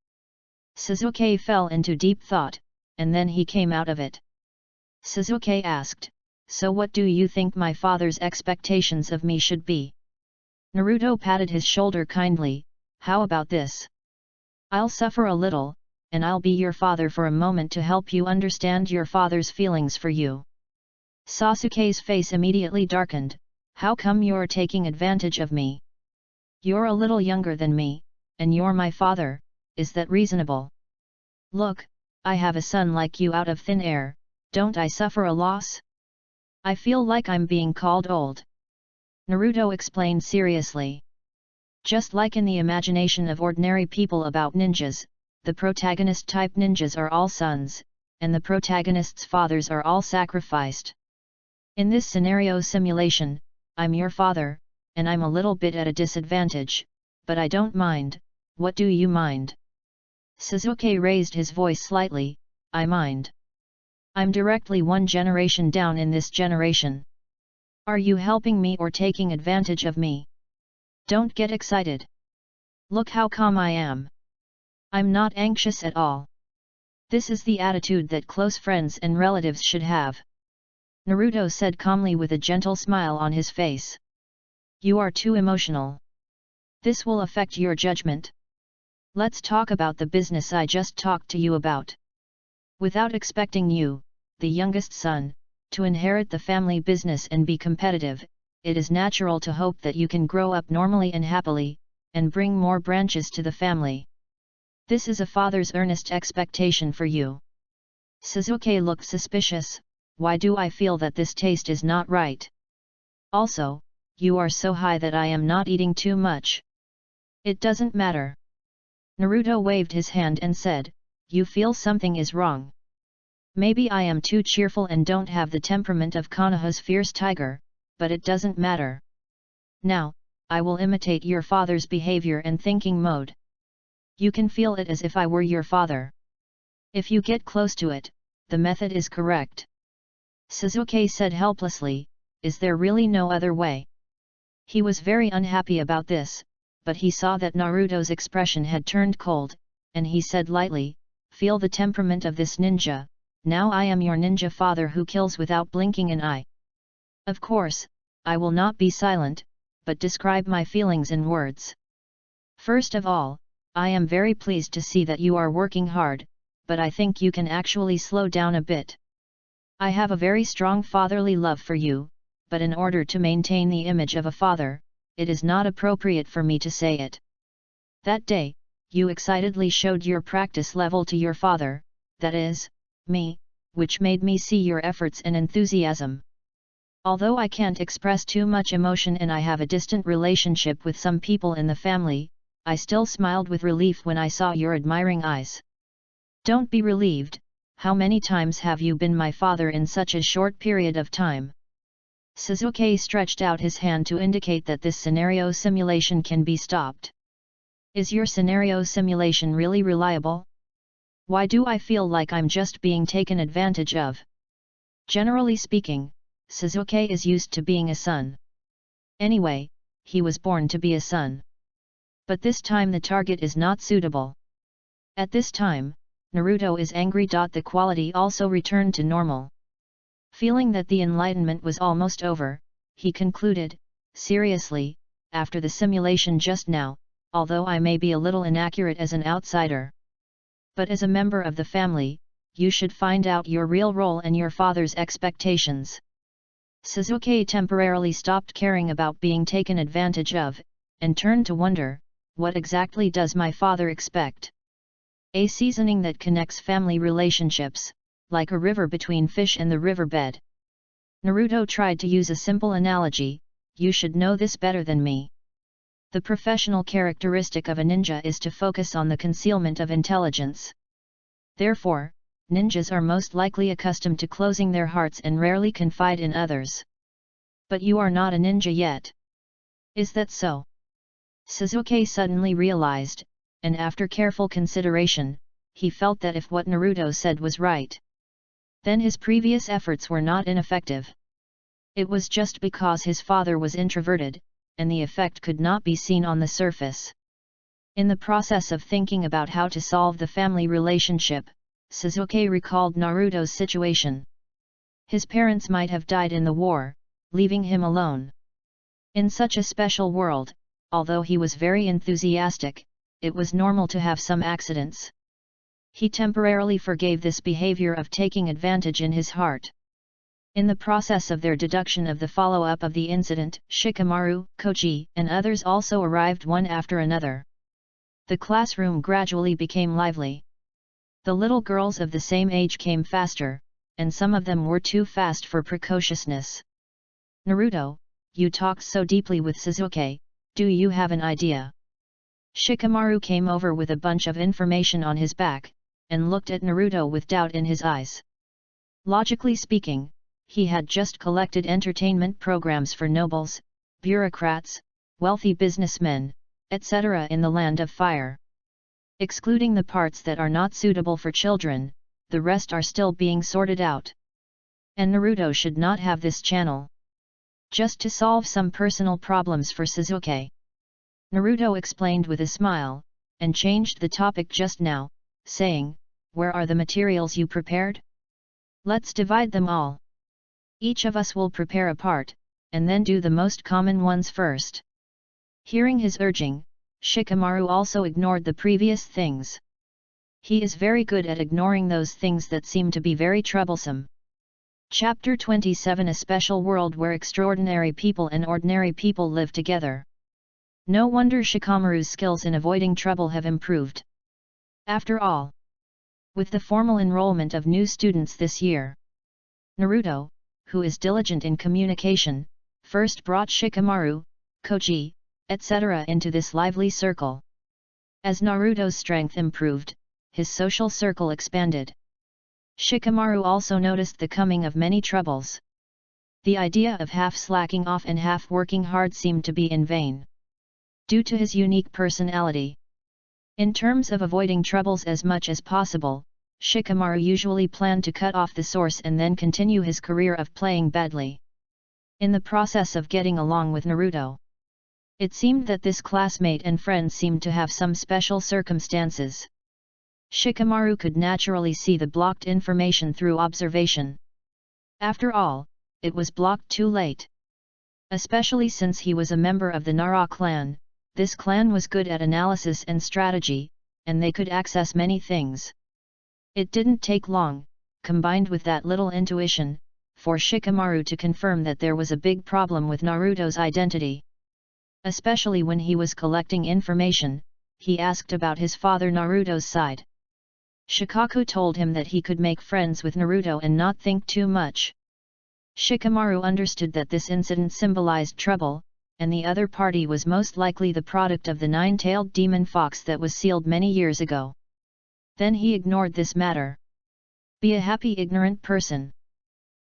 Suzuki fell into deep thought, and then he came out of it. Suzuki asked, "So what do you think my father's expectations of me should be?" Naruto patted his shoulder kindly. "How about this? I'll suffer a little, and I'll be your father for a moment to help you understand your father's feelings for you." Sasuke's face immediately darkened. "How come you're taking advantage of me? You're a little younger than me, and you're my father, is that reasonable? Look, I have a son like you out of thin air, don't I suffer a loss? I feel like I'm being called old." Naruto explained seriously. Just like in the imagination of ordinary people about ninjas, the protagonist-type ninjas are all sons, and the protagonist's fathers are all sacrificed. In this scenario simulation, I'm your father, and I'm a little bit at a disadvantage, but I don't mind. What do you mind? Suzuki raised his voice slightly. "I mind. I'm directly one generation down in this generation. Are you helping me or taking advantage of me? Don't get excited. Look how calm I am. I'm not anxious at all. This is the attitude that close friends and relatives should have," Naruto said calmly with a gentle smile on his face. "You are too emotional. This will affect your judgment. Let's talk about the business I just talked to you about. Without expecting you, the youngest son, to inherit the family business and be competitive, it is natural to hope that you can grow up normally and happily, and bring more branches to the family. This is a father's earnest expectation for you." Suzuki looked suspicious. "Why do I feel that this taste is not right? Also, you are so high that I am not eating too much." "It doesn't matter." Naruto waved his hand and said, "You feel something is wrong. Maybe I am too cheerful and don't have the temperament of Konoha's fierce tiger, but it doesn't matter. Now, I will imitate your father's behavior and thinking mode. You can feel it as if I were your father. If you get close to it, the method is correct." Suzuki said helplessly, "Is there really no other way?" He was very unhappy about this, but he saw that Naruto's expression had turned cold, and he said lightly, "Feel the temperament of this ninja. Now I am your ninja father who kills without blinking an eye. Of course, I will not be silent, but describe my feelings in words. First of all, I am very pleased to see that you are working hard, but I think you can actually slow down a bit. I have a very strong fatherly love for you, but in order to maintain the image of a father, it is not appropriate for me to say it. That day, you excitedly showed your practice level to your father, that is, me, which made me see your efforts and enthusiasm. Although I can't express too much emotion and I have a distant relationship with some people in the family, I still smiled with relief when I saw your admiring eyes. Don't be relieved, how many times have you been my father in such a short period of time?" Suzuki stretched out his hand to indicate that this scenario simulation can be stopped. "Is your scenario simulation really reliable? Why do I feel like I'm just being taken advantage of?" Generally speaking, Suzuki is used to being a son. Anyway, he was born to be a son. But this time the target is not suitable. At this time, Naruto is angry. The quality also returned to normal. Feeling that the enlightenment was almost over, he concluded, seriously, after the simulation just now, although I may be a little inaccurate as an outsider, but as a member of the family, you should find out your real role and your father's expectations. Suzuki temporarily stopped caring about being taken advantage of, and turned to wonder, what exactly does my father expect? A seasoning that connects family relationships, like a river between fish and the riverbed. Naruto tried to use a simple analogy, you should know this better than me. The professional characteristic of a ninja is to focus on the concealment of intelligence. Therefore, ninjas are most likely accustomed to closing their hearts and rarely confide in others. But you are not a ninja yet. Is that so? Sasuke suddenly realized, and after careful consideration, he felt that if what Naruto said was right, then his previous efforts were not ineffective. It was just because his father was introverted, and the effect could not be seen on the surface. In the process of thinking about how to solve the family relationship, Sasuke recalled Naruto's situation. His parents might have died in the war, leaving him alone. In such a special world, although he was very enthusiastic, it was normal to have some accidents. He temporarily forgave this behavior of taking advantage in his heart. In the process of their deduction of the follow-up of the incident, Shikamaru, Koji, and others also arrived one after another. The classroom gradually became lively. The little girls of the same age came faster, and some of them were too fast for precociousness. Naruto, you talked so deeply with Sasuke, do you have an idea? Shikamaru came over with a bunch of information on his back, and looked at Naruto with doubt in his eyes. Logically speaking, he had just collected entertainment programs for nobles, bureaucrats, wealthy businessmen, etc. in the Land of Fire. Excluding the parts that are not suitable for children, the rest are still being sorted out. And Naruto should not have this channel. Just to solve some personal problems for Sasuke. Naruto explained with a smile, and changed the topic just now, saying, "Where are the materials you prepared? Let's divide them all. Each of us will prepare a part, and then do the most common ones first." Hearing his urging, Shikamaru also ignored the previous things. He is very good at ignoring those things that seem to be very troublesome. Chapter 27: A special world where extraordinary people and ordinary people live together. No wonder Shikamaru's skills in avoiding trouble have improved. After all, with the formal enrollment of new students this year, Naruto, who is diligent in communication, first brought Shikamaru, Koji, etc. into this lively circle. As Naruto's strength improved, his social circle expanded. Shikamaru also noticed the coming of many troubles. The idea of half slacking off and half working hard seemed to be in vain. Due to his unique personality. In terms of avoiding troubles as much as possible, Shikamaru usually planned to cut off the source and then continue his career of playing badly. In the process of getting along with Naruto, it seemed that this classmate and friend seemed to have some special circumstances. Shikamaru could naturally see the blocked information through observation. After all, it was blocked too late. Especially since he was a member of the Nara clan, this clan was good at analysis and strategy, and they could access many things. It didn't take long, combined with that little intuition, for Shikamaru to confirm that there was a big problem with Naruto's identity. Especially when he was collecting information, he asked about his father Naruto's side. Shikaku told him that he could make friends with Naruto and not think too much. Shikamaru understood that this incident symbolized trouble, and the other party was most likely the product of the nine-tailed demon fox that was sealed many years ago. Then he ignored this matter. Be a happy ignorant person.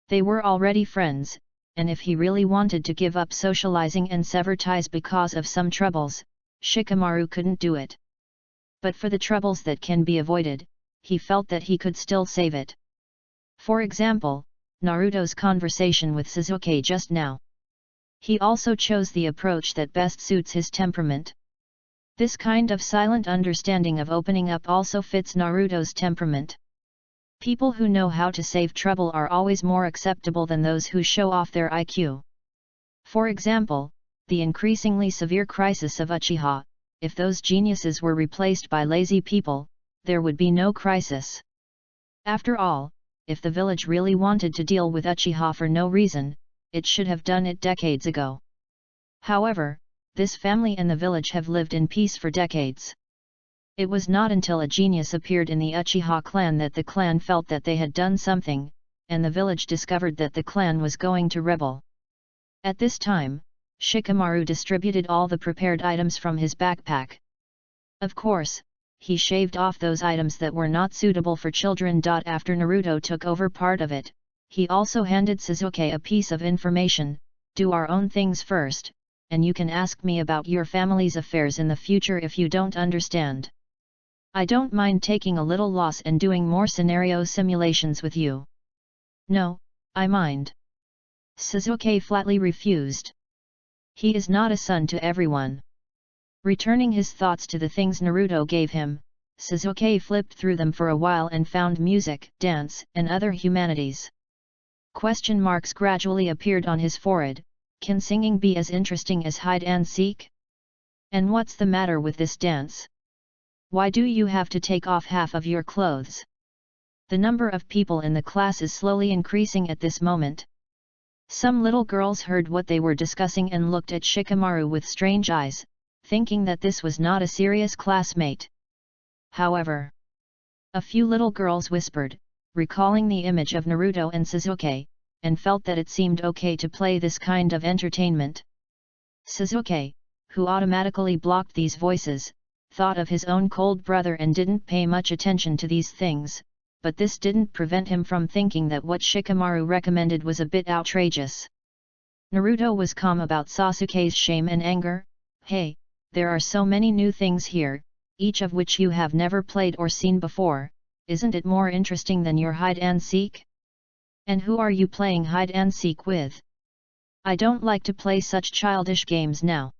They were already friends, and if he really wanted to give up socializing and sever ties because of some troubles, Shikamaru couldn't do it. But for the troubles that can be avoided, he felt that he could still save it. For example, Naruto's conversation with Sasuke just now. He also chose the approach that best suits his temperament. This kind of silent understanding of opening up also fits Naruto's temperament. People who know how to save trouble are always more acceptable than those who show off their IQ. For example, the increasingly severe crisis of Uchiha. If those geniuses were replaced by lazy people, there would be no crisis. After all, if the village really wanted to deal with Uchiha for no reason, it should have done it decades ago. However, this family and the village have lived in peace for decades. It was not until a genius appeared in the Uchiha clan that the clan felt that they had done something, and the village discovered that the clan was going to rebel. At this time, Shikamaru distributed all the prepared items from his backpack. Of course, he shaved off those items that were not suitable for children. After Naruto took over part of it, he also handed Sasuke a piece of information: do our own things first, and you can ask me about your family's affairs in the future if you don't understand. I don't mind taking a little loss and doing more scenario simulations with you. No, I mind. Sasuke flatly refused. He is not a son to everyone. Returning his thoughts to the things Naruto gave him, Sasuke flipped through them for a while and found music, dance, and other humanities. Question marks gradually appeared on his forehead. Can singing be as interesting as hide and seek? And what's the matter with this dance? Why do you have to take off half of your clothes? The number of people in the class is slowly increasing at this moment. Some little girls heard what they were discussing and looked at Shikamaru with strange eyes, thinking that this was not a serious classmate. However, a few little girls whispered, recalling the image of Naruto and Sasuke, and felt that it seemed okay to play this kind of entertainment. Sasuke, who automatically blocked these voices, thought of his own cold brother and didn't pay much attention to these things, but this didn't prevent him from thinking that what Shikamaru recommended was a bit outrageous. Naruto was calm about Sasuke's shame and anger. Hey, there are so many new things here, each of which you have never played or seen before. Isn't it more interesting than your hide and seek? And who are you playing hide and seek with? I don't like to play such childish games now.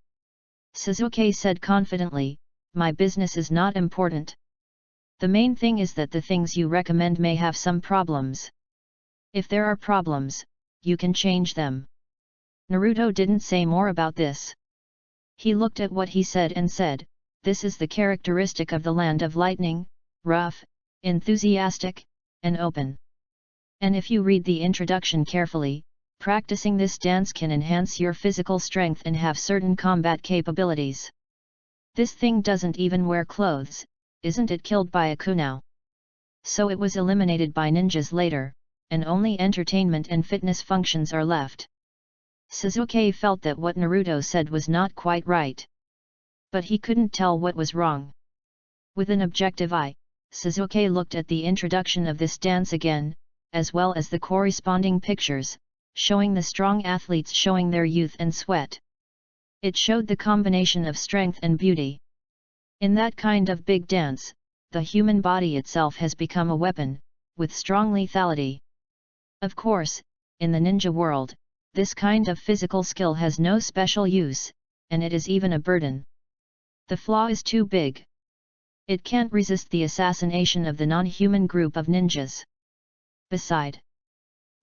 Sasuke said confidently, my business is not important. The main thing is that the things you recommend may have some problems. If there are problems, you can change them. Naruto didn't say more about this. He looked at what he said and said, this is the characteristic of the land of lightning, rough, enthusiastic, and open. And if you read the introduction carefully, practicing this dance can enhance your physical strength and have certain combat capabilities. This thing doesn't even wear clothes, isn't it killed by a kunai? So it was eliminated by ninjas later, and only entertainment and fitness functions are left. Sasuke felt that what Naruto said was not quite right. But he couldn't tell what was wrong. With an objective eye, Sasuke looked at the introduction of this dance again, as well as the corresponding pictures, showing the strong athletes showing their youth and sweat. It showed the combination of strength and beauty. In that kind of big dance, the human body itself has become a weapon, with strong lethality. Of course, in the ninja world, this kind of physical skill has no special use, and it is even a burden. The flaw is too big. It can't resist the assassination of the non-human group of ninjas. Beside,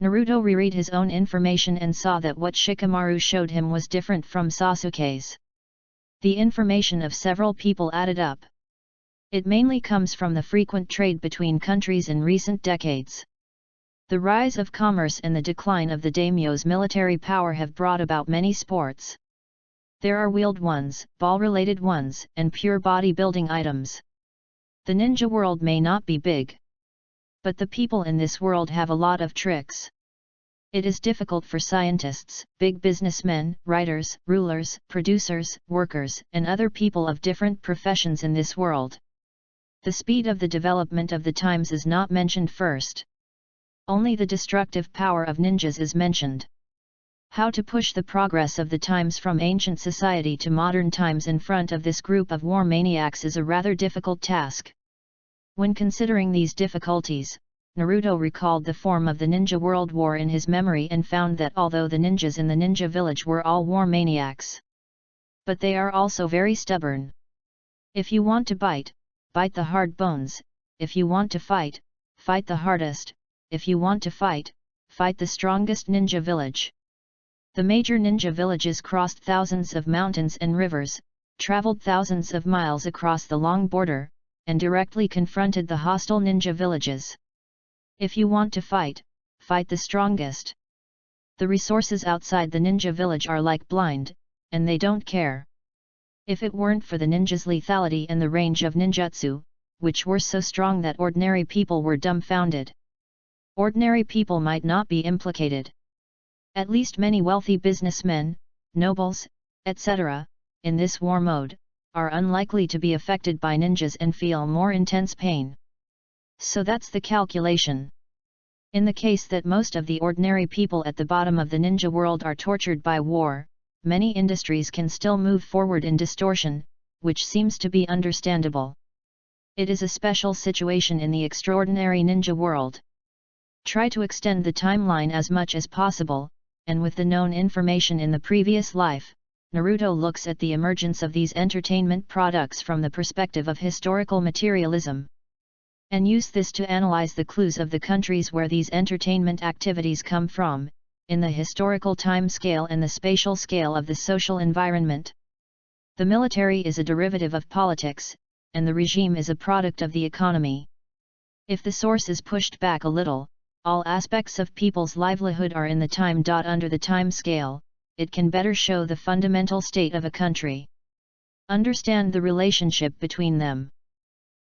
Naruto reread his own information and saw that what Shikamaru showed him was different from Sasuke's. The information of several people added up. It mainly comes from the frequent trade between countries in recent decades. The rise of commerce and the decline of the daimyo's military power have brought about many sports. There are wheeled ones, ball-related ones, and pure bodybuilding items. The ninja world may not be big, but the people in this world have a lot of tricks. It is difficult for scientists, big businessmen, writers, rulers, producers, workers, and other people of different professions in this world. The speed of the development of the times is not mentioned first. Only the destructive power of ninjas is mentioned. How to push the progress of the times from ancient society to modern times in front of this group of war maniacs is a rather difficult task. When considering these difficulties, Naruto recalled the form of the Ninja World War in his memory and found that although the ninjas in the ninja village were all war maniacs, but they are also very stubborn. If you want to bite, bite the hard bones. If you want to fight, fight the hardest. If you want to fight, fight the strongest ninja village. The major ninja villages crossed thousands of mountains and rivers, traveled thousands of miles across the long border, and directly confronted the hostile ninja villages. If you want to fight, fight the strongest. The resources outside the ninja village are like blind, and they don't care. If it weren't for the ninjas' lethality and the range of ninjutsu, which were so strong that ordinary people were dumbfounded. Ordinary people might not be implicated. At least many wealthy businessmen, nobles, etc., in this war mode, are unlikely to be affected by ninjas and feel more intense pain. So that's the calculation. In the case that most of the ordinary people at the bottom of the ninja world are tortured by war, many industries can still move forward in distortion, which seems to be understandable. It is a special situation in the extraordinary ninja world. Try to extend the timeline as much as possible, and with the known information in the previous life, Naruto looks at the emergence of these entertainment products from the perspective of historical materialism, and use this to analyze the clues of the countries where these entertainment activities come from, in the historical time scale and the spatial scale of the social environment. The military is a derivative of politics, and the regime is a product of the economy. If the source is pushed back a little, all aspects of people's livelihood are in the time. Under the time scale, it can better show the fundamental state of a country. Understand the relationship between them.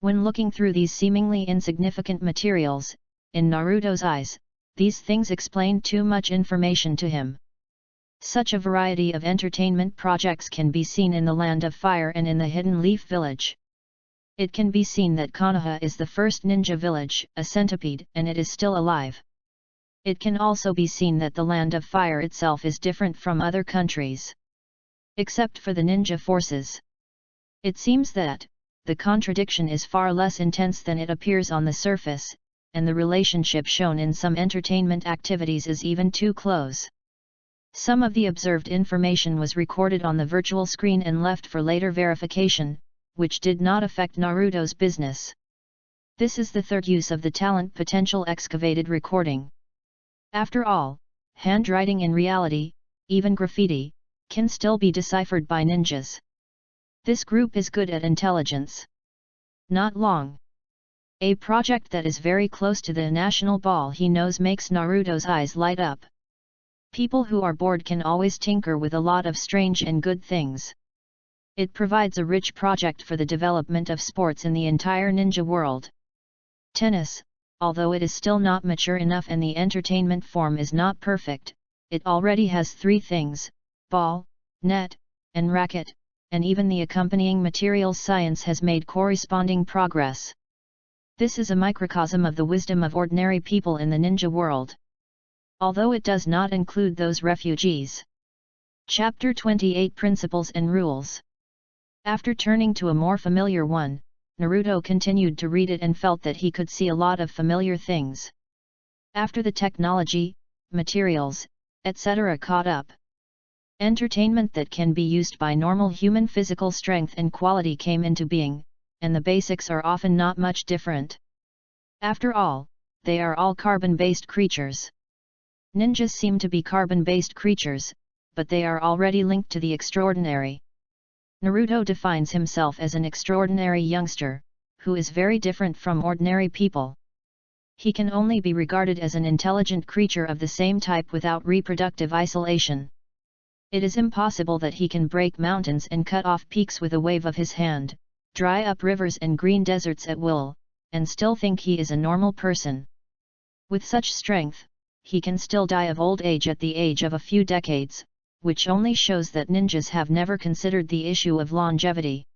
When looking through these seemingly insignificant materials, in Naruto's eyes, these things explain too much information to him. Such a variety of entertainment projects can be seen in the Land of Fire and in the Hidden Leaf Village. It can be seen that Konoha is the first ninja village, a centipede, and it is still alive. It can also be seen that the Land of Fire itself is different from other countries. Except for the ninja forces. It seems that the contradiction is far less intense than it appears on the surface, and the relationship shown in some entertainment activities is even too close. Some of the observed information was recorded on the virtual screen and left for later verification, which did not affect Naruto's business. This is the third use of the talent potential excavated recording. After all, handwriting in reality, even graffiti, can still be deciphered by ninjas. This group is good at intelligence. Not long. A project that is very close to the national ball he knows makes Naruto's eyes light up. People who are bored can always tinker with a lot of strange and good things. It provides a rich project for the development of sports in the entire ninja world. Tennis, although it is still not mature enough and the entertainment form is not perfect, it already has three things: ball, net, and racket, and even the accompanying materials science has made corresponding progress. This is a microcosm of the wisdom of ordinary people in the ninja world. Although it does not include those refugees. Chapter 28 Principles and Rules. After turning to a more familiar one, Naruto continued to read it and felt that he could see a lot of familiar things. After the technology, materials, etc. caught up, entertainment that can be used by normal human physical strength and quality came into being, and the basics are often not much different. After all, they are all carbon-based creatures. Ninjas seem to be carbon-based creatures, but they are already linked to the extraordinary. Naruto defines himself as an extraordinary youngster, who is very different from ordinary people. He can only be regarded as an intelligent creature of the same type without reproductive isolation. It is impossible that he can break mountains and cut off peaks with a wave of his hand, dry up rivers and green deserts at will, and still think he is a normal person. With such strength, he can still die of old age at the age of a few decades, which only shows that ninjas have never considered the issue of longevity.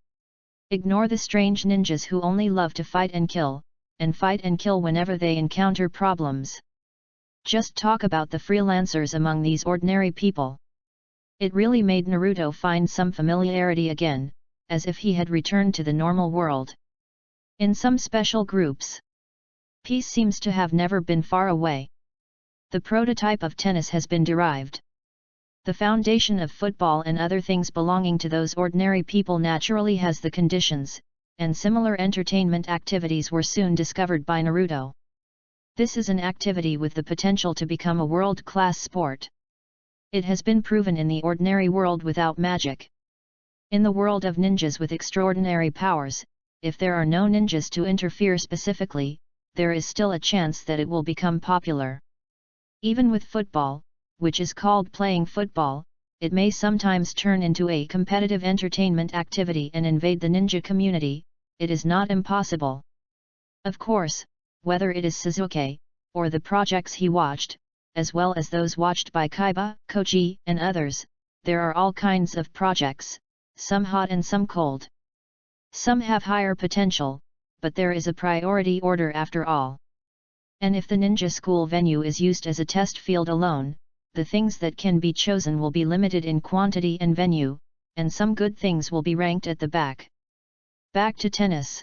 Ignore the strange ninjas who only love to fight and kill whenever they encounter problems. Just talk about the freelancers among these ordinary people. It really made Naruto find some familiarity again, as if he had returned to the normal world. In some special groups, peace seems to have never been far away. The prototype of tennis has been derived. The foundation of football and other things belonging to those ordinary people naturally has the conditions, and similar entertainment activities were soon discovered by Naruto. This is an activity with the potential to become a world-class sport. It has been proven in the ordinary world without magic. In the world of ninjas with extraordinary powers, if there are no ninjas to interfere specifically, there is still a chance that it will become popular. Even with football, which is called playing football, it may sometimes turn into a competitive entertainment activity and invade the ninja community. It is not impossible. Of course, whether it is Sasuke, or the projects he watched, as well as those watched by Kaiba, Koji, and others, there are all kinds of projects, some hot and some cold. Some have higher potential, but there is a priority order after all. And if the ninja school venue is used as a test field alone, the things that can be chosen will be limited in quantity and venue, and some good things will be ranked at the back. Back to tennis.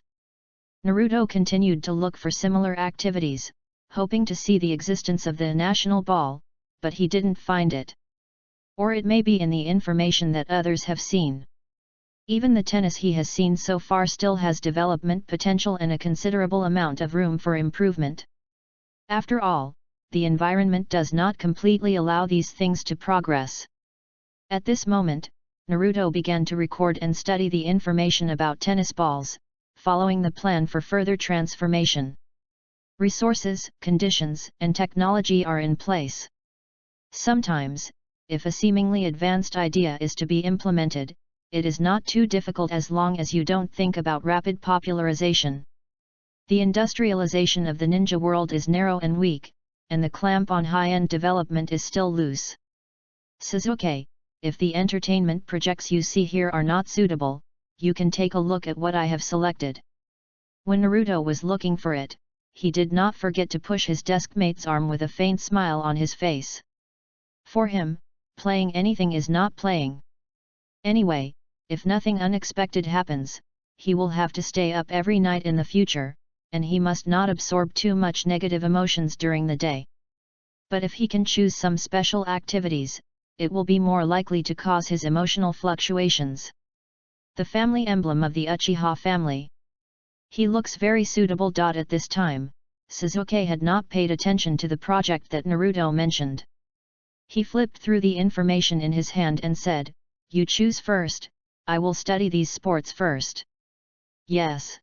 Naruto continued to look for similar activities, hoping to see the existence of the national ball, but he didn't find it. Or it may be in the information that others have seen. Even the tennis he has seen so far still has development potential and a considerable amount of room for improvement. After all, the environment does not completely allow these things to progress. At this moment, Naruto began to record and study the information about tennis balls, following the plan for further transformation. Resources, conditions, and technology are in place. Sometimes, if a seemingly advanced idea is to be implemented, it is not too difficult as long as you don't think about rapid popularization. The industrialization of the ninja world is narrow and weak, and the clamp on high-end development is still loose. Sasuke, if the entertainment projects you see here are not suitable, you can take a look at what I have selected. When Naruto was looking for it, he did not forget to push his deskmate's arm with a faint smile on his face. For him, playing anything is not playing. Anyway, if nothing unexpected happens, he will have to stay up every night in the future, and he must not absorb too much negative emotions during the day. But if he can choose some special activities, it will be more likely to cause his emotional fluctuations. The family emblem of the Uchiha family. He looks very suitable. At this time, Sasuke had not paid attention to the project that Naruto mentioned. He flipped through the information in his hand and said, "You choose first, I will study these sports first." Yes.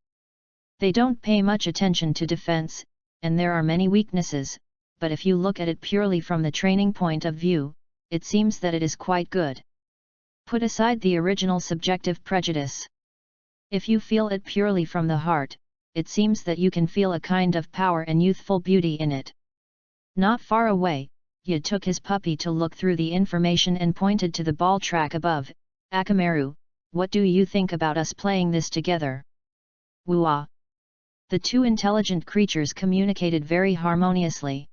They don't pay much attention to defense, and there are many weaknesses, but if you look at it purely from the training point of view, it seems that it is quite good. Put aside the original subjective prejudice. If you feel it purely from the heart, it seems that you can feel a kind of power and youthful beauty in it. Not far away, Yi took his puppy to look through the information and pointed to the ball track above. "Akamaru, what do you think about us playing this together?" "Woo-ah." The two intelligent creatures communicated very harmoniously.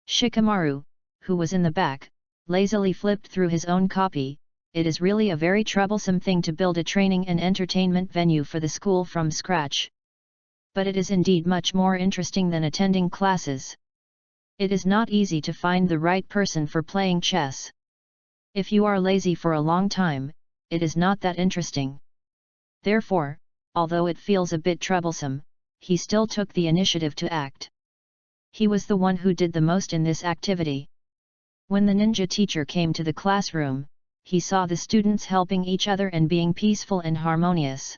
Shikamaru, who was in the back, lazily flipped through his own copy. "It is really a very troublesome thing to build a training and entertainment venue for the school from scratch. But it is indeed much more interesting than attending classes. It is not easy to find the right person for playing chess. If you are lazy for a long time, it is not that interesting." Therefore, although it feels a bit troublesome, he still took the initiative to act. He was the one who did the most in this activity. When the ninja teacher came to the classroom, he saw the students helping each other and being peaceful and harmonious.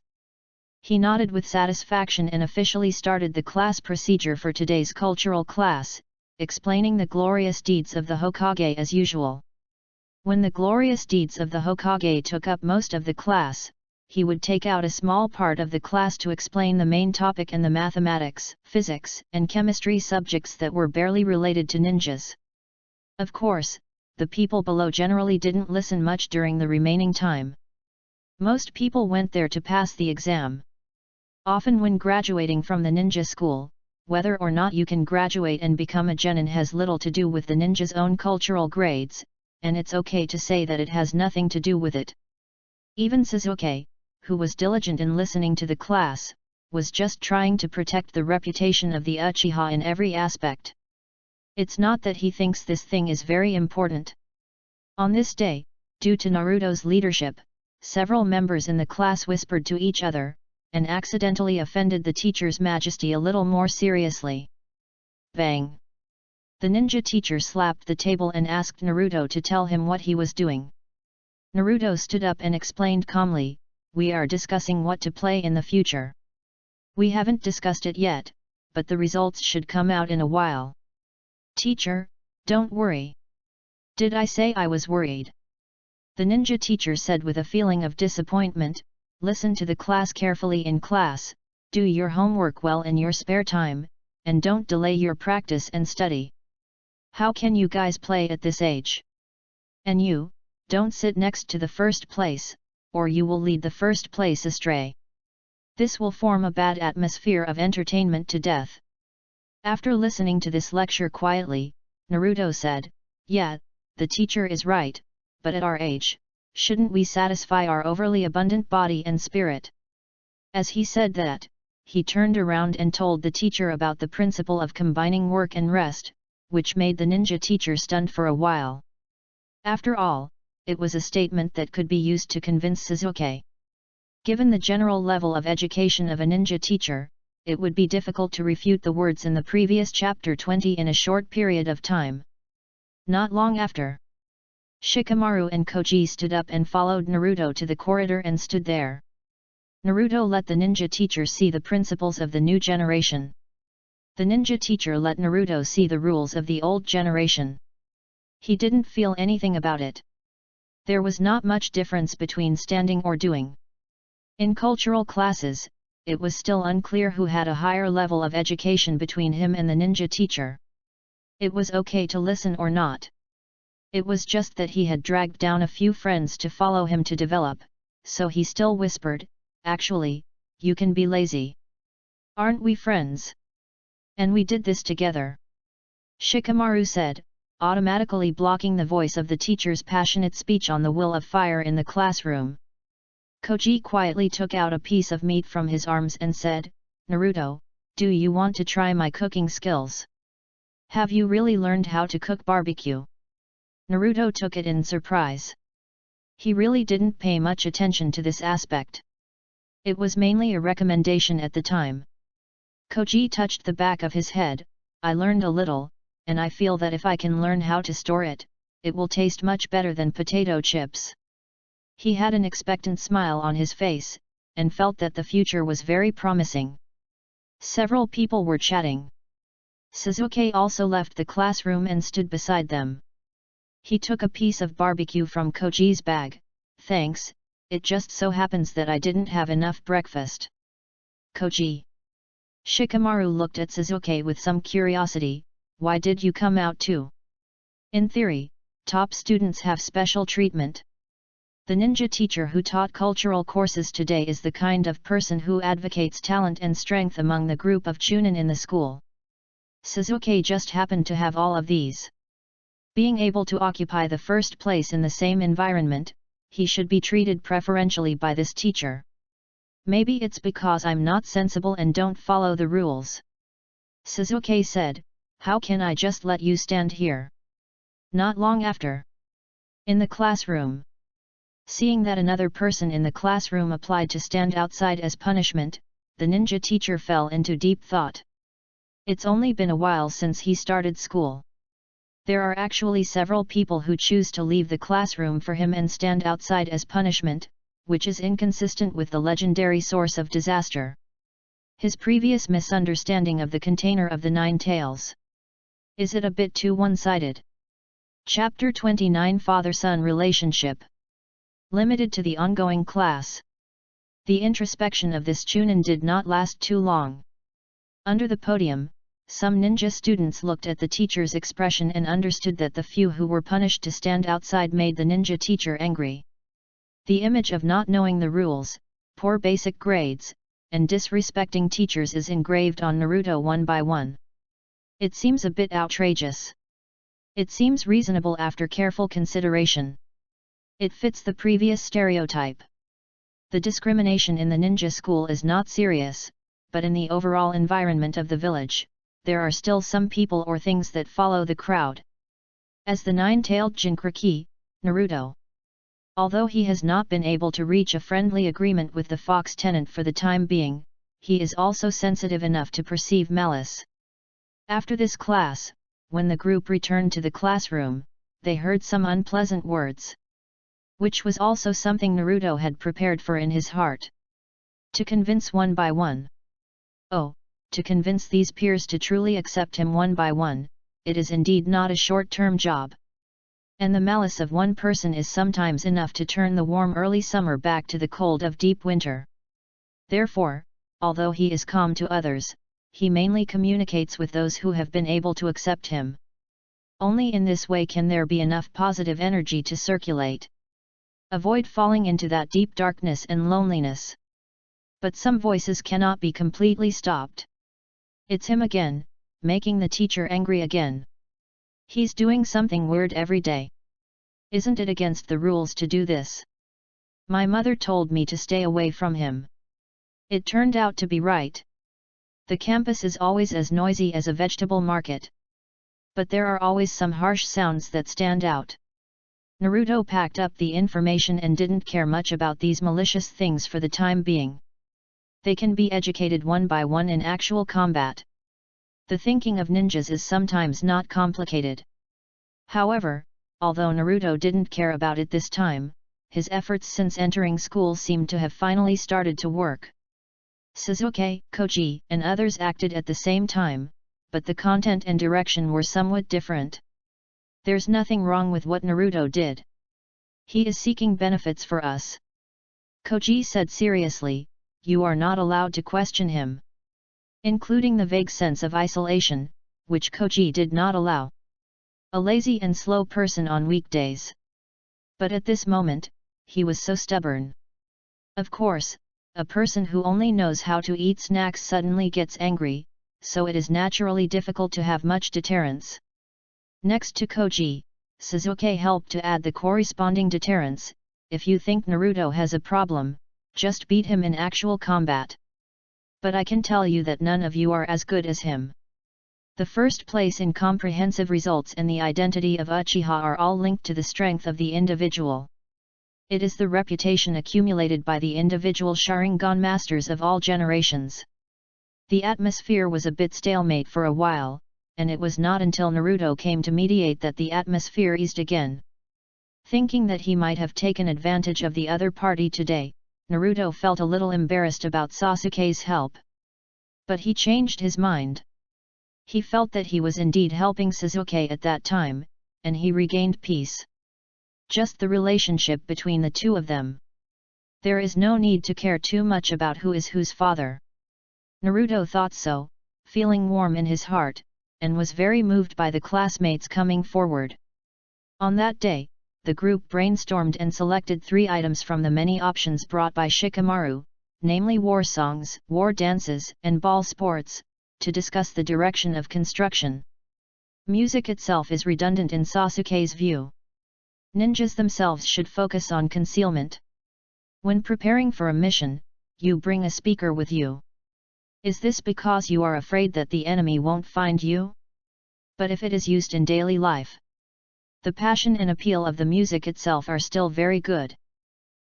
He nodded with satisfaction and officially started the class procedure for today's cultural class, explaining the glorious deeds of the Hokage as usual. When the glorious deeds of the Hokage took up most of the class, he would take out a small part of the class to explain the main topic and the mathematics, physics, and chemistry subjects that were barely related to ninjas. Of course, the people below generally didn't listen much during the remaining time. Most people went there to pass the exam. Often when graduating from the ninja school, whether or not you can graduate and become a genin has little to do with the ninja's own cultural grades, and it's okay to say that it has nothing to do with it. Even Sasuke, who was diligent in listening to the class, was just trying to protect the reputation of the Uchiha in every aspect. It's not that he thinks this thing is very important. On this day, due to Naruto's leadership, several members in the class whispered to each other, and accidentally offended the teacher's majesty a little more seriously. Bang! The ninja teacher slapped the table and asked Naruto to tell him what he was doing. Naruto stood up and explained calmly, "We are discussing what to play in the future. We haven't discussed it yet, but the results should come out in a while." "Teacher, don't worry." "Did I say I was worried?" The ninja teacher said with a feeling of disappointment, "Listen to the class carefully in class, do your homework well in your spare time, and don't delay your practice and study. How can you guys play at this age? And you, don't sit next to the first place, or you will lead the first place astray." This will form a bad atmosphere of entertainment to death. After listening to this lecture quietly, Naruto said, "Yeah, the teacher is right, but at our age, shouldn't we satisfy our overly abundant body and spirit?" As he said that, he turned around and told the teacher about the principle of combining work and rest, which made the ninja teacher stunned for a while. After all, it was a statement that could be used to convince Sasuke. Given the general level of education of a ninja teacher, it would be difficult to refute the words in the previous chapter 20 in a short period of time. Not long after, Shikamaru and Koji stood up and followed Naruto to the corridor and stood there. Naruto let the ninja teacher see the principles of the new generation. The ninja teacher let Naruto see the rules of the old generation. He didn't feel anything about it. There was not much difference between standing or doing. In cultural classes, it was still unclear who had a higher level of education between him and the ninja teacher. It was okay to listen or not. It was just that he had dragged down a few friends to follow him to develop, so he still whispered, "Actually, you can be lazy. Aren't we friends? And we did this together," Shikamaru said, automatically blocking the voice of the teacher's passionate speech on the will of fire in the classroom. Koji quietly took out a piece of meat from his arms and said, "Naruto, do you want to try my cooking skills? Have you really learned how to cook barbecue?" Naruto took it in surprise. He really didn't pay much attention to this aspect. It was mainly a recommendation at the time. Koji touched the back of his head. "I learned a little, and I feel that if I can learn how to store it, it will taste much better than potato chips." He had an expectant smile on his face, and felt that the future was very promising. Several people were chatting. Sasuke also left the classroom and stood beside them. He took a piece of barbecue from Koji's bag. "Thanks, it just so happens that I didn't have enough breakfast." "Koji." Shikamaru looked at Sasuke with some curiosity. "Why did you come out too? In theory, top students have special treatment." The ninja teacher who taught cultural courses today is the kind of person who advocates talent and strength among the group of chunin in the school. Sasuke just happened to have all of these. Being able to occupy the first place in the same environment, he should be treated preferentially by this teacher. "Maybe it's because I'm not sensible and don't follow the rules," Sasuke said. "How can I just let you stand here?" Not long after, in the classroom, seeing that another person in the classroom applied to stand outside as punishment, the ninja teacher fell into deep thought. It's only been a while since he started school. There are actually several people who choose to leave the classroom for him and stand outside as punishment, which is inconsistent with the legendary source of disaster. His previous misunderstanding of the container of the Nine Tails. Is it a bit too one-sided? Chapter 29 Father-Son Relationship. Limited to the ongoing class. The introspection of this chunin did not last too long. Under the podium, some ninja students looked at the teacher's expression and understood that the few who were punished to stand outside made the ninja teacher angry. The image of not knowing the rules, poor basic grades, and disrespecting teachers is engraved on Naruto one by one. It seems a bit outrageous. It seems reasonable after careful consideration. It fits the previous stereotype. The discrimination in the ninja school is not serious, but in the overall environment of the village, there are still some people or things that follow the crowd. As the nine-tailed Jinchuriki, Naruto. Although he has not been able to reach a friendly agreement with the fox tenant for the time being, he is also sensitive enough to perceive malice. After this class, when the group returned to the classroom, they heard some unpleasant words. Which was also something Naruto had prepared for in his heart. To convince one by one. Oh, to convince these peers to truly accept him one by one, it is indeed not a short-term job. And the malice of one person is sometimes enough to turn the warm early summer back to the cold of deep winter. Therefore, although he is calm to others, he mainly communicates with those who have been able to accept him. Only in this way can there be enough positive energy to circulate. Avoid falling into that deep darkness and loneliness. But some voices cannot be completely stopped. It's him again, making the teacher angry again. He's doing something weird every day. Isn't it against the rules to do this? My mother told me to stay away from him. It turned out to be right. The campus is always as noisy as a vegetable market. But there are always some harsh sounds that stand out. Naruto packed up the information and didn't care much about these malicious things for the time being. They can be educated one by one in actual combat. The thinking of ninjas is sometimes not complicated. However, although Naruto didn't care about it this time, his efforts since entering school seemed to have finally started to work. Sasuke, Koji, and others acted at the same time, but the content and direction were somewhat different. There's nothing wrong with what Naruto did. He is seeking benefits for us. Koji said seriously, you are not allowed to question him. Including the vague sense of isolation, which Koji did not allow. A lazy and slow person on weekdays. But at this moment, he was so stubborn. Of course, a person who only knows how to eat snacks suddenly gets angry, so it is naturally difficult to have much deterrence. Next to Koji, Sasuke helped to add the corresponding deterrence. If you think Naruto has a problem, just beat him in actual combat. But I can tell you that none of you are as good as him. The first place in comprehensive results and the identity of Uchiha are all linked to the strength of the individual. It is the reputation accumulated by the individual Sharingan masters of all generations. The atmosphere was a bit stalemate for a while, and it was not until Naruto came to mediate that the atmosphere eased again. Thinking that he might have taken advantage of the other party today, Naruto felt a little embarrassed about Sasuke's help. But he changed his mind. He felt that he was indeed helping Sasuke at that time, and he regained peace. Just the relationship between the two of them. There is no need to care too much about who is whose father. Naruto thought so, feeling warm in his heart, and was very moved by the classmates coming forward. On that day, the group brainstormed and selected 3 items from the many options brought by Shikamaru, namely war songs, war dances, and ball sports, to discuss the direction of construction. Music itself is redundant in Sasuke's view. Ninjas themselves should focus on concealment. When preparing for a mission, you bring a speaker with you. Is this because you are afraid that the enemy won't find you? But if it is used in daily life, the passion and appeal of the music itself are still very good.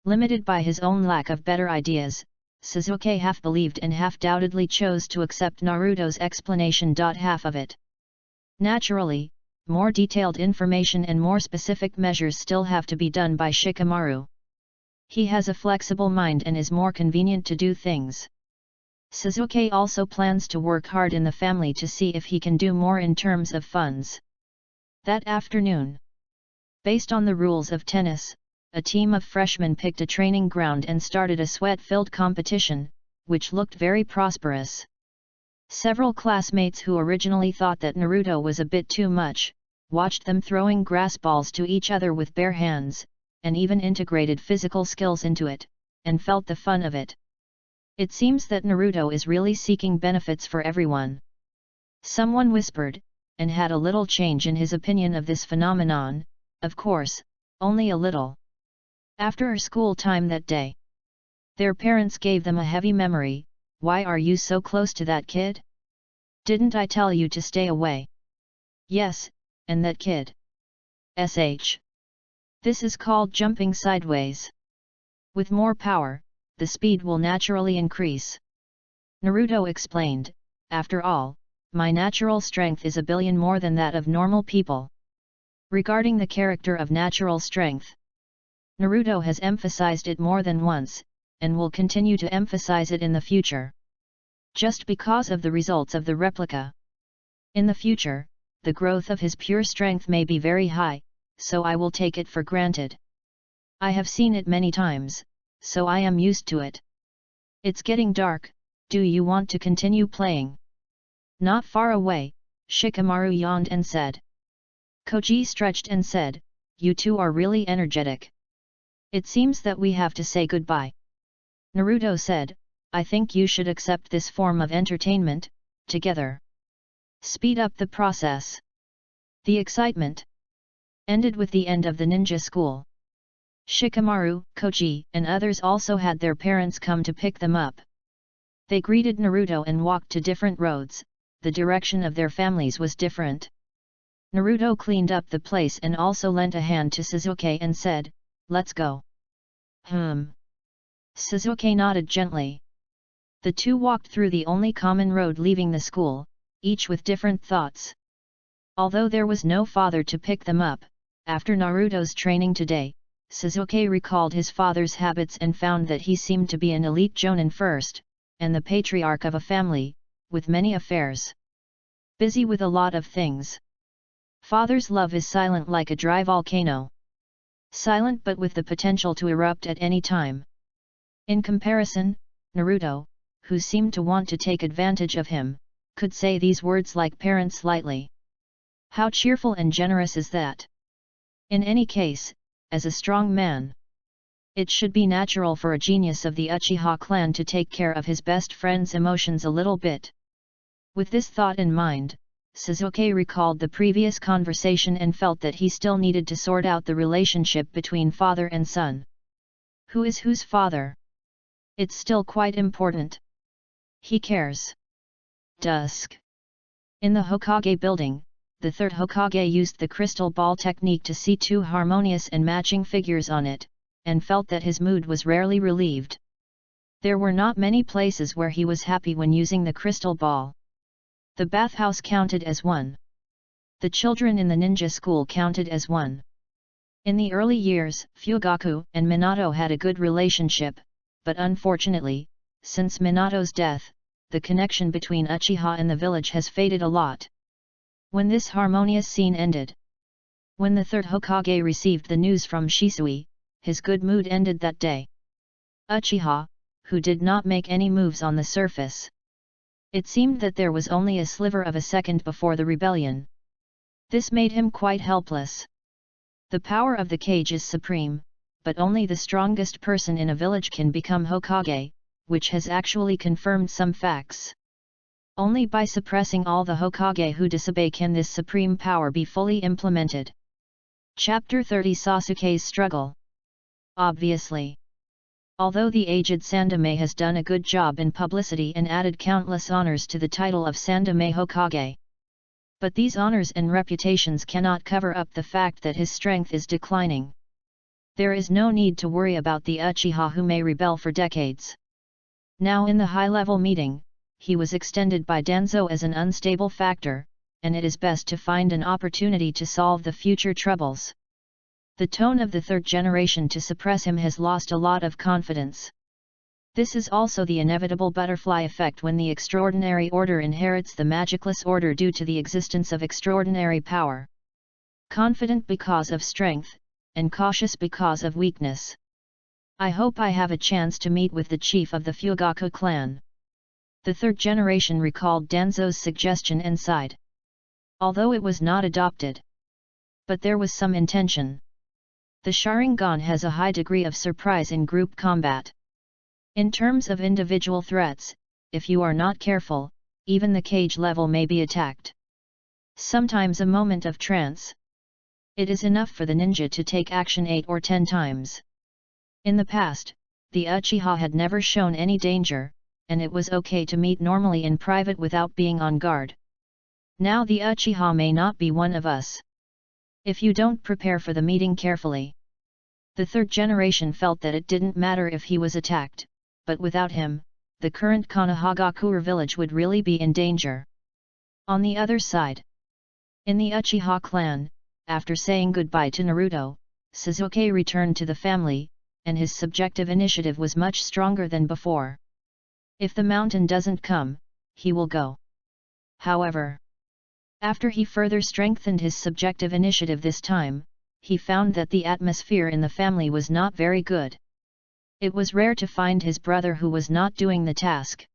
Limited by his own lack of better ideas, Sasuke half believed and half doubtedly chose to accept Naruto's explanation. Half of it. Naturally, more detailed information and more specific measures still have to be done by Shikamaru. He has a flexible mind and is more convenient to do things. Sasuke also plans to work hard in the family to see if he can do more in terms of funds. That afternoon, based on the rules of tennis, a team of freshmen picked a training ground and started a sweat-filled competition, which looked very prosperous. Several classmates who originally thought that Naruto was a bit too much, watched them throwing grass balls to each other with bare hands, and even integrated physical skills into it, and felt the fun of it. It seems that Naruto is really seeking benefits for everyone. Someone whispered, and had a little change in his opinion of this phenomenon, of course, only a little. After school time that day, their parents gave them a heavy memory. Why are you so close to that kid? Didn't I tell you to stay away? Yes, and that kid. Sh. This is called jumping sideways. With more power, the speed will naturally increase. Naruto explained, after all, my natural strength is 1 billion more than that of normal people. Regarding the character of natural strength, Naruto has emphasized it more than once, and will continue to emphasize it in the future. Just because of the results of the replica. In the future, the growth of his pure strength may be very high, so I will take it for granted. I have seen it many times, so I am used to it. It's getting dark, do you want to continue playing? Not far away, Shikamaru yawned and said. Koji stretched and said, you two are really energetic. It seems that we have to say goodbye. Naruto said, I think you should accept this form of entertainment, together. Speed up the process. The excitement ended with the end of the ninja school. Shikamaru, Koji, and others also had their parents come to pick them up. They greeted Naruto and walked to different roads. The direction of their families was different. Naruto cleaned up the place and also lent a hand to Sasuke and said, "Let's go." Sasuke nodded gently. The two walked through the only common road leaving the school, each with different thoughts. Although there was no father to pick them up, after Naruto's training today, Sasuke recalled his father's habits and found that he seemed to be an elite jonin first, and the patriarch of a family, with many affairs. Busy with a lot of things. Father's love is silent like a dry volcano. Silent but with the potential to erupt at any time. In comparison, Naruto, who seemed to want to take advantage of him, could say these words like parents lightly. How cheerful and generous is that? In any case, as a strong man, it should be natural for a genius of the Uchiha clan to take care of his best friend's emotions a little bit. With this thought in mind, Sasuke recalled the previous conversation and felt that he still needed to sort out the relationship between father and son. Who is whose father? It's still quite important. He cares. Dusk. In the Hokage building, the third Hokage used the crystal ball technique to see two harmonious and matching figures on it, and felt that his mood was rarely relieved. There were not many places where he was happy when using the crystal ball. The bathhouse counted as one. The children in the ninja school counted as one. In the early years, Fugaku and Minato had a good relationship, but unfortunately, since Minato's death, the connection between Uchiha and the village has faded a lot. When this harmonious scene ended, when the third Hokage received the news from Shisui, his good mood ended that day. Uchiha, who did not make any moves on the surface. It seemed that there was only a sliver of a second before the rebellion. This made him quite helpless. The power of the cage is supreme, but only the strongest person in a village can become Hokage, which has actually confirmed some facts. Only by suppressing all the Hokage who disobey can this supreme power be fully implemented. Chapter 30 Sasuke's Struggle. Obviously. Although the aged Sandaime has done a good job in publicity and added countless honors to the title of Sandaime Hokage. But these honors and reputations cannot cover up the fact that his strength is declining. There is no need to worry about the Uchiha who may rebel for decades. Now in the high-level meeting, he was extended by Danzo as an unstable factor, and it is best to find an opportunity to solve the future troubles. The tone of the third generation to suppress him has lost a lot of confidence. This is also the inevitable butterfly effect when the extraordinary order inherits the magicless order due to the existence of extraordinary power. Confident because of strength, and cautious because of weakness. I hope I have a chance to meet with the chief of the Fugaku clan. The third generation recalled Danzo's suggestion and sighed. Although it was not adopted. But there was some intention. The Sharingan has a high degree of surprise in group combat. In terms of individual threats, if you are not careful, even the cage level may be attacked. Sometimes a moment of trance. It is enough for the ninja to take action 8 or 10 times. In the past, the Uchiha had never shown any danger, and it was okay to meet normally in private without being on guard. Now the Uchiha may not be one of us. If you don't prepare for the meeting carefully. The third generation felt that it didn't matter if he was attacked, but without him, the current Konohagakure village would really be in danger. On the other side, in the Uchiha clan, after saying goodbye to Naruto, Sasuke returned to the family, and his subjective initiative was much stronger than before. If the mountain doesn't come, he will go. However, after he further strengthened his subjective initiative this time, he found that the atmosphere in the family was not very good. It was rare to find his brother who was not doing the task.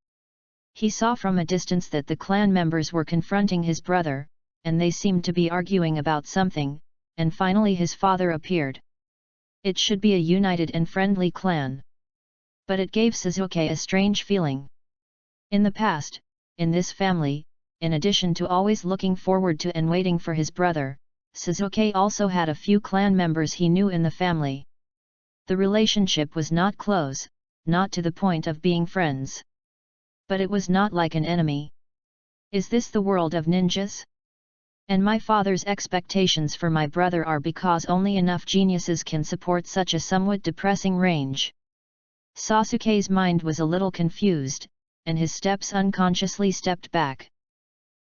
He saw from a distance that the clan members were confronting his brother, and they seemed to be arguing about something, and finally his father appeared. It should be a united and friendly clan. But it gave Suzuki a strange feeling. In the past, in this family, in addition to always looking forward to and waiting for his brother, Suzuki also had a few clan members he knew in the family. The relationship was not close, not to the point of being friends. But it was not like an enemy. Is this the world of ninjas? And my father's expectations for my brother are because only enough geniuses can support such a somewhat depressing range. Sasuke's mind was a little confused, and his steps unconsciously stepped back.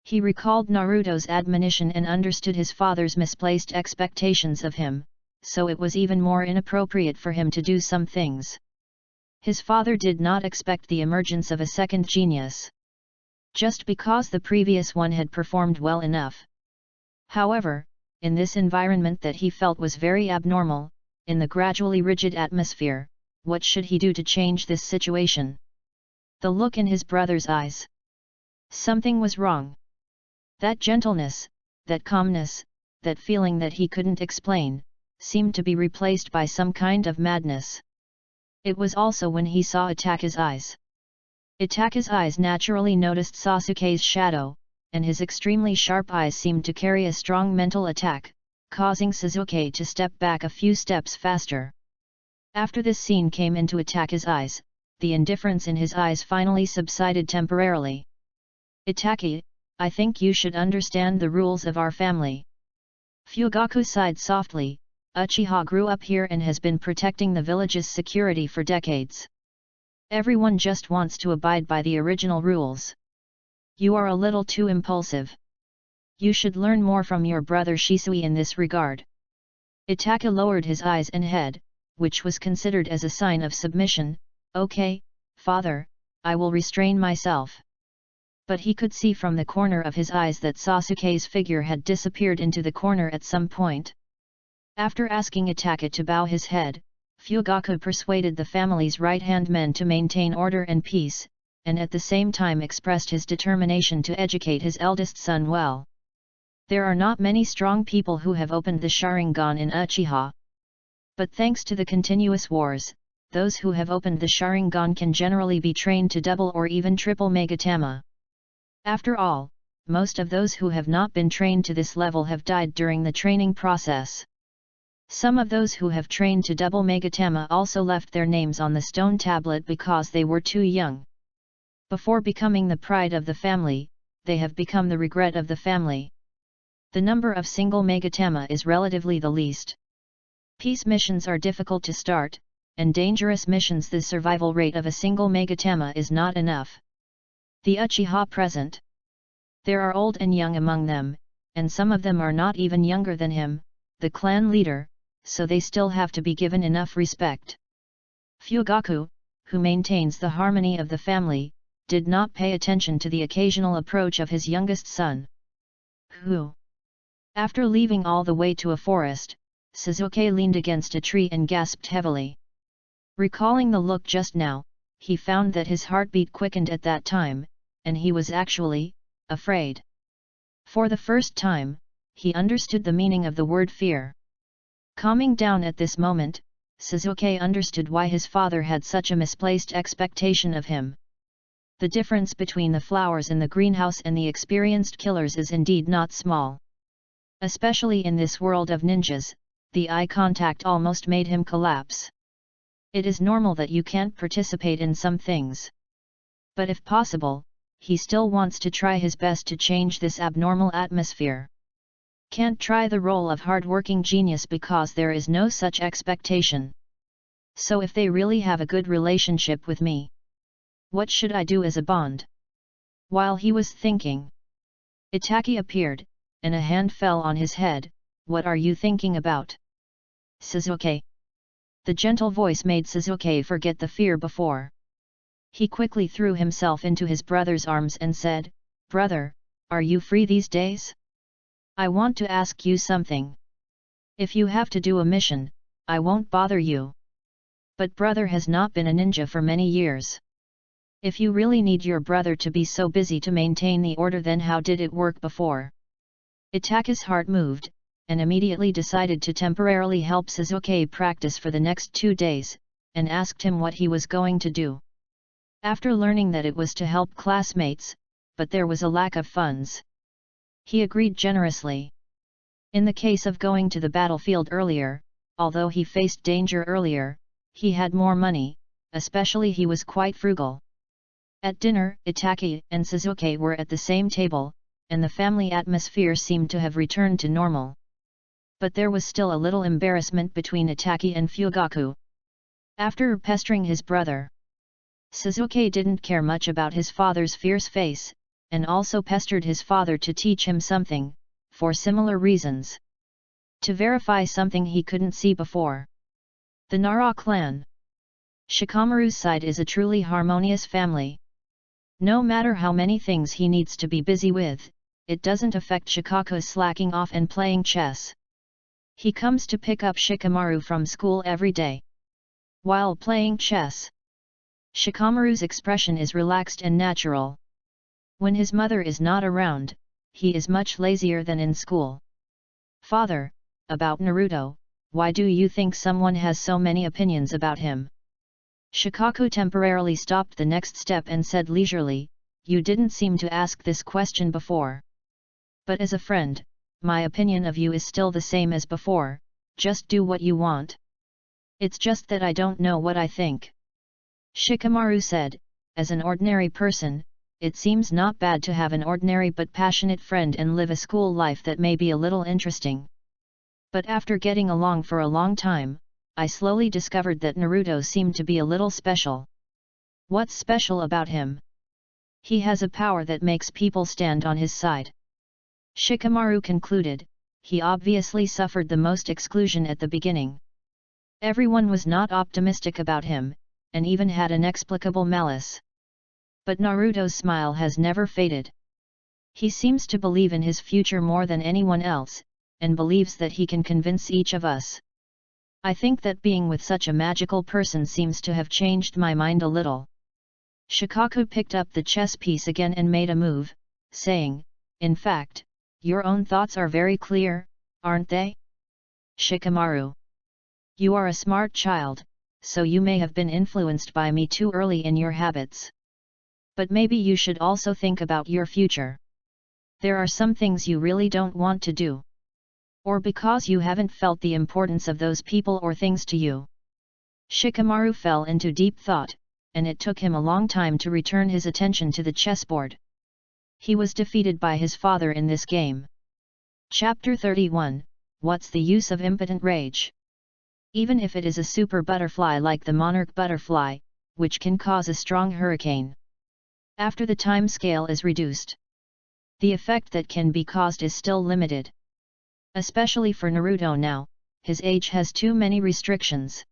He recalled Naruto's admonition and understood his father's misplaced expectations of him, so it was even more inappropriate for him to do some things. His father did not expect the emergence of a second genius, just because the previous one had performed well enough. However, in this environment that he felt was very abnormal, in the gradually rigid atmosphere, what should he do to change this situation? The look in his brother's eyes. Something was wrong. That gentleness, that calmness, that feeling that he couldn't explain, seemed to be replaced by some kind of madness. It was also when he saw Itake's eyes. Itake's eyes naturally noticed Sasuke's shadow, and his extremely sharp eyes seemed to carry a strong mental attack, causing Suzuki to step back a few steps faster. After this scene came into Itake's eyes, the indifference in his eyes finally subsided temporarily. Itake, I think you should understand the rules of our family. Fugaku sighed softly. Uchiha grew up here and has been protecting the village's security for decades. Everyone just wants to abide by the original rules. You are a little too impulsive. You should learn more from your brother Shisui in this regard. Itake lowered his eyes and head, which was considered as a sign of submission. Okay, father, I will restrain myself. But he could see from the corner of his eyes that Sasuke's figure had disappeared into the corner at some point. After asking Itake to bow his head, Fugaku persuaded the family's right-hand men to maintain order and peace, and at the same time expressed his determination to educate his eldest son well. There are not many strong people who have opened the Sharingan in Uchiha. But thanks to the continuous wars, those who have opened the Sharingan can generally be trained to double or even triple Megatama. After all, most of those who have not been trained to this level have died during the training process. Some of those who have trained to double Megatama also left their names on the stone tablet because they were too young. Before becoming the pride of the family, they have become the regret of the family. The number of single Megatama is relatively the least. Peace missions are difficult to start, and dangerous missions the survival rate of a single Megatama is not enough. The Uchiha present. There are old and young among them, and some of them are not even younger than him, the clan leader, so they still have to be given enough respect. Fugaku, who maintains the harmony of the family, did not pay attention to the occasional approach of his youngest son. Who? After leaving all the way to a forest, Suzuki leaned against a tree and gasped heavily. Recalling the look just now, he found that his heartbeat quickened at that time, and he was actually afraid. For the first time, he understood the meaning of the word fear. Calming down at this moment, Suzuki understood why his father had such a misplaced expectation of him. The difference between the flowers in the greenhouse and the experienced killers is indeed not small. Especially in this world of ninjas, the eye contact almost made him collapse. It is normal that you can't participate in some things. But if possible, he still wants to try his best to change this abnormal atmosphere. Can't try the role of hard-working genius because there is no such expectation. So if they really have a good relationship with me, what should I do as a bond? While he was thinking, Itake appeared, and a hand fell on his head. What are you thinking about? Suzuki. The gentle voice made Suzuki forget the fear before. He quickly threw himself into his brother's arms and said, "Brother, are you free these days? I want to ask you something. If you have to do a mission, I won't bother you. But brother has not been a ninja for many years. If you really need your brother to be so busy to maintain the order, then how did it work before?" Itake's heart moved, and immediately decided to temporarily help Suzuki practice for the next 2 days, and asked him what he was going to do. After learning that it was to help classmates, but there was a lack of funds, he agreed generously. In the case of going to the battlefield earlier, although he faced danger earlier, he had more money, especially he was quite frugal. At dinner, Itaki and Suzuki were at the same table, and the family atmosphere seemed to have returned to normal. But there was still a little embarrassment between Itaki and Fugaku. After pestering his brother, Suzuki didn't care much about his father's fierce face, and also pestered his father to teach him something, for similar reasons. To verify something he couldn't see before. The Nara clan. Shikamaru's side is a truly harmonious family. No matter how many things he needs to be busy with, it doesn't affect Shikaku's slacking off and playing chess. He comes to pick up Shikamaru from school every day. While playing chess, Shikamaru's expression is relaxed and natural. When his mother is not around, he is much lazier than in school. Father, about Naruto, why do you think someone has so many opinions about him? Shikaku temporarily stopped the next step and said leisurely, you didn't seem to ask this question before. But as a friend, my opinion of you is still the same as before, just do what you want. It's just that I don't know what I think. Shikamaru said, as an ordinary person, it seems not bad to have an ordinary but passionate friend and live a school life that may be a little interesting. But after getting along for a long time, I slowly discovered that Naruto seemed to be a little special. What's special about him? He has a power that makes people stand on his side. Shikamaru concluded, he obviously suffered the most exclusion at the beginning. Everyone was not optimistic about him, and even had inexplicable malice. But Naruto's smile has never faded. He seems to believe in his future more than anyone else, and believes that he can convince each of us. I think that being with such a magical person seems to have changed my mind a little. Shikaku picked up the chess piece again and made a move, saying, in fact, your own thoughts are very clear, aren't they? Shikamaru. You are a smart child, so you may have been influenced by me too early in your habits. But maybe you should also think about your future. There are some things you really don't want to do. Or because you haven't felt the importance of those people or things to you. Shikamaru fell into deep thought, and it took him a long time to return his attention to the chessboard. He was defeated by his father in this game. Chapter 31, What's the use of impotent rage? Even if it is a super butterfly like the monarch butterfly, which can cause a strong hurricane. After the time scale is reduced, the effect that can be caused is still limited. Especially for Naruto now, his age has too many restrictions.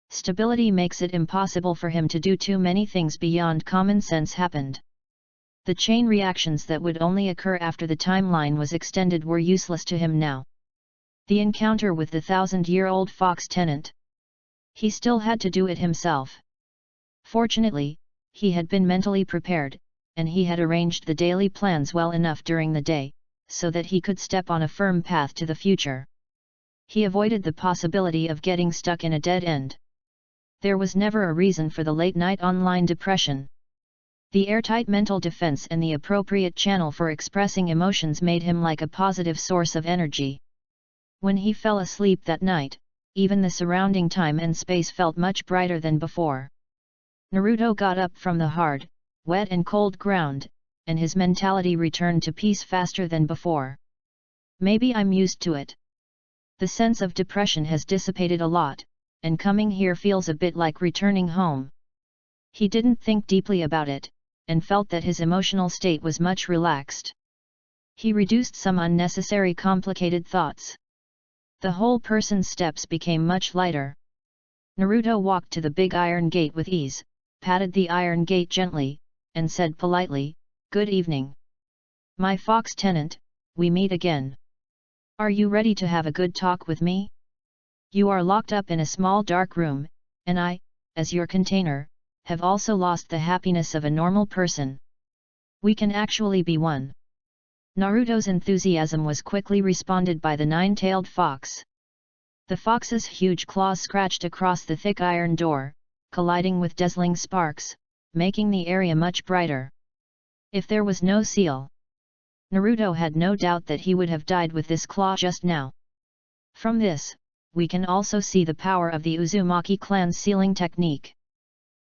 Stability makes it impossible for him to do too many things beyond common sense happened. The chain reactions that would only occur after the timeline was extended were useless to him now. The encounter with the 1,000-year-old fox tenant. He still had to do it himself. Fortunately, he had been mentally prepared, and he had arranged the daily plans well enough during the day, so that he could step on a firm path to the future. He avoided the possibility of getting stuck in a dead end. There was never a reason for the late-night online depression. The airtight mental defense and the appropriate channel for expressing emotions made him like a positive source of energy. When he fell asleep that night, even the surrounding time and space felt much brighter than before. Naruto got up from the hard, wet and cold ground, and his mentality returned to peace faster than before. Maybe I'm used to it. The sense of depression has dissipated a lot, and coming here feels a bit like returning home. He didn't think deeply about it, and felt that his emotional state was much relaxed. He reduced some unnecessary complicated thoughts. The whole person's steps became much lighter. Naruto walked to the big iron gate with ease, patted the iron gate gently, and said politely, "Good evening. My fox tenant, we meet again. Are you ready to have a good talk with me? You are locked up in a small dark room, and I, as your container, have also lost the happiness of a normal person. We can actually be one." Naruto's enthusiasm was quickly responded by the nine-tailed fox. The fox's huge claws scratched across the thick iron door, colliding with dazzling sparks, making the area much brighter. If there was no seal, Naruto had no doubt that he would have died with this claw just now. From this, we can also see the power of the Uzumaki clan's sealing technique.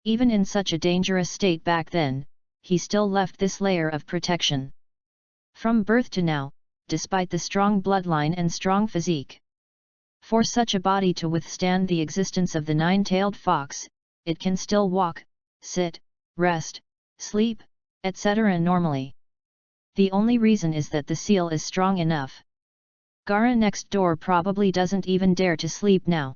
Even in such a dangerous state back then, he still left this layer of protection. From birth to now, despite the strong bloodline and strong physique. For such a body to withstand the existence of the nine-tailed fox, it can still walk, sit, rest, sleep, etc. normally. The only reason is that the seal is strong enough. Gaara next door probably doesn't even dare to sleep now.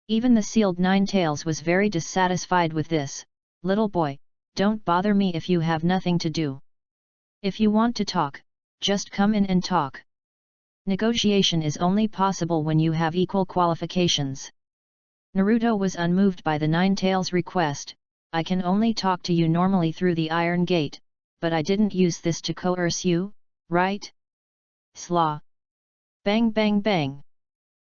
Even the sealed nine-tails was very dissatisfied with this. Little boy, don't bother me if you have nothing to do. If you want to talk, just come in and talk. Negotiation is only possible when you have equal qualifications. Naruto was unmoved by the nine-tails' request. I can only talk to you normally through the iron gate, but I didn't use this to coerce you, right? Slaw. Bang bang bang.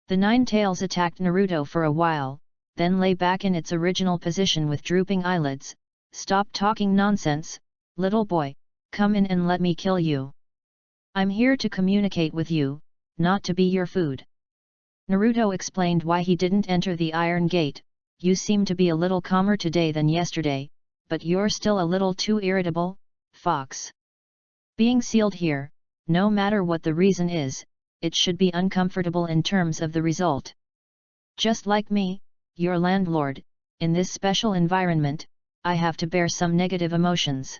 The nine-tails attacked Naruto for a while, then lay back in its original position with drooping eyelids. Stop talking nonsense, little boy, come in and let me kill you. I'm here to communicate with you, not to be your food. Naruto explained why he didn't enter the iron gate. You seem to be a little calmer today than yesterday, but you're still a little too irritable, fox. Being sealed here, no matter what the reason is, it should be uncomfortable in terms of the result. Just like me, your landlord, in this special environment, I have to bear some negative emotions.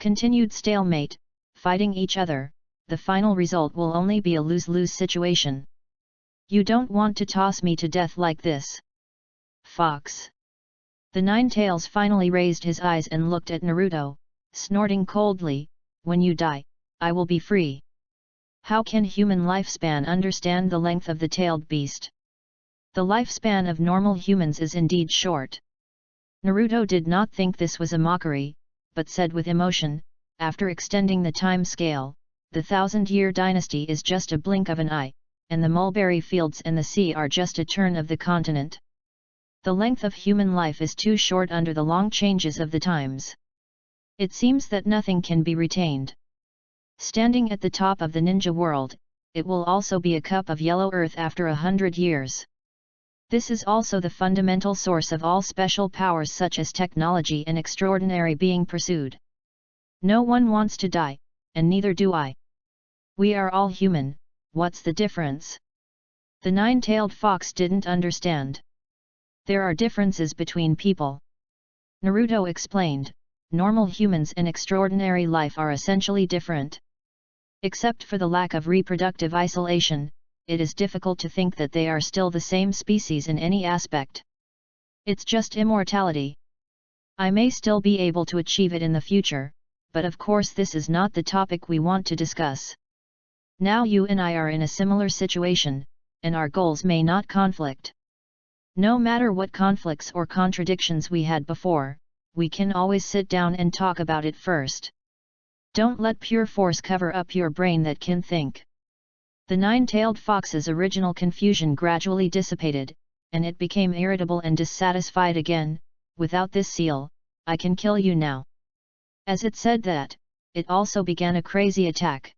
Continued stalemate, fighting each other, the final result will only be a lose-lose situation. You don't want to toss me to death like this. Fox. The nine-tails finally raised his eyes and looked at Naruto, snorting coldly, when you die, I will be free. How can human lifespan understand the length of the tailed beast? The lifespan of normal humans is indeed short. Naruto did not think this was a mockery, but said with emotion, after extending the time scale, the 1,000-year dynasty is just a blink of an eye, and the mulberry fields and the sea are just a turn of the continent. The length of human life is too short under the long changes of the times. It seems that nothing can be retained. Standing at the top of the ninja world, it will also be a cup of yellow earth after 100 years. This is also the fundamental source of all special powers such as technology and extraordinary being pursued. No one wants to die, and neither do I. We are all human, what's the difference? The nine-tailed fox didn't understand. There are differences between people. Naruto explained, normal humans and extraordinary life are essentially different. Except for the lack of reproductive isolation, it is difficult to think that they are still the same species in any aspect. It's just immortality. I may still be able to achieve it in the future, but of course this is not the topic we want to discuss. Now you and I are in a similar situation, and our goals may not conflict. No matter what conflicts or contradictions we had before, we can always sit down and talk about it first. Don't let pure force cover up your brain that can think. The nine-tailed fox's original confusion gradually dissipated, and it became irritable and dissatisfied again. Without this seal, I can kill you now. As it said that, it also began a crazy attack.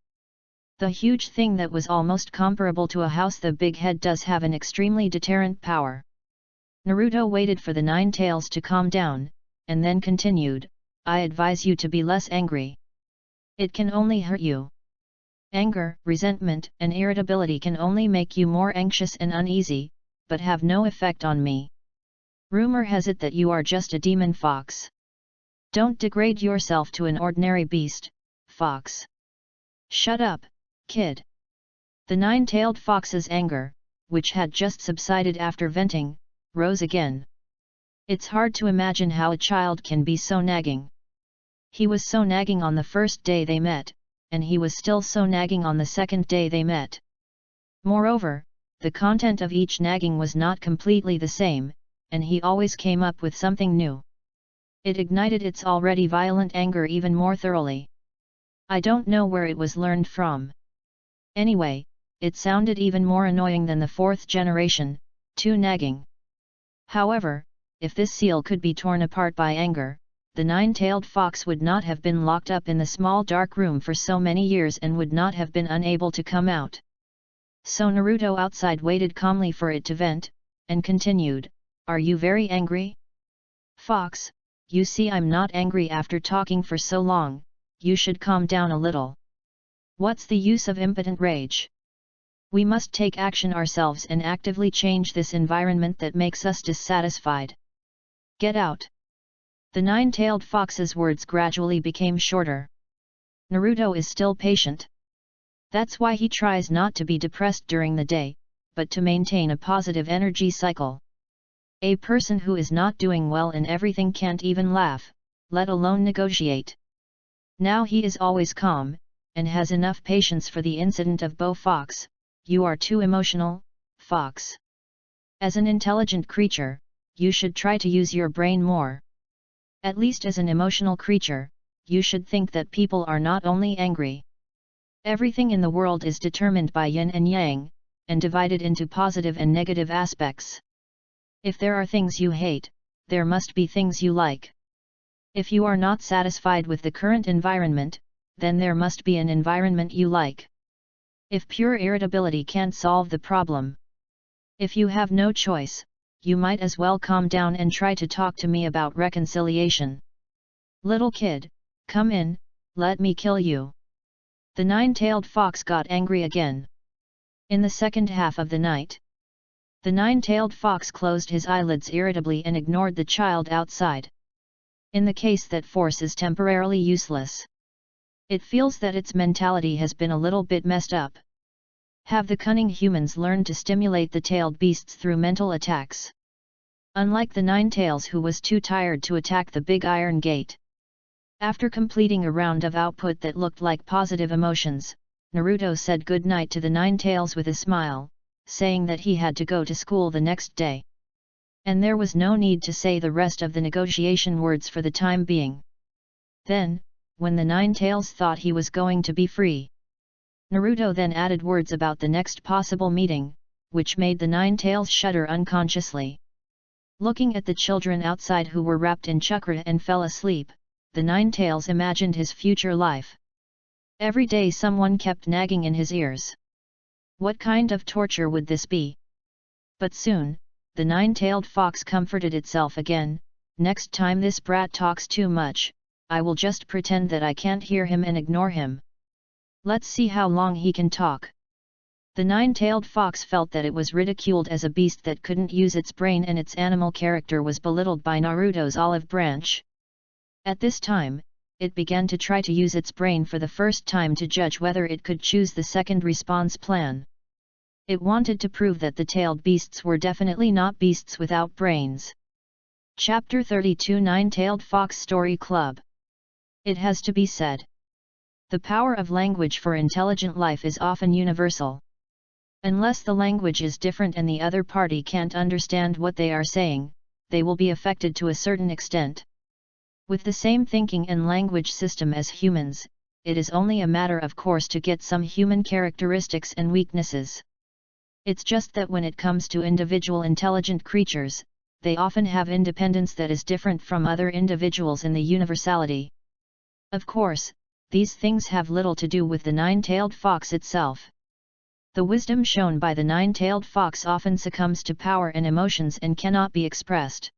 The huge thing that was almost comparable to a house, the big head, does have an extremely deterrent power. Naruto waited for the nine-tails to calm down, and then continued, I advise you to be less angry. It can only hurt you. Anger, resentment, and irritability can only make you more anxious and uneasy, but have no effect on me. Rumor has it that you are just a demon fox. Don't degrade yourself to an ordinary beast, fox. Shut up, kid. The nine-tailed fox's anger, which had just subsided after venting, rose again. It's hard to imagine how a child can be so nagging. He was so nagging on the first day they met, and he was still so nagging on the second day they met. Moreover, the content of each nagging was not completely the same, and he always came up with something new. It ignited its already violent anger even more thoroughly. I don't know where it was learned from. Anyway, it sounded even more annoying than the fourth generation, too nagging. However, if this seal could be torn apart by anger, the nine-tailed fox would not have been locked up in the small dark room for so many years and would not have been unable to come out. So Naruto outside waited calmly for it to vent, and continued, "Are you very angry? Fox, you see I'm not angry after talking for so long, you should calm down a little. What's the use of impotent rage? We must take action ourselves and actively change this environment that makes us dissatisfied. Get out." The nine-tailed fox's words gradually became shorter. Naruto is still patient. That's why he tries not to be depressed during the day, but to maintain a positive energy cycle. A person who is not doing well in everything can't even laugh, let alone negotiate. Now he is always calm, and has enough patience for the incident of Bo Fox. "You are too emotional, Fox. As an intelligent creature, you should try to use your brain more. At least as an emotional creature, you should think that people are not only angry. Everything in the world is determined by yin and yang, and divided into positive and negative aspects. If there are things you hate, there must be things you like. If you are not satisfied with the current environment, then there must be an environment you like. If pure irritability can't solve the problem. If you have no choice, you might as well calm down and try to talk to me about reconciliation. Little kid, come in, let me kill you." The nine-tailed fox got angry again. In the second half of the night, the nine-tailed fox closed his eyelids irritably and ignored the child outside. In the case that force is temporarily useless, it feels that its mentality has been a little bit messed up. Have the cunning humans learned to stimulate the tailed beasts through mental attacks? Unlike the nine-tails who was too tired to attack the big iron gate. After completing a round of output that looked like positive emotions, Naruto said good night to the nine-tails with a smile, saying that he had to go to school the next day. And there was no need to say the rest of the negotiation words for the time being. Then, when the nine-tails thought he was going to be free, Naruto then added words about the next possible meeting, which made the nine-tails shudder unconsciously. Looking at the children outside who were wrapped in chakra and fell asleep, the nine-tails imagined his future life. Every day someone kept nagging in his ears. What kind of torture would this be? But soon, the nine-tailed fox comforted itself again. "Next time this brat talks too much, I will just pretend that I can't hear him and ignore him. Let's see how long he can talk." The nine-tailed fox felt that it was ridiculed as a beast that couldn't use its brain, and its animal character was belittled by Naruto's olive branch. At this time, it began to try to use its brain for the first time to judge whether it could choose the second response plan. It wanted to prove that the tailed beasts were definitely not beasts without brains. Chapter 32 Nine-Tailed Fox Story Club. It has to be said. The power of language for intelligent life is often universal. Unless the language is different and the other party can't understand what they are saying, they will be affected to a certain extent. With the same thinking and language system as humans, it is only a matter of course to get some human characteristics and weaknesses. It's just that when it comes to individual intelligent creatures, they often have independence that is different from other individuals in the universality. Of course, these things have little to do with the nine-tailed fox itself. The wisdom shown by the nine-tailed fox often succumbs to power and emotions and cannot be expressed.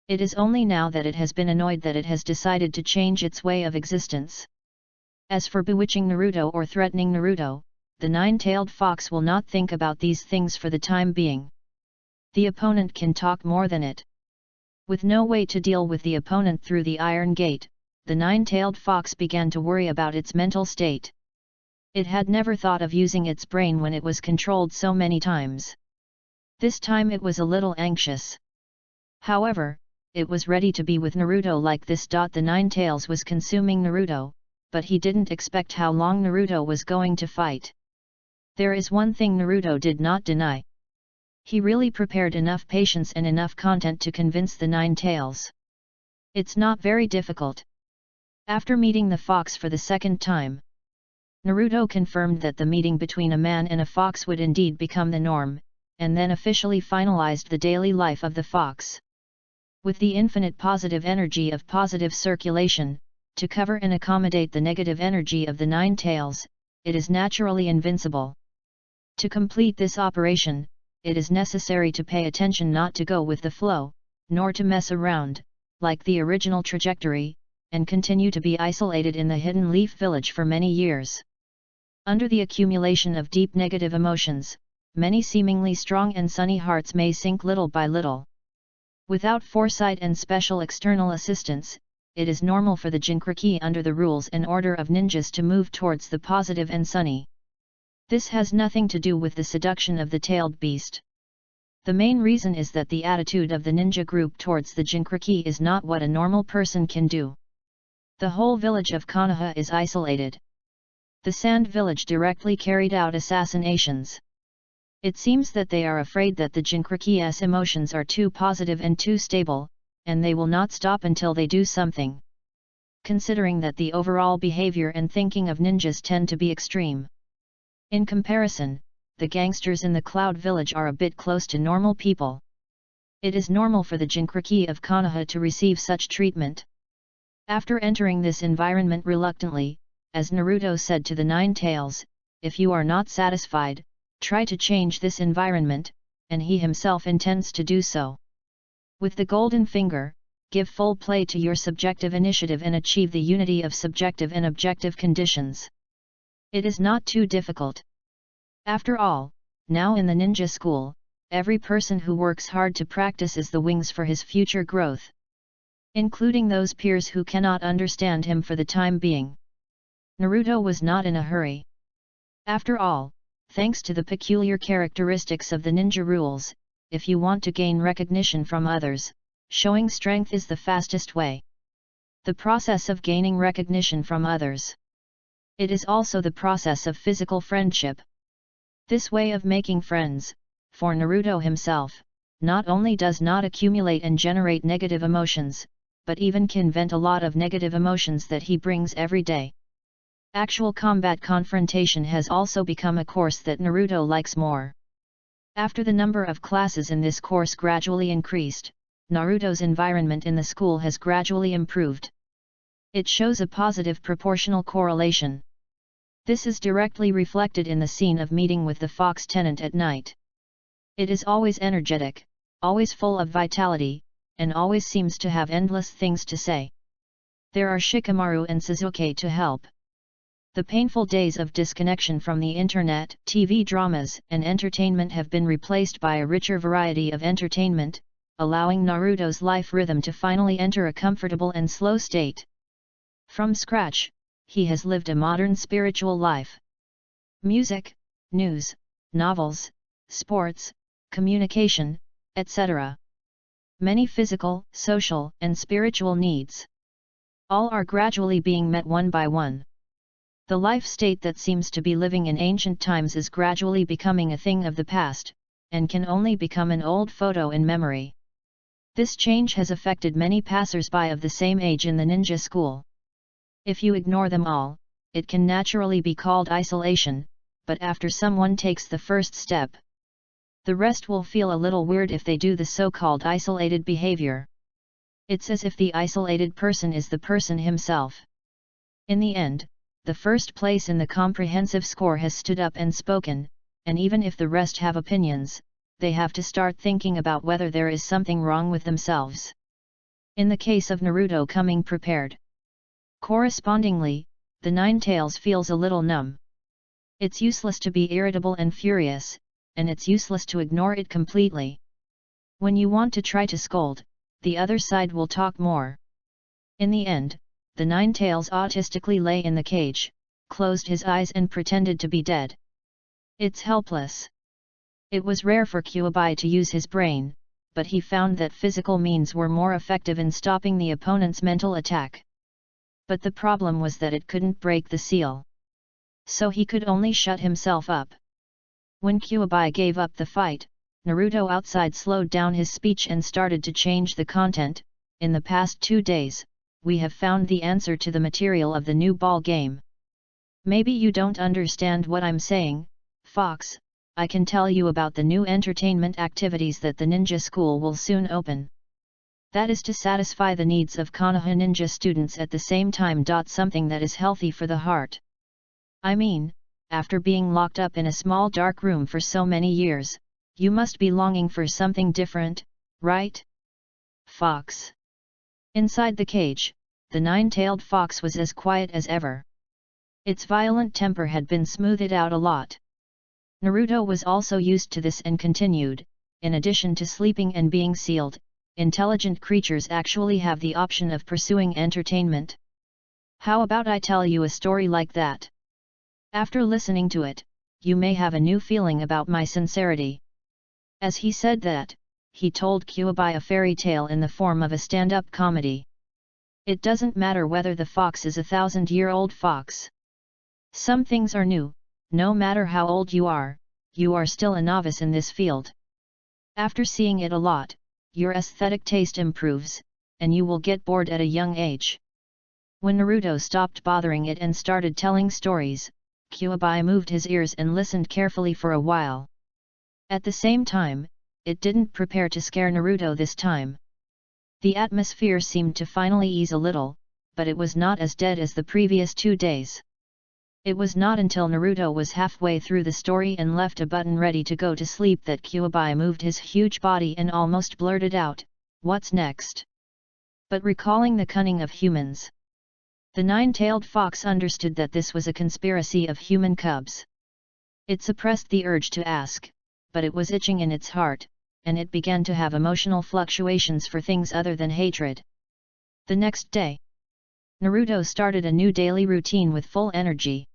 It is only now that it has been annoyed that it has decided to change its way of existence. As for bewitching Naruto or threatening Naruto, the nine-tailed fox will not think about these things for the time being. The opponent can talk more than it. With no way to deal with the opponent through the iron gate, the nine-tailed fox began to worry about its mental state. It had never thought of using its brain when it was controlled so many times. This time it was a little anxious. However, it was ready to be with Naruto like this. The nine-tails was consuming Naruto, but he didn't expect how long Naruto was going to fight. There is one thing Naruto did not deny. He really prepared enough patience and enough content to convince the nine-tails. It's not very difficult. After meeting the fox for the second time, Naruto confirmed that the meeting between a man and a fox would indeed become the norm, and then officially finalized the daily life of the fox. With the infinite positive energy of positive circulation, to cover and accommodate the negative energy of the nine tails, it is naturally invincible. To complete this operation, it is necessary to pay attention not to go with the flow, nor to mess around, like the original trajectory, and continue to be isolated in the hidden leaf village for many years. Under the accumulation of deep negative emotions, many seemingly strong and sunny hearts may sink little by little. Without foresight and special external assistance, it is normal for the Jinchuriki under the rules and order of ninjas to move towards the positive and sunny. This has nothing to do with the seduction of the tailed beast. The main reason is that the attitude of the ninja group towards the Jinchuriki is not what a normal person can do. The whole village of Konoha is isolated. The Sand Village directly carried out assassinations. It seems that they are afraid that the Jinchuriki's emotions are too positive and too stable, and they will not stop until they do something. Considering that the overall behavior and thinking of ninjas tend to be extreme. In comparison, the gangsters in the Cloud Village are a bit close to normal people. It is normal for the Jinchuriki of Konoha to receive such treatment. After entering this environment reluctantly, as Naruto said to the Nine Tails, if you are not satisfied, try to change this environment, and he himself intends to do so. With the golden finger, give full play to your subjective initiative and achieve the unity of subjective and objective conditions. It is not too difficult. After all, now in the ninja school, every person who works hard to practice is the wings for his future growth. Including those peers who cannot understand him for the time being. Naruto was not in a hurry. After all, thanks to the peculiar characteristics of the ninja rules, if you want to gain recognition from others, showing strength is the fastest way. The process of gaining recognition from others. It is also the process of physical friendship. This way of making friends, for Naruto himself, not only does not accumulate and generate negative emotions, but even can vent a lot of negative emotions that he brings every day. Actual combat confrontation has also become a course that Naruto likes more. After the number of classes in this course gradually increased, Naruto's environment in the school has gradually improved. It shows a positive proportional correlation. This is directly reflected in the scene of meeting with the fox tenant at night. It is always energetic, always full of vitality, and always seems to have endless things to say. There are Shikamaru and Suzuki to help. The painful days of disconnection from the internet, TV dramas, and entertainment have been replaced by a richer variety of entertainment, allowing Naruto's life rhythm to finally enter a comfortable and slow state. From scratch, he has lived a modern spiritual life. Music, news, novels, sports, communication, etc. Many physical, social, and spiritual needs. All are gradually being met one by one. The life state that seems to be living in ancient times is gradually becoming a thing of the past, and can only become an old photo in memory. This change has affected many passers-by of the same age in the ninja school. If you ignore them all, it can naturally be called isolation, but after someone takes the first step, the rest will feel a little weird if they do the so-called isolated behavior. It's as if the isolated person is the person himself. In the end, the first place in the comprehensive score has stood up and spoken, and even if the rest have opinions, they have to start thinking about whether there is something wrong with themselves. In the case of Naruto coming prepared. Correspondingly, the Nine Tails feels a little numb. It's useless to be irritable and furious, and it's useless to ignore it completely. When you want to try to scold, the other side will talk more. In the end, the Nine Tails autistically lay in the cage, closed his eyes and pretended to be dead. It's helpless. It was rare for Kyuubi to use his brain, but he found that physical means were more effective in stopping the opponent's mental attack. But the problem was that it couldn't break the seal. So he could only shut himself up. When Kyuubi gave up the fight, Naruto outside slowed down his speech and started to change the content. In the past 2 days, we have found the answer to the material of the new ball game. Maybe you don't understand what I'm saying, Fox. I can tell you about the new entertainment activities that the ninja school will soon open. That is to satisfy the needs of Konoha ninja students at the same time. Something that is healthy for the heart. I mean, after being locked up in a small dark room for so many years, you must be longing for something different, right? Fox. Inside the cage, the nine-tailed fox was as quiet as ever. Its violent temper had been smoothed out a lot. Naruto was also used to this and continued, in addition to sleeping and being sealed, intelligent creatures actually have the option of pursuing entertainment. How about I tell you a story like that? After listening to it, you may have a new feeling about my sincerity. As he said that, he told Kyuubi a fairy tale in the form of a stand-up comedy. It doesn't matter whether the fox is a 1,000-year-old fox. Some things are new, no matter how old you are still a novice in this field. After seeing it a lot, your aesthetic taste improves, and you will get bored at a young age. When Naruto stopped bothering it and started telling stories, Kyuubi moved his ears and listened carefully for a while. At the same time, it didn't prepare to scare Naruto this time. The atmosphere seemed to finally ease a little, but it was not as dead as the previous 2 days. It was not until Naruto was halfway through the story and left a button ready to go to sleep that Kyuubi moved his huge body and almost blurted out, "What's next?" But recalling the cunning of humans, the nine-tailed fox understood that this was a conspiracy of human cubs. It suppressed the urge to ask, but it was itching in its heart, and it began to have emotional fluctuations for things other than hatred. The next day, Naruto started a new daily routine with full energy.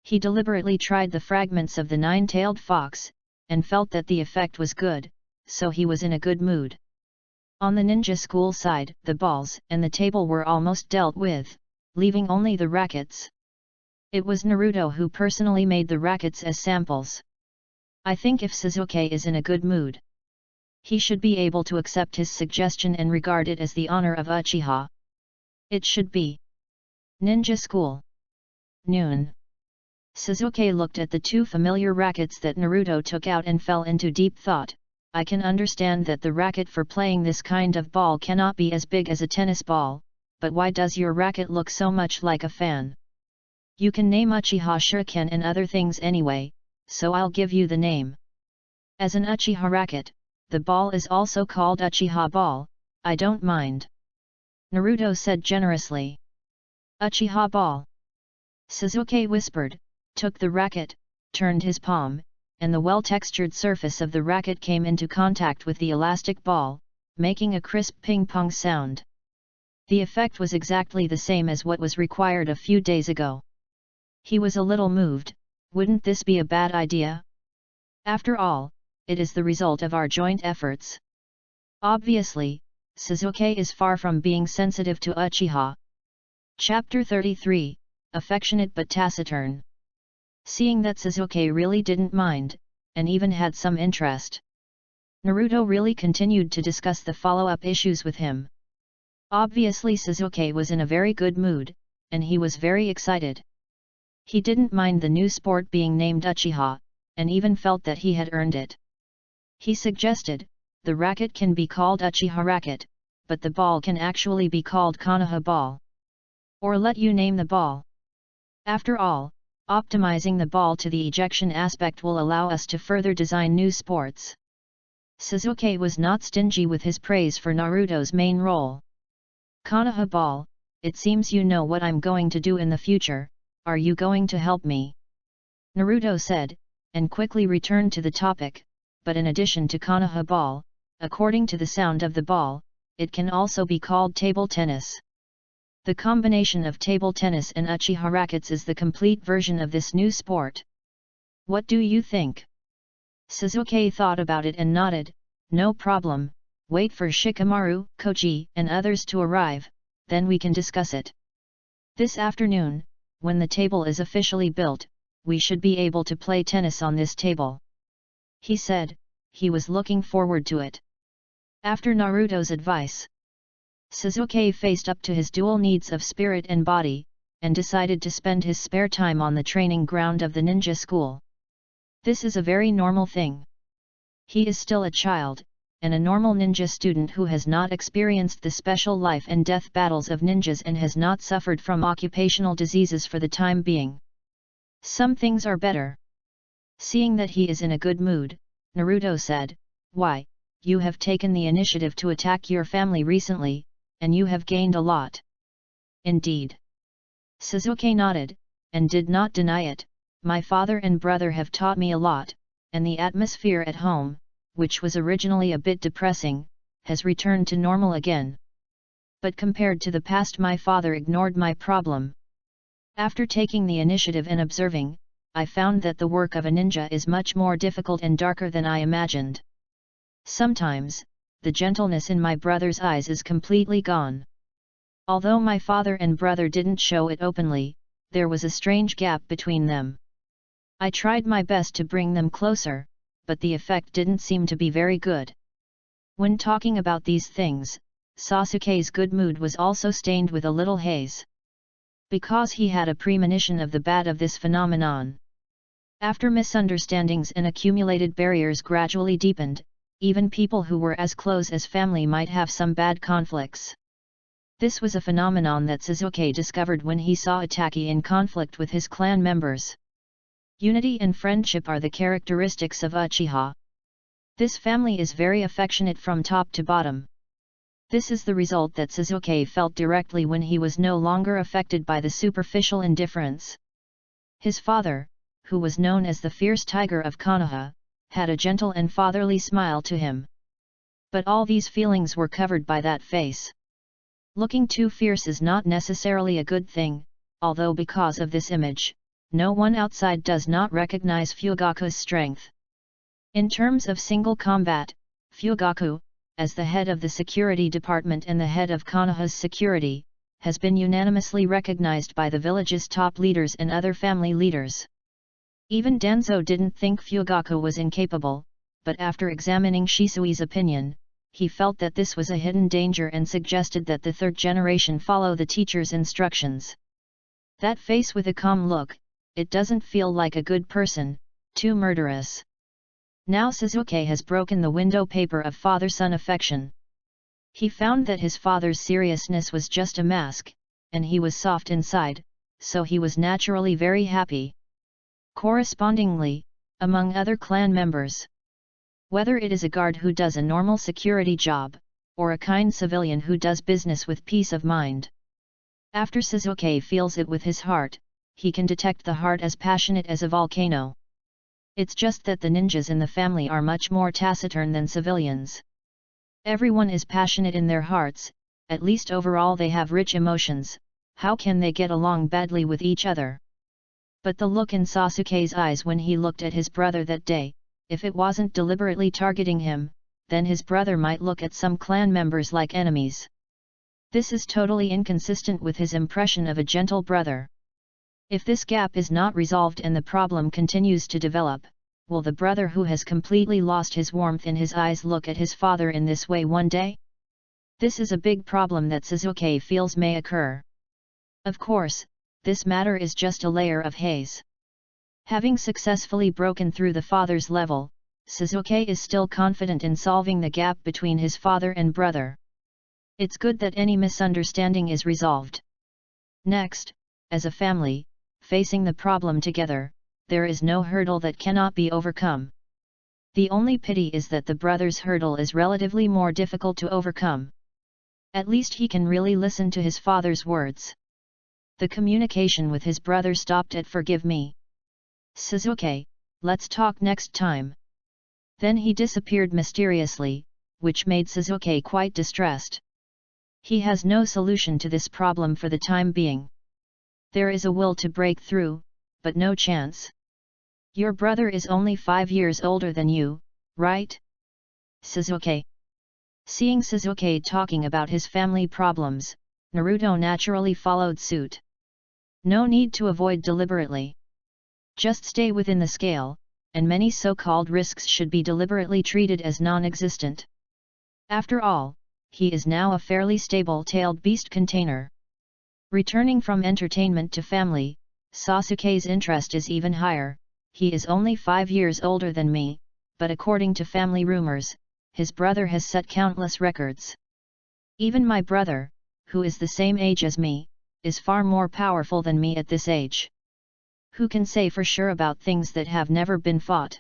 He deliberately tried the fragments of the nine-tailed fox, and felt that the effect was good, so he was in a good mood. On the ninja school side, the balls and the table were almost dealt with, leaving only the rackets. It was Naruto who personally made the rackets as samples. I think if Sasuke is in a good mood, he should be able to accept his suggestion and regard it as the honor of Uchiha. It should be. Ninja School. Noon. Sasuke looked at the 2 familiar rackets that Naruto took out and fell into deep thought. I can understand that the racket for playing this kind of ball cannot be as big as a tennis ball, but why does your racket look so much like a fan? You can name Uchiha Shuriken and other things anyway, so I'll give you the name. As an Uchiha racket, the ball is also called Uchiha ball. I don't mind. Naruto said generously. Uchiha ball. Sasuke whispered, took the racket, turned his palm, and the well-textured surface of the racket came into contact with the elastic ball, making a crisp ping-pong sound. The effect was exactly the same as what was required a few days ago. He was a little moved. Wouldn't this be a bad idea? After all, it is the result of our joint efforts. Obviously, Sasuke is far from being sensitive to Uchiha. Chapter 33, Affectionate but Taciturn. Seeing that Sasuke really didn't mind, and even had some interest, Naruto really continued to discuss the follow-up issues with him. Obviously Sasuke was in a very good mood, and he was very excited. He didn't mind the new sport being named Uchiha, and even felt that he had earned it. He suggested, the racket can be called Uchiha racket, but the ball can actually be called Konoha ball. Or let you name the ball. After all, optimizing the ball to the ejection aspect will allow us to further design new sports. Sasuke was not stingy with his praise for Naruto's main role. Konoha ball, it seems you know what I'm going to do in the future, are you going to help me? Naruto said, and quickly returned to the topic, but in addition to Konoha ball, according to the sound of the ball, it can also be called table tennis. The combination of table tennis and Uchiha rackets is the complete version of this new sport. What do you think? Sasuke thought about it and nodded, no problem, wait for Shikamaru, Koji, and others to arrive, then we can discuss it. This afternoon, when the table is officially built, we should be able to play tennis on this table. He said, he was looking forward to it. After Naruto's advice, Sasuke faced up to his dual needs of spirit and body, and decided to spend his spare time on the training ground of the ninja school. This is a very normal thing. He is still a child, and a normal ninja student who has not experienced the special life and death battles of ninjas and has not suffered from occupational diseases for the time being. Some things are better. Seeing that he is in a good mood, Naruto said, "Why, you have taken the initiative to attack your family recently, and you have gained a lot." "Indeed." Sasuke nodded, and did not deny it. "My father and brother have taught me a lot, and the atmosphere at home, which was originally a bit depressing, has returned to normal again. But compared to the past, my father ignored my problem. After taking the initiative and observing, I found that the work of a ninja is much more difficult and darker than I imagined. Sometimes, the gentleness in my brother's eyes is completely gone. Although my father and brother didn't show it openly, there was a strange gap between them. I tried my best to bring them closer, but the effect didn't seem to be very good." When talking about these things, Sasuke's good mood was also stained with a little haze. Because he had a premonition of the bad of this phenomenon. After misunderstandings and accumulated barriers gradually deepened, even people who were as close as family might have some bad conflicts. This was a phenomenon that Sasuke discovered when he saw Itachi in conflict with his clan members. Unity and friendship are the characteristics of Uchiha. This family is very affectionate from top to bottom. This is the result that Sasuke felt directly when he was no longer affected by the superficial indifference. His father, who was known as the fierce tiger of Konoha, had a gentle and fatherly smile to him. But all these feelings were covered by that face. Looking too fierce is not necessarily a good thing, although because of this image, no one outside does not recognize Fugaku's strength. In terms of single combat, Fugaku, as the head of the security department and the head of Konoha's security, has been unanimously recognized by the village's top leaders and other family leaders. Even Danzo didn't think Fugaku was incapable, but after examining Shisui's opinion, he felt that this was a hidden danger and suggested that the third generation follow the teacher's instructions. That face with a calm look, it doesn't feel like a good person, too murderous. Now Sasuke has broken the window paper of father-son affection. He found that his father's seriousness was just a mask, and he was soft inside, so he was naturally very happy. Correspondingly, among other clan members, whether it is a guard who does a normal security job, or a kind civilian who does business with peace of mind, after Sasuke feels it with his heart, he can detect the heart as passionate as a volcano. It's just that the ninjas in the family are much more taciturn than civilians. Everyone is passionate in their hearts, at least overall they have rich emotions. How can they get along badly with each other? But the look in Sasuke's eyes when he looked at his brother that day, if it wasn't deliberately targeting him, then his brother might look at some clan members like enemies. This is totally inconsistent with his impression of a gentle brother. If this gap is not resolved and the problem continues to develop, will the brother who has completely lost his warmth in his eyes look at his father in this way one day? This is a big problem that Sasuke feels may occur. Of course, this matter is just a layer of haze. Having successfully broken through the father's level, Sasuke is still confident in solving the gap between his father and brother. It's good that any misunderstanding is resolved. Next, as a family, facing the problem together, there is no hurdle that cannot be overcome. The only pity is that the brother's hurdle is relatively more difficult to overcome. At least he can really listen to his father's words. The communication with his brother stopped at "forgive me, Sasuke, let's talk next time." Then he disappeared mysteriously, which made Sasuke quite distressed. He has no solution to this problem for the time being. There is a will to break through, but no chance. Your brother is only 5 years older than you, right? Sasuke. Seeing Sasuke talking about his family problems, Naruto naturally followed suit. No need to avoid deliberately. Just stay within the scale, and many so-called risks should be deliberately treated as non-existent. After all, he is now a fairly stable-tailed beast container. Returning from entertainment to family, Sasuke's interest is even higher. He is only 5 years older than me, but according to family rumors, his brother has set countless records. Even my brother, who is the same age as me, is far more powerful than me at this age. Who can say for sure about things that have never been fought?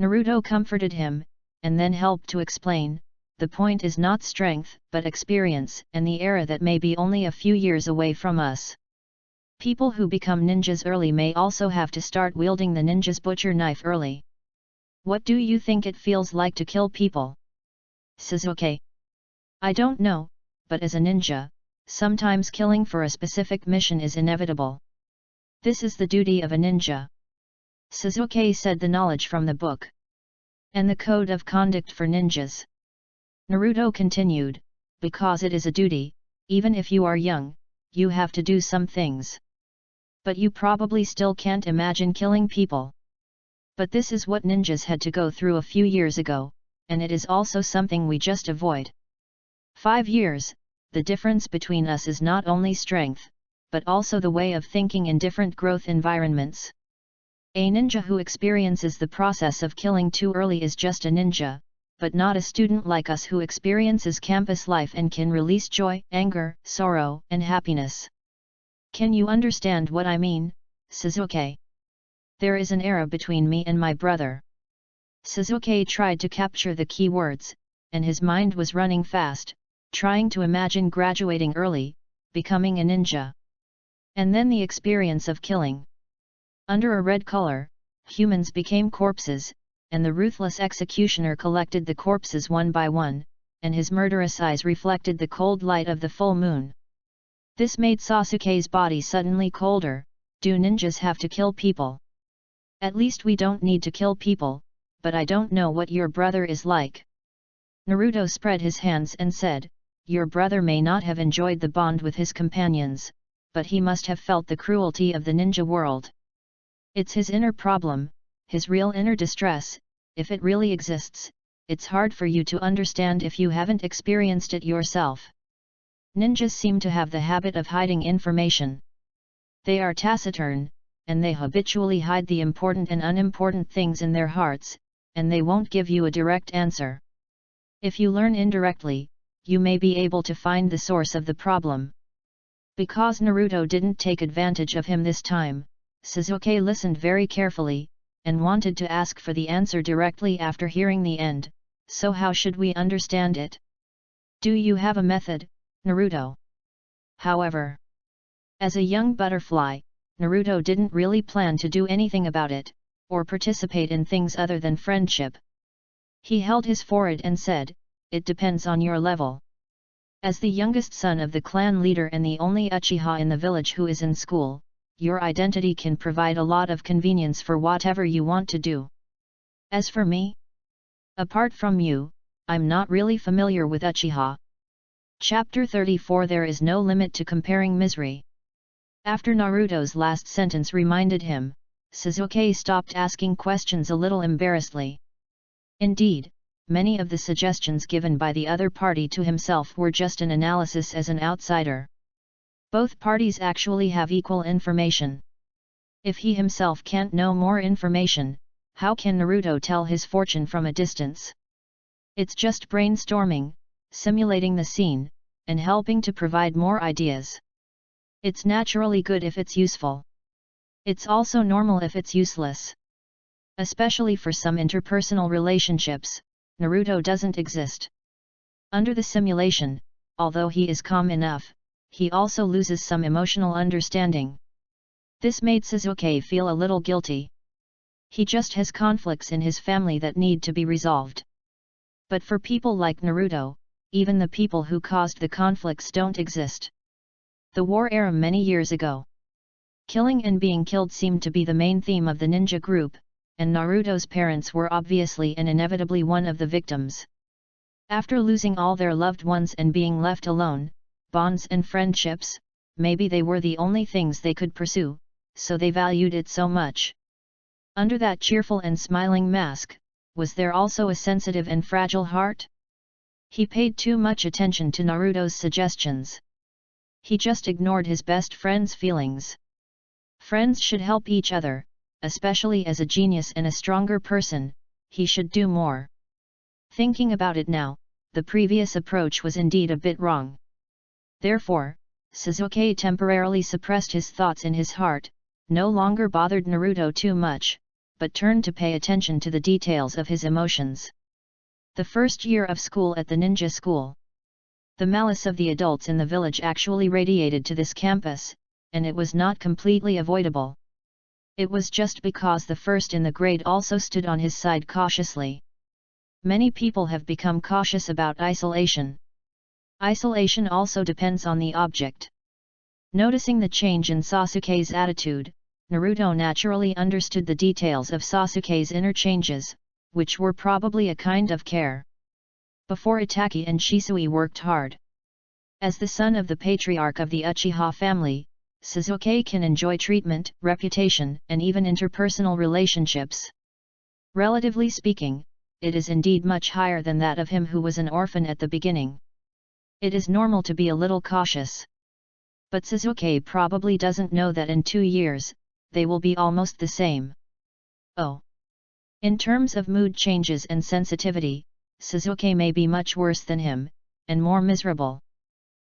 Naruto comforted him, and then helped to explain, the point is not strength, but experience, and the era that may be only a few years away from us. People who become ninjas early may also have to start wielding the ninja's butcher knife early. What do you think it feels like to kill people? Sasuke. I don't know, but as a ninja, sometimes killing for a specific mission is inevitable. This is the duty of a ninja. Sasuke said the knowledge from the book. And the code of conduct for ninjas. Naruto continued, because it is a duty, even if you are young, you have to do some things. But you probably still can't imagine killing people. But this is what ninjas had to go through a few years ago, and it is also something we just avoid. 5 years, the difference between us is not only strength, but also the way of thinking in different growth environments. A ninja who experiences the process of killing too early is just a ninja, but not a student like us who experiences campus life and can release joy, anger, sorrow, and happiness. Can you understand what I mean, Sasuke? There is an era between me and my brother. Sasuke tried to capture the key words, and his mind was running fast, trying to imagine graduating early, becoming a ninja. And then the experience of killing. Under a red color, humans became corpses, and the ruthless executioner collected the corpses one by one, and his murderous eyes reflected the cold light of the full moon. This made Sasuke's body suddenly colder. Do ninjas have to kill people? At least we don't need to kill people, but I don't know what your brother is like. Naruto spread his hands and said, your brother may not have enjoyed the bond with his companions, but he must have felt the cruelty of the ninja world. It's his inner problem, his real inner distress. If it really exists, it's hard for you to understand if you haven't experienced it yourself. Ninjas seem to have the habit of hiding information. They are taciturn, and they habitually hide the important and unimportant things in their hearts, and they won't give you a direct answer. If you learn indirectly, you may be able to find the source of the problem. Because Naruto didn't take advantage of him this time, Sasuke listened very carefully, and wanted to ask for the answer directly after hearing the end. So how should we understand it? Do you have a method, Naruto? However, as a young butterfly, Naruto didn't really plan to do anything about it, or participate in things other than friendship. He held his forehead and said, it depends on your level. As the youngest son of the clan leader and the only Uchiha in the village who is in school, your identity can provide a lot of convenience for whatever you want to do. As for me, apart from you, I'm not really familiar with Uchiha. Chapter 34 There is no limit to comparing misery. After Naruto's last sentence reminded him, Sasuke stopped asking questions a little embarrassedly. Indeed, many of the suggestions given by the other party to himself were just an analysis as an outsider. Both parties actually have equal information. If he himself can't know more information, how can Naruto tell his fortune from a distance? It's just brainstorming, simulating the scene, and helping to provide more ideas. It's naturally good if it's useful. It's also normal if it's useless. Especially for some interpersonal relationships, Naruto doesn't exist. Under the simulation, although he is calm enough, he also loses some emotional understanding. This made Sasuke feel a little guilty. He just has conflicts in his family that need to be resolved. But for people like Naruto, even the people who caused the conflicts don't exist. The war era many years ago. Killing and being killed seemed to be the main theme of the ninja group, and Naruto's parents were obviously and inevitably one of the victims. After losing all their loved ones and being left alone, bonds and friendships, maybe they were the only things they could pursue, so they valued it so much. Under that cheerful and smiling mask, was there also a sensitive and fragile heart? He paid too much attention to Naruto's suggestions. He just ignored his best friend's feelings. Friends should help each other, especially as a genius and a stronger person, he should do more. Thinking about it now, the previous approach was indeed a bit wrong. Therefore, Sasuke temporarily suppressed his thoughts in his heart, no longer bothered Naruto too much, but turned to pay attention to the details of his emotions. The first year of school at the ninja school. The malice of the adults in the village actually radiated to this campus, and it was not completely avoidable. It was just because the first in the grade also stood on his side cautiously. Many people have become cautious about isolation. Isolation also depends on the object. Noticing the change in Sasuke's attitude, Naruto naturally understood the details of Sasuke's inner changes, which were probably a kind of care. Before Itachi and Shisui worked hard. As the son of the patriarch of the Uchiha family, Sasuke can enjoy treatment, reputation, and even interpersonal relationships. Relatively speaking, it is indeed much higher than that of him who was an orphan at the beginning. It is normal to be a little cautious. But Sasuke probably doesn't know that in 2 years, they will be almost the same. Oh! In terms of mood changes and sensitivity, Sasuke may be much worse than him, and more miserable.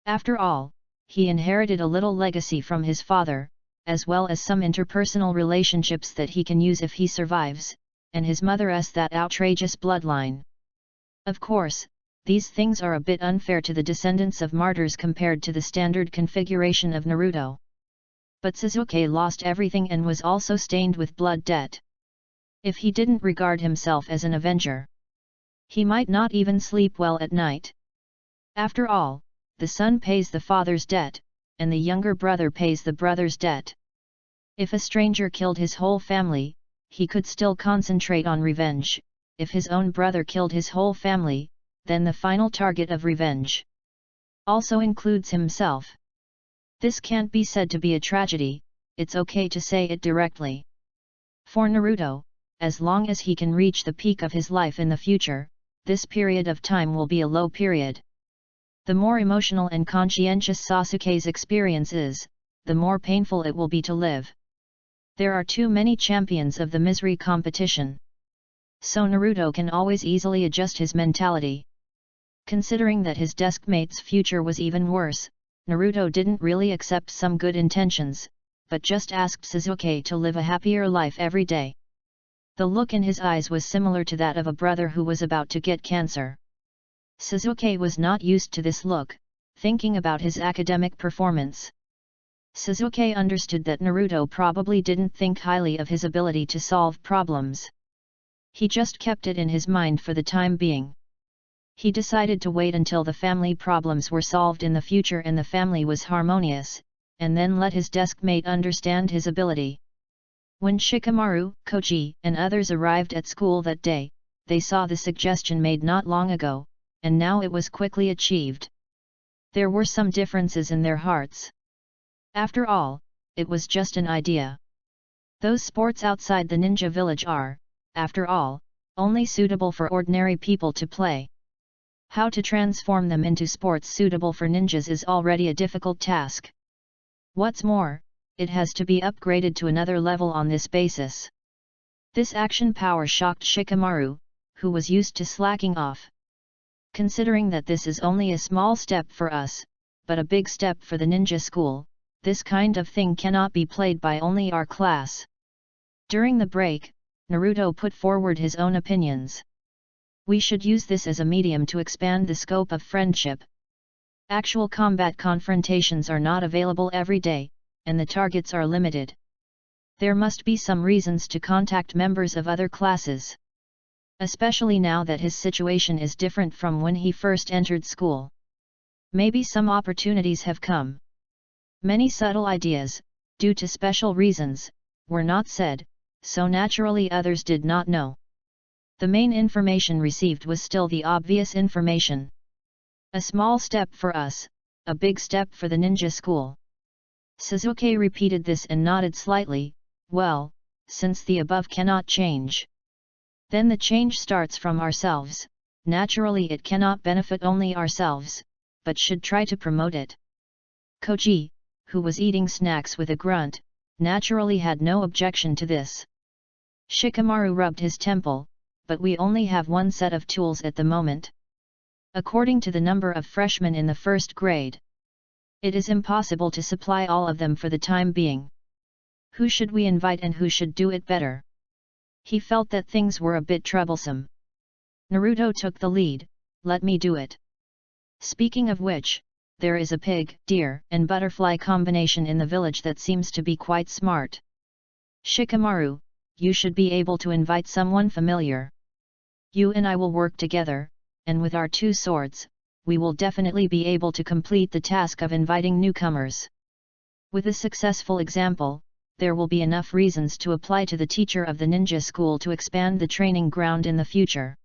After all, he inherited a little legacy from his father, as well as some interpersonal relationships that he can use if he survives, and his mother's that outrageous bloodline. Of course, these things are a bit unfair to the descendants of martyrs compared to the standard configuration of Naruto. But Sasuke lost everything and was also stained with blood debt. If he didn't regard himself as an avenger, he might not even sleep well at night. After all, the son pays the father's debt, and the younger brother pays the brother's debt. If a stranger killed his whole family, he could still concentrate on revenge. If his own brother killed his whole family, then the final target of revenge also includes himself. This can't be said to be a tragedy, it's okay to say it directly. For Naruto, as long as he can reach the peak of his life in the future, this period of time will be a low period. The more emotional and conscientious Sasuke's experience is, the more painful it will be to live. There are too many champions of the misery competition. So Naruto can always easily adjust his mentality. Considering that his deskmate's future was even worse, Naruto didn't really accept some good intentions, but just asked Sasuke to live a happier life every day. The look in his eyes was similar to that of a brother who was about to get cancer. Sasuke was not used to this look, thinking about his academic performance. Sasuke understood that Naruto probably didn't think highly of his ability to solve problems. He just kept it in his mind for the time being. He decided to wait until the family problems were solved in the future and the family was harmonious, and then let his deskmate understand his ability. When Shikamaru, Koji, and others arrived at school that day, they saw the suggestion made not long ago, and now it was quickly achieved. There were some differences in their hearts. After all, it was just an idea. Those sports outside the ninja village are, after all, only suitable for ordinary people to play. How to transform them into sports suitable for ninjas is already a difficult task. What's more, it has to be upgraded to another level on this basis. This action power shocked Shikamaru, who was used to slacking off. Considering that this is only a small step for us, but a big step for the ninja school, this kind of thing cannot be played by only our class. During the break, Naruto put forward his own opinions. We should use this as a medium to expand the scope of friendship. Actual combat confrontations are not available every day, and the targets are limited. There must be some reasons to contact members of other classes. Especially now that his situation is different from when he first entered school. Maybe some opportunities have come. Many subtle ideas, due to special reasons, were not said, so naturally others did not know. The main information received was still the obvious information. A small step for us, a big step for the ninja school. Sasuke repeated this and nodded slightly. Well, since the above cannot change, then the change starts from ourselves. Naturally it cannot benefit only ourselves, but should try to promote it. Koji, who was eating snacks with a grunt, naturally had no objection to this. Shikamaru rubbed his temple, but we only have one set of tools at the moment. According to the number of freshmen in the first grade, it is impossible to supply all of them for the time being. Who should we invite and who should do it better? He felt that things were a bit troublesome. Naruto took the lead. Let me do it. Speaking of which, there is a pig, deer, and butterfly combination in the village that seems to be quite smart. Shikamaru, you should be able to invite someone familiar. You and I will work together, and with our 2 swords, we will definitely be able to complete the task of inviting newcomers. With a successful example, there will be enough reasons to apply to the teacher of the ninja school to expand the training ground in the future.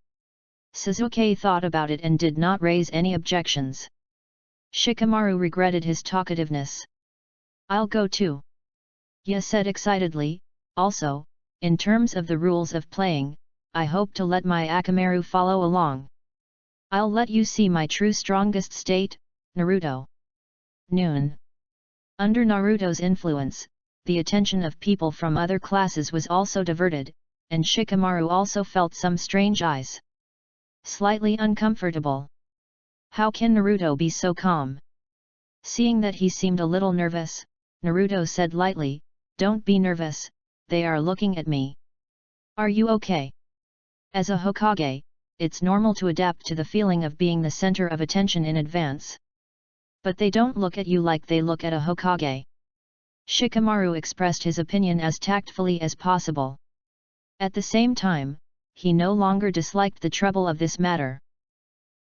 Sasuke thought about it and did not raise any objections. Shikamaru regretted his talkativeness. I'll go too. Ya said excitedly. Also, in terms of the rules of playing, I hope to let my Akamaru follow along. I'll let you see my true strongest state, Naruto. Noon. Under Naruto's influence, the attention of people from other classes was also diverted, and Shikamaru also felt some strange eyes. Slightly uncomfortable. How can Naruto be so calm? Seeing that he seemed a little nervous, Naruto said lightly, "Don't be nervous, they are looking at me. Are you okay?" As a Hokage, it's normal to adapt to the feeling of being the center of attention in advance. But they don't look at you like they look at a Hokage. Shikamaru expressed his opinion as tactfully as possible. At the same time, he no longer disliked the trouble of this matter.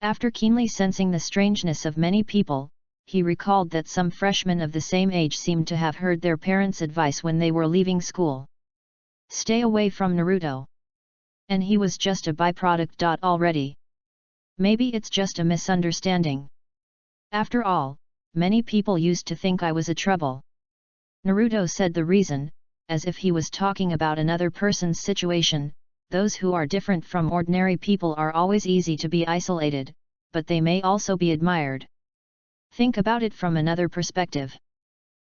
After keenly sensing the strangeness of many people, he recalled that some freshmen of the same age seemed to have heard their parents' advice when they were leaving school. Stay away from Naruto. And he was just a byproduct. Already. Maybe it's just a misunderstanding. After all, many people used to think I was a trouble. Naruto said the reason, as if he was talking about another person's situation. Those who are different from ordinary people are always easy to be isolated, but they may also be admired. Think about it from another perspective.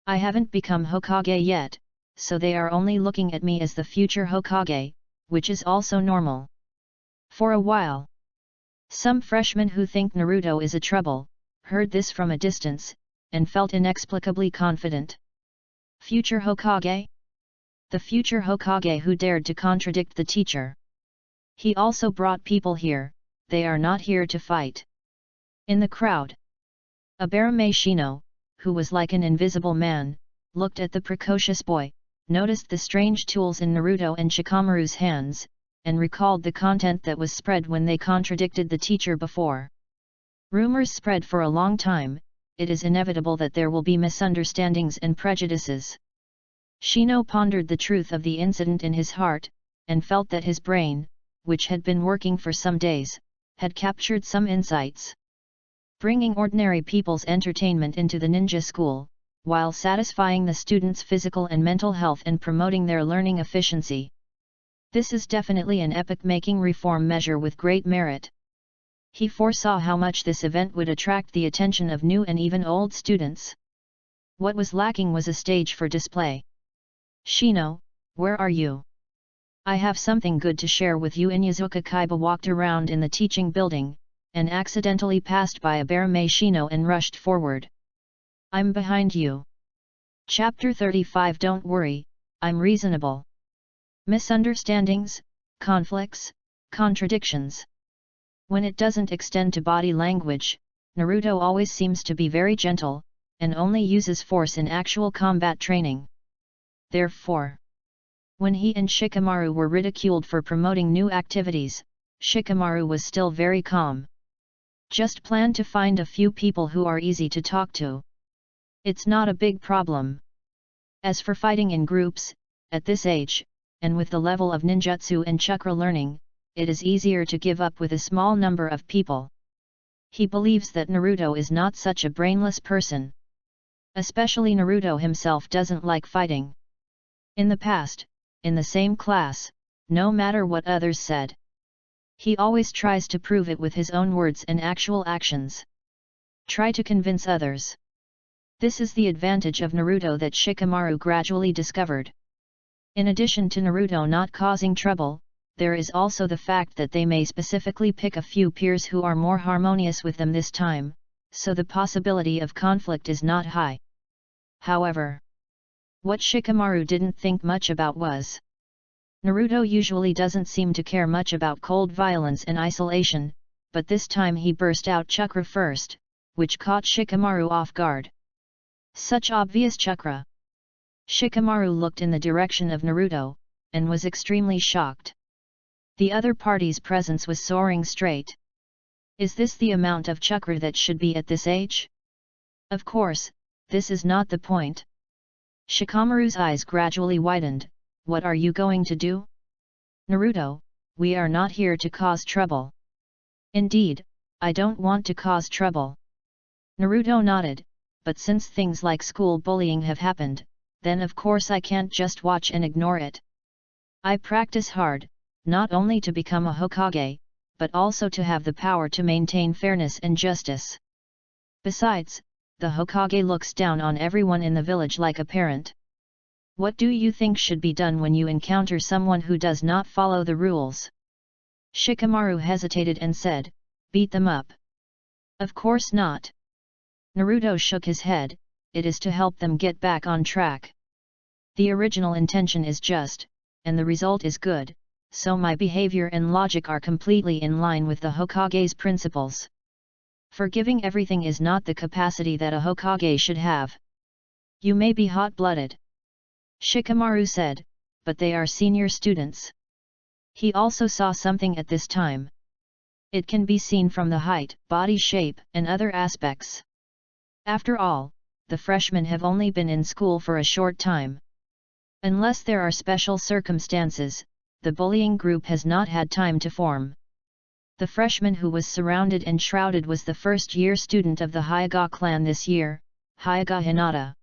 I haven't become Hokage yet, so they are only looking at me as the future Hokage, which is also normal. For a while, some freshmen who think Naruto is a trouble, heard this from a distance, and felt inexplicably confident. Future Hokage? The future Hokage who dared to contradict the teacher. He also brought people here, they are not here to fight. In the crowd, Abarame Shino, who was like an invisible man, looked at the precocious boy, noticed the strange tools in Naruto and Shikamaru's hands, and recalled the content that was spread when they contradicted the teacher before. Rumors spread for a long time, it is inevitable that there will be misunderstandings and prejudices. Shino pondered the truth of the incident in his heart, and felt that his brain, which had been working for some days, had captured some insights. Bringing ordinary people's entertainment into the ninja school, while satisfying the students' physical and mental health and promoting their learning efficiency. This is definitely an epoch-making reform measure with great merit. He foresaw how much this event would attract the attention of new and even old students. What was lacking was a stage for display. Shino, where are you? I have something good to share with you. Inyazuka Kaiba walked around in the teaching building, and accidentally passed by Abarame Shino and rushed forward. I'm behind you. Chapter 35. Don't worry, I'm reasonable. Misunderstandings, conflicts, contradictions. When it doesn't extend to body language, Naruto always seems to be very gentle, and only uses force in actual combat training. Therefore, when he and Shikamaru were ridiculed for promoting new activities, Shikamaru was still very calm. Just plan to find a few people who are easy to talk to. It's not a big problem. As for fighting in groups, at this age, and with the level of ninjutsu and chakra learning, it is easier to give up with a small number of people. He believes that Naruto is not such a brainless person. Especially Naruto himself doesn't like fighting. In the past, in the same class, no matter what others said, he always tries to prove it with his own words and actual actions. Try to convince others. This is the advantage of Naruto that Shikamaru gradually discovered. In addition to Naruto not causing trouble, there is also the fact that they may specifically pick a few peers who are more harmonious with them this time, so the possibility of conflict is not high. However, what Shikamaru didn't think much about was, Naruto usually doesn't seem to care much about cold violence and isolation, but this time he burst out chakra first, which caught Shikamaru off guard. Such obvious chakra! Shikamaru looked in the direction of Naruto, and was extremely shocked. The other party's presence was soaring straight. Is this the amount of chakra that should be at this age? Of course, this is not the point. Shikamaru's eyes gradually widened. What are you going to do? Naruto, we are not here to cause trouble. Indeed, I don't want to cause trouble. Naruto nodded, but since things like school bullying have happened, then of course I can't just watch and ignore it. I practice hard, not only to become a Hokage, but also to have the power to maintain fairness and justice. Besides, the Hokage looks down on everyone in the village like a parent. What do you think should be done when you encounter someone who does not follow the rules? Shikamaru hesitated and said, beat them up. Of course not. Naruto shook his head, it is to help them get back on track. The original intention is just, and the result is good, so my behavior and logic are completely in line with the Hokage's principles. Forgiving everything is not the capacity that a Hokage should have. You may be hot-blooded, Shikamaru said, but they are senior students. He also saw something at this time. It can be seen from the height, body shape, and other aspects. After all, the freshmen have only been in school for a short time. Unless there are special circumstances, the bullying group has not had time to form. The freshman who was surrounded and shrouded was the first-year student of the Hyuga clan this year, Hyuga Hinata.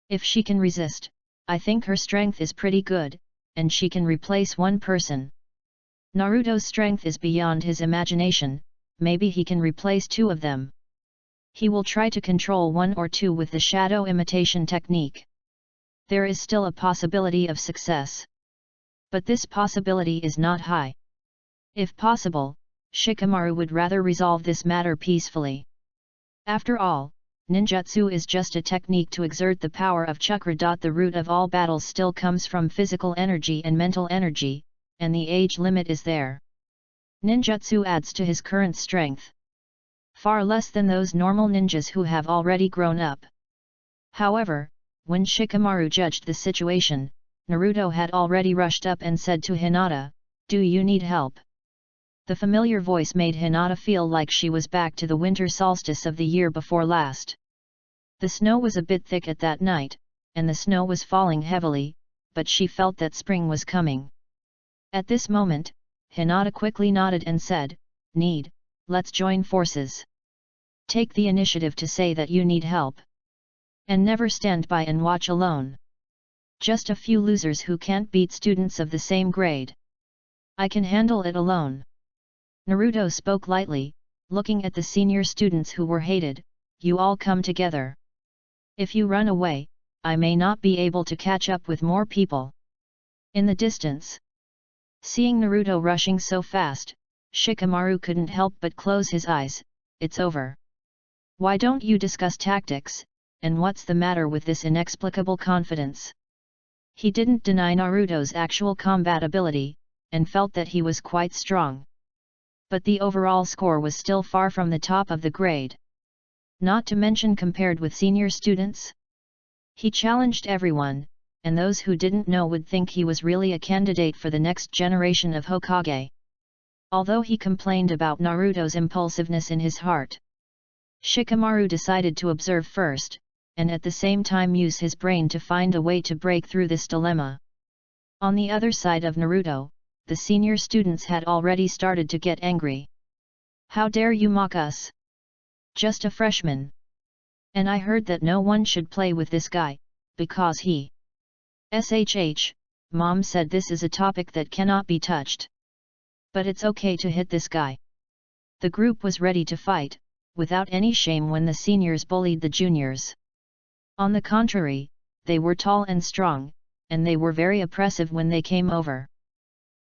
If she can resist, I think her strength is pretty good, and she can replace one person. Naruto's strength is beyond his imagination, maybe he can replace two of them. He will try to control one or two with the shadow imitation technique. There is still a possibility of success. But this possibility is not high. If possible, Shikamaru would rather resolve this matter peacefully. After all, ninjutsu is just a technique to exert the power of chakra. The root of all battles still comes from physical energy and mental energy, and the age limit is there. Ninjutsu adds to his current strength. Far less than those normal ninjas who have already grown up. However, when Shikamaru judged the situation, Naruto had already rushed up and said to Hinata, "Do you need help?" The familiar voice made Hinata feel like she was back to the winter solstice of the year before last. The snow was a bit thick at that night, and the snow was falling heavily, but she felt that spring was coming. At this moment, Hinata quickly nodded and said, "Need, let's join forces. Take the initiative to say that you need help. And never stand by and watch alone. Just a few losers who can't beat students of the same grade. I can handle it alone." Naruto spoke lightly, looking at the senior students who were hated, "You all come together. If you run away, I may not be able to catch up with more people." In the distance, seeing Naruto rushing so fast, Shikamaru couldn't help but close his eyes. It's over. Why don't you discuss tactics, and what's the matter with this inexplicable confidence? He didn't deny Naruto's actual combat ability, and felt that he was quite strong. But the overall score was still far from the top of the grade. Not to mention compared with senior students. He challenged everyone, and those who didn't know would think he was really a candidate for the next generation of Hokage. Although he complained about Naruto's impulsiveness in his heart, Shikamaru decided to observe first, and at the same time use his brain to find a way to break through this dilemma. On the other side of Naruto, the senior students had already started to get angry. "How dare you mock us? Just a freshman. And I heard that no one should play with this guy, because he... Mom said this is a topic that cannot be touched. But it's okay to hit this guy." The group was ready to fight, without any shame when the seniors bullied the juniors. On the contrary, they were tall and strong, and they were very oppressive when they came over.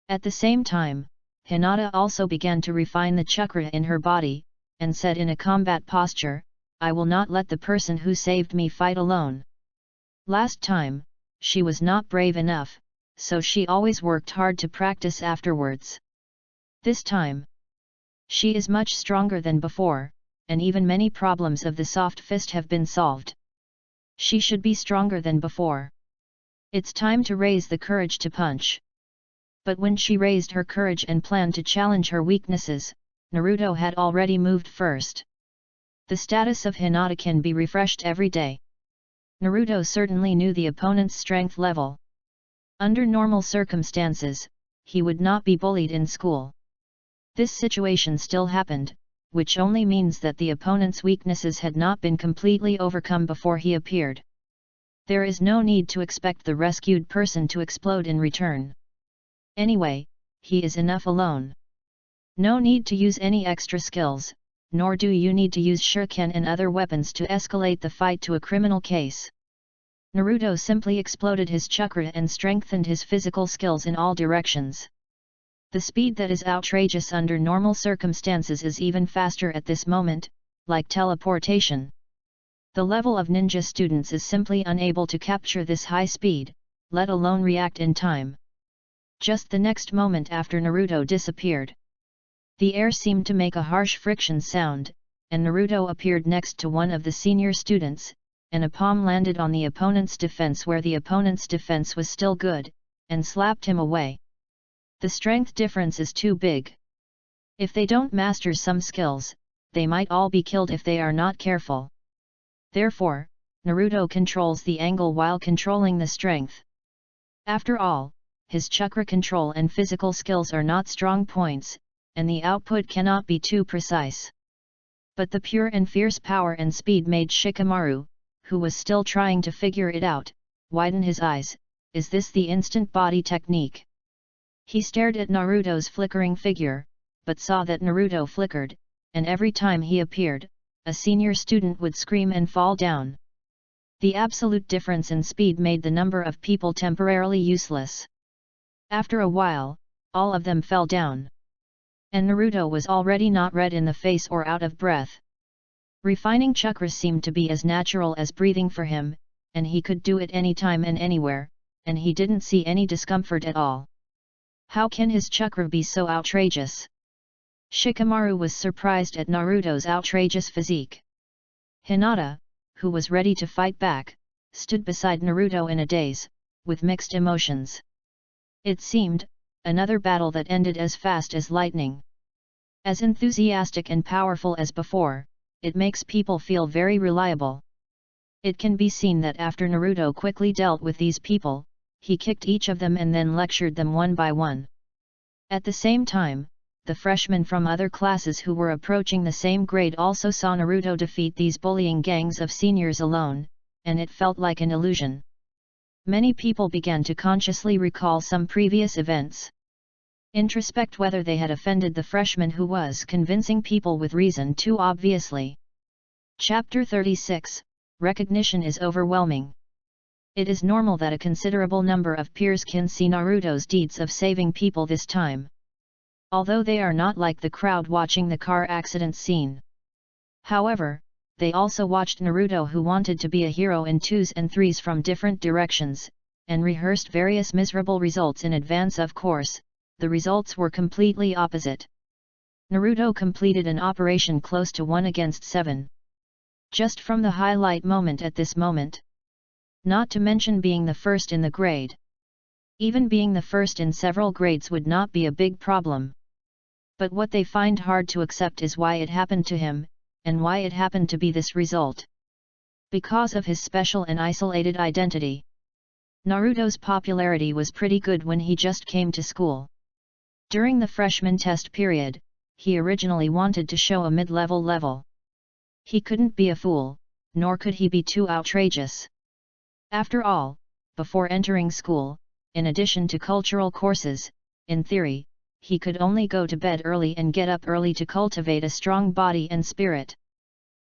At the same time, Hinata also began to refine the chakra in her body, and said in a combat posture, "I will not let the person who saved me fight alone." Last time, she was not brave enough, so she always worked hard to practice afterwards. This time, she is much stronger than before, and even many problems of the soft fist have been solved. She should be stronger than before. It's time to raise the courage to punch. But when she raised her courage and planned to challenge her weaknesses, Naruto had already moved first. The status of Hinata can be refreshed every day. Naruto certainly knew the opponent's strength level. Under normal circumstances, he would not be bullied in school. This situation still happened, which only means that the opponent's weaknesses had not been completely overcome before he appeared. There is no need to expect the rescued person to explode in return. Anyway, he is enough alone. No need to use any extra skills, nor do you need to use shuriken and other weapons to escalate the fight to a criminal case. Naruto simply exploded his chakra and strengthened his physical skills in all directions. The speed that is outrageous under normal circumstances is even faster at this moment, like teleportation. The level of ninja students is simply unable to capture this high speed, let alone react in time. Just the next moment after Naruto disappeared, the air seemed to make a harsh friction sound, and Naruto appeared next to one of the senior students, and a palm landed on the opponent's defense where the opponent's defense was still good, and slapped him away. The strength difference is too big. If they don't master some skills, they might all be killed if they are not careful. Therefore, Naruto controls the angle while controlling the strength. After all, his chakra control and physical skills are not strong points, and the output cannot be too precise. But the pure and fierce power and speed made Shikamaru, who was still trying to figure it out, widen his eyes. Is this the instant body technique? He stared at Naruto's flickering figure, but saw that Naruto flickered, and every time he appeared, a senior student would scream and fall down. The absolute difference in speed made the number of people temporarily useless. After a while, all of them fell down. And Naruto was already not red in the face or out of breath. Refining chakra seemed to be as natural as breathing for him, and he could do it anytime and anywhere, and he didn't see any discomfort at all. How can his chakra be so outrageous? Shikamaru was surprised at Naruto's outrageous physique. Hinata, who was ready to fight back, stood beside Naruto in a daze, with mixed emotions. It seemed, another battle that ended as fast as lightning. As enthusiastic and powerful as before, it makes people feel very reliable. It can be seen that after Naruto quickly dealt with these people, he kicked each of them and then lectured them one by one. At the same time, the freshmen from other classes who were approaching the same grade also saw Naruto defeat these bullying gangs of seniors alone, and it felt like an illusion. Many people began to consciously recall some previous events. Introspect whether they had offended the freshman who was convincing people with reason too obviously. Chapter 36, Recognition is overwhelming. It is normal that a considerable number of peers can see Naruto's deeds of saving people this time. Although they are not like the crowd watching the car accident scene. However, they also watched Naruto who wanted to be a hero in 2s and 3s from different directions, and rehearsed various miserable results in advance. Of course, the results were completely opposite. Naruto completed an operation close to 1 against 7. Just from the highlight moment at this moment. Not to mention being the first in the grade. Even being the first in several grades would not be a big problem. But what they find hard to accept is why it happened to him, and why it happened to be this result. Because of his special and isolated identity. Naruto's popularity was pretty good when he just came to school. During the freshman test period, he originally wanted to show a mid-level level. He couldn't be a fool, nor could he be too outrageous. After all, before entering school, in addition to cultural courses, in theory, he could only go to bed early and get up early to cultivate a strong body and spirit.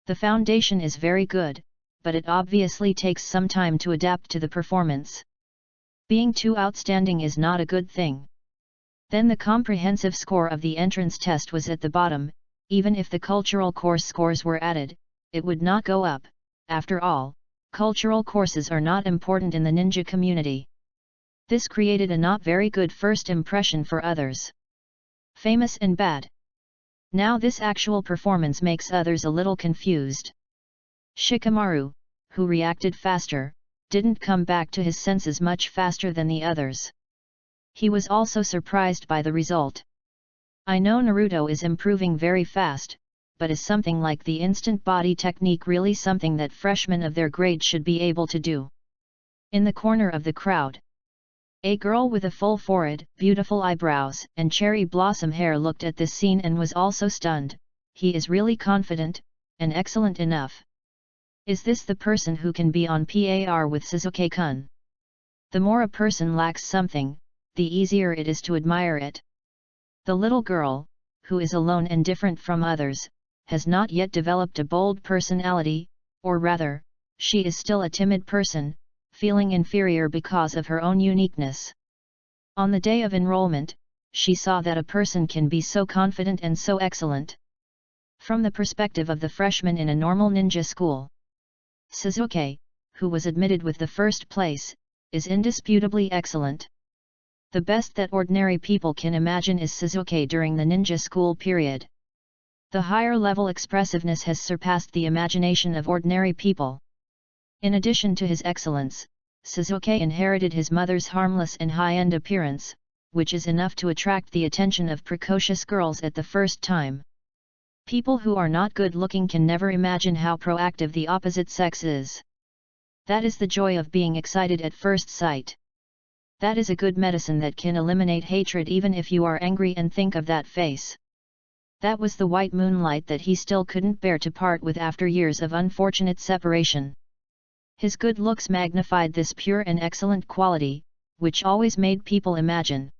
The foundation is very good, but it obviously takes some time to adapt to the performance. Being too outstanding is not a good thing. Then the comprehensive score of the entrance test was at the bottom. Even if the cultural course scores were added, it would not go up. After all, cultural courses are not important in the ninja community. This created a not very good first impression for others. Famous and bad. Now this actual performance makes others a little confused. Shikamaru, who reacted faster, didn't come back to his senses much faster than the others. He was also surprised by the result. I know Naruto is improving very fast, but is something like the instant body technique really something that freshmen of their grade should be able to do? In the corner of the crowd, a girl with a full forehead, beautiful eyebrows, and cherry blossom hair looked at this scene and was also stunned. He is really confident, and excellent enough. Is this the person who can be on par with Sasuke-kun? The more a person lacks something, the easier it is to admire it. The little girl, who is alone and different from others, has not yet developed a bold personality, or rather, she is still a timid person, feeling inferior because of her own uniqueness. On the day of enrollment, she saw that a person can be so confident and so excellent. From the perspective of the freshman in a normal ninja school, Sasuke, who was admitted with the first place, is indisputably excellent. The best that ordinary people can imagine is Sasuke during the ninja school period. The higher level expressiveness has surpassed the imagination of ordinary people. In addition to his excellence, Sasuke inherited his mother's harmless and high-end appearance, which is enough to attract the attention of precocious girls at the first time. People who are not good-looking can never imagine how proactive the opposite sex is. That is the joy of being excited at first sight. That is a good medicine that can eliminate hatred even if you are angry and think of that face. That was the white moonlight that he still couldn't bear to part with after years of unfortunate separation. His good looks magnified this pure and excellent quality, which always made people imagine.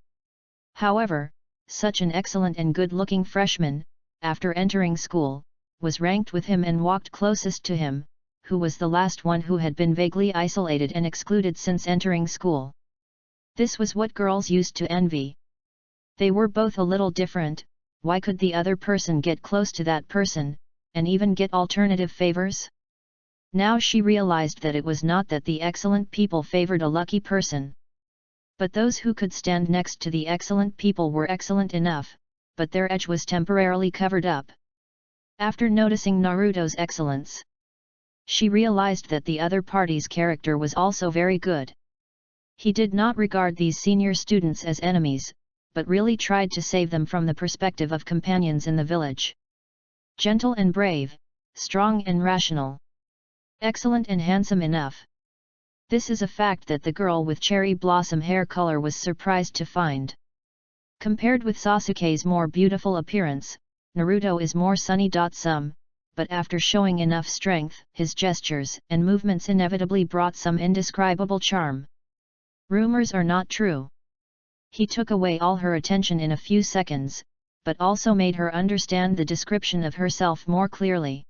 However, such an excellent and good-looking freshman, after entering school, was ranked with him and walked closest to him, who was the last one who had been vaguely isolated and excluded since entering school. This was what girls used to envy. They were both a little different. Why could the other person get close to that person, and even get alternative favors? Now she realized that it was not that the excellent people favored a lucky person. But those who could stand next to the excellent people were excellent enough, but their edge was temporarily covered up. After noticing Naruto's excellence, she realized that the other party's character was also very good. He did not regard these senior students as enemies, but really tried to save them from the perspective of companions in the village. Gentle and brave, strong and rational. Excellent and handsome enough. This is a fact that the girl with cherry blossom hair color was surprised to find. Compared with Sasuke's more beautiful appearance, Naruto is more sunny. Some, but after showing enough strength, his gestures and movements inevitably brought some indescribable charm. Rumors are not true. He took away all her attention in a few seconds, but also made her understand the description of herself more clearly.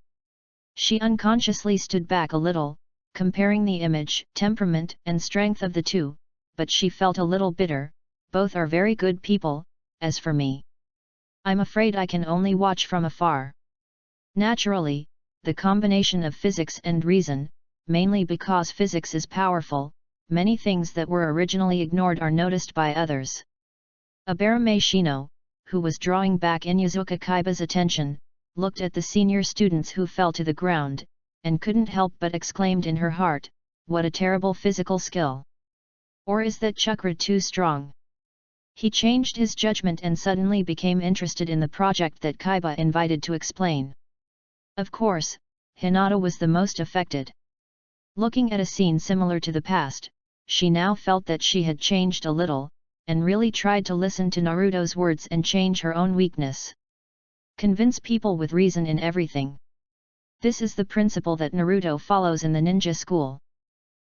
She unconsciously stood back a little, comparing the image, temperament, and strength of the two, but she felt a little bitter. Both are very good people. As for me, I'm afraid I can only watch from afar. Naturally, the combination of physics and reason, mainly because physics is powerful, many things that were originally ignored are noticed by others. Abarame Shino, who was drawing back Inuzuka Kaiba's attention, looked at the senior students who fell to the ground, and couldn't help but exclaimed in her heart, "What a terrible physical skill! Or is that chakra too strong?" He changed his judgment and suddenly became interested in the project that Kaiba invited to explain. Of course, Hinata was the most affected. Looking at a scene similar to the past, she now felt that she had changed a little, and really tried to listen to Naruto's words and change her own weakness. Convince people with reason in everything. This is the principle that Naruto follows in the ninja school.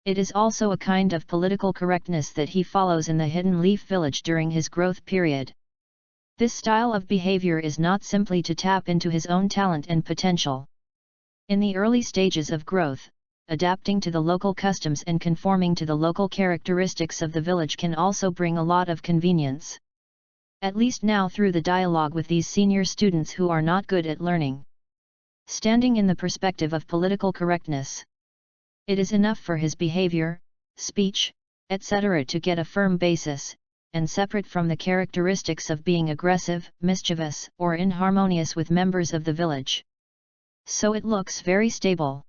It is also a kind of political correctness that he follows in the Hidden Leaf Village during his growth period. This style of behavior is not simply to tap into his own talent and potential. In the early stages of growth, adapting to the local customs and conforming to the local characteristics of the village can also bring a lot of convenience. At least now through the dialogue with these senior students who are not good at learning. Standing in the perspective of political correctness, it is enough for his behavior, speech, etc. to get a firm basis, and separate from the characteristics of being aggressive, mischievous, or inharmonious with members of the village. So it looks very stable.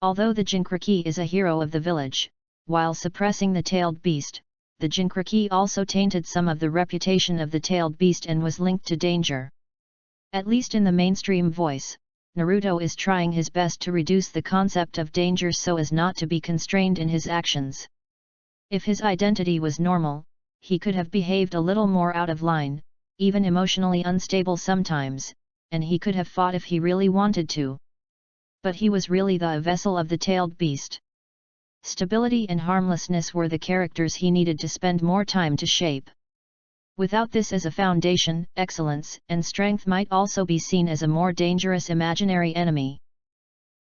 Although the Jinkriki is a hero of the village, while suppressing the tailed beast, the Jinkriki also tainted some of the reputation of the tailed beast and was linked to danger. At least in the mainstream voice, Naruto is trying his best to reduce the concept of danger so as not to be constrained in his actions. If his identity was normal, he could have behaved a little more out of line, even emotionally unstable sometimes, and he could have fought if he really wanted to. But he was really the vessel of the tailed beast. Stability and harmlessness were the characters he needed to spend more time to shape. Without this as a foundation, excellence and strength might also be seen as a more dangerous imaginary enemy.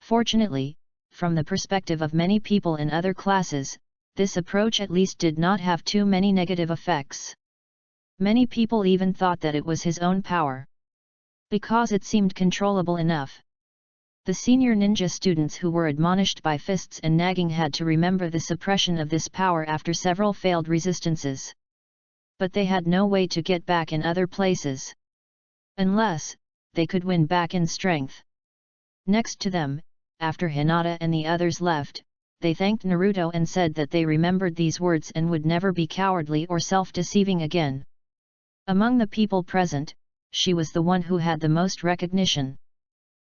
Fortunately, from the perspective of many people in other classes, this approach at least did not have too many negative effects. Many people even thought that it was his own power, because it seemed controllable enough. The senior ninja students who were admonished by fists and nagging had to remember the suppression of this power after several failed resistances. But they had no way to get back in other places. Unless, they could win back in strength. Next to them, after Hinata and the others left, they thanked Naruto and said that they remembered these words and would never be cowardly or self-deceiving again. Among the people present, she was the one who had the most recognition.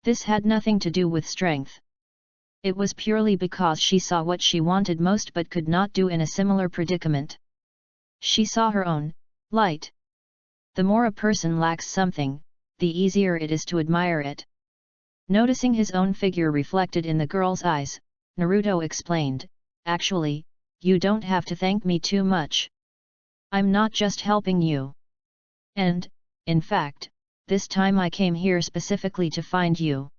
This had nothing to do with strength. It was purely because she saw what she wanted most but could not do in a similar predicament. She saw her own light. The more a person lacks something, the easier it is to admire it. Noticing his own figure reflected in the girl's eyes, Naruto explained, "Actually, you don't have to thank me too much. I'm not just helping you. And, in fact, this time I came here specifically to find you.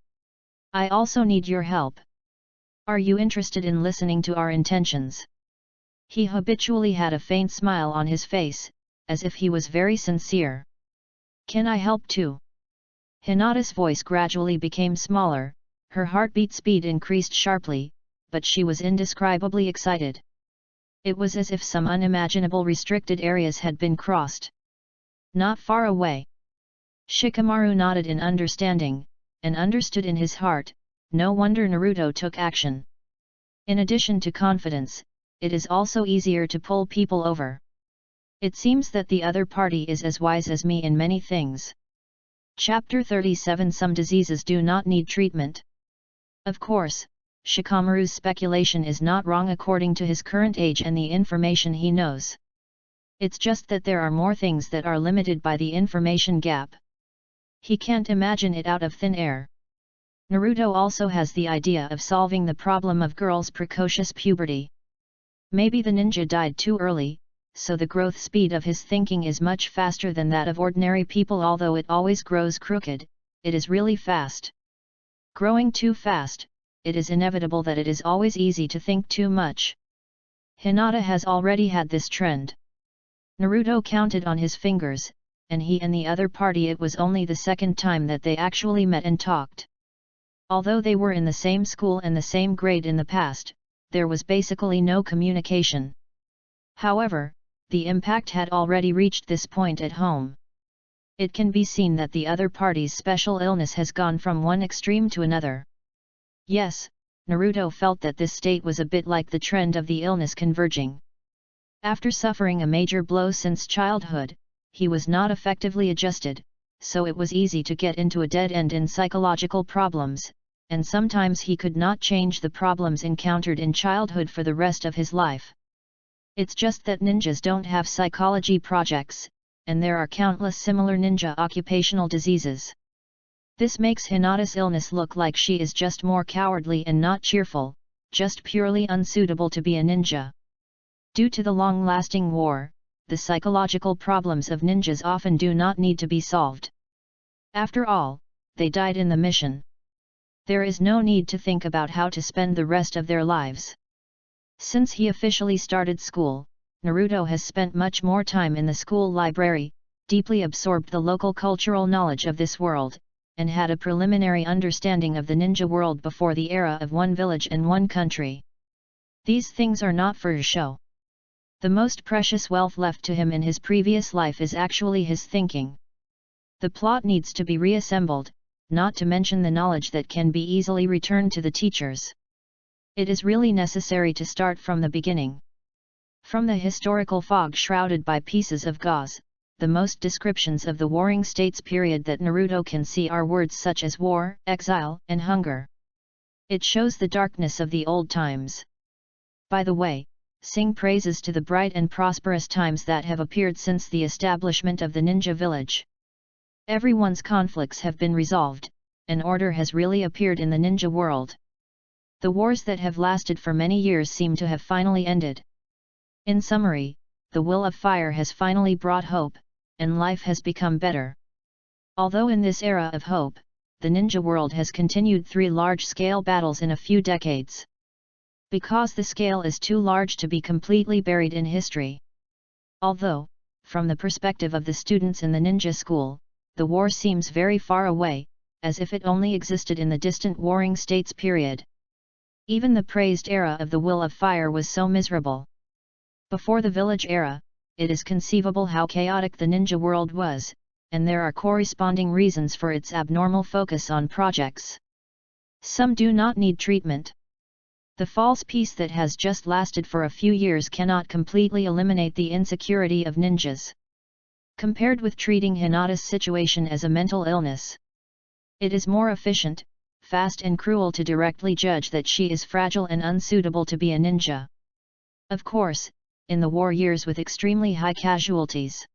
I also need your help. Are you interested in listening to our intentions?" He habitually had a faint smile on his face, as if he was very sincere. "Can I help too?" Hinata's voice gradually became smaller, her heartbeat speed increased sharply, but she was indescribably excited. It was as if some unimaginable restricted areas had been crossed. "Not far away." Shikamaru nodded in understanding, and understood in his heart, no wonder Naruto took action. In addition to confidence, it is also easier to pull people over. It seems that the other party is as wise as me in many things. Chapter 37 Some diseases do not need treatment. Of course, Shikamaru's speculation is not wrong according to his current age and the information he knows. It's just that there are more things that are limited by the information gap. He can't imagine it out of thin air. Naruto also has the idea of solving the problem of girls' precocious puberty. Maybe the ninja died too early, so the growth speed of his thinking is much faster than that of ordinary people. Although it always grows crooked, it is really fast. Growing too fast, it is inevitable that it is always easy to think too much. Hinata has already had this trend. Naruto counted on his fingers, and he and the other party, it was only the second time that they actually met and talked. Although they were in the same school and the same grade in the past, there was basically no communication. However, the impact had already reached this point at home. It can be seen that the other party's special illness has gone from one extreme to another. Yes, Naruto felt that this state was a bit like the trend of the illness converging. After suffering a major blow since childhood, he was not effectively adjusted, so it was easy to get into a dead end in psychological problems, and sometimes he could not change the problems encountered in childhood for the rest of his life. It's just that ninjas don't have psychology projects, and there are countless similar ninja occupational diseases. This makes Hinata's illness look like she is just more cowardly and not cheerful, just purely unsuitable to be a ninja. Due to the long-lasting war, the psychological problems of ninjas often do not need to be solved. After all, they died in the mission. There is no need to think about how to spend the rest of their lives. Since he officially started school, Naruto has spent much more time in the school library, deeply absorbed the local cultural knowledge of this world, and had a preliminary understanding of the ninja world before the era of one village and one country. These things are not for show. The most precious wealth left to him in his previous life is actually his thinking. The plot needs to be reassembled, not to mention the knowledge that can be easily returned to the teachers. It is really necessary to start from the beginning. From the historical fog shrouded by pieces of gauze, the most descriptions of the warring states period that Naruto can see are words such as war, exile, and hunger. It shows the darkness of the old times. By the way, sing praises to the bright and prosperous times that have appeared since the establishment of the ninja village. Everyone's conflicts have been resolved, and order has really appeared in the ninja world. The wars that have lasted for many years seem to have finally ended. In summary, the will of fire has finally brought hope, and life has become better. Although in this era of hope, the ninja world has continued 3 large-scale battles in a few decades. Because the scale is too large to be completely buried in history. Although, from the perspective of the students in the ninja school, the war seems very far away, as if it only existed in the distant warring states period. Even the praised era of the will of fire was so miserable. Before the village era, it is conceivable how chaotic the ninja world was, and there are corresponding reasons for its abnormal focus on projects. Some do not need treatment. The false peace that has just lasted for a few years cannot completely eliminate the insecurity of ninjas. Compared with treating Hinata's situation as a mental illness, it is more efficient, fast and cruel to directly judge that she is fragile and unsuitable to be a ninja. Of course, in the war years with extremely high casualties,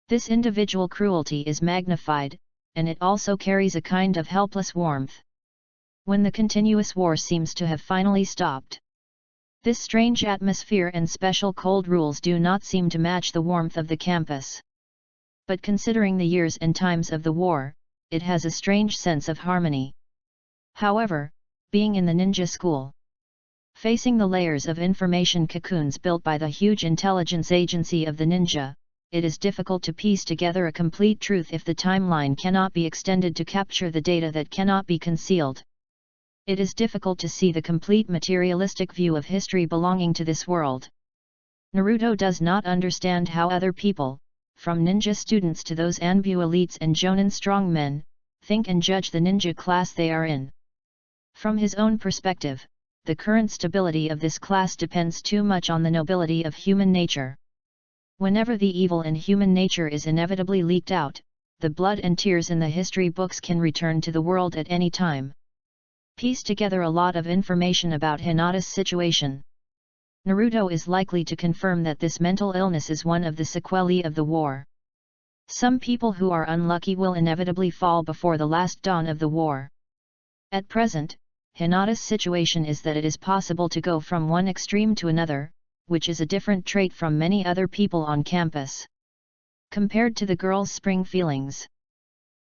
this individual cruelty is magnified, and it also carries a kind of helpless warmth. When the continuous war seems to have finally stopped, this strange atmosphere and special cold rules do not seem to match the warmth of the campus. But considering the years and times of the war, it has a strange sense of harmony. However, being in the ninja school, facing the layers of information cocoons built by the huge intelligence agency of the ninja, it is difficult to piece together a complete truth if the timeline cannot be extended to capture the data that cannot be concealed. It is difficult to see the complete materialistic view of history belonging to this world. Naruto does not understand how other people, from ninja students to those Anbu elites and Jonin strongmen, think and judge the ninja class they are in. From his own perspective, the current stability of this class depends too much on the nobility of human nature. Whenever the evil in human nature is inevitably leaked out, the blood and tears in the history books can return to the world at any time. Piece together a lot of information about Hinata's situation. Naruto is likely to confirm that this mental illness is one of the sequelae of the war. Some people who are unlucky will inevitably fall before the last dawn of the war. At present, Hinata's situation is that it is possible to go from one extreme to another, which is a different trait from many other people on campus. Compared to the girl's spring feelings,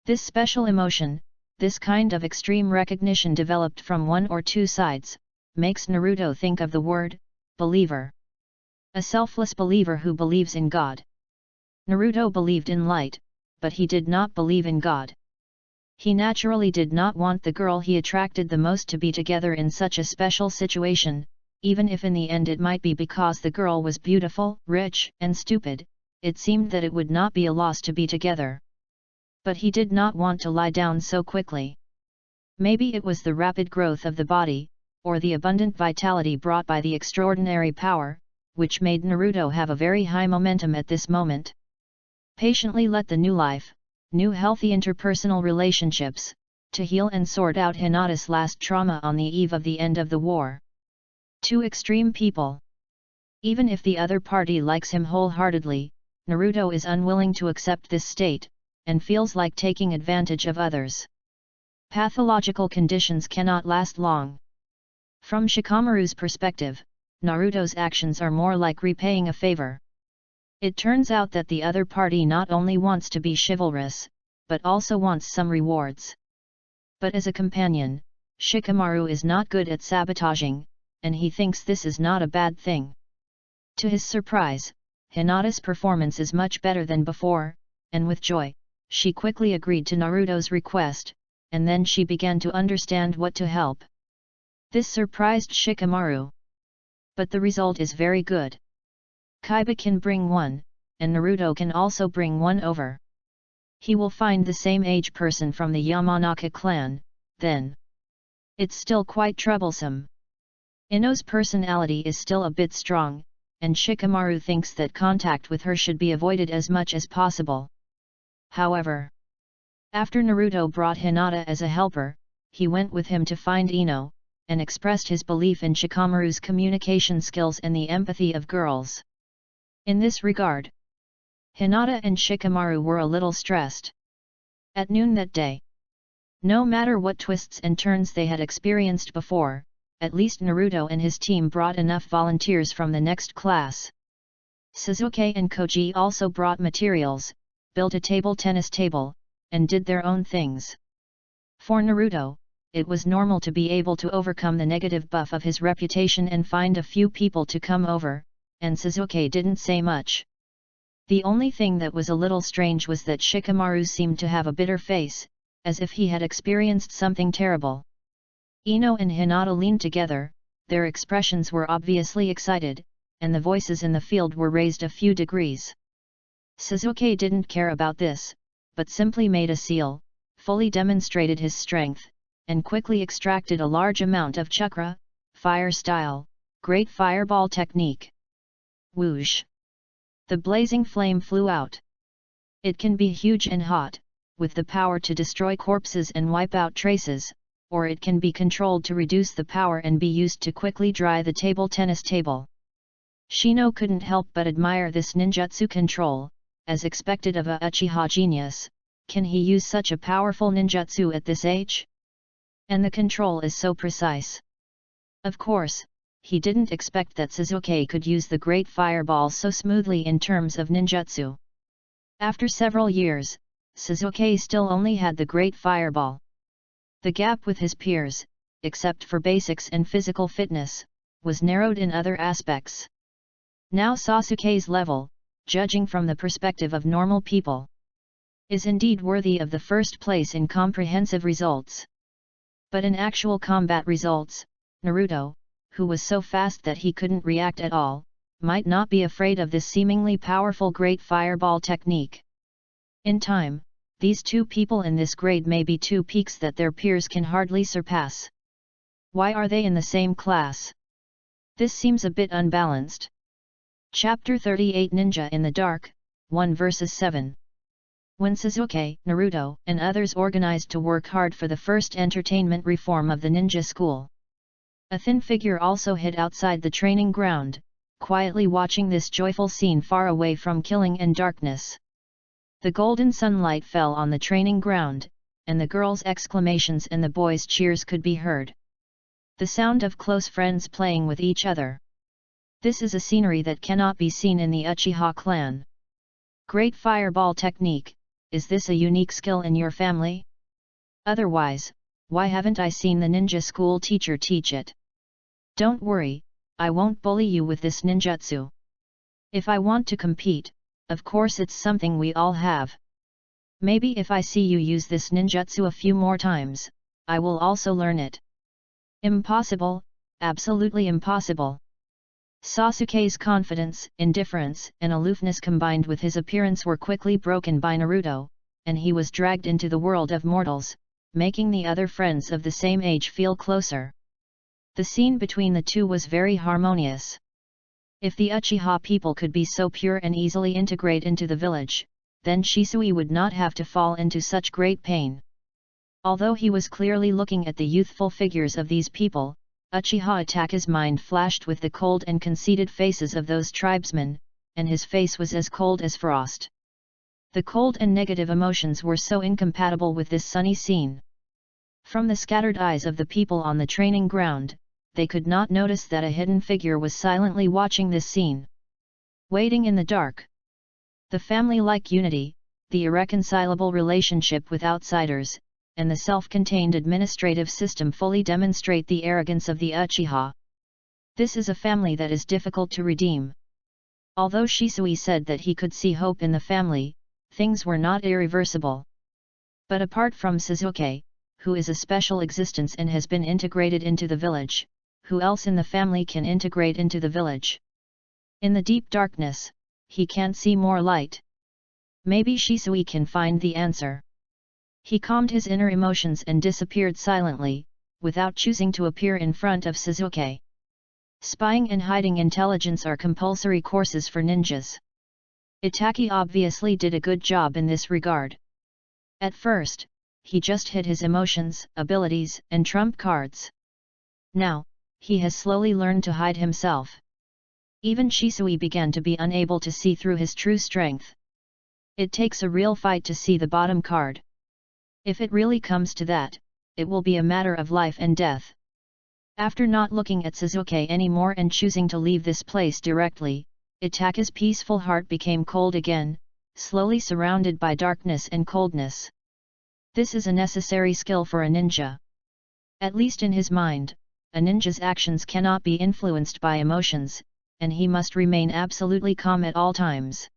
this special emotion, this kind of extreme recognition developed from one or two sides, makes Naruto think of the word believer. A selfless believer who believes in God. Naruto believed in light, but he did not believe in God. He naturally did not want the girl he attracted the most to be together in such a special situation, even if in the end it might be because the girl was beautiful, rich, and stupid. It seemed that it would not be a loss to be together. But he did not want to lie down so quickly. Maybe it was the rapid growth of the body, or the abundant vitality brought by the extraordinary power, which made Naruto have a very high momentum at this moment. Patiently let the new life, new healthy interpersonal relationships, to heal and sort out Hinata's last trauma on the eve of the end of the war. Two extreme people. Even if the other party likes him wholeheartedly, Naruto is unwilling to accept this state, and feels like taking advantage of others. Pathological conditions cannot last long. From Shikamaru's perspective, Naruto's actions are more like repaying a favor. It turns out that the other party not only wants to be chivalrous, but also wants some rewards. But as a companion, Shikamaru is not good at sabotaging, and he thinks this is not a bad thing. To his surprise, Hinata's performance is much better than before, and with joy, she quickly agreed to Naruto's request, and then she began to understand what to help. This surprised Shikamaru. But the result is very good. Kaiba can bring one, and Naruto can also bring one over. He will find the same age person from the Yamanaka clan, then. It's still quite troublesome. Ino's personality is still a bit strong, and Shikamaru thinks that contact with her should be avoided as much as possible. However, after Naruto brought Hinata as a helper, he went with him to find Ino, and expressed his belief in Shikamaru's communication skills and the empathy of girls. In this regard, Hinata and Shikamaru were a little stressed. At noon that day, no matter what twists and turns they had experienced before, at least Naruto and his team brought enough volunteers from the next class. Sasuke and Koji also brought materials, built a table tennis table, and did their own things. For Naruto, it was normal to be able to overcome the negative buff of his reputation and find a few people to come over, and Sasuke didn't say much. The only thing that was a little strange was that Shikamaru seemed to have a bitter face, as if he had experienced something terrible. Ino and Hinata leaned together, their expressions were obviously excited, and the voices in the field were raised a few degrees. Sasuke didn't care about this, but simply made a seal, fully demonstrated his strength, and quickly extracted a large amount of chakra, fire style, great fireball technique. Whoosh! The blazing flame flew out. It can be huge and hot, with the power to destroy corpses and wipe out traces, or it can be controlled to reduce the power and be used to quickly dry the table tennis table. Shino couldn't help but admire this ninjutsu control, as expected of a Uchiha genius. Can he use such a powerful ninjutsu at this age? And the control is so precise. Of course, he didn't expect that Sasuke could use the great fireball so smoothly in terms of ninjutsu. After several years, Sasuke still only had the great fireball. The gap with his peers, except for basics and physical fitness, was narrowed in other aspects. Now Sasuke's level, judging from the perspective of normal people, is indeed worthy of the first place in comprehensive results. But in actual combat results, Naruto, who was so fast that he couldn't react at all, might not be afraid of this seemingly powerful great fireball technique. In time, these two people in this grade may be two peaks that their peers can hardly surpass. Why are they in the same class? This seems a bit unbalanced. Chapter 38 Ninja in the Dark, 1 vs 7. When Sasuke, Naruto, and others organized to work hard for the first entertainment reform of the ninja school, a thin figure also hid outside the training ground, quietly watching this joyful scene far away from killing and darkness. The golden sunlight fell on the training ground, and the girls' exclamations and the boys' cheers could be heard. The sound of close friends playing with each other. This is a scenery that cannot be seen in the Uchiha clan. Great fireball technique, is this a unique skill in your family? Otherwise, why haven't I seen the ninja school teacher teach it? Don't worry, I won't bully you with this ninjutsu. If I want to compete, of course it's something we all have. Maybe if I see you use this ninjutsu a few more times, I will also learn it. Impossible, absolutely impossible. Sasuke's confidence, indifference, and aloofness combined with his appearance were quickly broken by Naruto, and he was dragged into the world of mortals, making the other friends of the same age feel closer. The scene between the two was very harmonious. If the Uchiha people could be so pure and easily integrate into the village, then Shisui would not have to fall into such great pain. Although he was clearly looking at the youthful figures of these people, Uchiha Ataka's mind flashed with the cold and conceited faces of those tribesmen, and his face was as cold as frost. The cold and negative emotions were so incompatible with this sunny scene. From the scattered eyes of the people on the training ground, they could not notice that a hidden figure was silently watching this scene. Waiting in the dark. The family-like unity, the irreconcilable relationship with outsiders, and the self-contained administrative system fully demonstrate the arrogance of the Uchiha. This is a family that is difficult to redeem. Although Shisui said that he could see hope in the family, things were not irreversible. But apart from Sasuke, who is a special existence and has been integrated into the village, who else in the family can integrate into the village? In the deep darkness, he can't see more light. Maybe Shisui can find the answer. He calmed his inner emotions and disappeared silently, without choosing to appear in front of Sasuke. Spying and hiding intelligence are compulsory courses for ninjas. Itaki obviously did a good job in this regard. At first, he just hid his emotions, abilities, and trump cards. Now, he has slowly learned to hide himself. Even Shisui began to be unable to see through his true strength. It takes a real fight to see the bottom card. If it really comes to that, it will be a matter of life and death. After not looking at Sasuke anymore and choosing to leave this place directly, Itaki's peaceful heart became cold again, slowly surrounded by darkness and coldness. This is a necessary skill for a ninja. At least in his mind, a ninja's actions cannot be influenced by emotions, and he must remain absolutely calm at all times.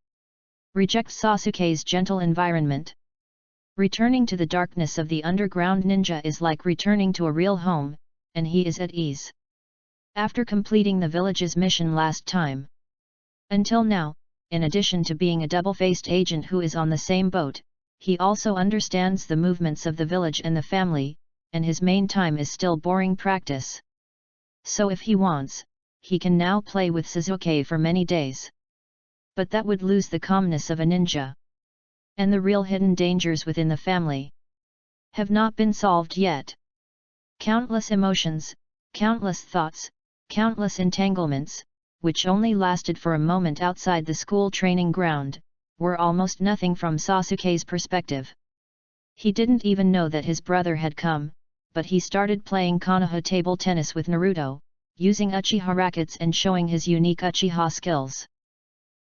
Reject Sasuke's gentle environment. Returning to the darkness of the underground ninja is like returning to a real home, and he is at ease. After completing the village's mission last time. Until now, in addition to being a double-faced agent who is on the same boat, he also understands the movements of the village and the family, and his main time is still boring practice. So if he wants, he can now play with Sasuke for many days. But that would lose the calmness of a ninja. And the real hidden dangers within the family have not been solved yet. Countless emotions, countless thoughts, countless entanglements, which only lasted for a moment outside the school training ground, were almost nothing from Sasuke's perspective. He didn't even know that his brother had come, but he started playing Konoha table tennis with Naruto, using Uchiha rackets and showing his unique Uchiha skills.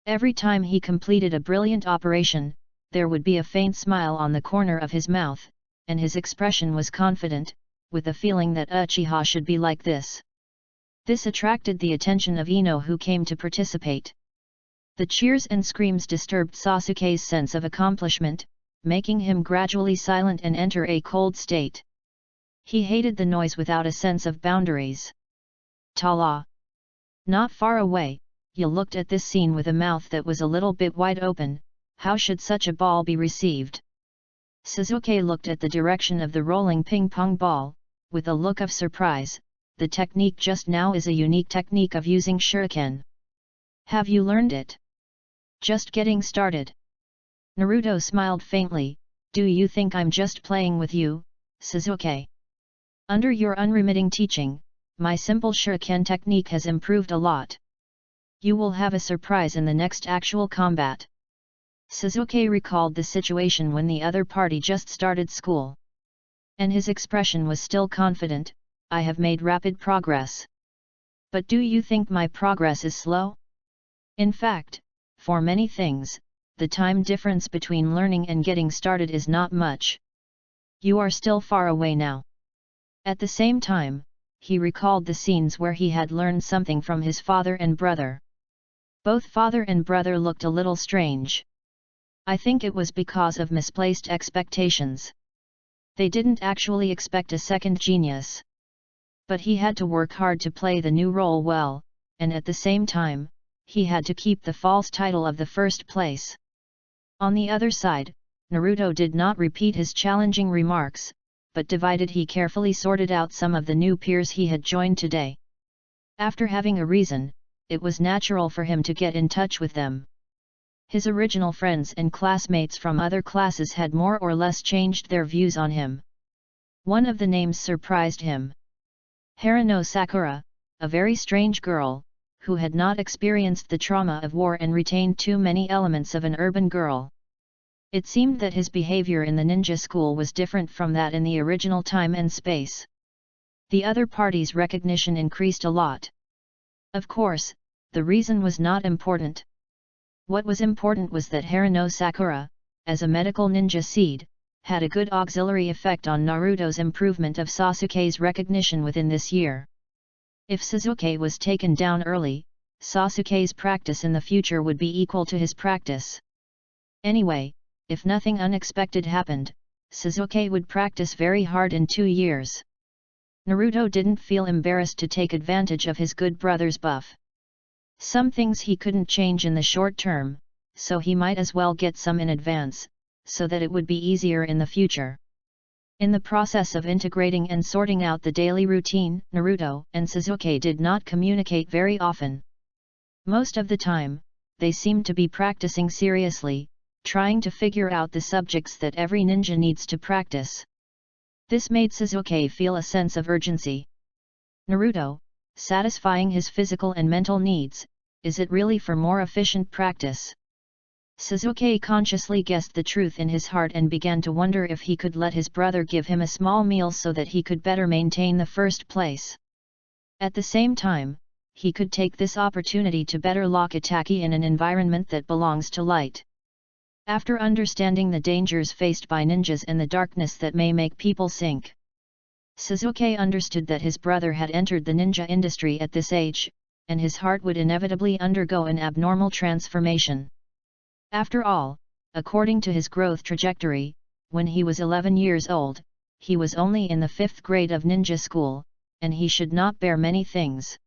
Every time he completed a brilliant operation, there would be a faint smile on the corner of his mouth, and his expression was confident, with a feeling that Uchiha should be like this. This attracted the attention of Ino, who came to participate. The cheers and screams disturbed Sasuke's sense of accomplishment, making him gradually silent and enter a cold state. He hated the noise without a sense of boundaries. Ta-la! Not far away, Yi looked at this scene with a mouth that was a little bit wide open. How should such a ball be received? Sasuke looked at the direction of the rolling ping-pong ball, with a look of surprise. The technique just now is a unique technique of using shuriken. Have you learned it? Just getting started. Naruto smiled faintly. Do you think I'm just playing with you, Sasuke? Under your unremitting teaching, my simple shuriken technique has improved a lot. You will have a surprise in the next actual combat. Sasuke recalled the situation when the other party just started school. And his expression was still confident. I have made rapid progress. But do you think my progress is slow? In fact, for many things, the time difference between learning and getting started is not much. You are still far away now. At the same time, he recalled the scenes where he had learned something from his father and brother. Both father and brother looked a little strange. I think it was because of misplaced expectations. They didn't actually expect a second genius. But he had to work hard to play the new role well, and at the same time, he had to keep the false title of the first place. On the other side, Naruto did not repeat his challenging remarks, but he carefully sorted out some of the new peers he had joined today. After having a reason, it was natural for him to get in touch with them. His original friends and classmates from other classes had more or less changed their views on him. One of the names surprised him. Haruno Sakura, a very strange girl, who had not experienced the trauma of war and retained too many elements of an urban girl. It seemed that his behavior in the ninja school was different from that in the original time and space. The other party's recognition increased a lot. Of course, the reason was not important. What was important was that Haruno Sakura, as a medical ninja seed, had a good auxiliary effect on Naruto's improvement of Sasuke's recognition within this year. If Sasuke was taken down early, Sasuke's practice in the future would be equal to his practice. Anyway, if nothing unexpected happened, Sasuke would practice very hard in 2 years. Naruto didn't feel embarrassed to take advantage of his good brother's buff. Some things he couldn't change in the short term, so he might as well get some in advance, so that it would be easier in the future. In the process of integrating and sorting out the daily routine, Naruto and Sasuke did not communicate very often. Most of the time, they seemed to be practicing seriously, trying to figure out the subjects that every ninja needs to practice. This made Sasuke feel a sense of urgency. Naruto, satisfying his physical and mental needs, is it really for more efficient practice? Sasuke consciously guessed the truth in his heart and began to wonder if he could let his brother give him a small meal so that he could better maintain the first place. At the same time, he could take this opportunity to better lock Itachi in an environment that belongs to light. After understanding the dangers faced by ninjas and the darkness that may make people sink, Sasuke understood that his brother had entered the ninja industry at this age, and his heart would inevitably undergo an abnormal transformation. After all, according to his growth trajectory, when he was 11 years old, he was only in the 5th grade of ninja school, and he should not bear many things.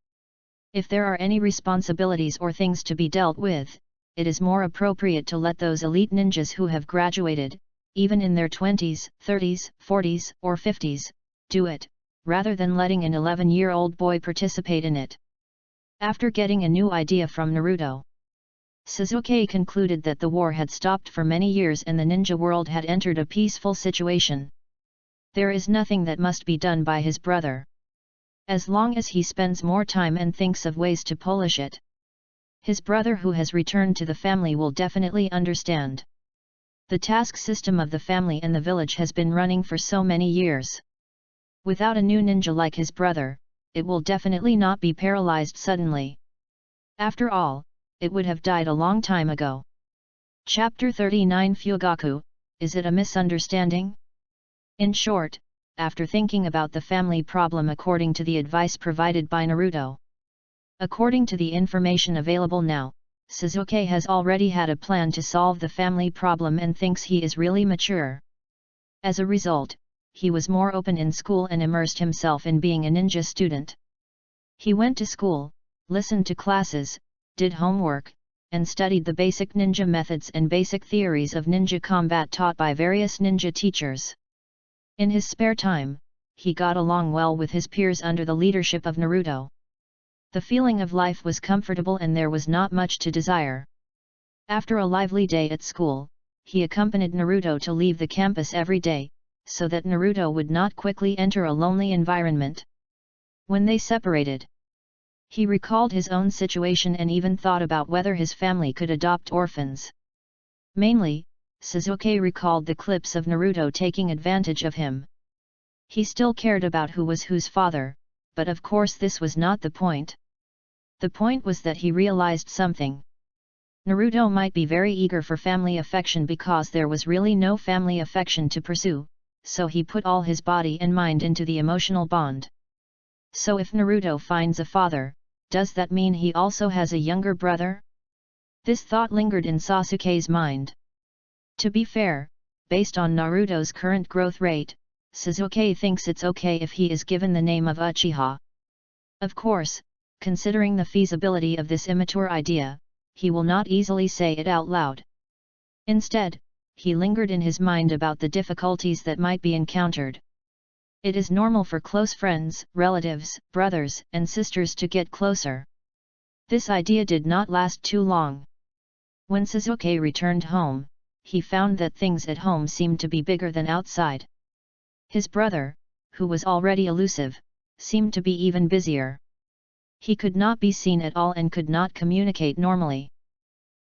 If there are any responsibilities or things to be dealt with, it is more appropriate to let those elite ninjas who have graduated, even in their 20s, 30s, 40s, or 50s, do it, rather than letting an 11-year-old boy participate in it. After getting a new idea from Naruto, Sasuke concluded that the war had stopped for many years and the ninja world had entered a peaceful situation. There is nothing that must be done by his brother. As long as he spends more time and thinks of ways to polish it, his brother who has returned to the family will definitely understand. The task system of the family and the village has been running for so many years. Without a new ninja like his brother, it will definitely not be paralyzed suddenly. After all, it would have died a long time ago. Chapter 39 Fugaku, is it a misunderstanding? In short, after thinking about the family problem according to the advice provided by Naruto, according to the information available now, Sasuke has already had a plan to solve the family problem and thinks he is really mature. As a result, he was more open in school and immersed himself in being a ninja student. He went to school, listened to classes, did homework, and studied the basic ninja methods and basic theories of ninja combat taught by various ninja teachers. In his spare time, he got along well with his peers under the leadership of Naruto. The feeling of life was comfortable and there was not much to desire. After a lively day at school, he accompanied Naruto to leave the campus every day, so that Naruto would not quickly enter a lonely environment. When they separated, he recalled his own situation and even thought about whether his family could adopt orphans. Mainly, Sasuke recalled the clips of Naruto taking advantage of him. He still cared about who was whose father, but of course this was not the point. The point was that he realized something. Naruto might be very eager for family affection because there was really no family affection to pursue, so he put all his body and mind into the emotional bond. So if Naruto finds a father, does that mean he also has a younger brother? This thought lingered in Sasuke's mind. To be fair, based on Naruto's current growth rate, Sasuke thinks it's okay if he is given the name of Uchiha. Of course, considering the feasibility of this immature idea, he will not easily say it out loud. Instead, he lingered in his mind about the difficulties that might be encountered. It is normal for close friends, relatives, brothers, and sisters to get closer. This idea did not last too long. When Sasuke returned home, he found that things at home seemed to be bigger than outside. His brother, who was already elusive, seemed to be even busier. He could not be seen at all and could not communicate normally.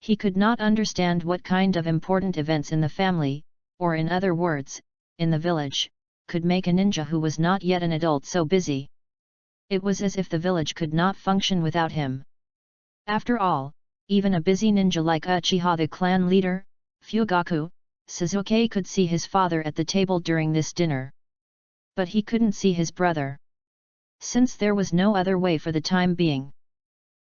He could not understand what kind of important events in the family, or in other words, in the village, could make a ninja who was not yet an adult so busy. It was as if the village could not function without him. After all, even a busy ninja like Uchiha the clan leader, Fugaku, Suzuki could see his father at the table during this dinner. But he couldn't see his brother. Since there was no other way for the time being.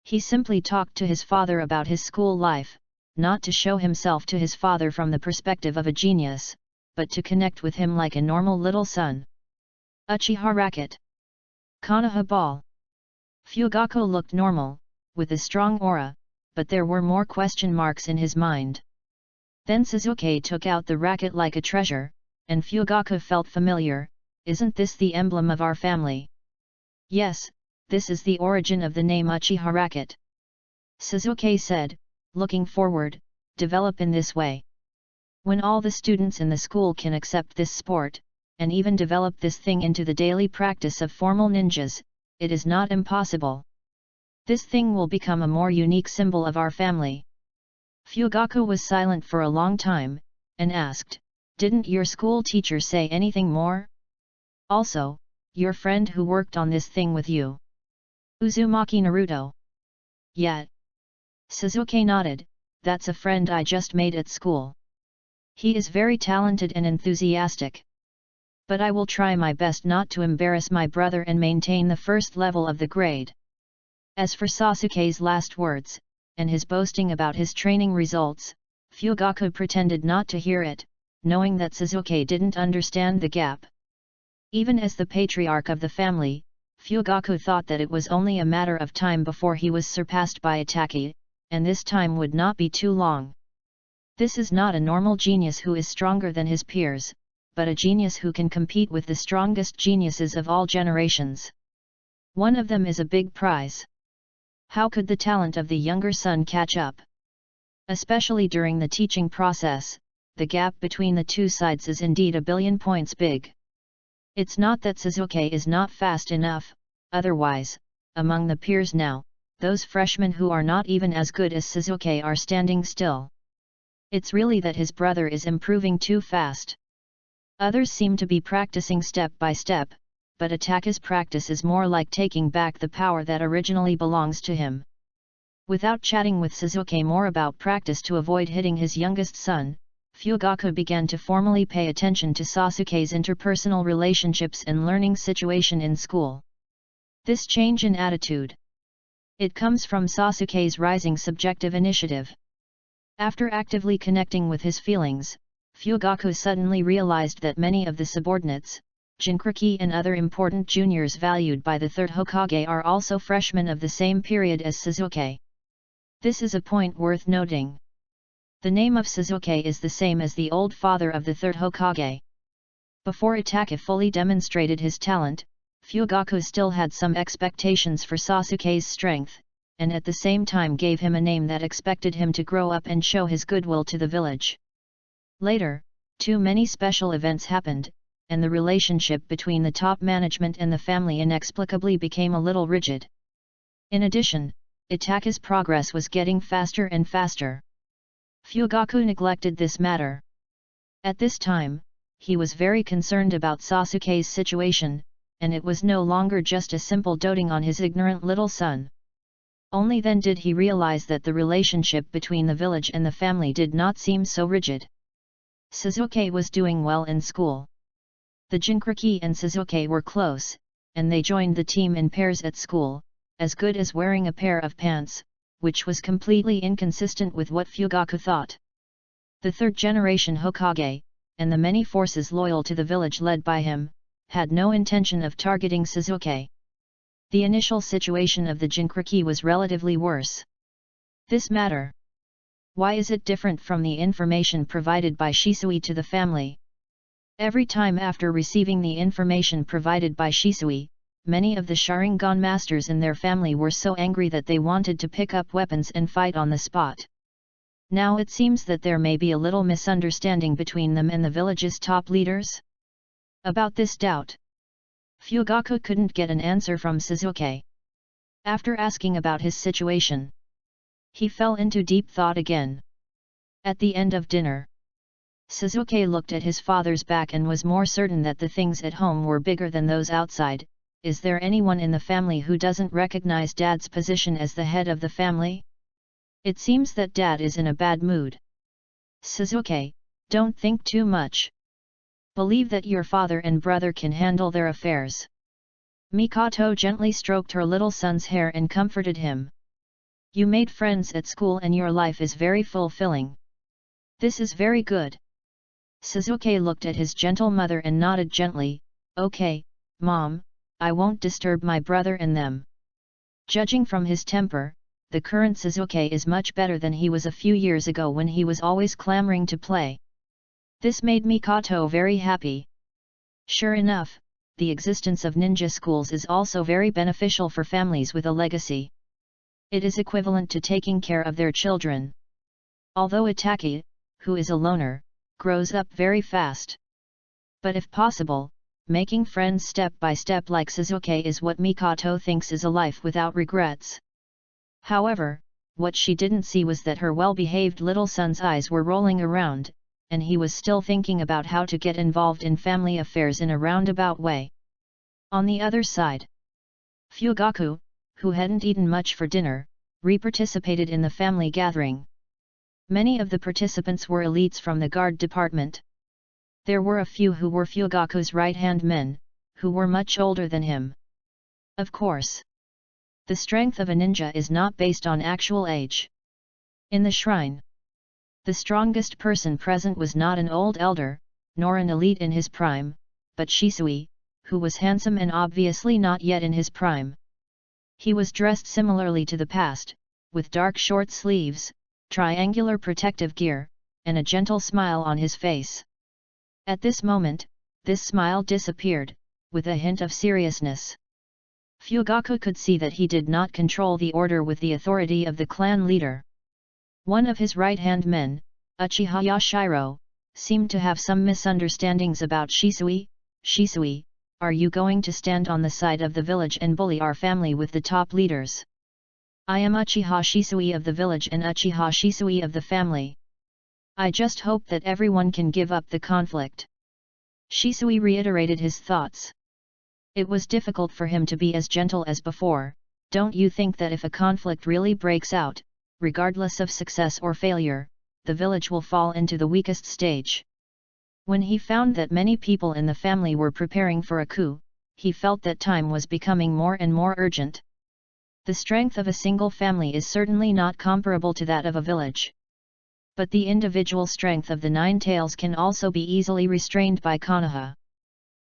He simply talked to his father about his school life, not to show himself to his father from the perspective of a genius, but to connect with him like a normal little son. Uchiha racket. Konoha ball. Fugaku looked normal, with a strong aura, but there were more question marks in his mind. Then Suzuki took out the racket like a treasure, and Fugaku felt familiar. Isn't this the emblem of our family? Yes, this is the origin of the name Uchiha racket. Suzuki said, looking forward, develop in this way. When all the students in the school can accept this sport, and even develop this thing into the daily practice of formal ninjas, it is not impossible. This thing will become a more unique symbol of our family. Fugaku was silent for a long time, and asked, didn't your school teacher say anything more? Also, your friend who worked on this thing with you. Uzumaki Naruto. Yeah. Suzuki nodded, that's a friend I just made at school. He is very talented and enthusiastic. But I will try my best not to embarrass my brother and maintain the first level of the grade. As for Sasuke's last words, and his boasting about his training results, Fugaku pretended not to hear it, knowing that Suzuki didn't understand the gap. Even as the patriarch of the family, Fugaku thought that it was only a matter of time before he was surpassed by Itachi, and this time would not be too long. This is not a normal genius who is stronger than his peers, but a genius who can compete with the strongest geniuses of all generations. One of them is a big prize. How could the talent of the younger son catch up? Especially during the teaching process, the gap between the two sides is indeed a billion points big. It's not that Suzuki is not fast enough, otherwise, among the peers now, those freshmen who are not even as good as Suzuki are standing still. It's really that his brother is improving too fast. Others seem to be practicing step by step, but Itachi's practice is more like taking back the power that originally belongs to him. Without chatting with Suzuki more about practice to avoid hitting his youngest son, Fugaku began to formally pay attention to Sasuke's interpersonal relationships and learning situation in school. This change in attitude. It comes from Sasuke's rising subjective initiative. After actively connecting with his feelings, Fugaku suddenly realized that many of the subordinates, Jinchuriki and other important juniors valued by the third Hokage are also freshmen of the same period as Suzuki. This is a point worth noting. The name of Suzuki is the same as the old father of the third Hokage. Before Itachi fully demonstrated his talent, Fugaku still had some expectations for Sasuke's strength, and at the same time gave him a name that expected him to grow up and show his goodwill to the village. Later, too many special events happened, and the relationship between the top management and the family inexplicably became a little rigid. In addition, Itachi's progress was getting faster and faster. Fugaku neglected this matter. At this time, he was very concerned about Sasuke's situation, and it was no longer just a simple doting on his ignorant little son. Only then did he realize that the relationship between the village and the family did not seem so rigid. Suzuki was doing well in school. The Jinchuriki and Suzuki were close, and they joined the team in pairs at school, as good as wearing a pair of pants, which was completely inconsistent with what Fugaku thought. The third-generation Hokage, and the many forces loyal to the village led by him, had no intention of targeting Suzuki. The initial situation of the Jinchuriki was relatively worse. This matter. Why is it different from the information provided by Shisui to the family? Every time after receiving the information provided by Shisui, many of the Sharingan masters in their family were so angry that they wanted to pick up weapons and fight on the spot. Now it seems that there may be a little misunderstanding between them and the village's top leaders. About this doubt, Fugaku couldn't get an answer from Suzuki. After asking about his situation, he fell into deep thought again. At the end of dinner, Suzuki looked at his father's back and was more certain that the things at home were bigger than those outside. Is there anyone in the family who doesn't recognize Dad's position as the head of the family? It seems that Dad is in a bad mood. Suzuki, Don't think too much. Believe that your father and brother can handle their affairs. Mikoto gently stroked her little son's hair and comforted him. You made friends at school and your life is very fulfilling. This is very good. Sasuke looked at his gentle mother and nodded gently, okay, Mom, I won't disturb my brother and them. Judging from his temper, the current Sasuke is much better than he was a few years ago when he was always clamoring to play. This made Mikoto very happy. Sure enough, the existence of ninja schools is also very beneficial for families with a legacy. It is equivalent to taking care of their children. Although Itaki, who is a loner, grows up very fast. But if possible, making friends step by step like Sasuke is what Mikoto thinks is a life without regrets. However, what she didn't see was that her well-behaved little son's eyes were rolling around, and he was still thinking about how to get involved in family affairs in a roundabout way. On the other side, Fugaku, who hadn't eaten much for dinner, re-participated in the family gathering. Many of the participants were elites from the guard department. There were a few who were Fugaku's right-hand men, who were much older than him. Of course, the strength of a ninja is not based on actual age. In the shrine, the strongest person present was not an old elder, nor an elite in his prime, but Shisui, who was handsome and obviously not yet in his prime. He was dressed similarly to the past, with dark short sleeves, triangular protective gear, and a gentle smile on his face. At this moment, this smile disappeared, with a hint of seriousness. Fugaku could see that he did not control the order with the authority of the clan leader. One of his right-hand men, Uchiha Yashiro, seemed to have some misunderstandings about Shisui. Shisui, are you going to stand on the side of the village and bully our family with the top leaders? I am Uchiha Shisui of the village and Uchiha Shisui of the family. I just hope that everyone can give up the conflict. Shisui reiterated his thoughts. It was difficult for him to be as gentle as before. Don't you think that if a conflict really breaks out, regardless of success or failure, the village will fall into the weakest stage? When he found that many people in the family were preparing for a coup, he felt that time was becoming more and more urgent. The strength of a single family is certainly not comparable to that of a village. But the individual strength of the Nine Tails can also be easily restrained by Konoha.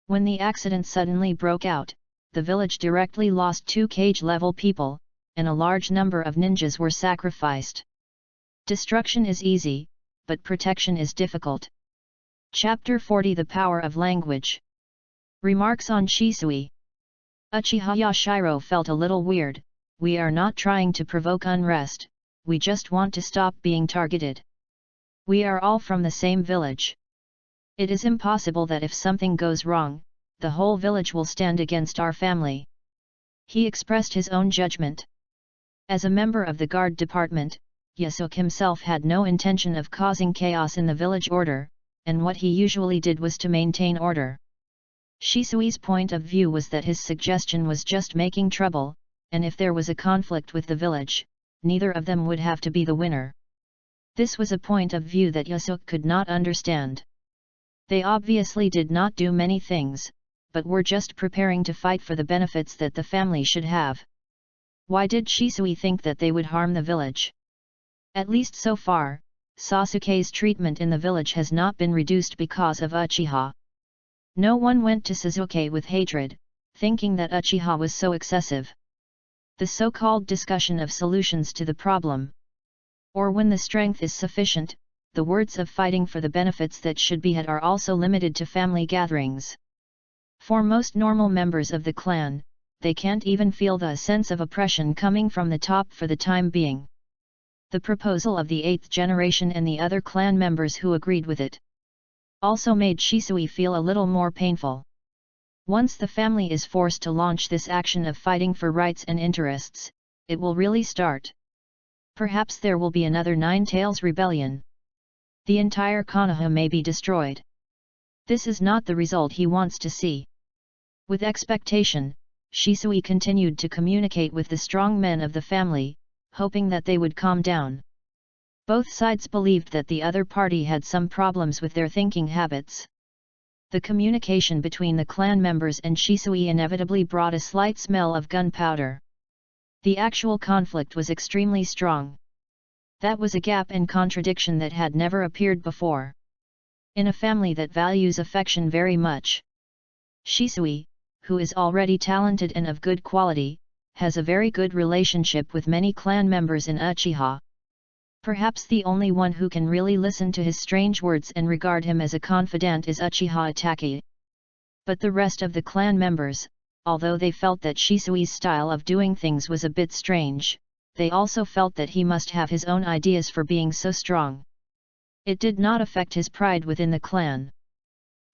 When the accident suddenly broke out, the village directly lost 2 cage-level people, and a large number of ninjas were sacrificed. Destruction is easy, but protection is difficult. Chapter 40 The Power of Language. Remarks on Shisui. Uchiha Yashiro felt a little weird. We are not trying to provoke unrest, we just want to stop being targeted. We are all from the same village. It is impossible that if something goes wrong, the whole village will stand against our family. He expressed his own judgment. As a member of the guard department, Yasuke himself had no intention of causing chaos in the village order, and what he usually did was to maintain order. Shisui's point of view was that his suggestion was just making trouble, and if there was a conflict with the village, neither of them would have to be the winner. This was a point of view that Yasuke could not understand. They obviously did not do many things, but were just preparing to fight for the benefits that the family should have. Why did Shisui think that they would harm the village? At least so far, Sasuke's treatment in the village has not been reduced because of Uchiha. No one went to Sasuke with hatred, thinking that Uchiha was so excessive. The so-called discussion of solutions to the problem. Or when the strength is sufficient, the words of fighting for the benefits that should be had are also limited to family gatherings. For most normal members of the clan, they can't even feel the sense of oppression coming from the top for the time being. The proposal of the 8th generation and the other clan members who agreed with it also made Shisui feel a little more painful. Once the family is forced to launch this action of fighting for rights and interests, it will really start. Perhaps there will be another Nine Tails rebellion. The entire Konoha may be destroyed. This is not the result he wants to see. With expectation, Shisui continued to communicate with the strong men of the family, hoping that they would calm down. Both sides believed that the other party had some problems with their thinking habits. The communication between the clan members and Shisui inevitably brought a slight smell of gunpowder. The actual conflict was extremely strong. That was a gap and contradiction that had never appeared before. In a family that values affection very much, Shisui, who is already talented and of good quality, has a very good relationship with many clan members in Uchiha. Perhaps the only one who can really listen to his strange words and regard him as a confidant is Uchiha Itachi. But the rest of the clan members, although they felt that Shisui's style of doing things was a bit strange, they also felt that he must have his own ideas for being so strong. It did not affect his pride within the clan.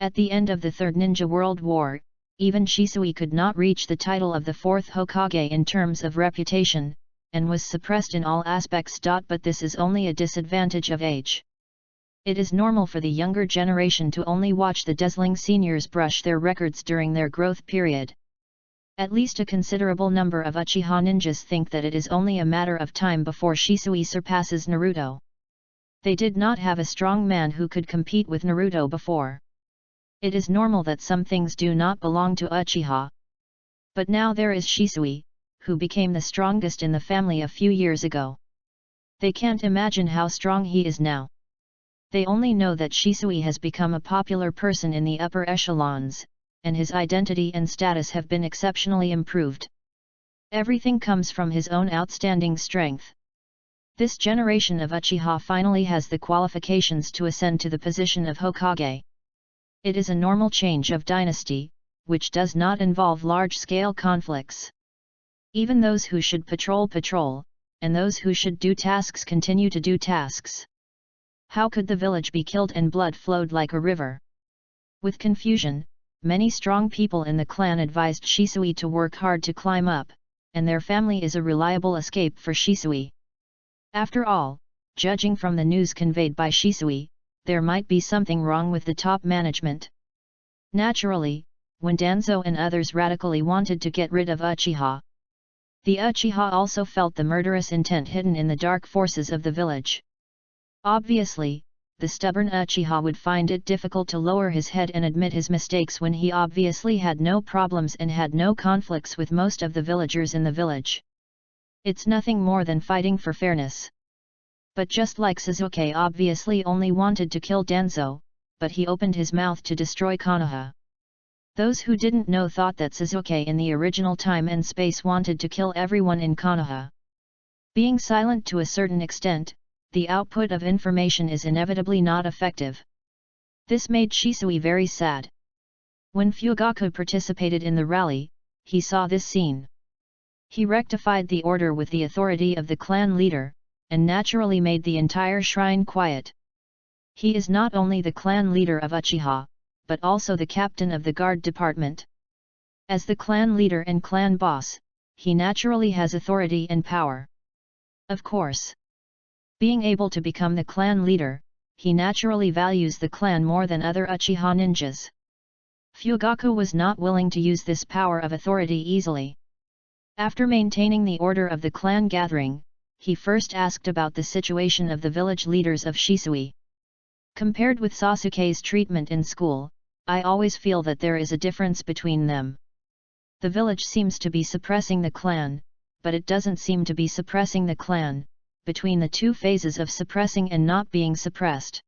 At the end of the Third Ninja World War, even Shisui could not reach the title of the fourth Hokage in terms of reputation, and was suppressed in all aspects. But this is only a disadvantage of age. It is normal for the younger generation to only watch the dazzling seniors brush their records during their growth period. At least a considerable number of Uchiha ninjas think that it is only a matter of time before Shisui surpasses Naruto. They did not have a strong man who could compete with Naruto before. It is normal that some things do not belong to Uchiha. But now there is Shisui, who became the strongest in the family a few years ago. They can't imagine how strong he is now. They only know that Shisui has become a popular person in the upper echelons, and his identity and status have been exceptionally improved. Everything comes from his own outstanding strength. This generation of Uchiha finally has the qualifications to ascend to the position of Hokage. It is a normal change of dynasty, which does not involve large-scale conflicts. Even those who should patrol, and those who should do tasks continue to do tasks. How could the village be killed and blood flowed like a river? With confusion, many strong people in the clan advised Shisui to work hard to climb up, and their family is a reliable escape for Shisui. After all, judging from the news conveyed by Shisui, there might be something wrong with the top management. Naturally, when Danzo and others radically wanted to get rid of Uchiha, the Uchiha also felt the murderous intent hidden in the dark forces of the village. Obviously, the stubborn Uchiha would find it difficult to lower his head and admit his mistakes when he obviously had no problems and had no conflicts with most of the villagers in the village. It's nothing more than fighting for fairness. But just like Sasuke obviously only wanted to kill Danzo, but he opened his mouth to destroy Konoha. Those who didn't know thought that Sasuke in the original time and space wanted to kill everyone in Konoha. Being silent to a certain extent, the output of information is inevitably not effective. This made Shisui very sad. When Fugaku participated in the rally, he saw this scene. He rectified the order with the authority of the clan leader, and naturally made the entire shrine quiet. He is not only the clan leader of Uchiha, but also the captain of the guard department. As the clan leader and clan boss, he naturally has authority and power. Of course, being able to become the clan leader, he naturally values the clan more than other Uchiha ninjas. Fugaku was not willing to use this power of authority easily. After maintaining the order of the clan gathering, he first asked about the situation of the village leaders of Shisui. Compared with Sasuke's treatment in school, I always feel that there is a difference between them. The village seems to be suppressing the clan, but it doesn't seem to be suppressing the clan, between the two phases of suppressing and not being suppressed.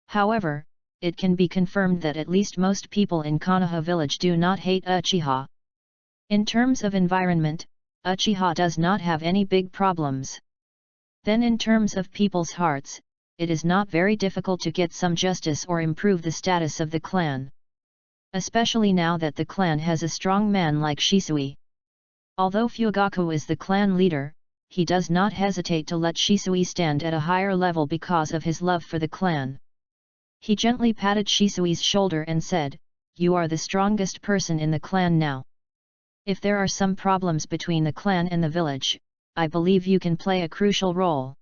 However, it can be confirmed that at least most people in Konoha village do not hate Uchiha. In terms of environment, Uchiha does not have any big problems. Then in terms of people's hearts, it is not very difficult to get some justice or improve the status of the clan. Especially now that the clan has a strong man like Shisui. Although Fugaku is the clan leader, he does not hesitate to let Shisui stand at a higher level because of his love for the clan. He gently patted Shisui's shoulder and said, "You are the strongest person in the clan now. If there are some problems between the clan and the village, I believe you can play a crucial role."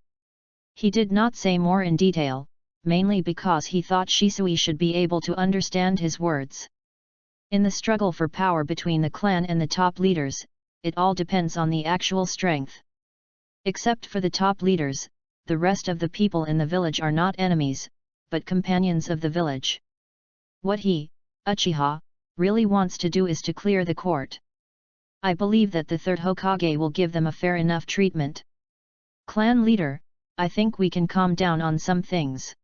He did not say more in detail, mainly because he thought Shisui should be able to understand his words. In the struggle for power between the clan and the top leaders, it all depends on the actual strength. Except for the top leaders, the rest of the people in the village are not enemies, but companions of the village. What he, Uchiha, really wants to do is to clear the court. I believe that the third Hokage will give them a fair enough treatment. Clan leader, I think we can calm down on some things.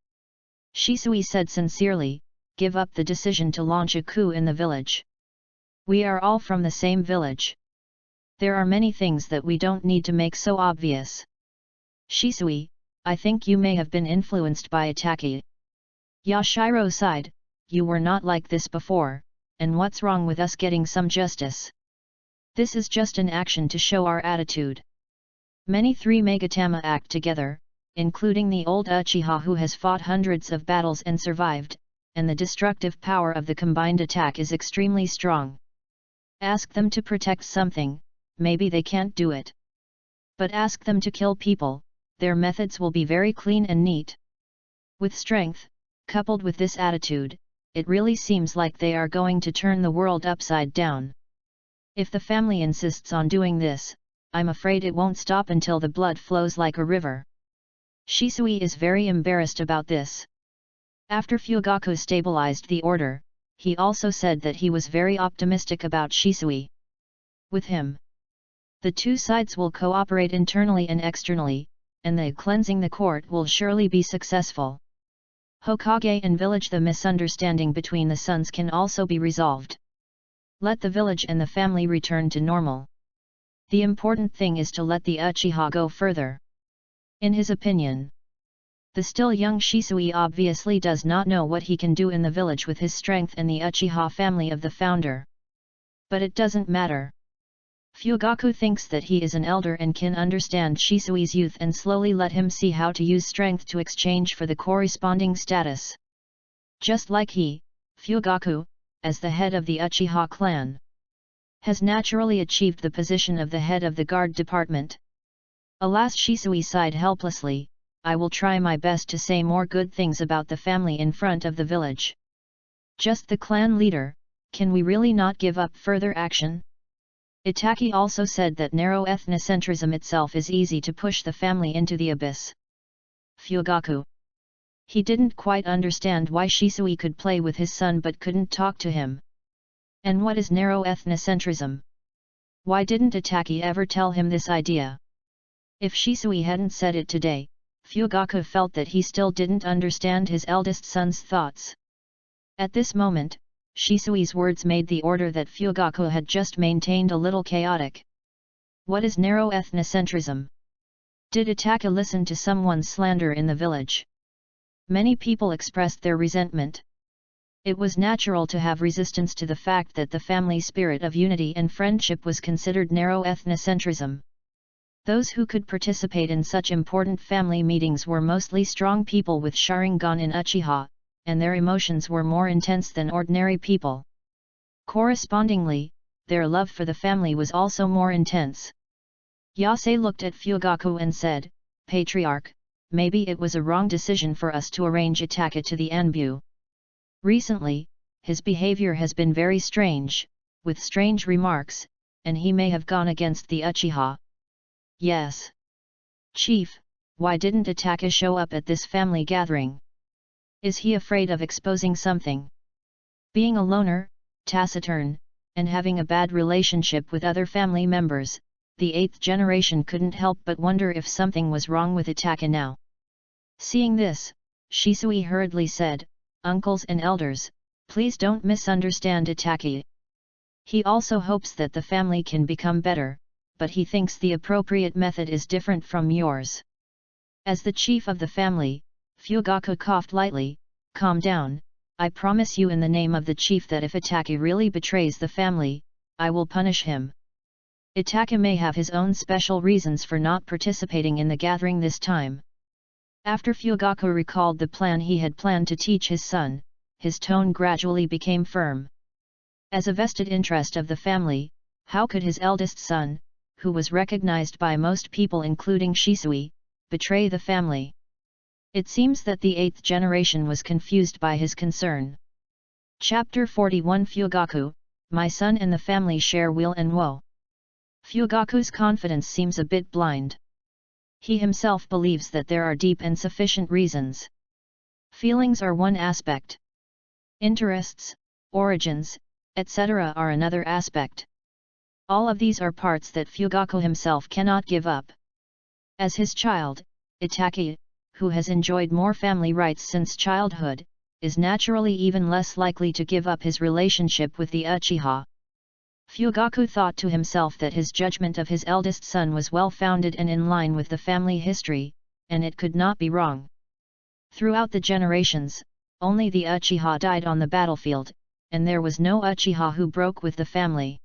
Shisui said sincerely, give up the decision to launch a coup in the village. We are all from the same village. There are many things that we don't need to make so obvious. Shisui, I think you may have been influenced by Itaki. Yashiro sighed, you were not like this before, and what's wrong with us getting some justice? This is just an action to show our attitude. Many three Megatama act together, including the old Uchiha who has fought hundreds of battles and survived, and the destructive power of the combined attack is extremely strong. Ask them to protect something, maybe they can't do it. But ask them to kill people, their methods will be very clean and neat. With strength, coupled with this attitude, it really seems like they are going to turn the world upside down. If the family insists on doing this, I'm afraid it won't stop until the blood flows like a river. Shisui is very embarrassed about this. After Fugaku stabilized the order, he also said that he was very optimistic about Shisui. With him, the two sides will cooperate internally and externally, and the cleansing the court will surely be successful. Hokage and village, the misunderstanding between the sons can also be resolved. Let the village and the family return to normal. The important thing is to let the Uchiha go further. In his opinion, the still young Shisui obviously does not know what he can do in the village with his strength and the Uchiha family of the founder. But it doesn't matter. Fugaku thinks that he is an elder and can understand Shisui's youth and slowly let him see how to use strength to exchange for the corresponding status. Just like he, Fugaku, as the head of the Uchiha clan, has naturally achieved the position of the head of the guard department. Alas, Shisui sighed helplessly, I will try my best to say more good things about the family in front of the village. Just the clan leader, can we really not give up further action? Itaki also said that narrow ethnocentrism itself is easy to push the family into the abyss. Fugaku. He didn't quite understand why Shisui could play with his son but couldn't talk to him. And what is narrow ethnocentrism? Why didn't Itaki ever tell him this idea? If Shisui hadn't said it today, Fugaku felt that he still didn't understand his eldest son's thoughts. At this moment, Shisui's words made the order that Fugaku had just maintained a little chaotic. What is narrow ethnocentrism? Did Itaki listen to someone's slander in the village? Many people expressed their resentment. It was natural to have resistance to the fact that the family spirit of unity and friendship was considered narrow ethnocentrism. Those who could participate in such important family meetings were mostly strong people with Sharingan in Uchiha, and their emotions were more intense than ordinary people. Correspondingly, their love for the family was also more intense. Yase looked at Fugaku and said, Patriarch, maybe it was a wrong decision for us to arrange Itaka to the Anbu. Recently, his behavior has been very strange, with strange remarks, and he may have gone against the Uchiha. Yes. Chief, why didn't Itaka show up at this family gathering? Is he afraid of exposing something? Being a loner, taciturn, and having a bad relationship with other family members, the 8th generation couldn't help but wonder if something was wrong with Itaka now. Seeing this, Shisui hurriedly said, Uncles and elders, please don't misunderstand Itaki. He also hopes that the family can become better, but he thinks the appropriate method is different from yours. As the chief of the family, Fugaku coughed lightly, calm down, I promise you in the name of the chief that if Itaki really betrays the family, I will punish him. Itaka may have his own special reasons for not participating in the gathering this time. After Fugaku recalled the plan he had planned to teach his son, his tone gradually became firm. As a vested interest of the family, how could his eldest son, who was recognized by most people including Shisui, betray the family? It seems that the 8th generation was confused by his concern. Chapter 41 Fugaku, my son and the family share weal and woe. Fugaku's confidence seems a bit blind. He himself believes that there are deep and sufficient reasons. Feelings are one aspect. Interests, origins, etc. are another aspect. All of these are parts that Fugaku himself cannot give up. As his child, Itaki, who has enjoyed more family rights since childhood, is naturally even less likely to give up his relationship with the Uchiha. Fugaku thought to himself that his judgment of his eldest son was well-founded and in line with the family history, and it could not be wrong. Throughout the generations, only the Uchiha died on the battlefield, and there was no Uchiha who broke with the family.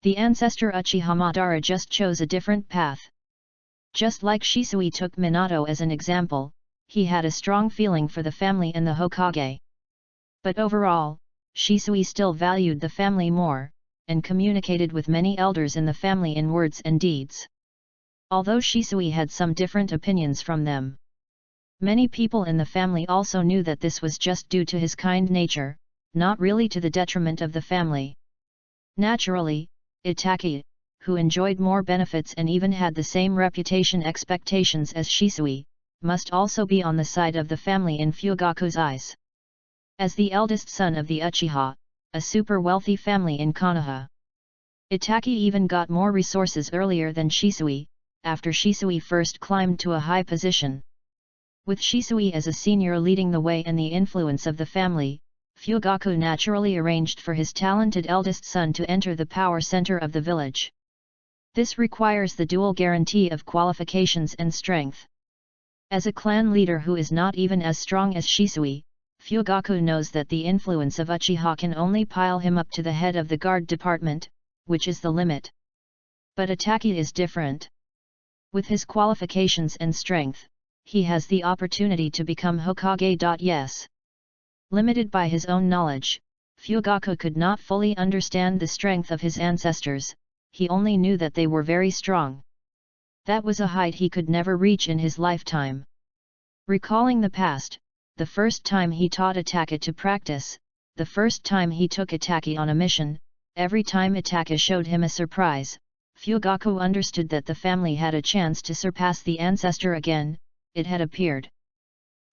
The ancestor Uchiha Madara just chose a different path. Just like Shisui took Minato as an example, he had a strong feeling for the family and the Hokage. But overall, Shisui still valued the family more, and communicated with many elders in the family in words and deeds. Although Shisui had some different opinions from them, many people in the family also knew that this was just due to his kind nature, not really to the detriment of the family. Naturally, Itaki, who enjoyed more benefits and even had the same reputation expectations as Shisui, must also be on the side of the family in Fugaku's eyes. As the eldest son of the Uchiha, a super wealthy family in Konoha, Itaki even got more resources earlier than Shisui, after Shisui first climbed to a high position. With Shisui as a senior leading the way and the influence of the family, Fugaku naturally arranged for his talented eldest son to enter the power center of the village. This requires the dual guarantee of qualifications and strength. As a clan leader who is not even as strong as Shisui, Fugaku knows that the influence of Uchiha can only pile him up to the head of the guard department, which is the limit. But Itaki is different. With his qualifications and strength, he has the opportunity to become Hokage. Yes. Limited by his own knowledge, Fugaku could not fully understand the strength of his ancestors, he only knew that they were very strong. That was a height he could never reach in his lifetime. Recalling the past, the first time he taught Itaki to practice, the first time he took Itaki on a mission, every time Itaki showed him a surprise, Fugaku understood that the family had a chance to surpass the ancestor again. It had appeared.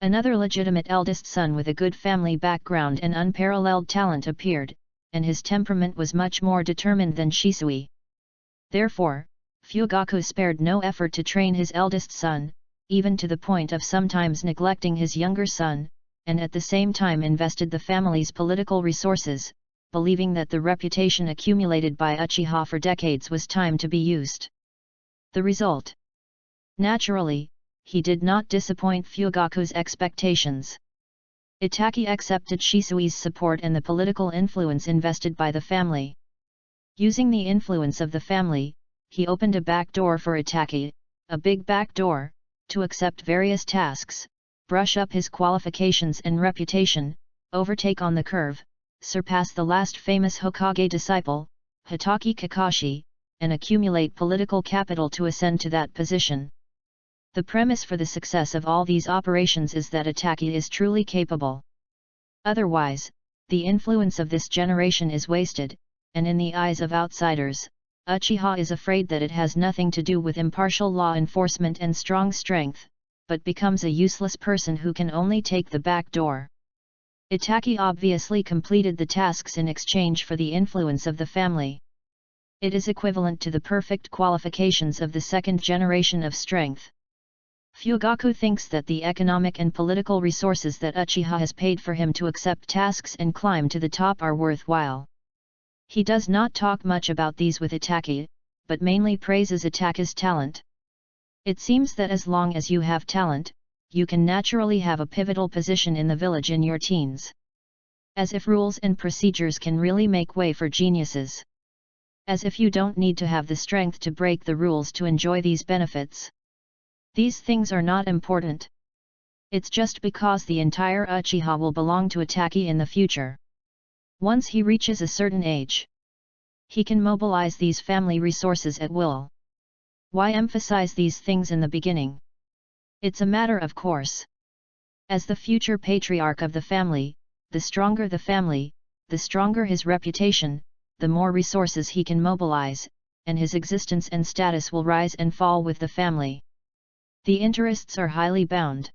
Another legitimate eldest son with a good family background and unparalleled talent appeared, and his temperament was much more determined than Shisui. Therefore, Fugaku spared no effort to train his eldest son, even to the point of sometimes neglecting his younger son, and at the same time invested the family's political resources, believing that the reputation accumulated by Uchiha for decades was time to be used. The result? Naturally, he did not disappoint Fugaku's expectations. Itaki accepted Shisui's support and the political influence invested by the family. Using the influence of the family, he opened a back door for Itaki, a big back door, to accept various tasks, brush up his qualifications and reputation, overtake on the curve, surpass the last famous Hokage disciple, Hitaki Kakashi, and accumulate political capital to ascend to that position. The premise for the success of all these operations is that Itaki is truly capable. Otherwise, the influence of this generation is wasted, and in the eyes of outsiders, Uchiha is afraid that it has nothing to do with impartial law enforcement and strong strength, but becomes a useless person who can only take the back door. Itaki obviously completed the tasks in exchange for the influence of the family. It is equivalent to the perfect qualifications of the second generation of strength. Fugaku thinks that the economic and political resources that Uchiha has paid for him to accept tasks and climb to the top are worthwhile. He does not talk much about these with Itaki, but mainly praises Itaki's talent. It seems that as long as you have talent, you can naturally have a pivotal position in the village in your teens. As if rules and procedures can really make way for geniuses. As if you don't need to have the strength to break the rules to enjoy these benefits. These things are not important. It's just because the entire Uchiha will belong to Itaki in the future. Once he reaches a certain age, he can mobilize these family resources at will. Why emphasize these things in the beginning? It's a matter of course. As the future patriarch of the family, the stronger the family, the stronger his reputation, the more resources he can mobilize, and his existence and status will rise and fall with the family. The interests are highly bound.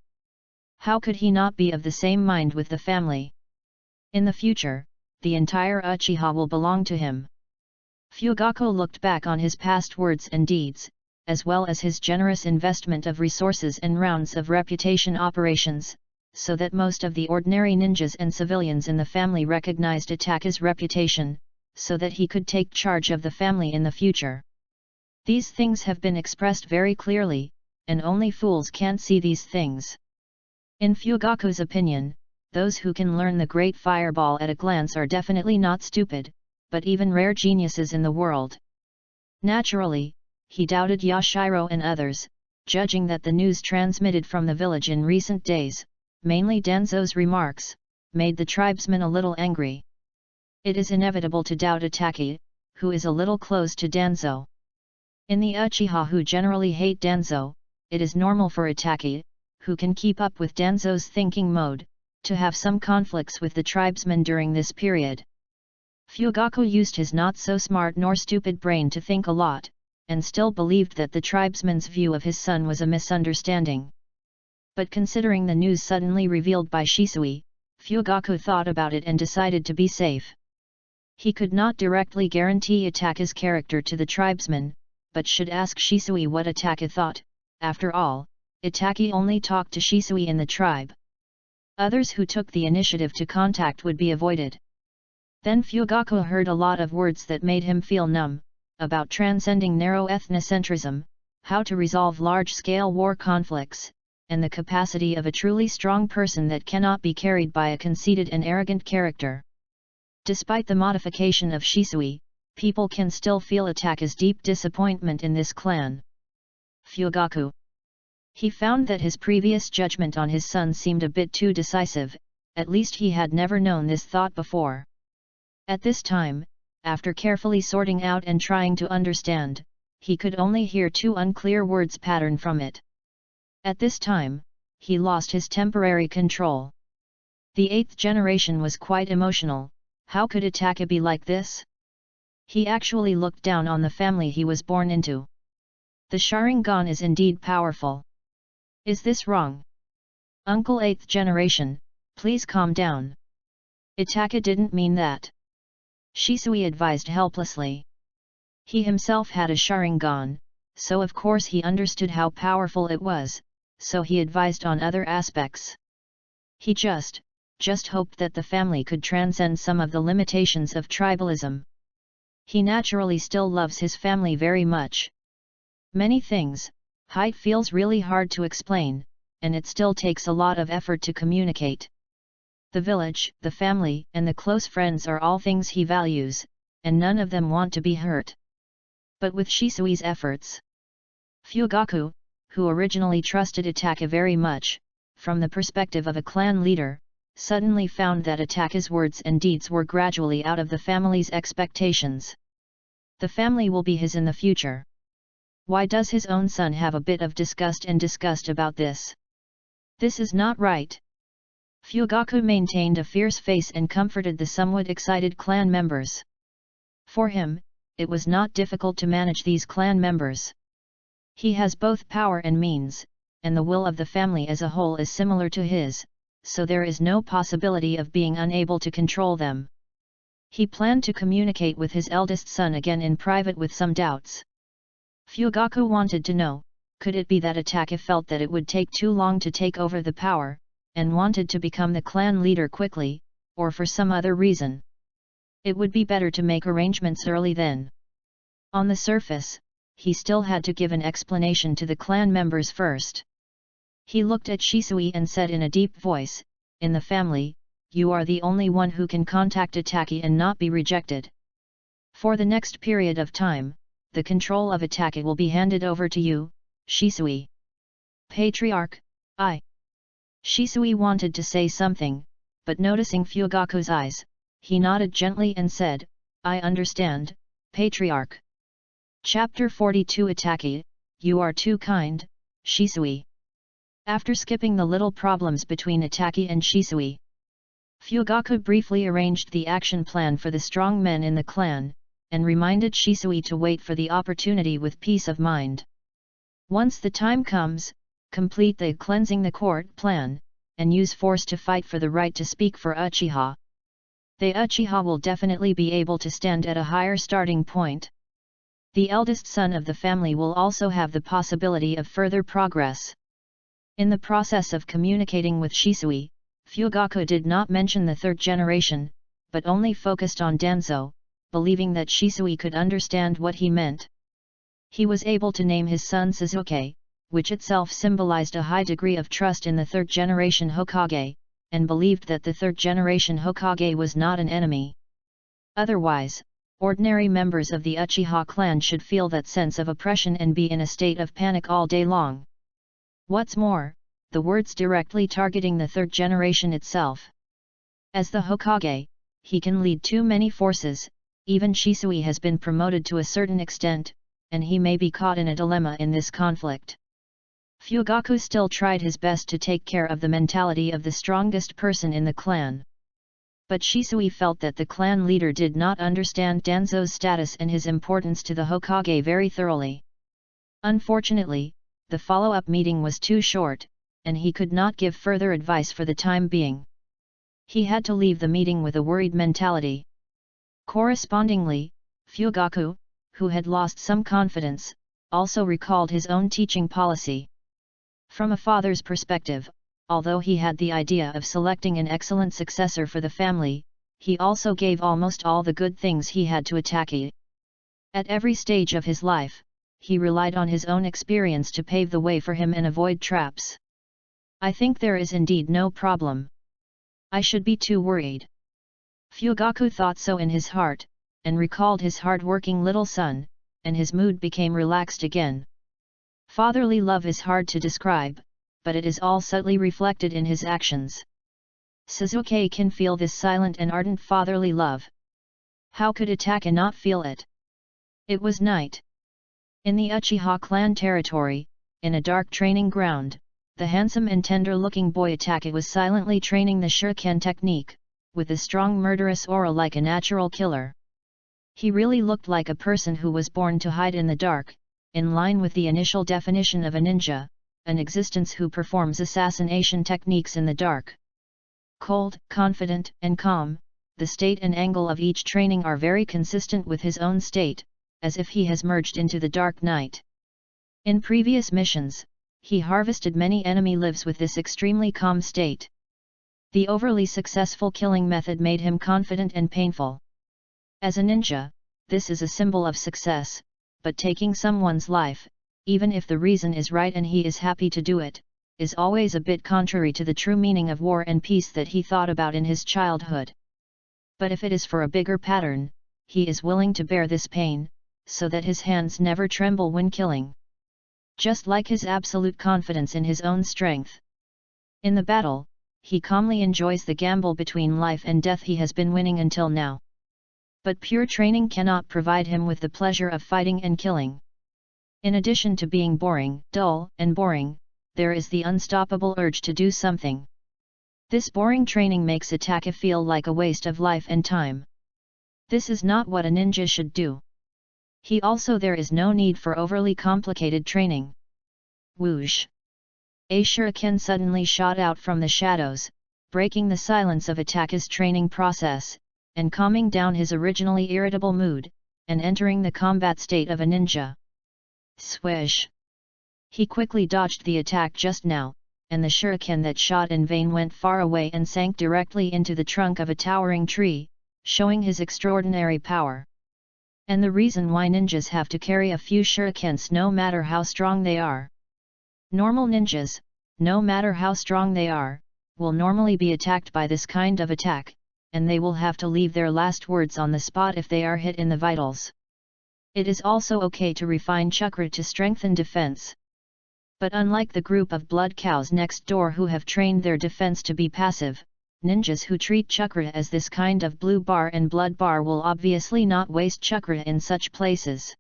How could he not be of the same mind with the family? In the future, the entire Uchiha will belong to him. Fugaku looked back on his past words and deeds, as well as his generous investment of resources and rounds of reputation operations, so that most of the ordinary ninjas and civilians in the family recognized Itake's reputation, so that he could take charge of the family in the future. These things have been expressed very clearly, and only fools can't see these things. In Fugaku's opinion, those who can learn the great fireball at a glance are definitely not stupid, but even rare geniuses in the world. Naturally, he doubted Yashiro and others, judging that the news transmitted from the village in recent days, mainly Danzo's remarks, made the tribesmen a little angry. It is inevitable to doubt Itake, who is a little close to Danzo. In the Uchiha who generally hate Danzo, it is normal for Itake, who can keep up with Danzo's thinking mode, to have some conflicts with the tribesmen during this period. Fugaku used his not-so-smart nor stupid brain to think a lot, and still believed that the tribesmen's view of his son was a misunderstanding. But considering the news suddenly revealed by Shisui, Fugaku thought about it and decided to be safe. He could not directly guarantee Itake's character to the tribesmen, but should ask Shisui what Itake thought. After all, Itake only talked to Shisui in the tribe. Others who took the initiative to contact would be avoided. Then Fugaku heard a lot of words that made him feel numb, about transcending narrow ethnocentrism, how to resolve large-scale war conflicts, and the capacity of a truly strong person that cannot be carried by a conceited and arrogant character. Despite the modification of Shisui, people can still feel Itake's deep disappointment in this clan. Fugaku. He found that his previous judgment on his son seemed a bit too decisive, at least he had never known this thought before. At this time, after carefully sorting out and trying to understand, he could only hear two unclear words pattern from it. At this time, he lost his temporary control. The 8th generation was quite emotional. How could Itake be like this? He actually looked down on the family he was born into. The Sharingan is indeed powerful. Is this wrong? Uncle 8th generation, please calm down. Itake didn't mean that. Shisui advised helplessly. He himself had a Sharingan, so of course he understood how powerful it was, so he advised on other aspects. He just hoped that the family could transcend some of the limitations of tribalism. He naturally still loves his family very much. Many things, height feels really hard to explain, and it still takes a lot of effort to communicate. The village, the family, and the close friends are all things he values, and none of them want to be hurt. But with Shisui's efforts, Fugaku, who originally trusted Itake very much, from the perspective of a clan leader, suddenly found that Itake's words and deeds were gradually out of the family's expectations. The family will be his in the future. Why does his own son have a bit of disgust about this? This is not right. Fugaku maintained a fierce face and comforted the somewhat excited clan members. For him, it was not difficult to manage these clan members. He has both power and means, and the will of the family as a whole is similar to his, so there is no possibility of being unable to control them. He planned to communicate with his eldest son again in private with some doubts. Fugaku wanted to know, could it be that Itake felt that it would take too long to take over the power, and wanted to become the clan leader quickly, or for some other reason? It would be better to make arrangements early then. On the surface, he still had to give an explanation to the clan members first. He looked at Shisui and said in a deep voice, "In the family, you are the only one who can contact Itake and not be rejected. For the next period of time, the control of Itake will be handed over to you, Shisui." Patriarch, I. Shisui wanted to say something, but noticing Fugaku's eyes, he nodded gently and said, "I understand, Patriarch." Chapter 42 Itake, you are too kind, Shisui. After skipping the little problems between Itake and Shisui, Fugaku briefly arranged the action plan for the strong men in the clan, and reminded Shisui to wait for the opportunity with peace of mind. Once the time comes, complete the cleansing the court plan, and use force to fight for the right to speak for Uchiha. The Uchiha will definitely be able to stand at a higher starting point. The eldest son of the family will also have the possibility of further progress. In the process of communicating with Shisui, Fugaku did not mention the third generation, but only focused on Danzo, believing that Shisui could understand what he meant. He was able to name his son Sasuke, which itself symbolized a high degree of trust in the third generation Hokage, and believed that the third generation Hokage was not an enemy. Otherwise, ordinary members of the Uchiha clan should feel that sense of oppression and be in a state of panic all day long. What's more, the words directly targeting the third generation itself. As the Hokage, he can lead too many forces, even Shisui has been promoted to a certain extent, and he may be caught in a dilemma in this conflict. Fugaku still tried his best to take care of the mentality of the strongest person in the clan. But Shisui felt that the clan leader did not understand Danzo's status and his importance to the Hokage very thoroughly. Unfortunately, the follow-up meeting was too short, and he could not give further advice for the time being. He had to leave the meeting with a worried mentality. Correspondingly, Fugaku, who had lost some confidence, also recalled his own teaching policy. From a father's perspective, although he had the idea of selecting an excellent successor for the family, he also gave almost all the good things he had to Ataki. At every stage of his life, he relied on his own experience to pave the way for him and avoid traps. I think there is indeed no problem. I should be too worried. Fugaku thought so in his heart, and recalled his hard-working little son, and his mood became relaxed again. Fatherly love is hard to describe, but it is all subtly reflected in his actions. Sasuke can feel this silent and ardent fatherly love. How could Itachi not feel it? It was night. In the Uchiha clan territory, in a dark training ground, the handsome and tender-looking boy Itachi was silently training the shuriken technique, with a strong murderous aura like a natural killer. He really looked like a person who was born to hide in the dark, in line with the initial definition of a ninja, an existence who performs assassination techniques in the dark. Cold, confident, and calm, the state and angle of each training are very consistent with his own state, as if he has merged into the dark night. In previous missions, he harvested many enemy lives with this extremely calm state. The overly successful killing method made him confident and painful. As a ninja, this is a symbol of success, but taking someone's life, even if the reason is right and he is happy to do it, is always a bit contrary to the true meaning of war and peace that he thought about in his childhood. But if it is for a bigger pattern, he is willing to bear this pain, so that his hands never tremble when killing. Just like his absolute confidence in his own strength. In the battle, he calmly enjoys the gamble between life and death he has been winning until now. But pure training cannot provide him with the pleasure of fighting and killing. In addition to being boring, dull, and boring, there is the unstoppable urge to do something. This boring training makes Itachi feel like a waste of life and time. This is not what a ninja should do. There is no need for overly complicated training. Whoosh! A shuriken suddenly shot out from the shadows, breaking the silence of Itachi's training process, and calming down his originally irritable mood, and entering the combat state of a ninja. Swish! He quickly dodged the attack just now, and the shuriken that shot in vain went far away and sank directly into the trunk of a towering tree, showing his extraordinary power. And the reason why ninjas have to carry a few shurikens no matter how strong they are. Normal ninjas, no matter how strong they are, will normally be attacked by this kind of attack, and they will have to leave their last words on the spot if they are hit in the vitals. It is also okay to refine chakra to strengthen defense. But unlike the group of blood cows next door who have trained their defense to be passive, ninjas who treat chakra as this kind of blue bar and blood bar will obviously not waste chakra in such places.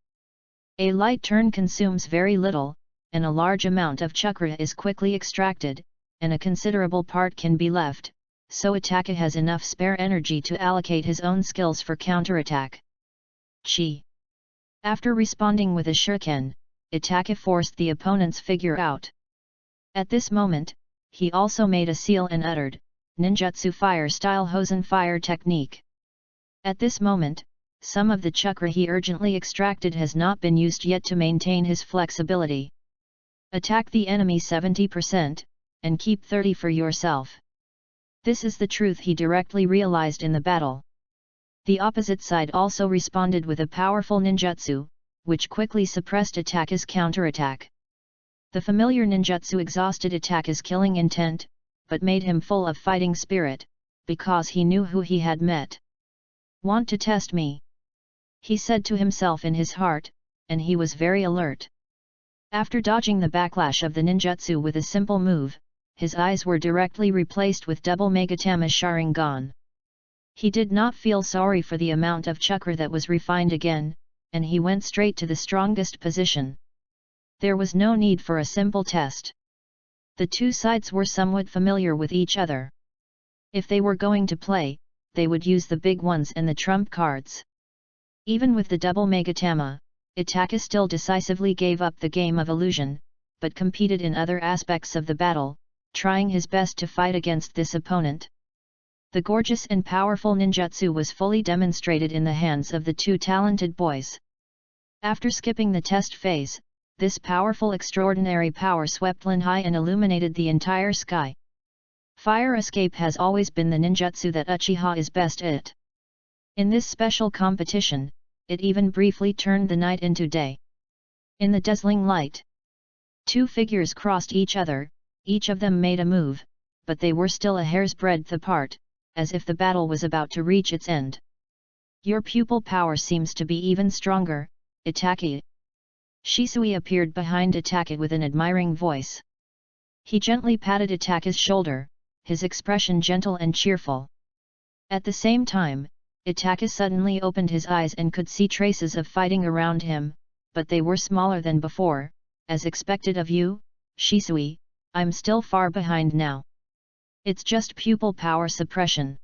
A light turn consumes very little, and a large amount of chakra is quickly extracted, and a considerable part can be left, so Itachi has enough spare energy to allocate his own skills for counterattack. Chi. After responding with a shuriken, Itachi forced the opponent's figure out. At this moment, he also made a seal and uttered, ninjutsu fire style Hosen fire technique. At this moment, some of the chakra he urgently extracted has not been used yet to maintain his flexibility. Attack the enemy 70%, and keep 30% for yourself. This is the truth he directly realized in the battle. The opposite side also responded with a powerful ninjutsu, which quickly suppressed Ataka's counterattack. The familiar ninjutsu exhausted Ataka's killing intent, but made him full of fighting spirit, because he knew who he had met. "Want to test me?" he said to himself in his heart, and he was very alert. After dodging the backlash of the ninjutsu with a simple move, his eyes were directly replaced with double Megatama Sharingan. He did not feel sorry for the amount of chakra that was refined again, and he went straight to the strongest position. There was no need for a simple test. The two sides were somewhat familiar with each other. If they were going to play, they would use the big ones and the trump cards. Even with the double Megatama, Ataka still decisively gave up the game of illusion, but competed in other aspects of the battle, trying his best to fight against this opponent. The gorgeous and powerful ninjutsu was fully demonstrated in the hands of the two talented boys. After skipping the test phase, this powerful extraordinary power swept Lin high and illuminated the entire sky. Fire escape has always been the ninjutsu that Uchiha is best at. In this special competition, it even briefly turned the night into day. In the dazzling light, two figures crossed each other, each of them made a move, but they were still a hair's breadth apart, as if the battle was about to reach its end. "Your pupil power seems to be even stronger, Ataka." Shisui appeared behind Ataka with an admiring voice. He gently patted Ataka's shoulder, his expression gentle and cheerful. At the same time, Ataka suddenly opened his eyes and could see traces of fighting around him, but they were smaller than before. "As expected of you, Shisui, I'm still far behind now. It's just pupil power suppression."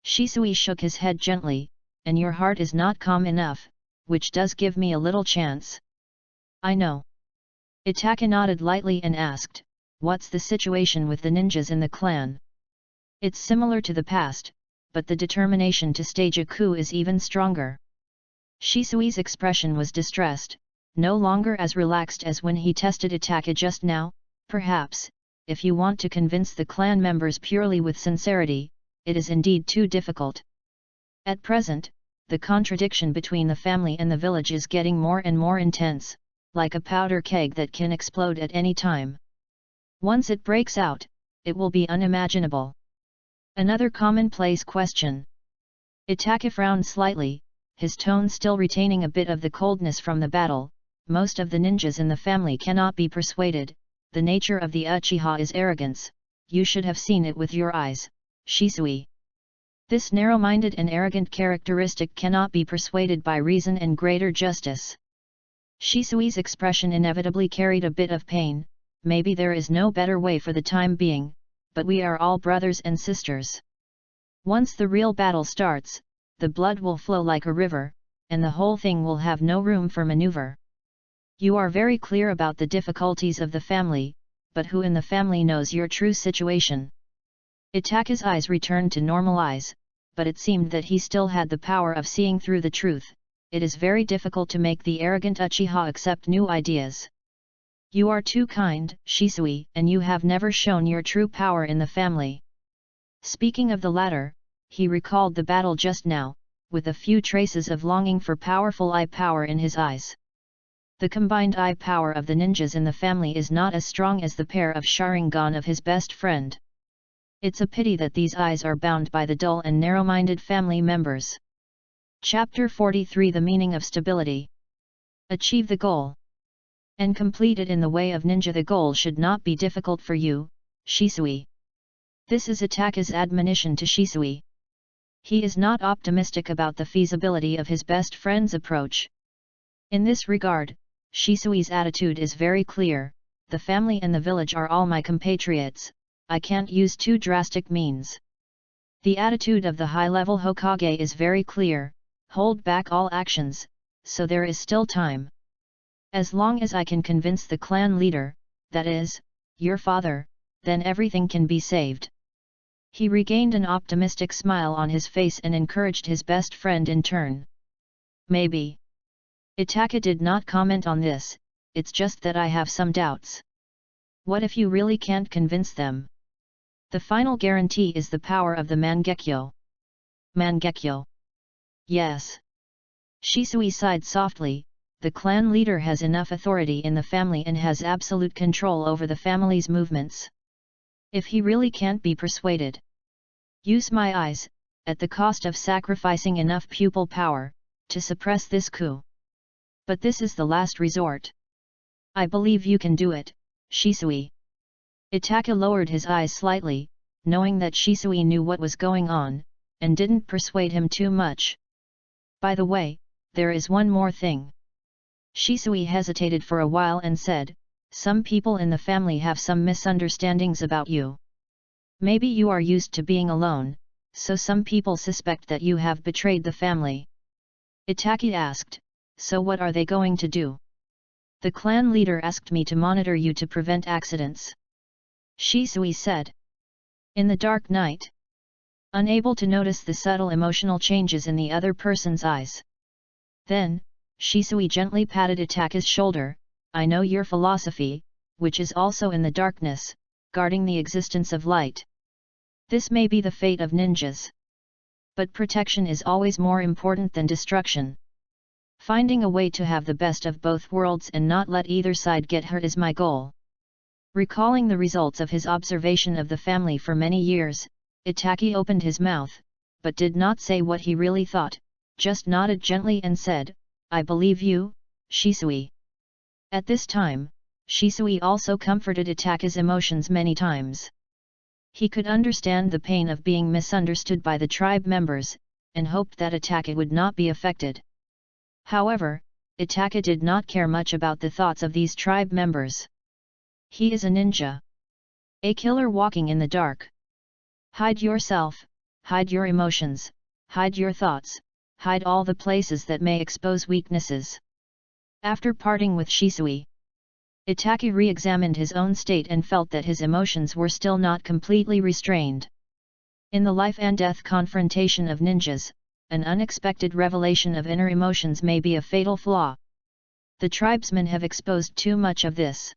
Shisui shook his head gently, "And your heart is not calm enough, which does give me a little chance." "I know." Ataka nodded lightly and asked, "What's the situation with the ninjas in the clan?" "It's similar to the past, but the determination to stage a coup is even stronger." Shisui's expression was distressed, no longer as relaxed as when he tested Ataka just now. "Perhaps, if you want to convince the clan members purely with sincerity, it is indeed too difficult. At present, the contradiction between the family and the village is getting more and more intense, like a powder keg that can explode at any time. Once it breaks out, it will be unimaginable." "Another commonplace question." Ataka frowned slightly, his tone still retaining a bit of the coldness from the battle. "Most of the ninjas in the family cannot be persuaded. The nature of the Uchiha is arrogance. You should have seen it with your eyes, Shisui. This narrow-minded and arrogant characteristic cannot be persuaded by reason and greater justice." Shisui's expression inevitably carried a bit of pain. "Maybe there is no better way for the time being, but we are all brothers and sisters. Once the real battle starts, the blood will flow like a river, and the whole thing will have no room for maneuver. You are very clear about the difficulties of the family, but who in the family knows your true situation?" Ataka's eyes returned to normal eyes, but it seemed that he still had the power of seeing through the truth. "It is very difficult to make the arrogant Uchiha accept new ideas. You are too kind, Shisui, and you have never shown your true power in the family." Speaking of the latter, he recalled the battle just now, with a few traces of longing for powerful eye power in his eyes. The combined eye power of the ninjas in the family is not as strong as the pair of Sharingan of his best friend. It's a pity that these eyes are bound by the dull and narrow-minded family members. Chapter 43: The Meaning of Stability. Achieve the goal. And complete it in the way of ninja. The goal should not be difficult for you, Shisui. This is Ataka's admonition to Shisui. He is not optimistic about the feasibility of his best friend's approach. In this regard, Shisui's attitude is very clear: the family and the village are all my compatriots, I can't use too drastic means. The attitude of the high-level Hokage is very clear: hold back all actions, so there is still time. As long as I can convince the clan leader, that is, your father, then everything can be saved. He regained an optimistic smile on his face and encouraged his best friend in turn. Maybe. Itaka did not comment on this, it's just that I have some doubts. What if you really can't convince them? The final guarantee is the power of the Mangekyo. Mangekyo. Yes. Shisui sighed softly. The clan leader has enough authority in the family and has absolute control over the family's movements. If he really can't be persuaded. Use my eyes, at the cost of sacrificing enough pupil power, to suppress this coup. But this is the last resort. I believe you can do it, Shisui. Itaka lowered his eyes slightly, knowing that Shisui knew what was going on, and didn't persuade him too much. By the way, there is one more thing. Shisui hesitated for a while and said, some people in the family have some misunderstandings about you. Maybe you are used to being alone, so some people suspect that you have betrayed the family. Itaki asked, so what are they going to do? The clan leader asked me to monitor you to prevent accidents. Shisui said. In the dark night. Unable to notice the subtle emotional changes in the other person's eyes. Then, Shisui gently patted Itaka's shoulder, I know your philosophy, which is also in the darkness, guarding the existence of light. This may be the fate of ninjas. But protection is always more important than destruction. Finding a way to have the best of both worlds and not let either side get hurt is my goal. Recalling the results of his observation of the family for many years, Itaki opened his mouth, but did not say what he really thought, just nodded gently and said, I believe you, Shisui. At this time, Shisui also comforted Itaka's emotions many times. He could understand the pain of being misunderstood by the tribe members, and hoped that Itaka would not be affected. However, Itaka did not care much about the thoughts of these tribe members. He is a ninja. A killer walking in the dark. Hide yourself, hide your emotions, hide your thoughts, hide all the places that may expose weaknesses. After parting with Shisui, Itaki re-examined his own state and felt that his emotions were still not completely restrained. In the life and death confrontation of ninjas, an unexpected revelation of inner emotions may be a fatal flaw. The tribesmen have exposed too much of this.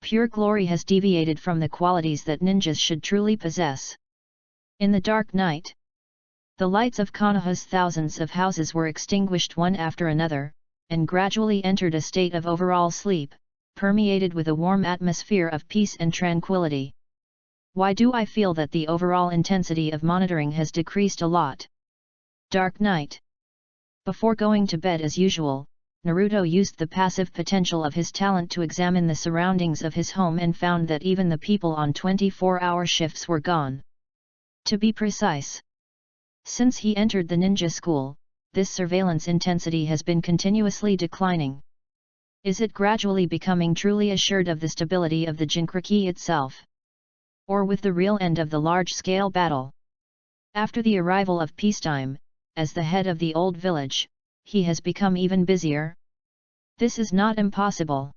Pure glory has deviated from the qualities that ninjas should truly possess. In the dark night, the lights of Konoha's thousands of houses were extinguished one after another, and gradually entered a state of overall sleep, permeated with a warm atmosphere of peace and tranquility. Why do I feel that the overall intensity of monitoring has decreased a lot? Dark night. Before going to bed as usual, Naruto used the passive potential of his talent to examine the surroundings of his home and found that even the people on 24-hour shifts were gone. To be precise, since he entered the ninja school, this surveillance intensity has been continuously declining. Is it gradually becoming truly assured of the stability of the Jinchuriki itself? Or with the real end of the large-scale battle? After the arrival of peacetime, as the head of the old village, he has become even busier. This is not impossible.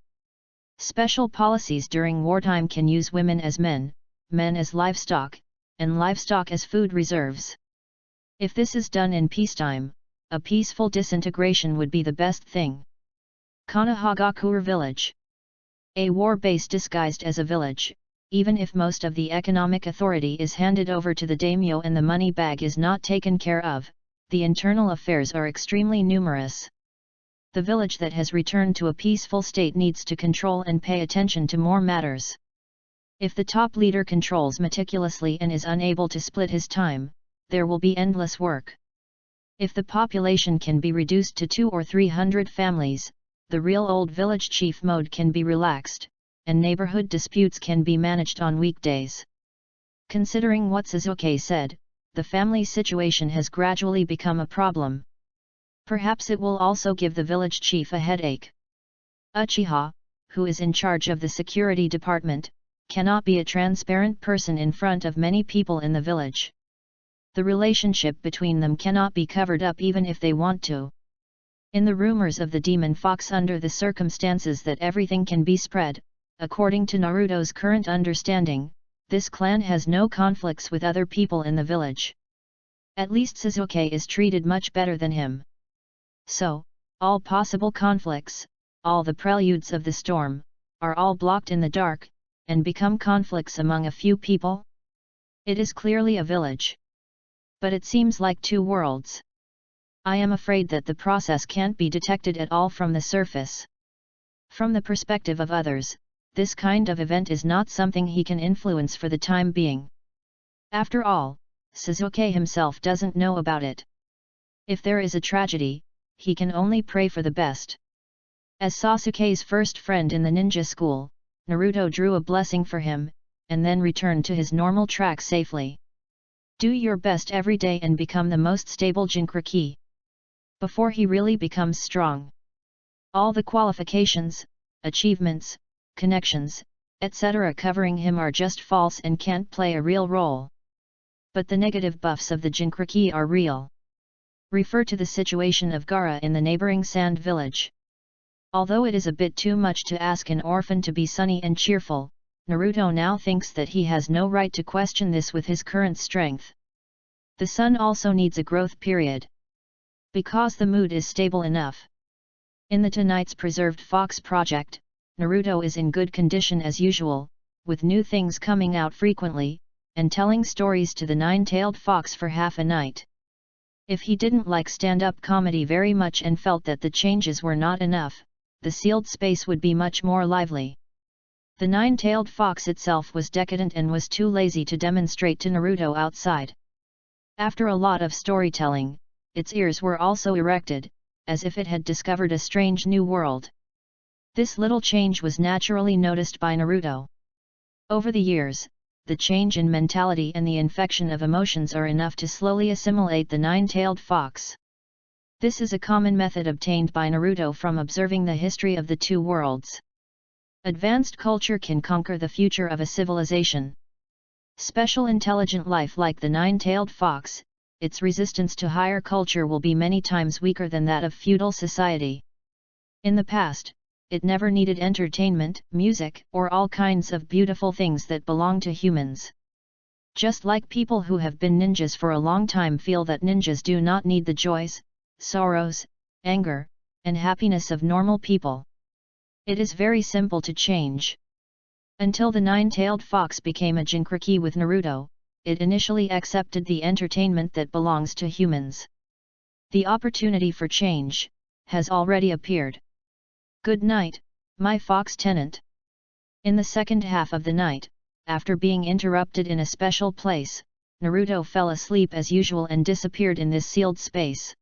Special policies during wartime can use women as men, men as livestock, and livestock as food reserves. If this is done in peacetime, a peaceful disintegration would be the best thing. Konohagakure Village. A war base disguised as a village, even if most of the economic authority is handed over to the daimyo and the money bag is not taken care of, the internal affairs are extremely numerous. The village that has returned to a peaceful state needs to control and pay attention to more matters. If the top leader controls meticulously and is unable to split his time, there will be endless work. If the population can be reduced to 200 or 300 families, the real old village chief mode can be relaxed, and neighborhood disputes can be managed on weekdays. Considering what Suzuki said, the family situation has gradually become a problem. Perhaps it will also give the village chief a headache. Uchiha, who is in charge of the security department, cannot be a transparent person in front of many people in the village. The relationship between them cannot be covered up even if they want to. In the rumors of the demon fox, under the circumstances that everything can be spread, according to Naruto's current understanding, this clan has no conflicts with other people in the village. At least Sasuke is treated much better than him. So, all possible conflicts, all the preludes of the storm, are all blocked in the dark, and become conflicts among a few people? It is clearly a village. But it seems like two worlds. I am afraid that the process can't be detected at all from the surface. From the perspective of others, this kind of event is not something he can influence for the time being. After all, Sasuke himself doesn't know about it. If there is a tragedy, he can only pray for the best. As Sasuke's first friend in the ninja school, Naruto drew a blessing for him, and then returned to his normal track safely. Do your best every day and become the most stable Jinchuriki. Before he really becomes strong. All the qualifications, achievements, connections, etc. covering him are just false and can't play a real role. But the negative buffs of the Jinchuriki are real. Refer to the situation of Gaara in the neighboring sand village. Although it is a bit too much to ask an orphan to be sunny and cheerful, Naruto now thinks that he has no right to question this with his current strength. The sun also needs a growth period. Because the mood is stable enough. In the tonight's Preserved Fox project, Naruto is in good condition as usual, with new things coming out frequently, and telling stories to the nine-tailed fox for half a night. If he didn't like stand-up comedy very much and felt that the changes were not enough, the sealed space would be much more lively. The nine-tailed fox itself was decadent and was too lazy to demonstrate to Naruto outside. After a lot of storytelling, its ears were also erected, as if it had discovered a strange new world. This little change was naturally noticed by Naruto. Over the years, the change in mentality and the infection of emotions are enough to slowly assimilate the nine-tailed fox. This is a common method obtained by Naruto from observing the history of the two worlds. Advanced culture can conquer the future of a civilization. Special intelligent life like the nine-tailed fox, its resistance to higher culture will be many times weaker than that of feudal society. In the past, it never needed entertainment, music, or all kinds of beautiful things that belong to humans. Just like people who have been ninjas for a long time feel that ninjas do not need the joys, sorrows, anger, and happiness of normal people. It is very simple to change. Until the nine-tailed fox became a Jinchuriki with Naruto, it initially accepted the entertainment that belongs to humans. The opportunity for change has already appeared. Good night, my fox tenant. In the second half of the night, after being interrupted in a special place, Naruto fell asleep as usual and disappeared in this sealed space.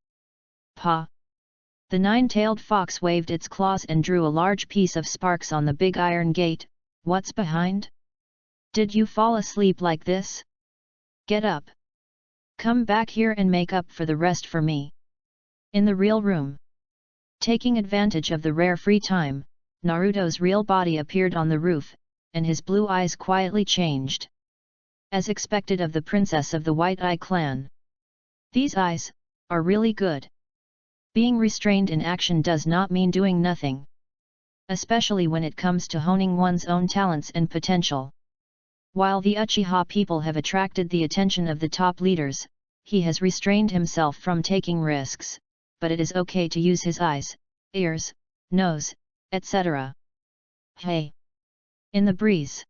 Pa! The nine-tailed fox waved its claws and drew a large piece of sparks on the big iron gate. What's behind? Did you fall asleep like this? Get up. Come back here and make up for the rest for me. In the real room. Taking advantage of the rare free time, Naruto's real body appeared on the roof, and his blue eyes quietly changed. As expected of the princess of the White Eye clan. These eyes are really good. Being restrained in action does not mean doing nothing. Especially when it comes to honing one's own talents and potential. While the Uchiha people have attracted the attention of the top leaders, he has restrained himself from taking risks, but it is okay to use his eyes, ears, nose, etc. Hey! In the breeze.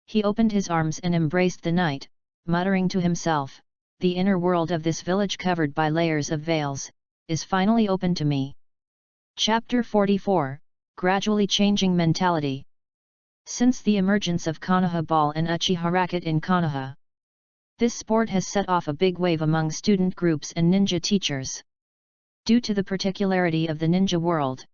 He opened his arms and embraced the night, muttering to himself, the inner world of this village covered by layers of veils, is finally open to me. Chapter 44, Gradually Changing Mentality. Since the emergence of Konoha Ball and Uchiha Racket in Konoha, this sport has set off a big wave among student groups and ninja teachers. Due to the particularity of the ninja world.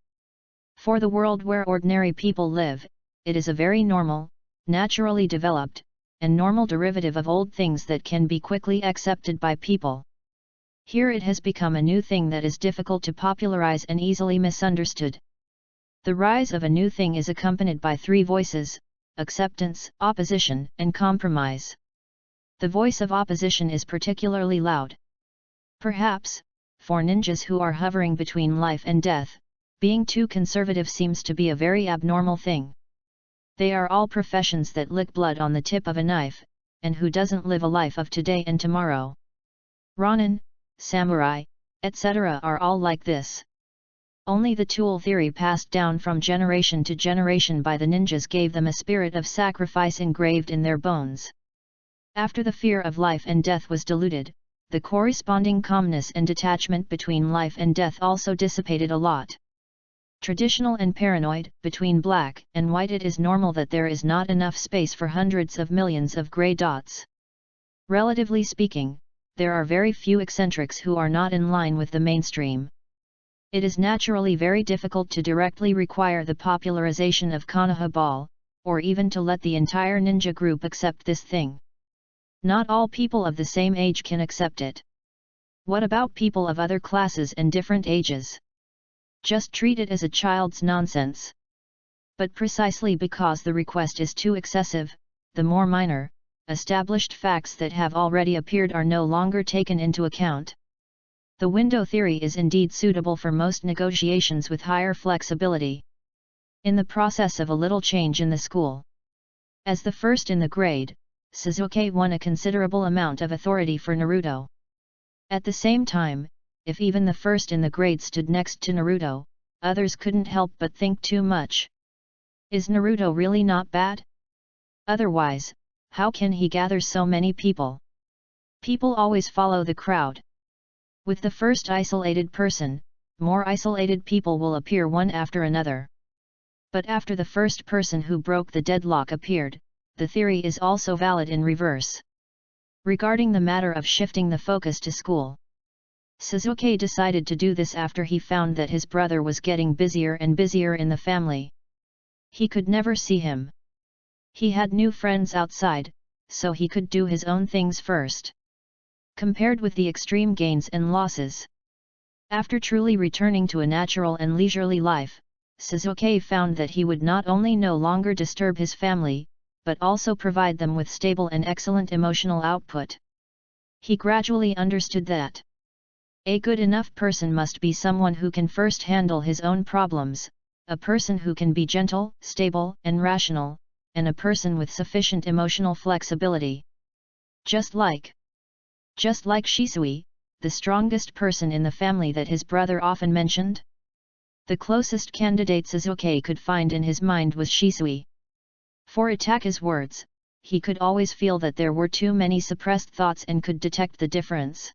For the world where ordinary people live, it is a very normal, naturally developed, and normal derivative of old things that can be quickly accepted by people. Here it has become a new thing that is difficult to popularize and easily misunderstood. The rise of a new thing is accompanied by three voices: acceptance, opposition, and compromise. The voice of opposition is particularly loud. Perhaps, for ninjas who are hovering between life and death, being too conservative seems to be a very abnormal thing. They are all professions that lick blood on the tip of a knife, and who doesn't live a life of today and tomorrow? Ronin, samurai, etc. are all like this. Only the tool theory passed down from generation to generation by the ninjas gave them a spirit of sacrifice engraved in their bones. After the fear of life and death was diluted, the corresponding calmness and detachment between life and death also dissipated a lot. Traditional and paranoid, between black and white it is normal that there is not enough space for hundreds of millions of grey dots. Relatively speaking, there are very few eccentrics who are not in line with the mainstream. It is naturally very difficult to directly require the popularization of Konoha Ball, or even to let the entire ninja group accept this thing. Not all people of the same age can accept it. What about people of other classes and different ages? Just treat it as a child's nonsense. But precisely because the request is too excessive, the more minor, established facts that have already appeared are no longer taken into account. The window theory is indeed suitable for most negotiations with higher flexibility. In the process of a little change in the school. As the first in the grade, Sasuke won a considerable amount of authority for Naruto. At the same time, if even the first in the grade stood next to Naruto, others couldn't help but think too much. Is Naruto really not bad? Otherwise, how can he gather so many people? People always follow the crowd. With the first isolated person, more isolated people will appear one after another. But after the first person who broke the deadlock appeared, the theory is also valid in reverse. Regarding the matter of shifting the focus to school, Sasuke decided to do this after he found that his brother was getting busier and busier in the family. He could never see him. He had new friends outside, so he could do his own things first. Compared with the extreme gains and losses. After truly returning to a natural and leisurely life, Sasuke found that he would not only no longer disturb his family, but also provide them with stable and excellent emotional output. He gradually understood that a good enough person must be someone who can first handle his own problems, a person who can be gentle, stable, and rational, and a person with sufficient emotional flexibility. Just like Shisui, the strongest person in the family that his brother often mentioned. The closest candidate Sasuke could find in his mind was Shisui. For Itaka's words, he could always feel that there were too many suppressed thoughts and could detect the difference.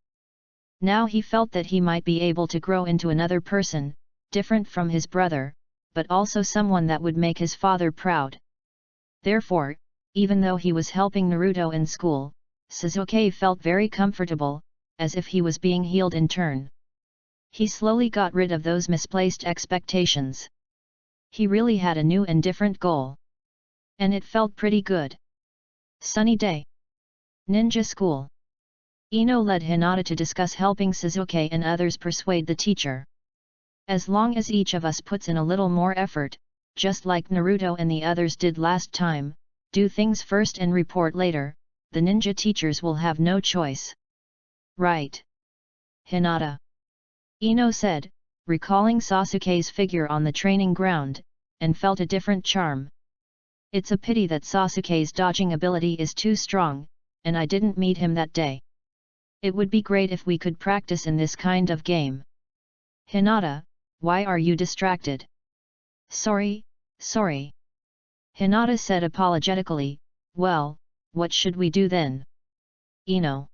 Now he felt that he might be able to grow into another person, different from his brother, but also someone that would make his father proud. Therefore, even though he was helping Naruto in school, Sasuke felt very comfortable, as if he was being healed in turn. He slowly got rid of those misplaced expectations. He really had a new and different goal. And it felt pretty good. Sunny day. Ninja school. Ino led Hinata to discuss helping Sasuke and others persuade the teacher. As long as each of us puts in a little more effort, just like Naruto and the others did last time, do things first and report later, the ninja teachers will have no choice. Right. Hinata. Ino said, recalling Sasuke's figure on the training ground, and felt a different charm. It's a pity that Sasuke's dodging ability is too strong, and I didn't meet him that day. It would be great if we could practice in this kind of game. Hinata, why are you distracted? Sorry. Hinata said apologetically, well, what should we do then? Ino.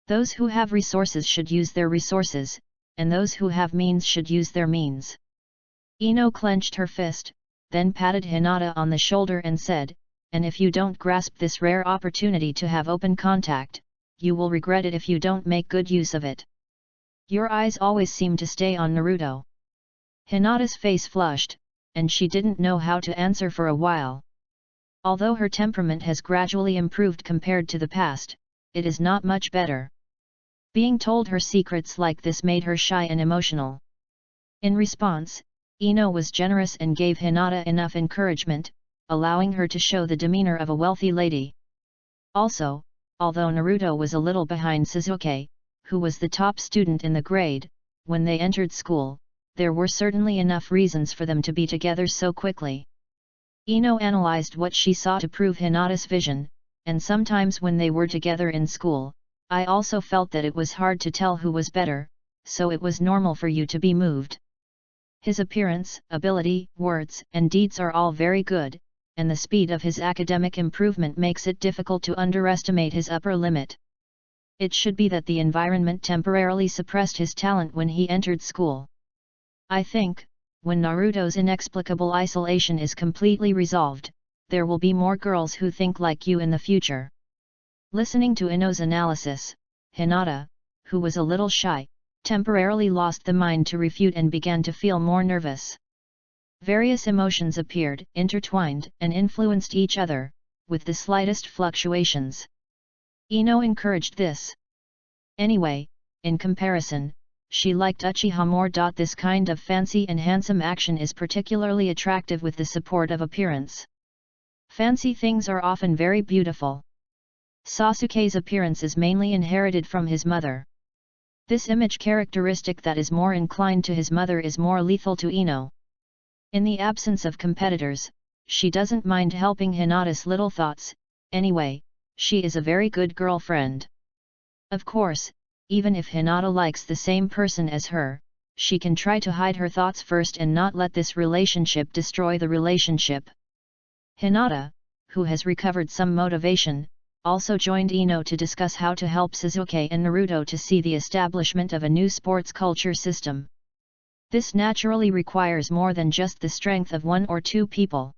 Those who have resources should use their resources, and those who have means should use their means. Ino clenched her fist, then patted Hinata on the shoulder and said, and if you don't grasp this rare opportunity to have open contact, you will regret it if you don't make good use of it. Your eyes always seem to stay on Naruto. Hinata's face flushed, and she didn't know how to answer for a while. Although her temperament has gradually improved compared to the past, it is not much better. Being told her secrets like this made her shy and emotional. In response, Ino was generous and gave Hinata enough encouragement, allowing her to show the demeanor of a wealthy lady. Also, although Naruto was a little behind Sasuke, who was the top student in the grade, when they entered school, there were certainly enough reasons for them to be together so quickly. Ino analyzed what she saw to prove Hinata's vision, and sometimes when they were together in school, I also felt that it was hard to tell who was better, so it was normal for you to be moved. His appearance, ability, words, and deeds are all very good, and the speed of his academic improvement makes it difficult to underestimate his upper limit. It should be that the environment temporarily suppressed his talent when he entered school. I think, when Naruto's inexplicable isolation is completely resolved, there will be more girls who think like you in the future. Listening to Ino's analysis, Hinata, who was a little shy, temporarily lost the mind to refute and began to feel more nervous. Various emotions appeared, intertwined, and influenced each other, with the slightest fluctuations. Ino encouraged this. Anyway, in comparison, she liked Uchiha more. This kind of fancy and handsome action is particularly attractive with the support of appearance. Fancy things are often very beautiful. Sasuke's appearance is mainly inherited from his mother. This image characteristic that is more inclined to his mother is more lethal to Ino. In the absence of competitors, she doesn't mind helping Hinata's little thoughts. Anyway, she is a very good girlfriend. Of course, even if Hinata likes the same person as her, she can try to hide her thoughts first and not let this relationship destroy the relationship. Hinata, who has recovered some motivation, also joined Ino to discuss how to help Sasuke and Naruto to see the establishment of a new sports culture system. This naturally requires more than just the strength of one or two people.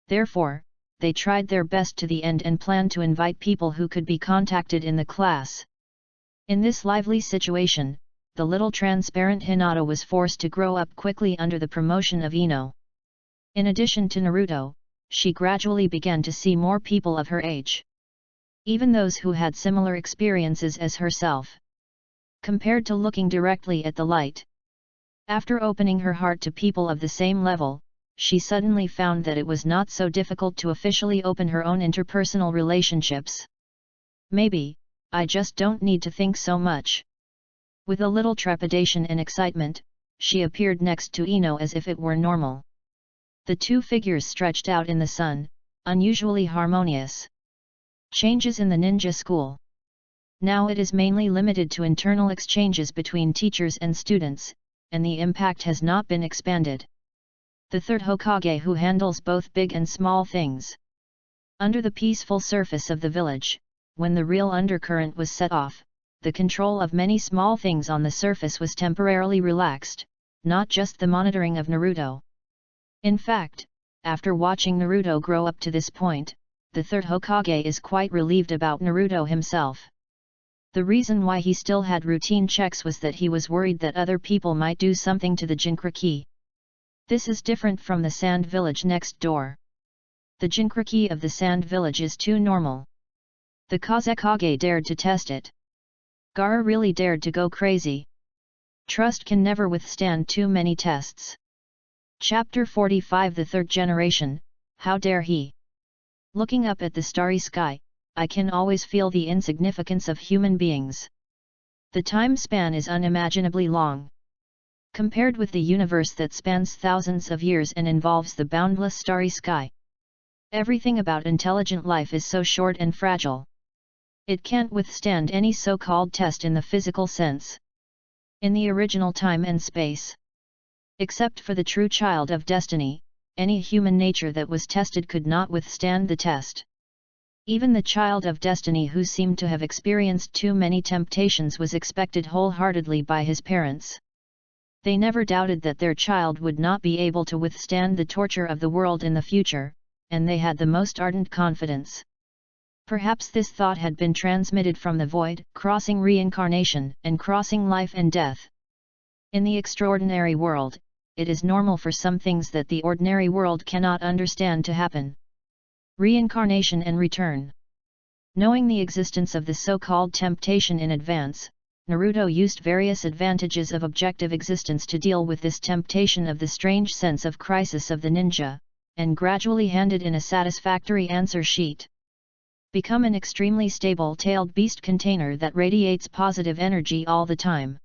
Therefore, they tried their best to the end and planned to invite people who could be contacted in the class. In this lively situation, the little transparent Hinata was forced to grow up quickly under the promotion of Ino. In addition to Naruto, she gradually began to see more people of her age. Even those who had similar experiences as herself. Compared to looking directly at the light. After opening her heart to people of the same level, she suddenly found that it was not so difficult to officially open her own interpersonal relationships. Maybe, I just don't need to think so much. With a little trepidation and excitement, she appeared next to Ino as if it were normal. The two figures stretched out in the sun, unusually harmonious. Changes in the ninja school. Now it is mainly limited to internal exchanges between teachers and students, and the impact has not been expanded. The third Hokage who handles both big and small things. Under the peaceful surface of the village, when the real undercurrent was set off, the control of many small things on the surface was temporarily relaxed, not just the monitoring of Naruto. In fact, after watching Naruto grow up to this point, the third Hokage is quite relieved about Naruto himself. The reason why he still had routine checks was that he was worried that other people might do something to the Jinchuriki. This is different from the sand village next door. The Jinchuriki of the sand village is too normal. The Kazekage dared to test it. Gaara really dared to go crazy. Trust can never withstand too many tests. Chapter 45 The Third Generation, How Dare He? Looking up at the starry sky, I can always feel the insignificance of human beings. The time span is unimaginably long. Compared with the universe that spans thousands of years and involves the boundless starry sky. Everything about intelligent life is so short and fragile. It can't withstand any so-called test in the physical sense. In the original time and space. Except for the true child of destiny, any human nature that was tested could not withstand the test. Even the child of destiny who seemed to have experienced too many temptations was expected wholeheartedly by his parents. They never doubted that their child would not be able to withstand the torture of the world in the future, and they had the most ardent confidence. Perhaps this thought had been transmitted from the void, crossing reincarnation and crossing life and death. In the extraordinary world, it is normal for some things that the ordinary world cannot understand to happen. Reincarnation and return. Knowing the existence of the so-called temptation in advance, Naruto used various advantages of objective existence to deal with this temptation of the strange sense of crisis of the ninja, and gradually handed in a satisfactory answer sheet. Become an extremely stable tailed beast container that radiates positive energy all the time.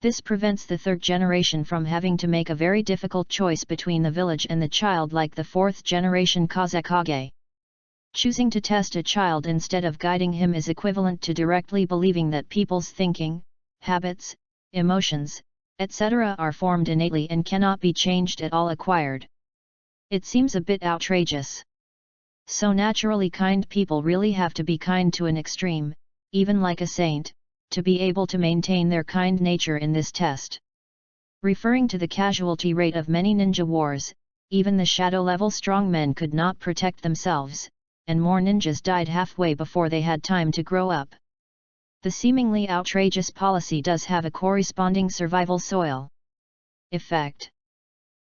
This prevents the third generation from having to make a very difficult choice between the village and the child like the fourth generation Kazekage. Choosing to test a child instead of guiding him is equivalent to directly believing that people's thinking, habits, emotions, etc. are formed innately and cannot be changed at all acquired. It seems a bit outrageous. So naturally kind people really have to be kind to an extreme, even like a saint, to be able to maintain their kind nature in this test. Referring to the casualty rate of many ninja wars, even the shadow-level strongmen could not protect themselves, and more ninjas died halfway before they had time to grow up. The seemingly outrageous policy does have a corresponding survival soil effect.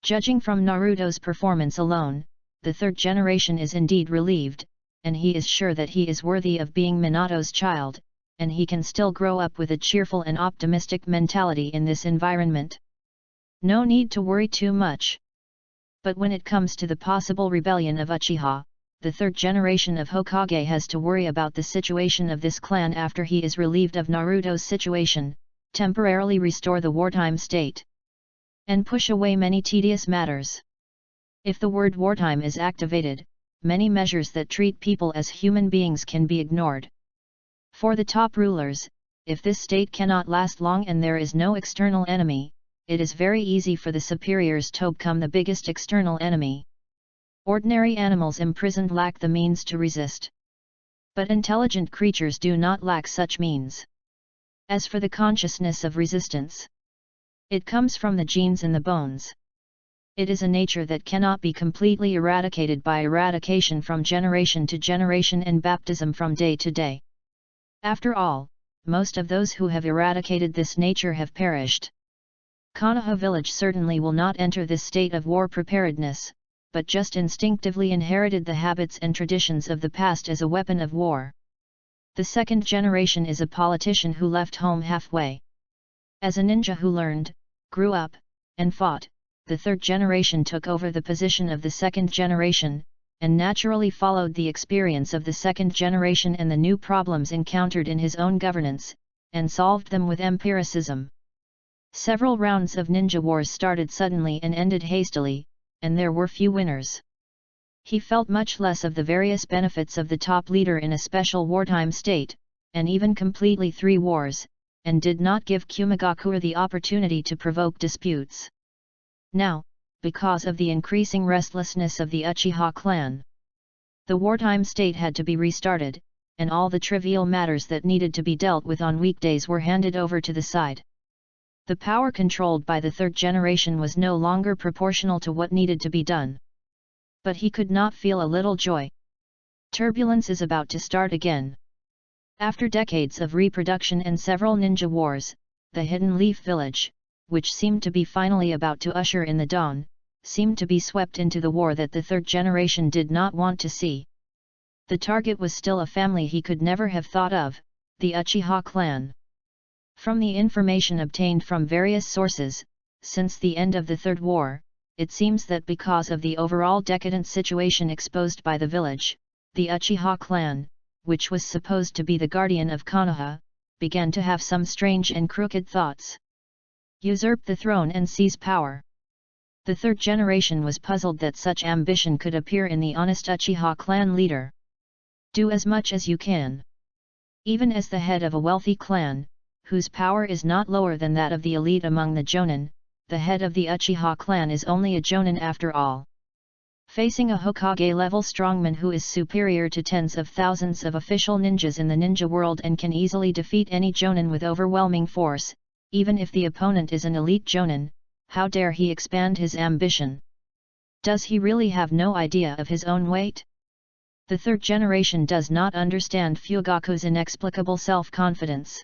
Judging from Naruto's performance alone, the third generation is indeed relieved, and he is sure that he is worthy of being Minato's child, and he can still grow up with a cheerful and optimistic mentality in this environment. No need to worry too much. But when it comes to the possible rebellion of Uchiha, the third generation of Hokage has to worry about the situation of this clan after he is relieved of Naruto's situation, temporarily restore the wartime state, and push away many tedious matters. If the word wartime is activated, many measures that treat people as human beings can be ignored. For the top rulers, if this state cannot last long and there is no external enemy, it is very easy for the superiors to become the biggest external enemy. Ordinary animals imprisoned lack the means to resist. But intelligent creatures do not lack such means. As for the consciousness of resistance, it comes from the genes in the bones. It is a nature that cannot be completely eradicated by eradication from generation to generation and baptism from day to day. After all, most of those who have eradicated this nature have perished. Konoha village certainly will not enter this state of war preparedness, but just instinctively inherited the habits and traditions of the past as a weapon of war. The second generation is a politician who left home halfway. As a ninja who learned, grew up, and fought, the third generation took over the position of the second generation, and naturally followed the experience of the second generation and the new problems encountered in his own governance, and solved them with empiricism. Several rounds of ninja wars started suddenly and ended hastily, and there were few winners. He felt much less of the various benefits of the top leader in a special wartime state, and even completely 3 wars, and did not give Kumigakure the opportunity to provoke disputes. Now, because of the increasing restlessness of the Uchiha clan, the wartime state had to be restarted, and all the trivial matters that needed to be dealt with on weekdays were handed over to the side. The power controlled by the third generation was no longer proportional to what needed to be done. But he could not feel a little joy. Turbulence is about to start again. After decades of reproduction and several ninja wars, the Hidden Leaf Village, which seemed to be finally about to usher in the dawn, seemed to be swept into the war that the third generation did not want to see. The target was still a family he could never have thought of, the Uchiha clan. From the information obtained from various sources, since the end of the Third War, it seems that because of the overall decadent situation exposed by the village, the Uchiha clan, which was supposed to be the guardian of Konoha, began to have some strange and crooked thoughts. Usurp the throne and seize power. The third generation was puzzled that such ambition could appear in the honest Uchiha clan leader. Do as much as you can. Even as the head of a wealthy clan, whose power is not lower than that of the elite among the Jonin, the head of the Uchiha clan is only a Jonin after all. Facing a Hokage-level strongman who is superior to tens of thousands of official ninjas in the ninja world and can easily defeat any Jonin with overwhelming force, even if the opponent is an elite Jonin, how dare he expand his ambition? Does he really have no idea of his own weight? The third generation does not understand Fugaku's inexplicable self-confidence.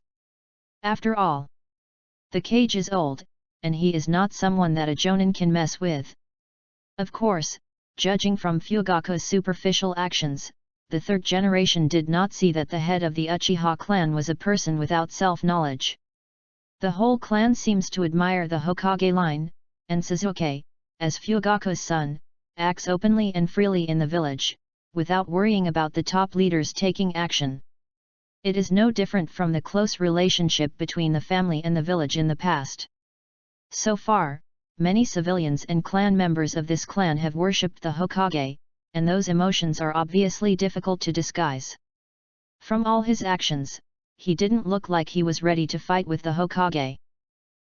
After all, the cage is old, and he is not someone that a Jonin can mess with. Of course, judging from Fugaku's superficial actions, the third generation did not see that the head of the Uchiha clan was a person without self-knowledge. The whole clan seems to admire the Hokage line, and Sasuke, as Fugaku's son, acts openly and freely in the village, without worrying about the top leaders taking action. It is no different from the close relationship between the family and the village in the past. So far, many civilians and clan members of this clan have worshipped the Hokage, and those emotions are obviously difficult to disguise. From all his actions, he didn't look like he was ready to fight with the Hokage.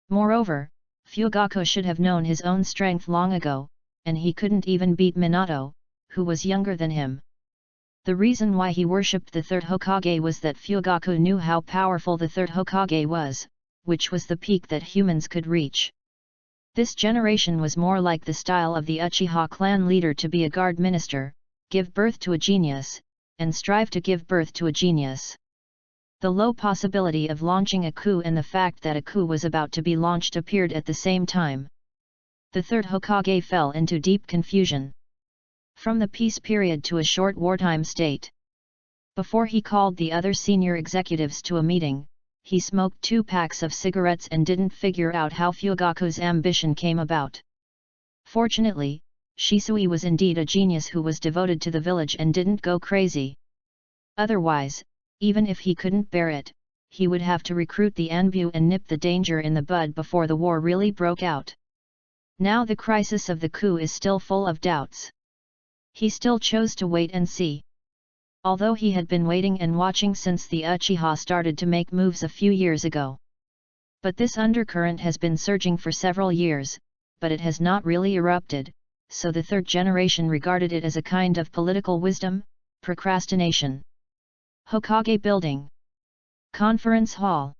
Moreover, Fugaku should have known his own strength long ago, and he couldn't even beat Minato, who was younger than him. The reason why he worshipped the third Hokage was that Fugaku knew how powerful the third Hokage was, which was the peak that humans could reach. This generation was more like the style of the Uchiha clan leader to be a guard minister, give birth to a genius, and strive to give birth to a genius. The low possibility of launching a coup and the fact that a coup was about to be launched appeared at the same time. The third Hokage fell into deep confusion. From the peace period to a short wartime state. Before he called the other senior executives to a meeting, he smoked 2 packs of cigarettes and didn't figure out how Fugaku's ambition came about. Fortunately, Shisui was indeed a genius who was devoted to the village and didn't go crazy. Otherwise, even if he couldn't bear it, he would have to recruit the Anbu and nip the danger in the bud before the war really broke out. Now the crisis of the coup is still full of doubts. He still chose to wait and see. Although he had been waiting and watching since the Uchiha started to make moves a few years ago. But this undercurrent has been surging for several years, but it has not really erupted, so the third generation regarded it as a kind of political wisdom, procrastination. Hokage Building. Conference Hall.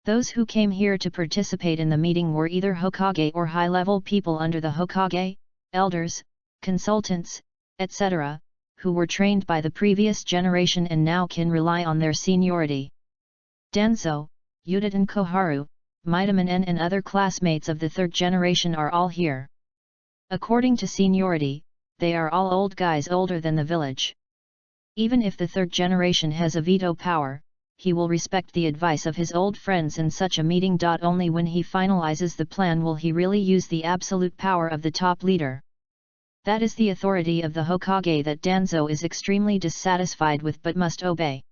Those who came here to participate in the meeting were either Hokage or high-level people under the Hokage, elders, consultants, etc., who were trained by the previous generation and now can rely on their seniority. Danzo, Yudit and Koharu, Midaman and other classmates of the third generation are all here. According to seniority, they are all old guys older than the village. Even if the third generation has a veto power, he will respect the advice of his old friends in such a meeting. Only when he finalizes the plan will he really use the absolute power of the top leader. That is the authority of the Hokage that Danzo is extremely dissatisfied with but must obey.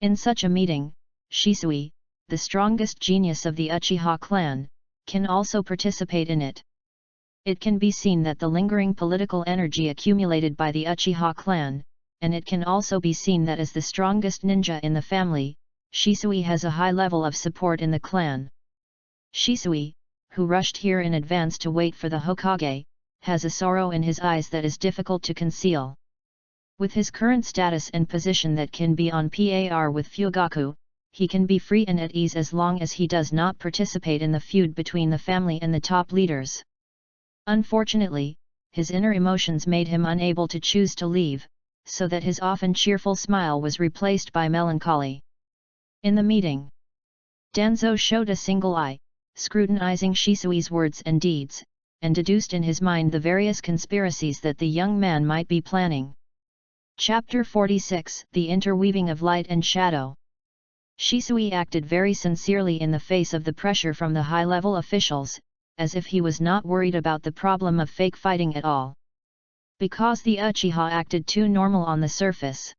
In such a meeting, Shisui, the strongest genius of the Uchiha clan, can also participate in it. It can be seen that the lingering political energy accumulated by the Uchiha clan, and it can also be seen that as the strongest ninja in the family, Shisui has a high level of support in the clan. Shisui, who rushed here in advance to wait for the Hokage, has a sorrow in his eyes that is difficult to conceal. With his current status and position that can be on par with Fugaku, he can be free and at ease as long as he does not participate in the feud between the family and the top leaders. Unfortunately, his inner emotions made him unable to choose to leave, so that his often cheerful smile was replaced by melancholy. In the meeting, Danzo showed a single eye, scrutinizing Shisui's words and deeds, and deduced in his mind the various conspiracies that the young man might be planning. Chapter 46 The Interweaving of Light and Shadow. Shisui acted very sincerely in the face of the pressure from the high-level officials, as if he was not worried about the problem of fake fighting at all. Because the Uchiha acted too normal on the surface.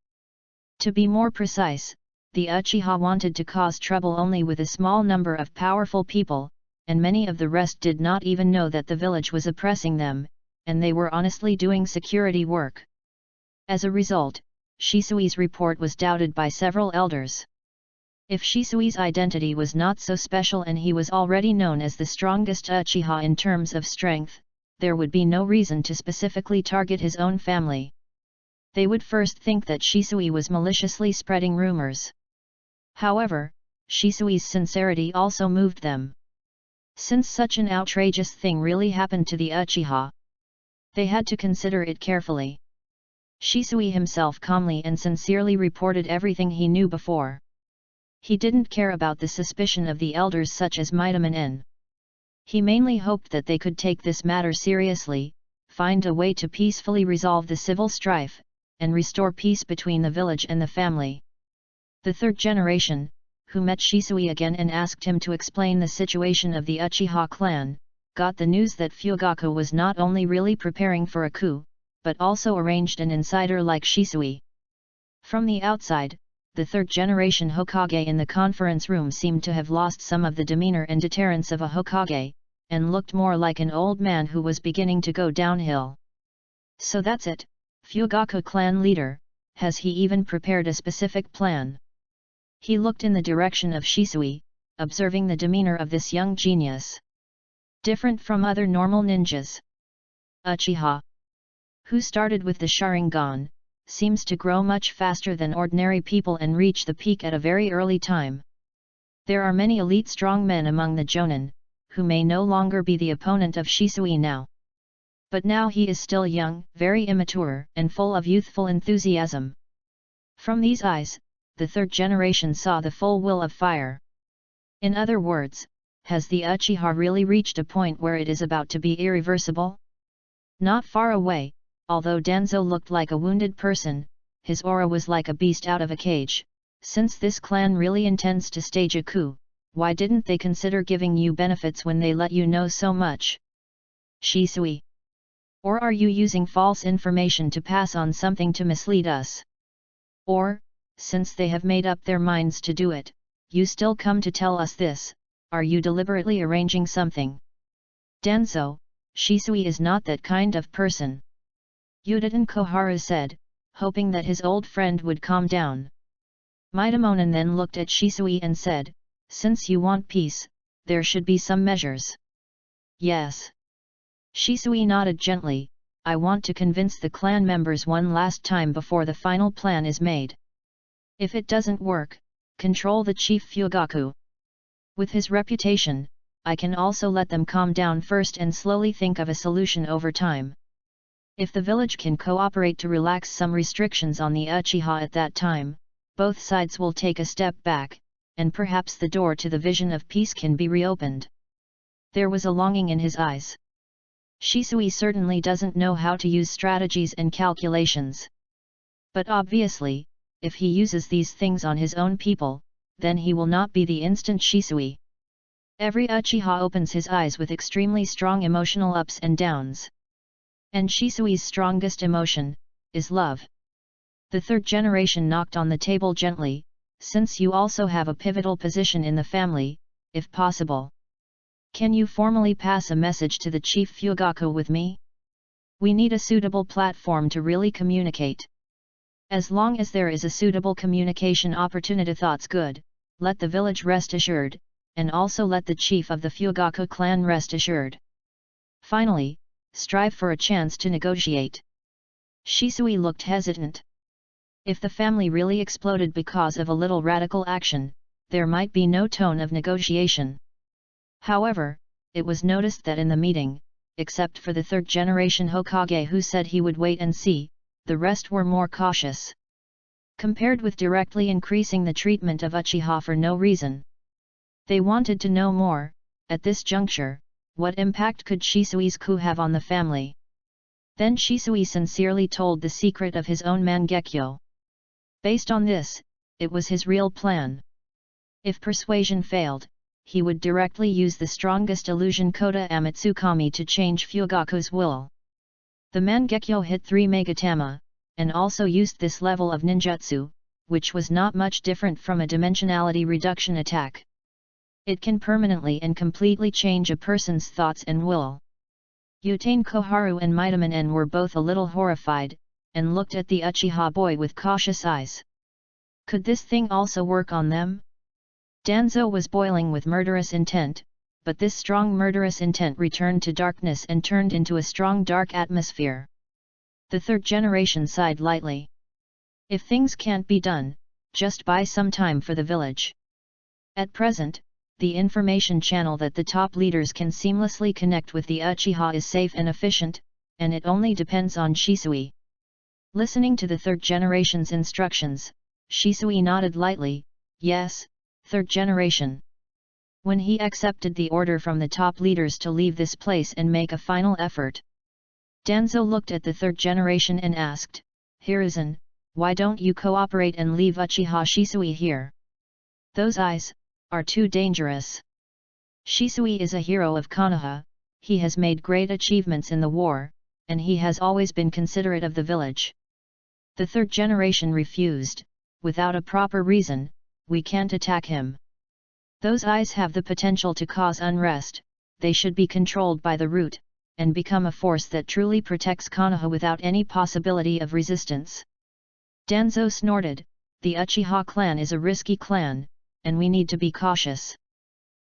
To be more precise, the Uchiha wanted to cause trouble only with a small number of powerful people, and many of the rest did not even know that the village was oppressing them, and they were honestly doing security work. As a result, Shisui's report was doubted by several elders. If Shisui's identity was not so special and he was already known as the strongest Uchiha in terms of strength, there would be no reason to specifically target his own family. They would first think that Shisui was maliciously spreading rumors. However, Shisui's sincerity also moved them. Since such an outrageous thing really happened to the Uchiha, they had to consider it carefully. Shisui himself calmly and sincerely reported everything he knew before. He didn't care about the suspicion of the elders such as Midaman N. He mainly hoped that they could take this matter seriously, find a way to peacefully resolve the civil strife, and restore peace between the village and the family. The third generation, who met Shisui again and asked him to explain the situation of the Uchiha clan, got the news that Fugaku was not only really preparing for a coup, but also arranged an insider like Shisui. From the outside, the third-generation Hokage in the conference room seemed to have lost some of the demeanor and deterrence of a Hokage, and looked more like an old man who was beginning to go downhill. So that's it, Fugaku clan leader, has he even prepared a specific plan? He looked in the direction of Shisui, observing the demeanor of this young genius. Different from other normal ninjas. Uchiha, who started with the Sharingan, seems to grow much faster than ordinary people and reach the peak at a very early time. There are many elite strong men among the Jonin, who may no longer be the opponent of Shisui now. But now he is still young, very immature, and full of youthful enthusiasm. From these eyes, the third generation saw the full will of fire. In other words, has the Uchiha really reached a point where it is about to be irreversible? Not far away, although Danzo looked like a wounded person, his aura was like a beast out of a cage. Since this clan really intends to stage a coup, why didn't they consider giving you benefits when they let you know so much? Shisui. Or are you using false information to pass on something to mislead us? Or, since they have made up their minds to do it, you still come to tell us this, are you deliberately arranging something? Danzo, Shisui is not that kind of person. Yuditen Koharu said, hoping that his old friend would calm down. Mitamonen then looked at Shisui and said, since you want peace, there should be some measures. Yes. Shisui nodded gently, I want to convince the clan members one last time before the final plan is made. If it doesn't work, control the chief Fugaku. With his reputation, I can also let them calm down first and slowly think of a solution over time. If the village can cooperate to relax some restrictions on the Uchiha at that time, both sides will take a step back, and perhaps the door to the vision of peace can be reopened. There was a longing in his eyes. Shisui certainly doesn't know how to use strategies and calculations. But obviously, if he uses these things on his own people, then he will not be the instant Shisui. Every Uchiha opens his eyes with extremely strong emotional ups and downs. And Shisui's strongest emotion is love. The third generation knocked on the table gently, since you also have a pivotal position in the family, if possible. Can you formally pass a message to the chief Fugaku with me? We need a suitable platform to really communicate. As long as there is a suitable communication opportunity, thoughts good, let the village rest assured, and also let the chief of the Fugaku clan rest assured. Finally, strive for a chance to negotiate. Shisui looked hesitant. If the family really exploded because of a little radical action, there might be no tone of negotiation. However, it was noticed that in the meeting, except for the third generation Hokage who said he would wait and see, the rest were more cautious. Compared with directly increasing the treatment of Uchiha for no reason. They wanted to know more, at this juncture, what impact could Shisui's coup have on the family? Then Shisui sincerely told the secret of his own Mangekyo. Based on this, it was his real plan. If persuasion failed, he would directly use the strongest illusion Kota Amatsukami to change Fugaku's will. The Mangekyo hit 3 Megatama, and also used this level of ninjutsu, which was not much different from a dimensionality reduction attack. It can permanently and completely change a person's thoughts and will. Yutane Koharu and Mitamonen were both a little horrified, and looked at the Uchiha boy with cautious eyes. Could this thing also work on them? Danzo was boiling with murderous intent, but this strong murderous intent returned to darkness and turned into a strong dark atmosphere. The third generation sighed lightly. If things can't be done, just buy some time for the village. At present, the information channel that the top leaders can seamlessly connect with the Uchiha is safe and efficient, and it only depends on Shisui. Listening to the third generation's instructions, Shisui nodded lightly, yes, third generation. When he accepted the order from the top leaders to leave this place and make a final effort. Danzo looked at the third generation and asked, Hiruzen, why don't you cooperate and leave Uchiha Shisui here? Those eyes are too dangerous. Shisui is a hero of Konoha, he has made great achievements in the war, and he has always been considerate of the village. The third generation refused, without a proper reason, we can't attack him. Those eyes have the potential to cause unrest, they should be controlled by the root, and become a force that truly protects Konoha without any possibility of resistance. Danzo snorted, the Uchiha clan is a risky clan, and we need to be cautious.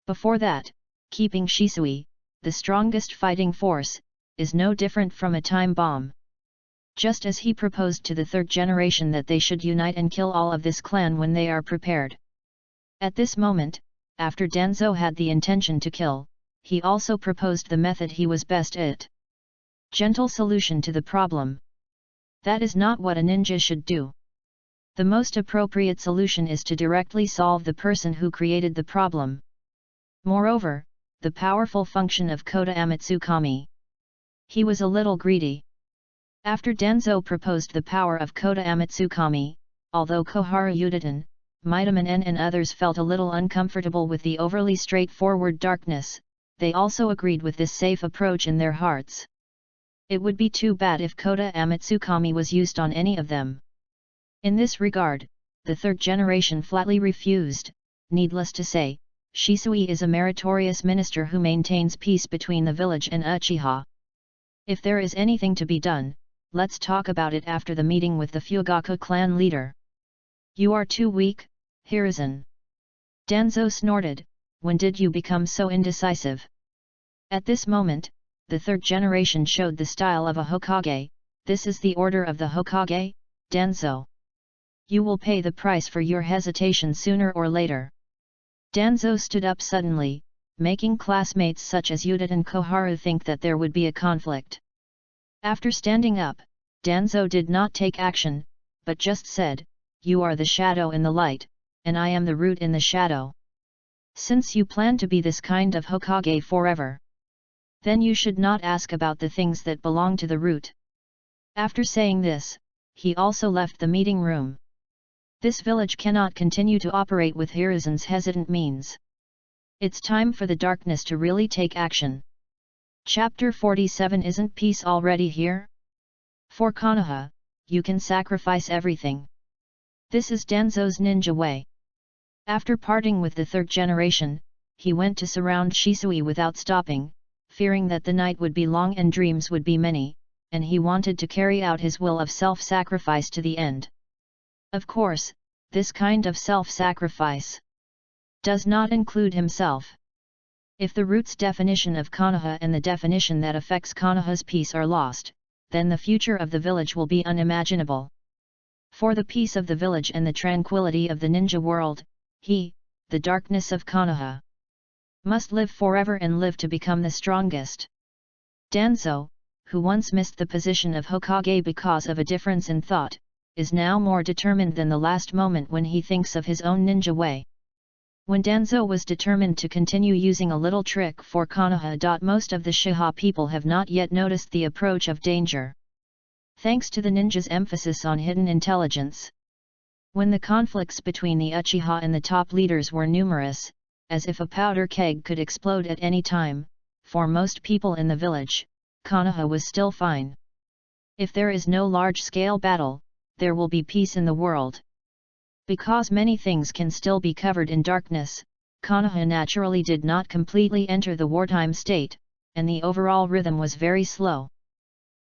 Before that, keeping Shisui, the strongest fighting force, is no different from a time bomb. Just as he proposed to the third generation that they should unite and kill all of this clan when they are prepared. At this moment, after Danzo had the intention to kill, he also proposed the method he was best at. Gentle solution to the problem. That is not what a ninja should do. The most appropriate solution is to directly solve the person who created the problem. Moreover, the powerful function of Kota Amatsukami. He was a little greedy. After Danzo proposed the power of Kota Amatsukami, although Koharu Udaten, Midaman and others felt a little uncomfortable with the overly straightforward darkness, they also agreed with this safe approach in their hearts. It would be too bad if Kota Amatsukami was used on any of them. In this regard, the third generation flatly refused. Needless to say, Shisui is a meritorious minister who maintains peace between the village and Uchiha. If there is anything to be done, let's talk about it after the meeting with the Fugaku clan leader. You are too weak, Hiruzen. Danzo snorted, when did you become so indecisive? At this moment, the third generation showed the style of a Hokage. This is the order of the Hokage, Danzo. You will pay the price for your hesitation sooner or later. Danzo stood up suddenly, making classmates such as Yuda and Koharu think that there would be a conflict. After standing up, Danzo did not take action, but just said, "You are the shadow in the light, and I am the root in the shadow. Since you plan to be this kind of Hokage forever, then you should not ask about the things that belong to the root." After saying this, he also left the meeting room. This village cannot continue to operate with Hiruzen's hesitant means. It's time for the darkness to really take action. Chapter 47. Isn't peace already here? For Konoha, you can sacrifice everything. This is Danzo's ninja way. After parting with the third generation, he went to surround Shisui without stopping, fearing that the night would be long and dreams would be many, and he wanted to carry out his will of self-sacrifice to the end. Of course, this kind of self-sacrifice does not include himself. If the root's definition of Konoha and the definition that affects Konoha's peace are lost, then the future of the village will be unimaginable. For the peace of the village and the tranquility of the ninja world, he, the darkness of Konoha, must live forever and live to become the strongest. Danzo, who once missed the position of Hokage because of a difference in thought, is now more determined than the last moment when he thinks of his own ninja way. When Danzo was determined to continue using a little trick for Konoha. Most of the Shiha people have not yet noticed the approach of danger. Thanks to the ninja's emphasis on hidden intelligence. When the conflicts between the Uchiha and the top leaders were numerous, as if a powder keg could explode at any time, for most people in the village, Konoha was still fine. If there is no large-scale battle, there will be peace in the world. Because many things can still be covered in darkness, Konoha naturally did not completely enter the wartime state, and the overall rhythm was very slow.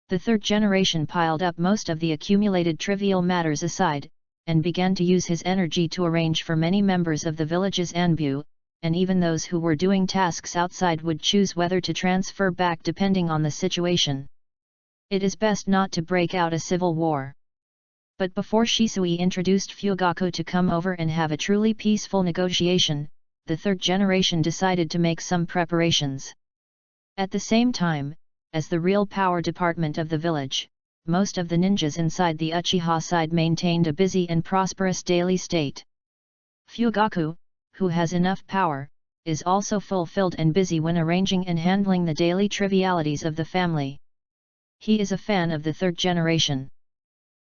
The third generation piled up most of the accumulated trivial matters aside, and began to use his energy to arrange for many members of the village's Anbu, and even those who were doing tasks outside would choose whether to transfer back depending on the situation. It is best not to break out a civil war. But before Shisui introduced Fugaku to come over and have a truly peaceful negotiation, the third generation decided to make some preparations. At the same time, as the real power department of the village, most of the ninjas inside the Uchiha side maintained a busy and prosperous daily state. Fugaku, who has enough power, is also fulfilled and busy when arranging and handling the daily trivialities of the family. He is a fan of the third generation.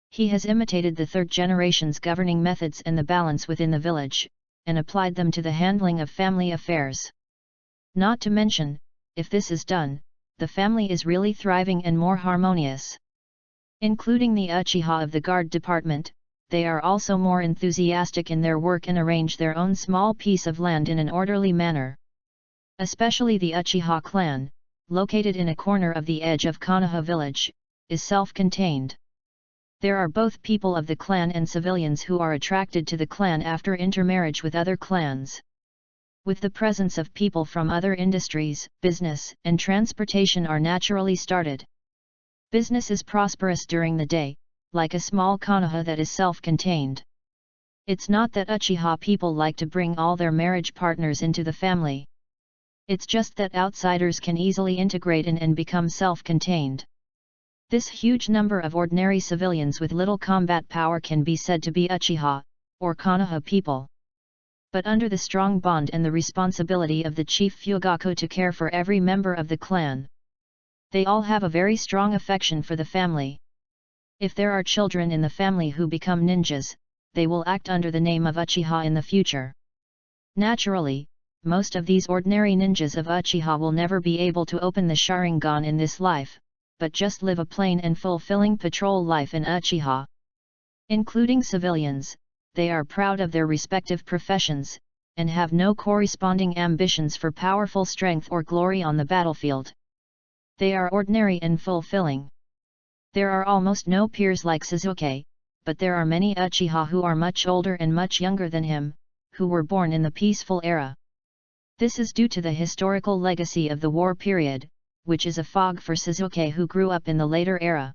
He has imitated the third generation's governing methods and the balance within the village, and applied them to the handling of family affairs. Not to mention, if this is done, the family is really thriving and more harmonious. Including the Uchiha of the guard department, they are also more enthusiastic in their work and arrange their own small piece of land in an orderly manner. Especially the Uchiha clan, located in a corner of the edge of Konoha village, is self-contained. There are both people of the clan and civilians who are attracted to the clan after intermarriage with other clans. With the presence of people from other industries, business and transportation are naturally started. Business is prosperous during the day, like a small Konoha that is self-contained. It's not that Uchiha people like to bring all their marriage partners into the family. It's just that outsiders can easily integrate in and become self-contained. This huge number of ordinary civilians with little combat power can be said to be Uchiha, or Konoha people. But under the strong bond and the responsibility of the chief Fugaku to care for every member of the clan, they all have a very strong affection for the family. If there are children in the family who become ninjas, they will act under the name of Uchiha in the future. Naturally, most of these ordinary ninjas of Uchiha will never be able to open the Sharingan in this life, but just live a plain and fulfilling patrol life in Uchiha. Including civilians, they are proud of their respective professions, and have no corresponding ambitions for powerful strength or glory on the battlefield. They are ordinary and fulfilling. There are almost no peers like Sasuke, but there are many Uchiha who are much older and much younger than him, who were born in the peaceful era. This is due to the historical legacy of the war period, which is a fog for Sasuke who grew up in the later era.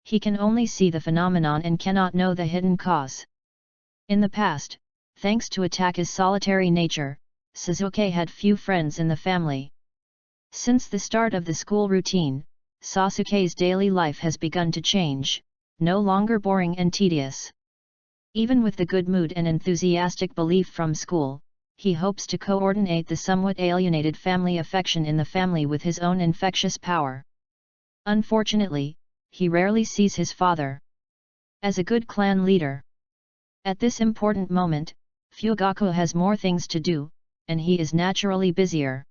He can only see the phenomenon and cannot know the hidden cause. In the past, thanks to Ataka's solitary nature, Sasuke had few friends in the family. Since the start of the school routine, Sasuke's daily life has begun to change, no longer boring and tedious. Even with the good mood and enthusiastic belief from school, he hopes to coordinate the somewhat alienated family affection in the family with his own infectious power. Unfortunately, he rarely sees his father. As a good clan leader, at this important moment, Fugaku has more things to do, and he is naturally busier.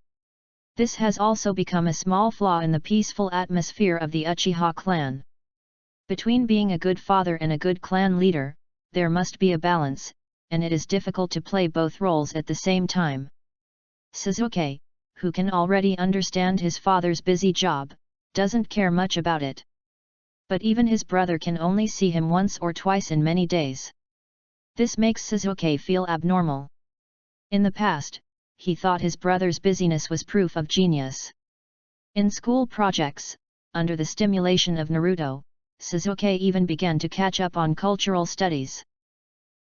This has also become a small flaw in the peaceful atmosphere of the Uchiha clan. Between being a good father and a good clan leader, there must be a balance, and it is difficult to play both roles at the same time. Sasuke, who can already understand his father's busy job, doesn't care much about it. But even his brother can only see him once or twice in many days. This makes Sasuke feel abnormal. In the past, he thought his brother's busyness was proof of genius. In school projects, under the stimulation of Naruto, Sasuke even began to catch up on cultural studies.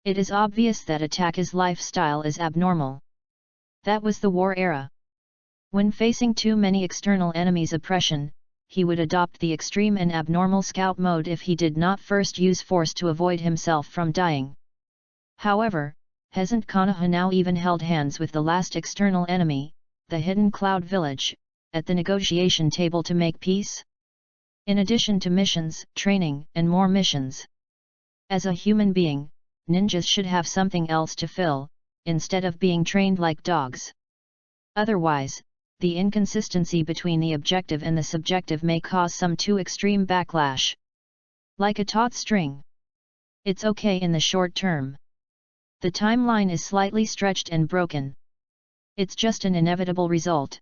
It is obvious that Ataka's lifestyle is abnormal. That was the war era. When facing too many external enemies' oppression, he would adopt the extreme and abnormal scout mode if he did not first use force to avoid himself from dying. However, hasn't Konoha now even held hands with the last external enemy, the Hidden Cloud Village, at the negotiation table to make peace? In addition to missions, training, and more missions. As a human being, ninjas should have something else to fill, instead of being trained like dogs. Otherwise, the inconsistency between the objective and the subjective may cause some too extreme backlash. Like a taut string. It's okay in the short term. The timeline is slightly stretched and broken. It's just an inevitable result.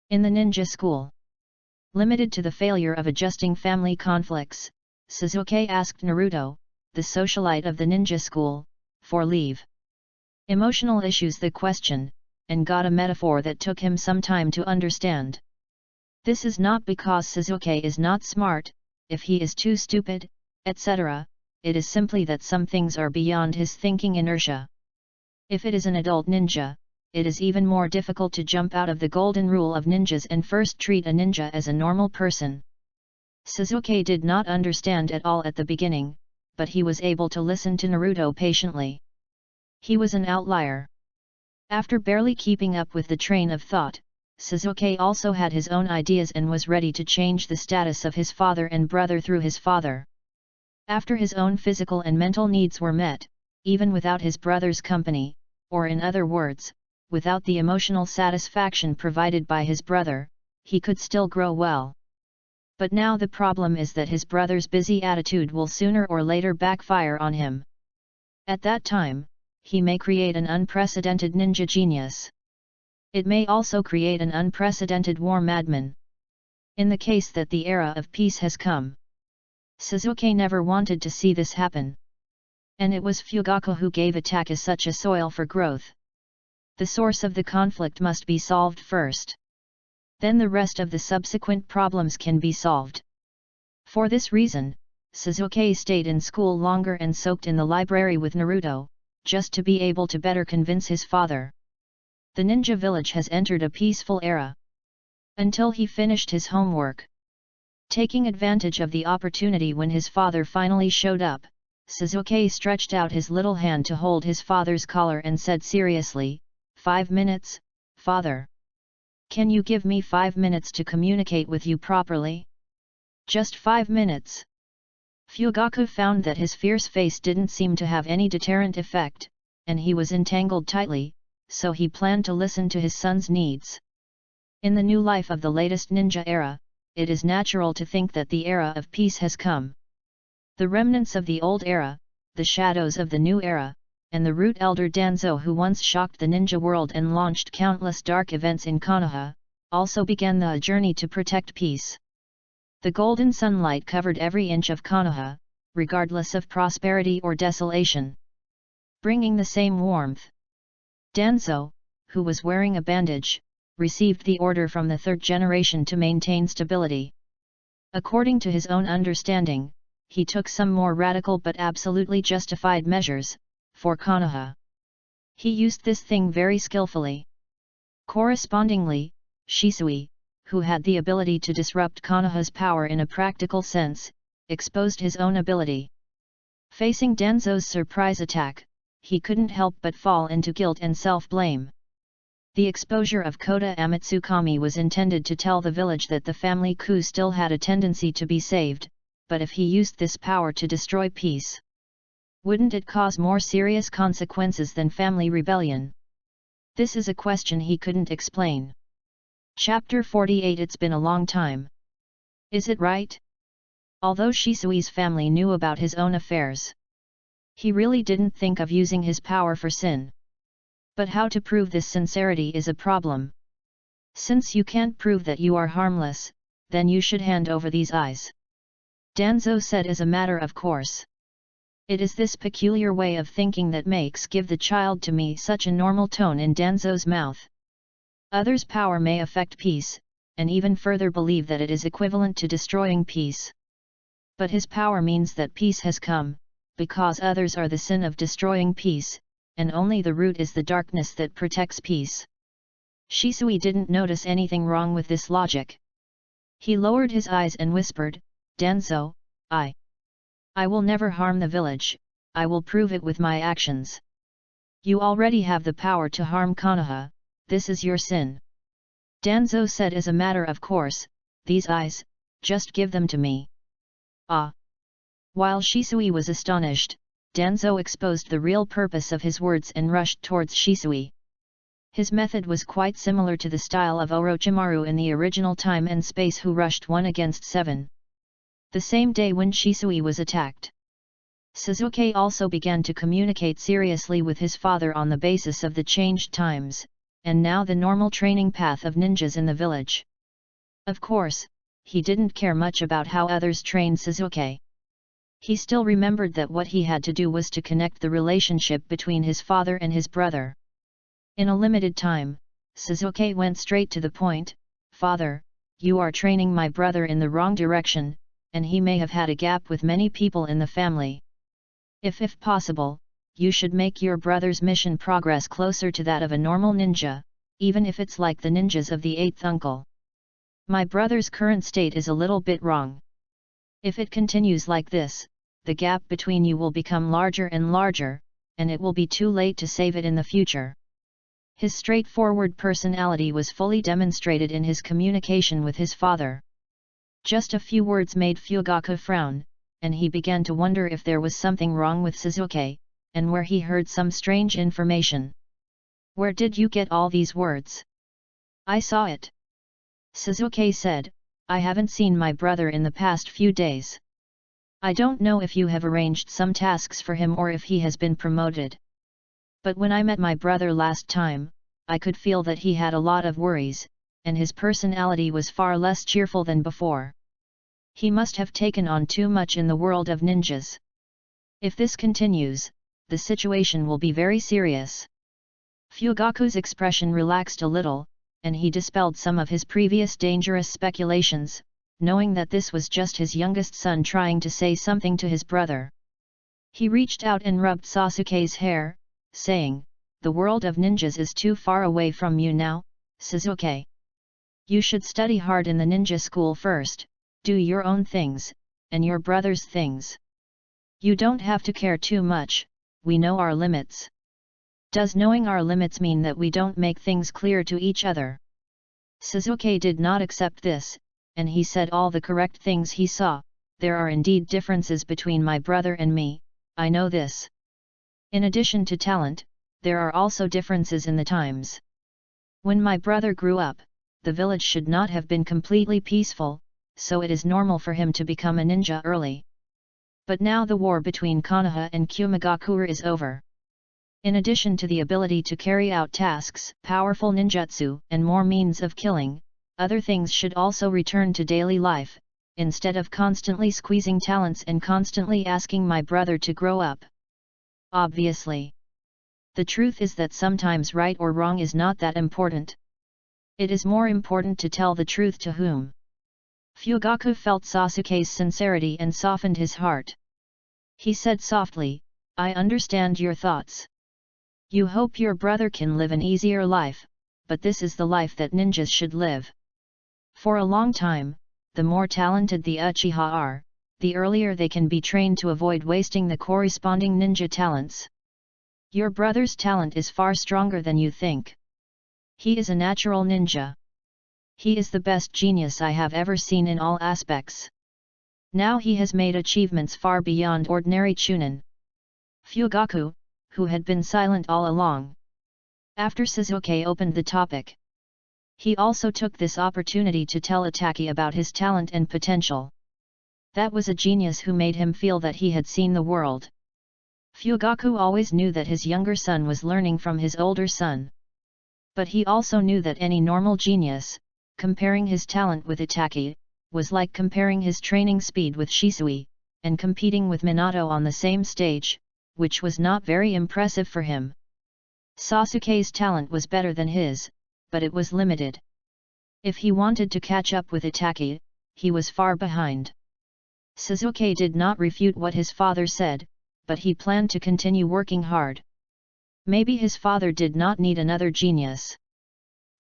In the ninja school, limited to the failure of adjusting family conflicts, Sasuke asked Naruto, the socialite of the ninja school, for leave. Emotional issues the question, and got a metaphor that took him some time to understand. This is not because Sasuke is not smart, if he is too stupid, etc., it is simply that some things are beyond his thinking inertia. If it is an adult ninja, it is even more difficult to jump out of the golden rule of ninjas and first treat a ninja as a normal person. Sasuke did not understand at all at the beginning, but he was able to listen to Naruto patiently. He was an outlier. After barely keeping up with the train of thought, Sasuke also had his own ideas and was ready to change the status of his father and brother through his father. After his own physical and mental needs were met, even without his brother's company, or in other words, without the emotional satisfaction provided by his brother, he could still grow well. But now the problem is that his brother's busy attitude will sooner or later backfire on him. At that time, he may create an unprecedented ninja genius. It may also create an unprecedented war madman. In the case that the era of peace has come. Suzuki never wanted to see this happen. And it was Fugaku who gave attack as such a soil for growth. The source of the conflict must be solved first. Then the rest of the subsequent problems can be solved. For this reason, Suzuki stayed in school longer and soaked in the library with Naruto, just to be able to better convince his father. The ninja village has entered a peaceful era. Until he finished his homework. Taking advantage of the opportunity when his father finally showed up, Suzuki stretched out his little hand to hold his father's collar and said seriously, 5 minutes, father. Can you give me 5 minutes to communicate with you properly? Just 5 minutes. Fugaku found that his fierce face didn't seem to have any deterrent effect, and he was entangled tightly, so he planned to listen to his son's needs. In the new life of the latest ninja era, it is natural to think that the era of peace has come. The remnants of the old era, the shadows of the new era, and the root elder Danzo who once shocked the ninja world and launched countless dark events in Konoha, also began the journey to protect peace. The golden sunlight covered every inch of Konoha, regardless of prosperity or desolation, bringing the same warmth. Danzo, who was wearing a bandage, received the order from the third generation to maintain stability. According to his own understanding, he took some more radical but absolutely justified measures, for Konoha. He used this thing very skillfully. Correspondingly, Shisui, who had the ability to disrupt Konoha's power in a practical sense, exposed his own ability. Facing Danzo's surprise attack, he couldn't help but fall into guilt and self-blame. The exposure of Kota Amatsukami was intended to tell the village that the family coup still had a tendency to be saved, but if he used this power to destroy peace, wouldn't it cause more serious consequences than family rebellion? This is a question he couldn't explain. Chapter 48. It's been a long time. Is it right? Although Shisui's family knew about his own affairs, he really didn't think of using his power for sin. But how to prove this sincerity is a problem. Since you can't prove that you are harmless, then you should hand over these eyes. Danzo said as a matter of course. It is this peculiar way of thinking that makes give the child to me such a normal tone in Danzo's mouth. Others' power may affect peace, and even further believe that it is equivalent to destroying peace. But his power means that peace has come, because others are the sin of destroying peace, and only the root is the darkness that protects peace. Shisui didn't notice anything wrong with this logic. He lowered his eyes and whispered, Danzo, I will never harm the village, I will prove it with my actions. You already have the power to harm Konoha, this is your sin. Danzo said as a matter of course, these eyes, just give them to me. Ah! While Shisui was astonished, Danzo exposed the real purpose of his words and rushed towards Shisui. His method was quite similar to the style of Orochimaru in the original Time and Space who rushed 1 against 7. The same day when Shisui was attacked, Suzuki also began to communicate seriously with his father on the basis of the changed times, and now the normal training path of ninjas in the village. Of course, he didn't care much about how others trained Suzuki. He still remembered that what he had to do was to connect the relationship between his father and his brother. In a limited time, Suzuki went straight to the point, Father, you are training my brother in the wrong direction, and he may have had a gap with many people in the family. If possible, you should make your brother's mission progress closer to that of a normal ninja, even if it's like the ninjas of the 8th uncle. My brother's current state is a little bit wrong. If it continues like this, the gap between you will become larger and larger, and it will be too late to save it in the future. His straightforward personality was fully demonstrated in his communication with his father. Just a few words made Fugaku frown, and he began to wonder if there was something wrong with Suzuki, and where he heard some strange information. Where did you get all these words? I saw it. Suzuki said, I haven't seen my brother in the past few days. I don't know if you have arranged some tasks for him or if he has been promoted. But when I met my brother last time, I could feel that he had a lot of worries, and his personality was far less cheerful than before. He must have taken on too much in the world of ninjas. If this continues, the situation will be very serious. Fugaku's expression relaxed a little, and he dispelled some of his previous dangerous speculations, knowing that this was just his youngest son trying to say something to his brother. He reached out and rubbed Sasuke's hair, saying, "The world of ninjas is too far away from you now, Sasuke. You should study hard in the ninja school first, do your own things, and your brother's things. You don't have to care too much, we know our limits." Does knowing our limits mean that we don't make things clear to each other? Sasuke did not accept this, and he said all the correct things he saw. There are indeed differences between my brother and me, I know this. In addition to talent, there are also differences in the times. When my brother grew up, the village should not have been completely peaceful, so it is normal for him to become a ninja early. But now the war between Konoha and Kumagakure is over. In addition to the ability to carry out tasks, powerful ninjutsu, and more means of killing, other things should also return to daily life, instead of constantly squeezing talents and constantly asking my brother to grow up. Obviously. The truth is that sometimes right or wrong is not that important. It is more important to tell the truth to whom. Fugaku felt Sasuke's sincerity and softened his heart. He said softly, "I understand your thoughts. You hope your brother can live an easier life, but this is the life that ninjas should live. For a long time, the more talented the Uchiha are, the earlier they can be trained to avoid wasting the corresponding ninja talents. Your brother's talent is far stronger than you think. He is a natural ninja. He is the best genius I have ever seen in all aspects. Now he has made achievements far beyond ordinary chunin." Fugaku, who had been silent all along, after Sasuke opened the topic, he also took this opportunity to tell Itaki about his talent and potential. That was a genius who made him feel that he had seen the world. Fugaku always knew that his younger son was learning from his older son. But he also knew that any normal genius, comparing his talent with Itaki, was like comparing his training speed with Shisui, and competing with Minato on the same stage, which was not very impressive for him. Sasuke's talent was better than his, but it was limited. If he wanted to catch up with Itaki, he was far behind. Sasuke did not refute what his father said, but he planned to continue working hard. Maybe his father did not need another genius.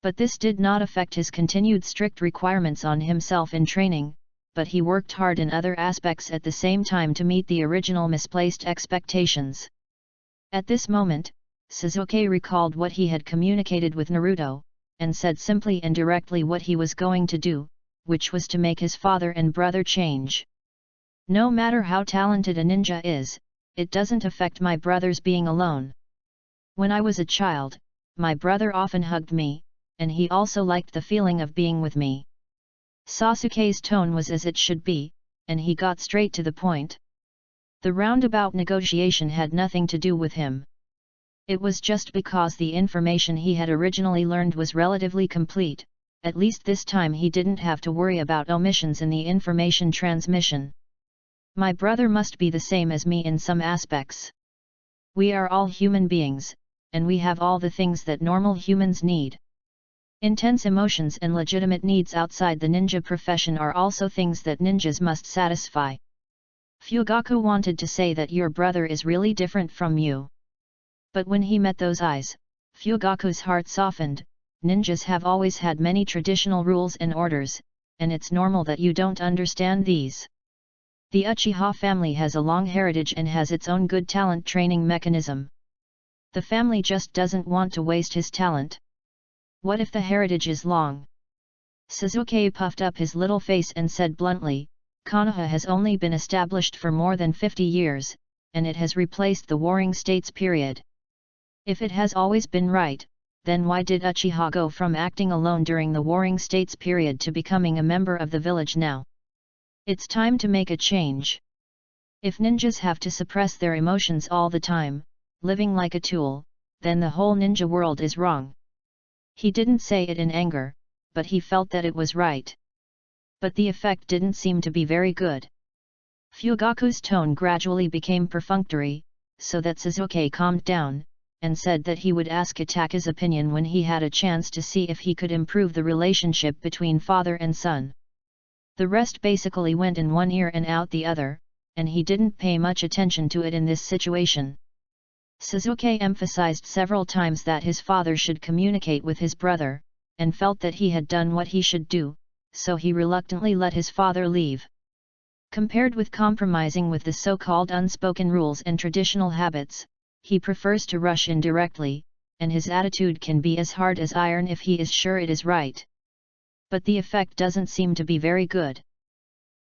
But this did not affect his continued strict requirements on himself in training, but he worked hard in other aspects at the same time to meet the original misplaced expectations. At this moment, Sasuke recalled what he had communicated with Naruto, and said simply and directly what he was going to do, which was to make his father and brother change. No matter how talented a ninja is, it doesn't affect my brother's being alone. When I was a child, my brother often hugged me, and he also liked the feeling of being with me. Sasuke's tone was as it should be, and he got straight to the point. The roundabout negotiation had nothing to do with him. It was just because the information he had originally learned was relatively complete, at least this time he didn't have to worry about omissions in the information transmission. My brother must be the same as me in some aspects. We are all human beings, and we have all the things that normal humans need. Intense emotions and legitimate needs outside the ninja profession are also things that ninjas must satisfy. Fugaku wanted to say that your brother is really different from you. But when he met those eyes, Fugaku's heart softened. Ninjas have always had many traditional rules and orders, and it's normal that you don't understand these. The Uchiha family has a long heritage and has its own good talent training mechanism. The family just doesn't want to waste his talent. What if the heritage is long? Sasuke puffed up his little face and said bluntly, Konoha has only been established for more than 50 years, and it has replaced the Warring States period. If it has always been right, then why did Uchiha go from acting alone during the Warring States period to becoming a member of the village now? It's time to make a change. If ninjas have to suppress their emotions all the time, living like a tool, then the whole ninja world is wrong. He didn't say it in anger, but he felt that it was right. But the effect didn't seem to be very good. Fugaku's tone gradually became perfunctory, so that Sasuke calmed down, and said that he would ask Itaka's opinion when he had a chance to see if he could improve the relationship between father and son. The rest basically went in one ear and out the other, and he didn't pay much attention to it in this situation. Sasuke emphasized several times that his father should communicate with his brother, and felt that he had done what he should do, so he reluctantly let his father leave. Compared with compromising with the so-called unspoken rules and traditional habits, he prefers to rush in directly, and his attitude can be as hard as iron if he is sure it is right. But the effect doesn't seem to be very good.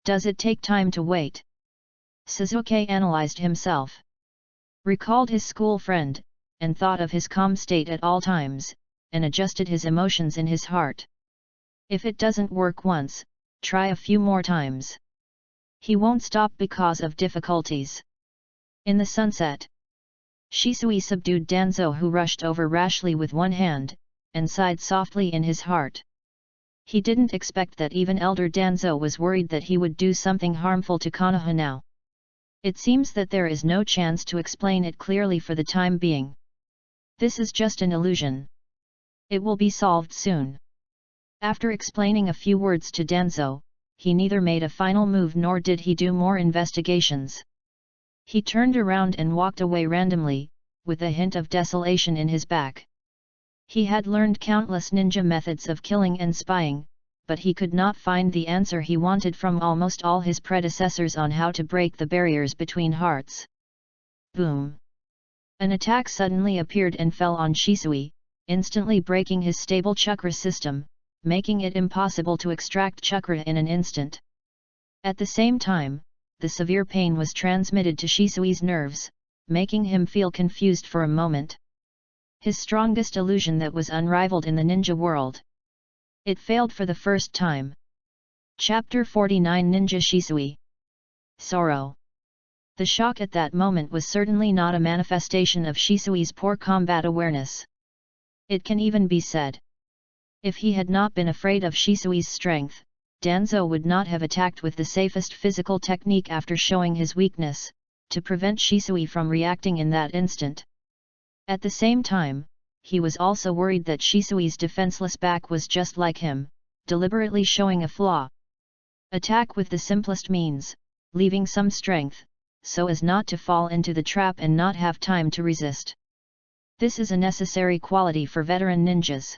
Does it take time to wait? Sasuke analyzed himself. Recalled his school friend, and thought of his calm state at all times, and adjusted his emotions in his heart. If it doesn't work once, try a few more times. He won't stop because of difficulties. In the sunset, Shisui subdued Danzo, who rushed over rashly with one hand, and sighed softly in his heart. He didn't expect that even elder Danzo was worried that he would do something harmful to Konoha now. It seems that there is no chance to explain it clearly for the time being. This is just an illusion. It will be solved soon. After explaining a few words to Danzo, he neither made a final move nor did he do more investigations. He turned around and walked away randomly, with a hint of desolation in his back. He had learned countless ninja methods of killing and spying, but he could not find the answer he wanted from almost all his predecessors on how to break the barriers between hearts. Boom! An attack suddenly appeared and fell on Shisui, instantly breaking his stable chakra system, making it impossible to extract chakra in an instant. At the same time, the severe pain was transmitted to Shisui's nerves, making him feel confused for a moment. His strongest illusion that was unrivaled in the ninja world. It failed for the first time. Chapter 49 Ninja Shisui. Sorrow. The shock at that moment was certainly not a manifestation of Shisui's poor combat awareness. It can even be said. If he had not been afraid of Shisui's strength, Danzo would not have attacked with the safest physical technique after showing his weakness, to prevent Shisui from reacting in that instant. At the same time, he was also worried that Shisui's defenseless back was just like him, deliberately showing a flaw. Attack with the simplest means, leaving some strength, so as not to fall into the trap and not have time to resist. This is a necessary quality for veteran ninjas.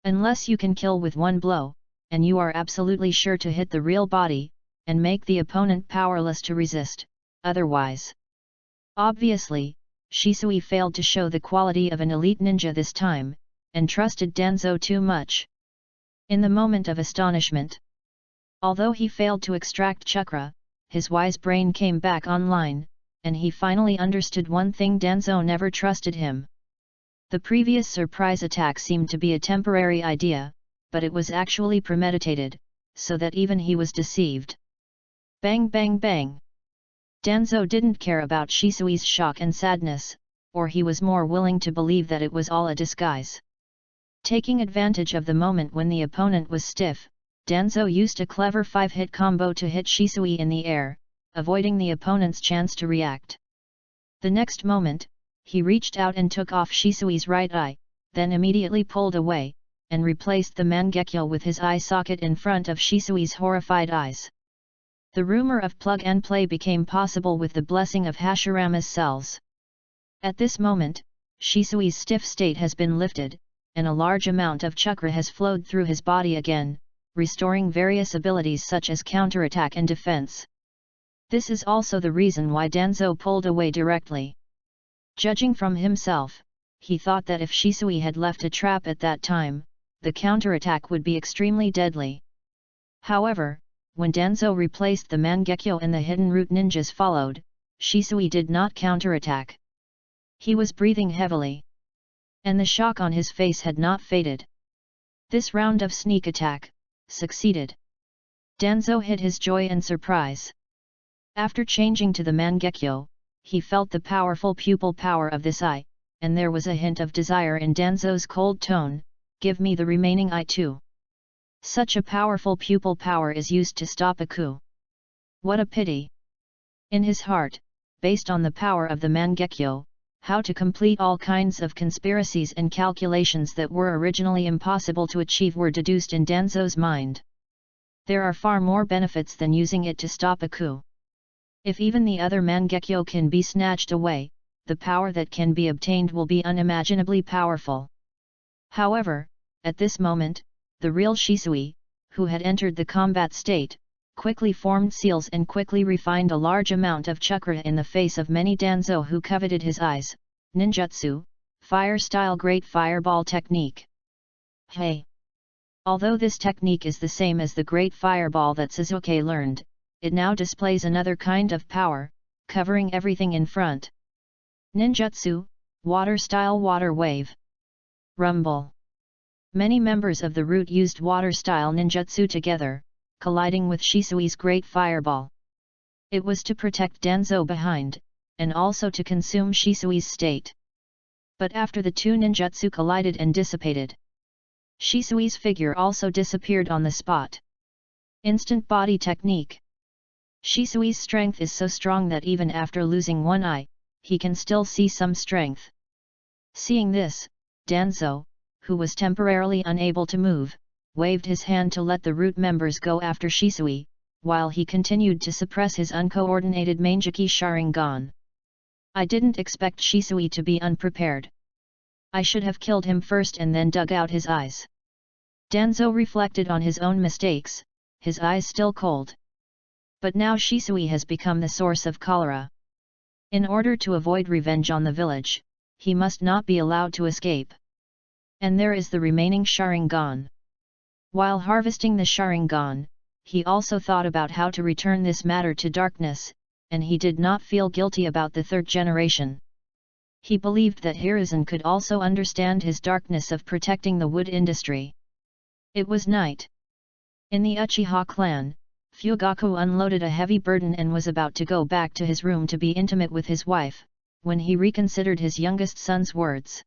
Unless you can kill with one blow, and you are absolutely sure to hit the real body, and make the opponent powerless to resist, otherwise. Obviously, Shisui failed to show the quality of an elite ninja this time, and trusted Danzo too much. In the moment of astonishment, although he failed to extract chakra, his wise brain came back online, and he finally understood one thing: Danzo never trusted him. The previous surprise attack seemed to be a temporary idea, but it was actually premeditated, so that even he was deceived. Bang bang bang! Danzo didn't care about Shisui's shock and sadness, or he was more willing to believe that it was all a disguise. Taking advantage of the moment when the opponent was stiff, Danzo used a clever 5-hit combo to hit Shisui in the air, avoiding the opponent's chance to react. The next moment, he reached out and took off Shisui's right eye, then immediately pulled away, and replaced the Mangekyo with his eye socket in front of Shisui's horrified eyes. The rumor of plug and play became possible with the blessing of Hashirama's cells. At this moment, Shisui's stiff state has been lifted, and a large amount of chakra has flowed through his body again, restoring various abilities such as counterattack and defense. This is also the reason why Danzo pulled away directly. Judging from himself, he thought that if Shisui had left a trap at that time, the counterattack would be extremely deadly. However, when Danzo replaced the Mangekyo and the hidden root ninjas followed, Shisui did not counterattack. He was breathing heavily. and the shock on his face had not faded. This round of sneak attack succeeded. Danzo hid his joy and surprise. After changing to the Mangekyo, he felt the powerful pupil power of this eye, and there was a hint of desire in Danzo's cold tone. Give me the remaining eye too. Such a powerful pupil power is used to stop a coup. What a pity! In his heart, based on the power of the Mangekyo, how to complete all kinds of conspiracies and calculations that were originally impossible to achieve were deduced in Danzo's mind. There are far more benefits than using it to stop a coup. If even the other Mangekyo can be snatched away, the power that can be obtained will be unimaginably powerful. However, at this moment, the real Shisui, who had entered the combat state, quickly formed seals and quickly refined a large amount of chakra in the face of many Danzo who coveted his eyes. Ninjutsu, fire-style great fireball technique. Hey! Although this technique is the same as the great fireball that Sasuke learned, it now displays another kind of power, covering everything in front. Ninjutsu, water-style water wave. Rumble. Many members of the root used water-style ninjutsu together, colliding with Shisui's great fireball. It was to protect Danzo behind, and also to consume Shisui's state. But after the two ninjutsu collided and dissipated, Shisui's figure also disappeared on the spot. Instant body technique. Shisui's strength is so strong that even after losing one eye, he can still see some strength. Seeing this, Danzo, who was temporarily unable to move, waved his hand to let the root members go after Shisui, while he continued to suppress his uncoordinated Mangeki Sharingan. I didn't expect Shisui to be unprepared. I should have killed him first and then dug out his eyes. Danzo reflected on his own mistakes, his eyes still cold. But now Shisui has become the source of cholera. In order to avoid revenge on the village, he must not be allowed to escape. And there is the remaining Sharingan. While harvesting the Sharingan, he also thought about how to return this matter to darkness, and he did not feel guilty about the third generation. He believed that Hiruzen could also understand his darkness of protecting the wood industry. It was night. In the Uchiha clan, Fugaku unloaded a heavy burden and was about to go back to his room to be intimate with his wife, when he reconsidered his youngest son's words.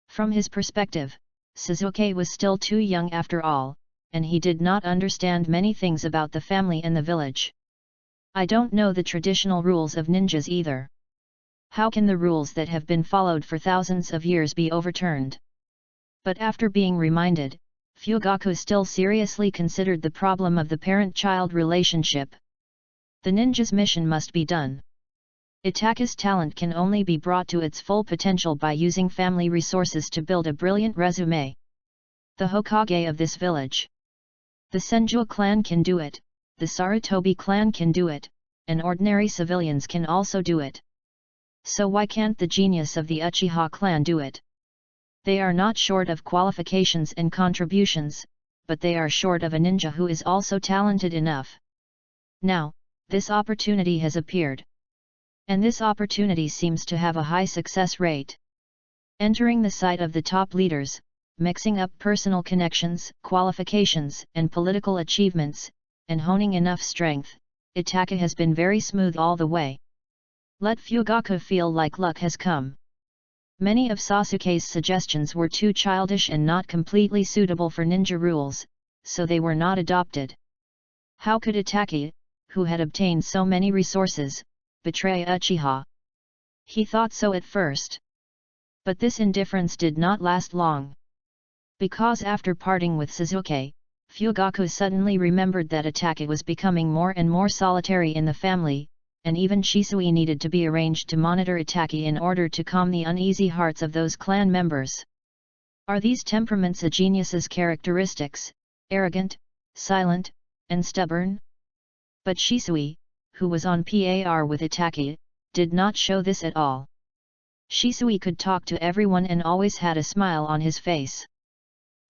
From his perspective, Sasuke was still too young after all, and he did not understand many things about the family and the village. I don't know the traditional rules of ninjas either. How can the rules that have been followed for thousands of years be overturned? But after being reminded, Fugaku still seriously considered the problem of the parent-child relationship. The ninja's mission must be done. Itake's talent can only be brought to its full potential by using family resources to build a brilliant resume. The Hokage of this village. The Senju clan can do it, the Sarutobi clan can do it, and ordinary civilians can also do it. So why can't the genius of the Uchiha clan do it? They are not short of qualifications and contributions, but they are short of a ninja who is also talented enough. Now, this opportunity has appeared. And this opportunity seems to have a high success rate. Entering the sight of the top leaders, mixing up personal connections, qualifications, and political achievements, and honing enough strength, Itake has been very smooth all the way. Let Fugaku feel like luck has come. Many of Sasuke's suggestions were too childish and not completely suitable for ninja rules, so they were not adopted. How could Itake, who had obtained so many resources, betray Uchiha? He thought so at first. But this indifference did not last long. Because after parting with Sasuke, Fugaku suddenly remembered that Itake was becoming more and more solitary in the family, and even Shisui needed to be arranged to monitor Itake in order to calm the uneasy hearts of those clan members. Are these temperaments a genius's characteristics, arrogant, silent, and stubborn? But Shisui, who was on par with Itake, did not show this at all. Shisui could talk to everyone and always had a smile on his face.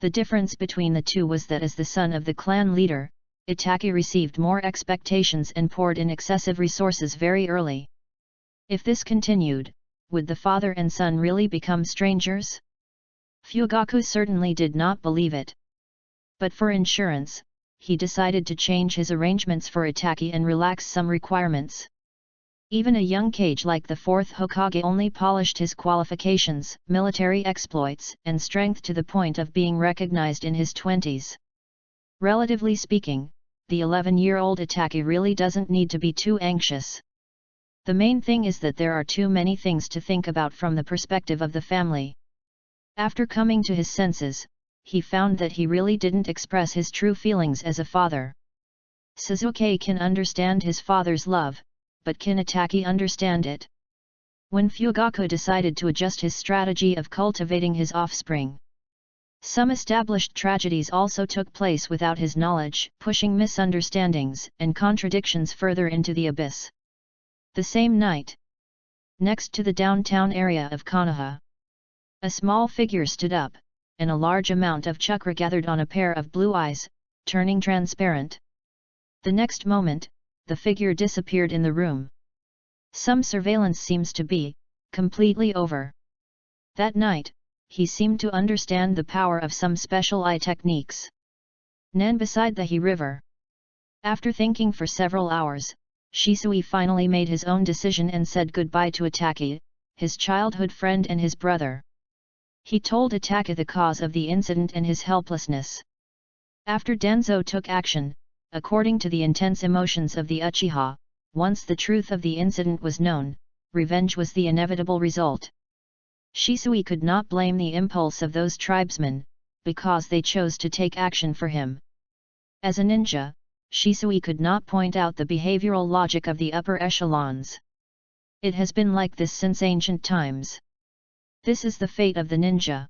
The difference between the two was that as the son of the clan leader, Itake received more expectations and poured in excessive resources very early. If this continued, would the father and son really become strangers? Fugaku certainly did not believe it. But for insurance, he decided to change his arrangements for Itaki and relax some requirements. Even a young Kage like the 4th Hokage only polished his qualifications, military exploits, and strength to the point of being recognized in his 20s. Relatively speaking, the 11-year-old Itaki really doesn't need to be too anxious. The main thing is that there are too many things to think about from the perspective of the family. After coming to his senses, he found that he really didn't express his true feelings as a father. Suzuki can understand his father's love, but can Itaki understand it? When Fugaku decided to adjust his strategy of cultivating his offspring, some established tragedies also took place without his knowledge, pushing misunderstandings and contradictions further into the abyss. The same night, next to the downtown area of Konoha, a small figure stood up, and a large amount of chakra gathered on a pair of blue eyes, turning transparent. The next moment, the figure disappeared in the room. Some surveillance seems to be completely over. That night, he seemed to understand the power of some special eye techniques. Nan beside the He River. After thinking for several hours, Shisui finally made his own decision and said goodbye to Itaki, his childhood friend and his brother. He told Itaki the cause of the incident and his helplessness. After Denzo took action, according to the intense emotions of the Uchiha, once the truth of the incident was known, revenge was the inevitable result. Shisui could not blame the impulse of those tribesmen, because they chose to take action for him. As a ninja, Shisui could not point out the behavioral logic of the upper echelons. It has been like this since ancient times. This is the fate of the ninja.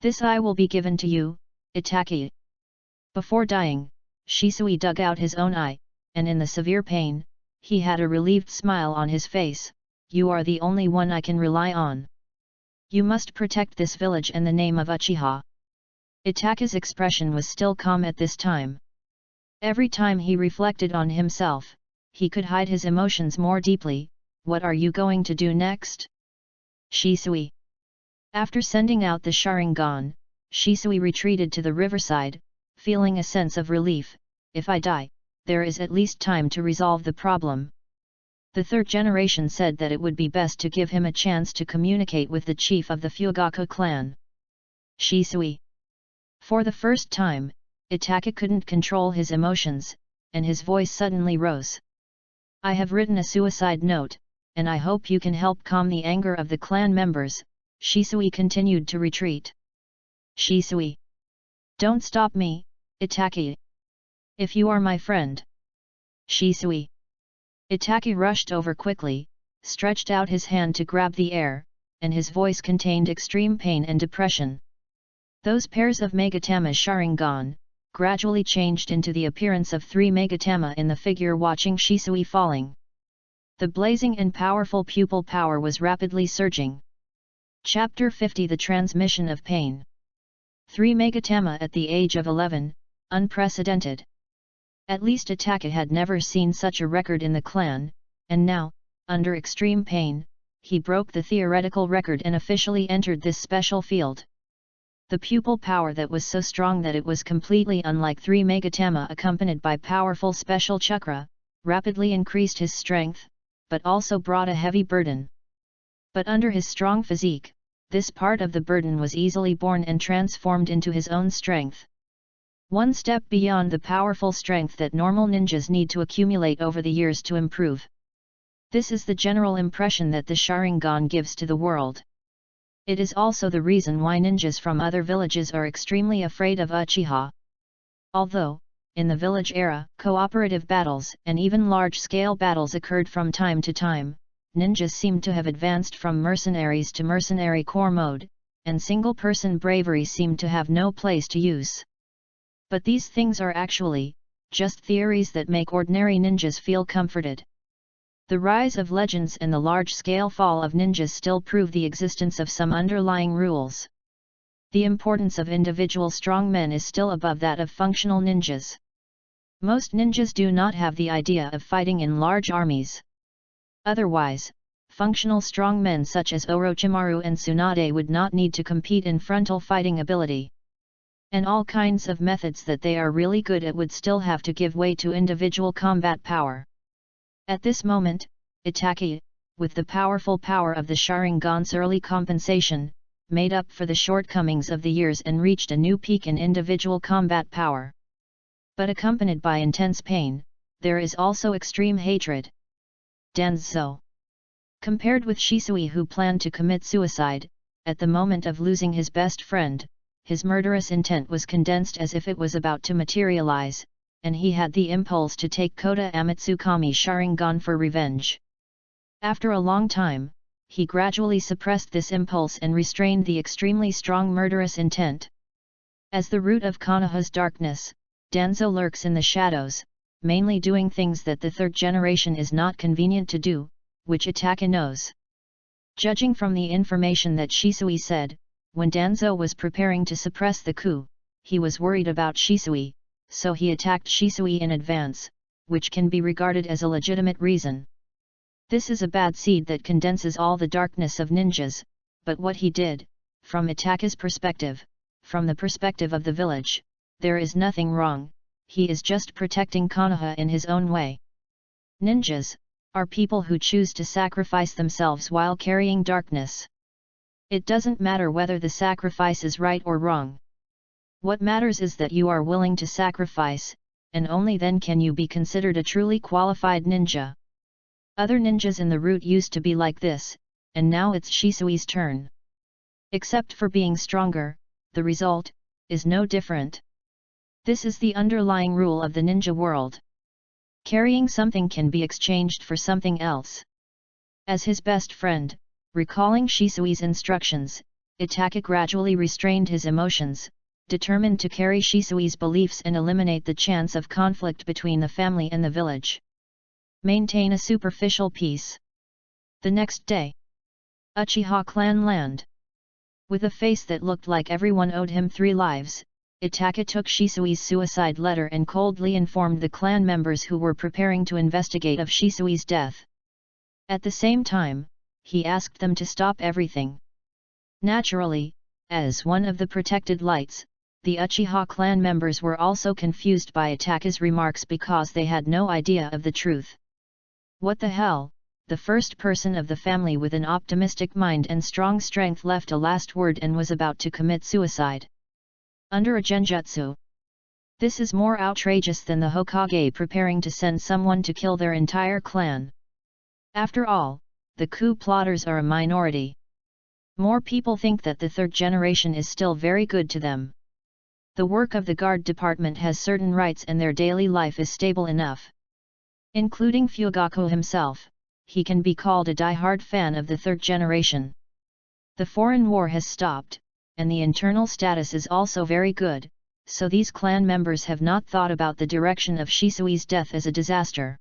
This eye will be given to you, Itaki. Before dying, Shisui dug out his own eye, and in the severe pain, he had a relieved smile on his face. You are the only one I can rely on. You must protect this village and the name of Uchiha. Itaki's expression was still calm at this time. Every time he reflected on himself, he could hide his emotions more deeply. What are you going to do next? Shisui. After sending out the Sharingan, Shisui retreated to the riverside, feeling a sense of relief. If I die, there is at least time to resolve the problem. The third generation said that it would be best to give him a chance to communicate with the chief of the Fugaku clan. Shisui. For the first time, Itaki couldn't control his emotions, and his voice suddenly rose. I have written a suicide note, and I hope you can help calm the anger of the clan members. Shisui continued to retreat. Shisui. Don't stop me, Itaki. If you are my friend. Shisui. Itaki rushed over quickly, stretched out his hand to grab the air, and his voice contained extreme pain and depression. Those pairs of Megatama Sharingan gradually changed into the appearance of 3 Megatama in the figure watching Shisui falling. The blazing and powerful pupil power was rapidly surging. Chapter 50 The Transmission of Pain. 3 Megatama at the age of 11, unprecedented. At least Itaki had never seen such a record in the clan, and now, under extreme pain, he broke the theoretical record and officially entered this special field. The pupil power that was so strong that it was completely unlike 3 Megatama accompanied by powerful special chakra, rapidly increased his strength, but also brought a heavy burden. But under his strong physique, this part of the burden was easily borne and transformed into his own strength. One step beyond the powerful strength that normal ninjas need to accumulate over the years to improve. This is the general impression that the Sharingan gives to the world. It is also the reason why ninjas from other villages are extremely afraid of Uchiha. Although, in the village era, cooperative battles and even large-scale battles occurred from time to time, ninjas seem to have advanced from mercenaries to mercenary corps mode, and single-person bravery seemed to have no place to use. But these things are actually just theories that make ordinary ninjas feel comforted. The rise of legends and the large-scale fall of ninjas still prove the existence of some underlying rules. The importance of individual strongmen is still above that of functional ninjas. Most ninjas do not have the idea of fighting in large armies. Otherwise, Functional strongmen such as Orochimaru and Tsunade would not need to compete in frontal fighting ability. And all kinds of methods that they are really good at would still have to give way to individual combat power. At this moment, Itachi, with the powerful power of the Sharingan's early compensation, made up for the shortcomings of the years and reached a new peak in individual combat power. But accompanied by intense pain, there is also extreme hatred. Danzo. Compared with Shisui, who planned to commit suicide, at the moment of losing his best friend, his murderous intent was condensed as if it was about to materialize, and he had the impulse to take Kota Amatsukami's Sharingan for revenge. After a long time, he gradually suppressed this impulse and restrained the extremely strong murderous intent. As the root of Konoha's darkness, Danzo lurks in the shadows, mainly doing things that the third generation is not convenient to do, which Itachi knows. Judging from the information that Shisui said, when Danzo was preparing to suppress the coup, he was worried about Shisui, so he attacked Shisui in advance, which can be regarded as a legitimate reason. This is a bad seed that condenses all the darkness of ninjas, but what he did, from Itachi's perspective, from the perspective of the village, there is nothing wrong, he is just protecting Konoha in his own way. Ninjas are people who choose to sacrifice themselves while carrying darkness. It doesn't matter whether the sacrifice is right or wrong. What matters is that you are willing to sacrifice, and only then can you be considered a truly qualified ninja. Other ninjas in the route used to be like this, and now it's Shisui's turn. Except for being stronger, the result is no different. This is the underlying rule of the ninja world. Carrying something can be exchanged for something else. As his best friend, recalling Shisui's instructions, Itachi gradually restrained his emotions, determined to carry Shisui's beliefs and eliminate the chance of conflict between the family and the village. Maintain a superficial peace. The next day, Uchiha clan land. With a face that looked like everyone owed him 3 lives, Itachi took Shisui's suicide letter and coldly informed the clan members who were preparing to investigate of Shisui's death. At the same time, he asked them to stop everything. Naturally, as one of the protected lights, the Uchiha clan members were also confused by Itachi's remarks because they had no idea of the truth. What the hell? The first person of the family with an optimistic mind and strong strength left a last word and was about to commit suicide. Under a genjutsu. This is more outrageous than the Hokage preparing to send someone to kill their entire clan. After all, the coup plotters are a minority. More people think that the third generation is still very good to them. The work of the guard department has certain rights and their daily life is stable enough. Including Fugaku himself, he can be called a die-hard fan of the third generation. The foreign war has stopped, and the internal status is also very good, so these clan members have not thought about the direction of Shisui's death as a disaster.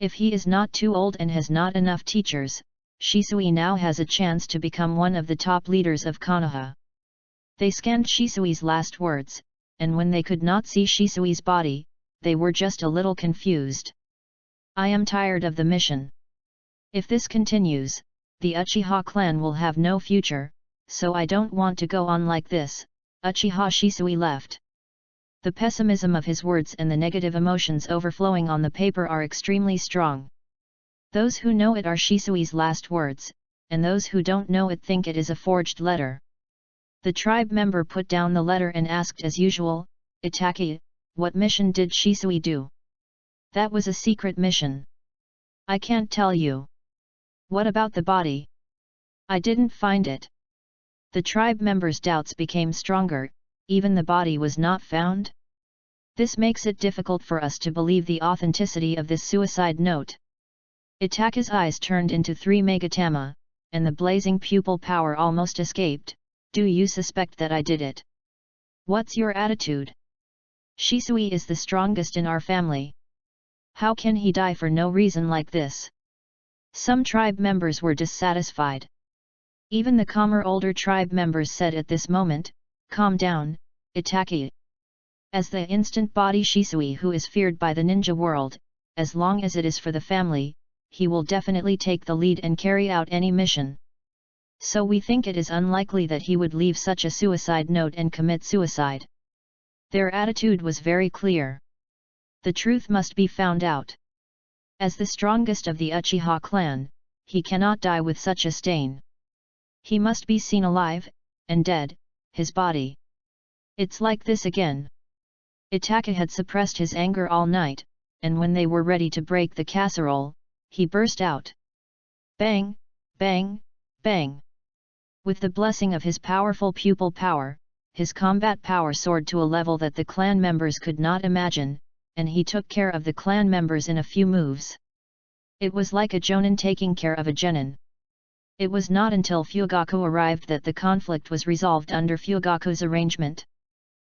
If he is not too old and has not enough teachers, Shisui now has a chance to become one of the top leaders of Konoha. They scanned Shisui's last words, and when they could not see Shisui's body, they were just a little confused. I am tired of the mission. If this continues, the Uchiha clan will have no future, so I don't want to go on like this. Uchiha Shisui left. The pessimism of his words and the negative emotions overflowing on the paper are extremely strong. Those who know it are Shisui's last words, and those who don't know it think it is a forged letter. The tribe member put down the letter and asked as usual, Itachi, what mission did Shisui do? That was a secret mission. I can't tell you. What about the body? I didn't find it. The tribe member's doubts became stronger, even the body was not found? This makes it difficult for us to believe the authenticity of this suicide note. Itachi's eyes turned into 3 megatama, and the blazing pupil power almost escaped. Do you suspect that I did it? What's your attitude? Shisui is the strongest in our family. How can he die for no reason like this? Some tribe members were dissatisfied. Even the calmer older tribe members said at this moment, calm down, Itachi. As the instant body Shisui who is feared by the ninja world, as long as it is for the family, he will definitely take the lead and carry out any mission. So we think it is unlikely that he would leave such a suicide note and commit suicide. Their attitude was very clear. The truth must be found out. As the strongest of the Uchiha clan, he cannot die with such a stain. He must be seen alive, and dead, his body. It's like this again. Itachi had suppressed his anger all night, and when they were ready to break the casserole, he burst out. Bang, bang, bang. With the blessing of his powerful pupil power, his combat power soared to a level that the clan members could not imagine, and he took care of the clan members in a few moves. It was like a jonin taking care of a genin. It was not until Fugaku arrived that the conflict was resolved under Fugaku's arrangement.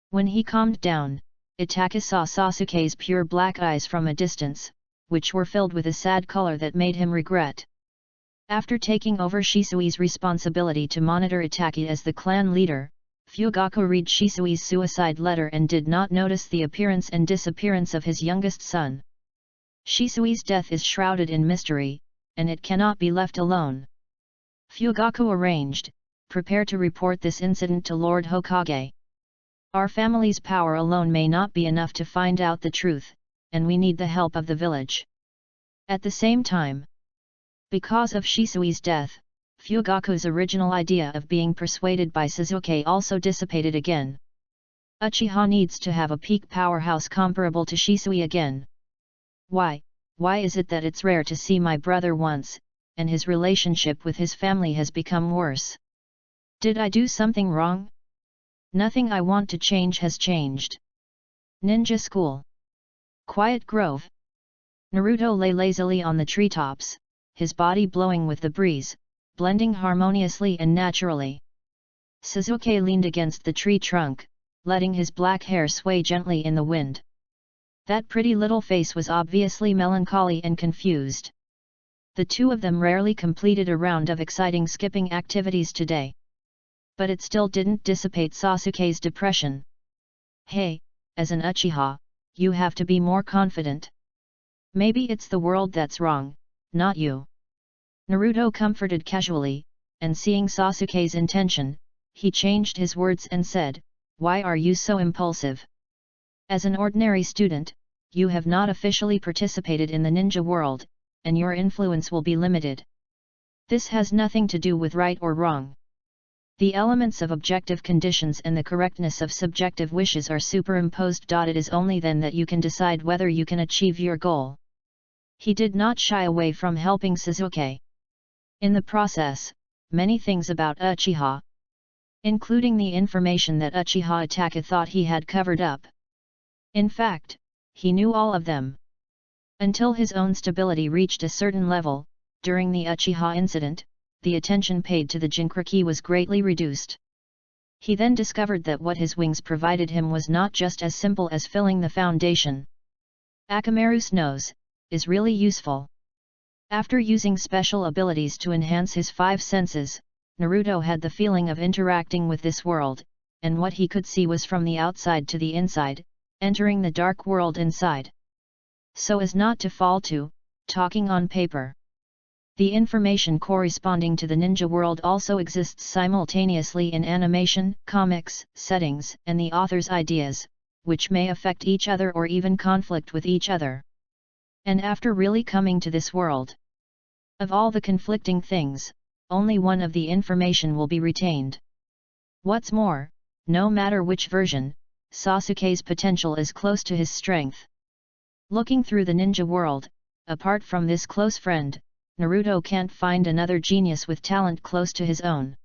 When he calmed down, Itachi saw Sasuke's pure black eyes from a distance, which were filled with a sad color that made him regret. After taking over Shisui's responsibility to monitor Itachi as the clan leader, Fugaku read Shisui's suicide letter and did not notice the appearance and disappearance of his youngest son. Shisui's death is shrouded in mystery, and it cannot be left alone. Fugaku arranged, prepare to report this incident to Lord Hokage. Our family's power alone may not be enough to find out the truth, and we need the help of the village. At the same time, because of Shisui's death, Fugaku's original idea of being persuaded by Sasuke also dissipated again. Uchiha needs to have a peak powerhouse comparable to Shisui again. Why is it that it's rare to see my brother once, and his relationship with his family has become worse? Did I do something wrong? Nothing I want to change has changed. Ninja School. Quiet Grove. Naruto lay lazily on the treetops, his body blowing with the breeze, blending harmoniously and naturally. Sasuke leaned against the tree trunk, letting his black hair sway gently in the wind. That pretty little face was obviously melancholy and confused. The two of them rarely completed a round of exciting skipping activities today. But it still didn't dissipate Sasuke's depression. Hey, as an Uchiha, you have to be more confident. Maybe it's the world that's wrong, not you. Naruto comforted casually, and seeing Sasuke's intention, he changed his words and said, "Why are you so impulsive? As an ordinary student, you have not officially participated in the ninja world, and your influence will be limited. This has nothing to do with right or wrong. The elements of objective conditions and the correctness of subjective wishes are superimposed. It is only then that you can decide whether you can achieve your goal." He did not shy away from helping Sasuke. In the process, many things about Uchiha, including the information that Uchiha Itachi thought he had covered up. In fact, he knew all of them. Until his own stability reached a certain level, during the Uchiha incident, the attention paid to the Jinchuriki was greatly reduced. He then discovered that what his wings provided him was not just as simple as filling the foundation. Akamaru's nose is really useful. After using special abilities to enhance his five senses, Naruto had the feeling of interacting with this world, and what he could see was from the outside to the inside, entering the dark world inside. So as not to fall to talking on paper. The information corresponding to the ninja world also exists simultaneously in animation, comics, settings, and the author's ideas, which may affect each other or even conflict with each other. And after really coming to this world, of all the conflicting things, only one of the information will be retained. What's more, no matter which version, Sasuke's potential is close to his strength. Looking through the ninja world, apart from this close friend, Naruto can't find another genius with talent close to his own.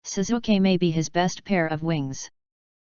Sasuke may be his best pair of wings.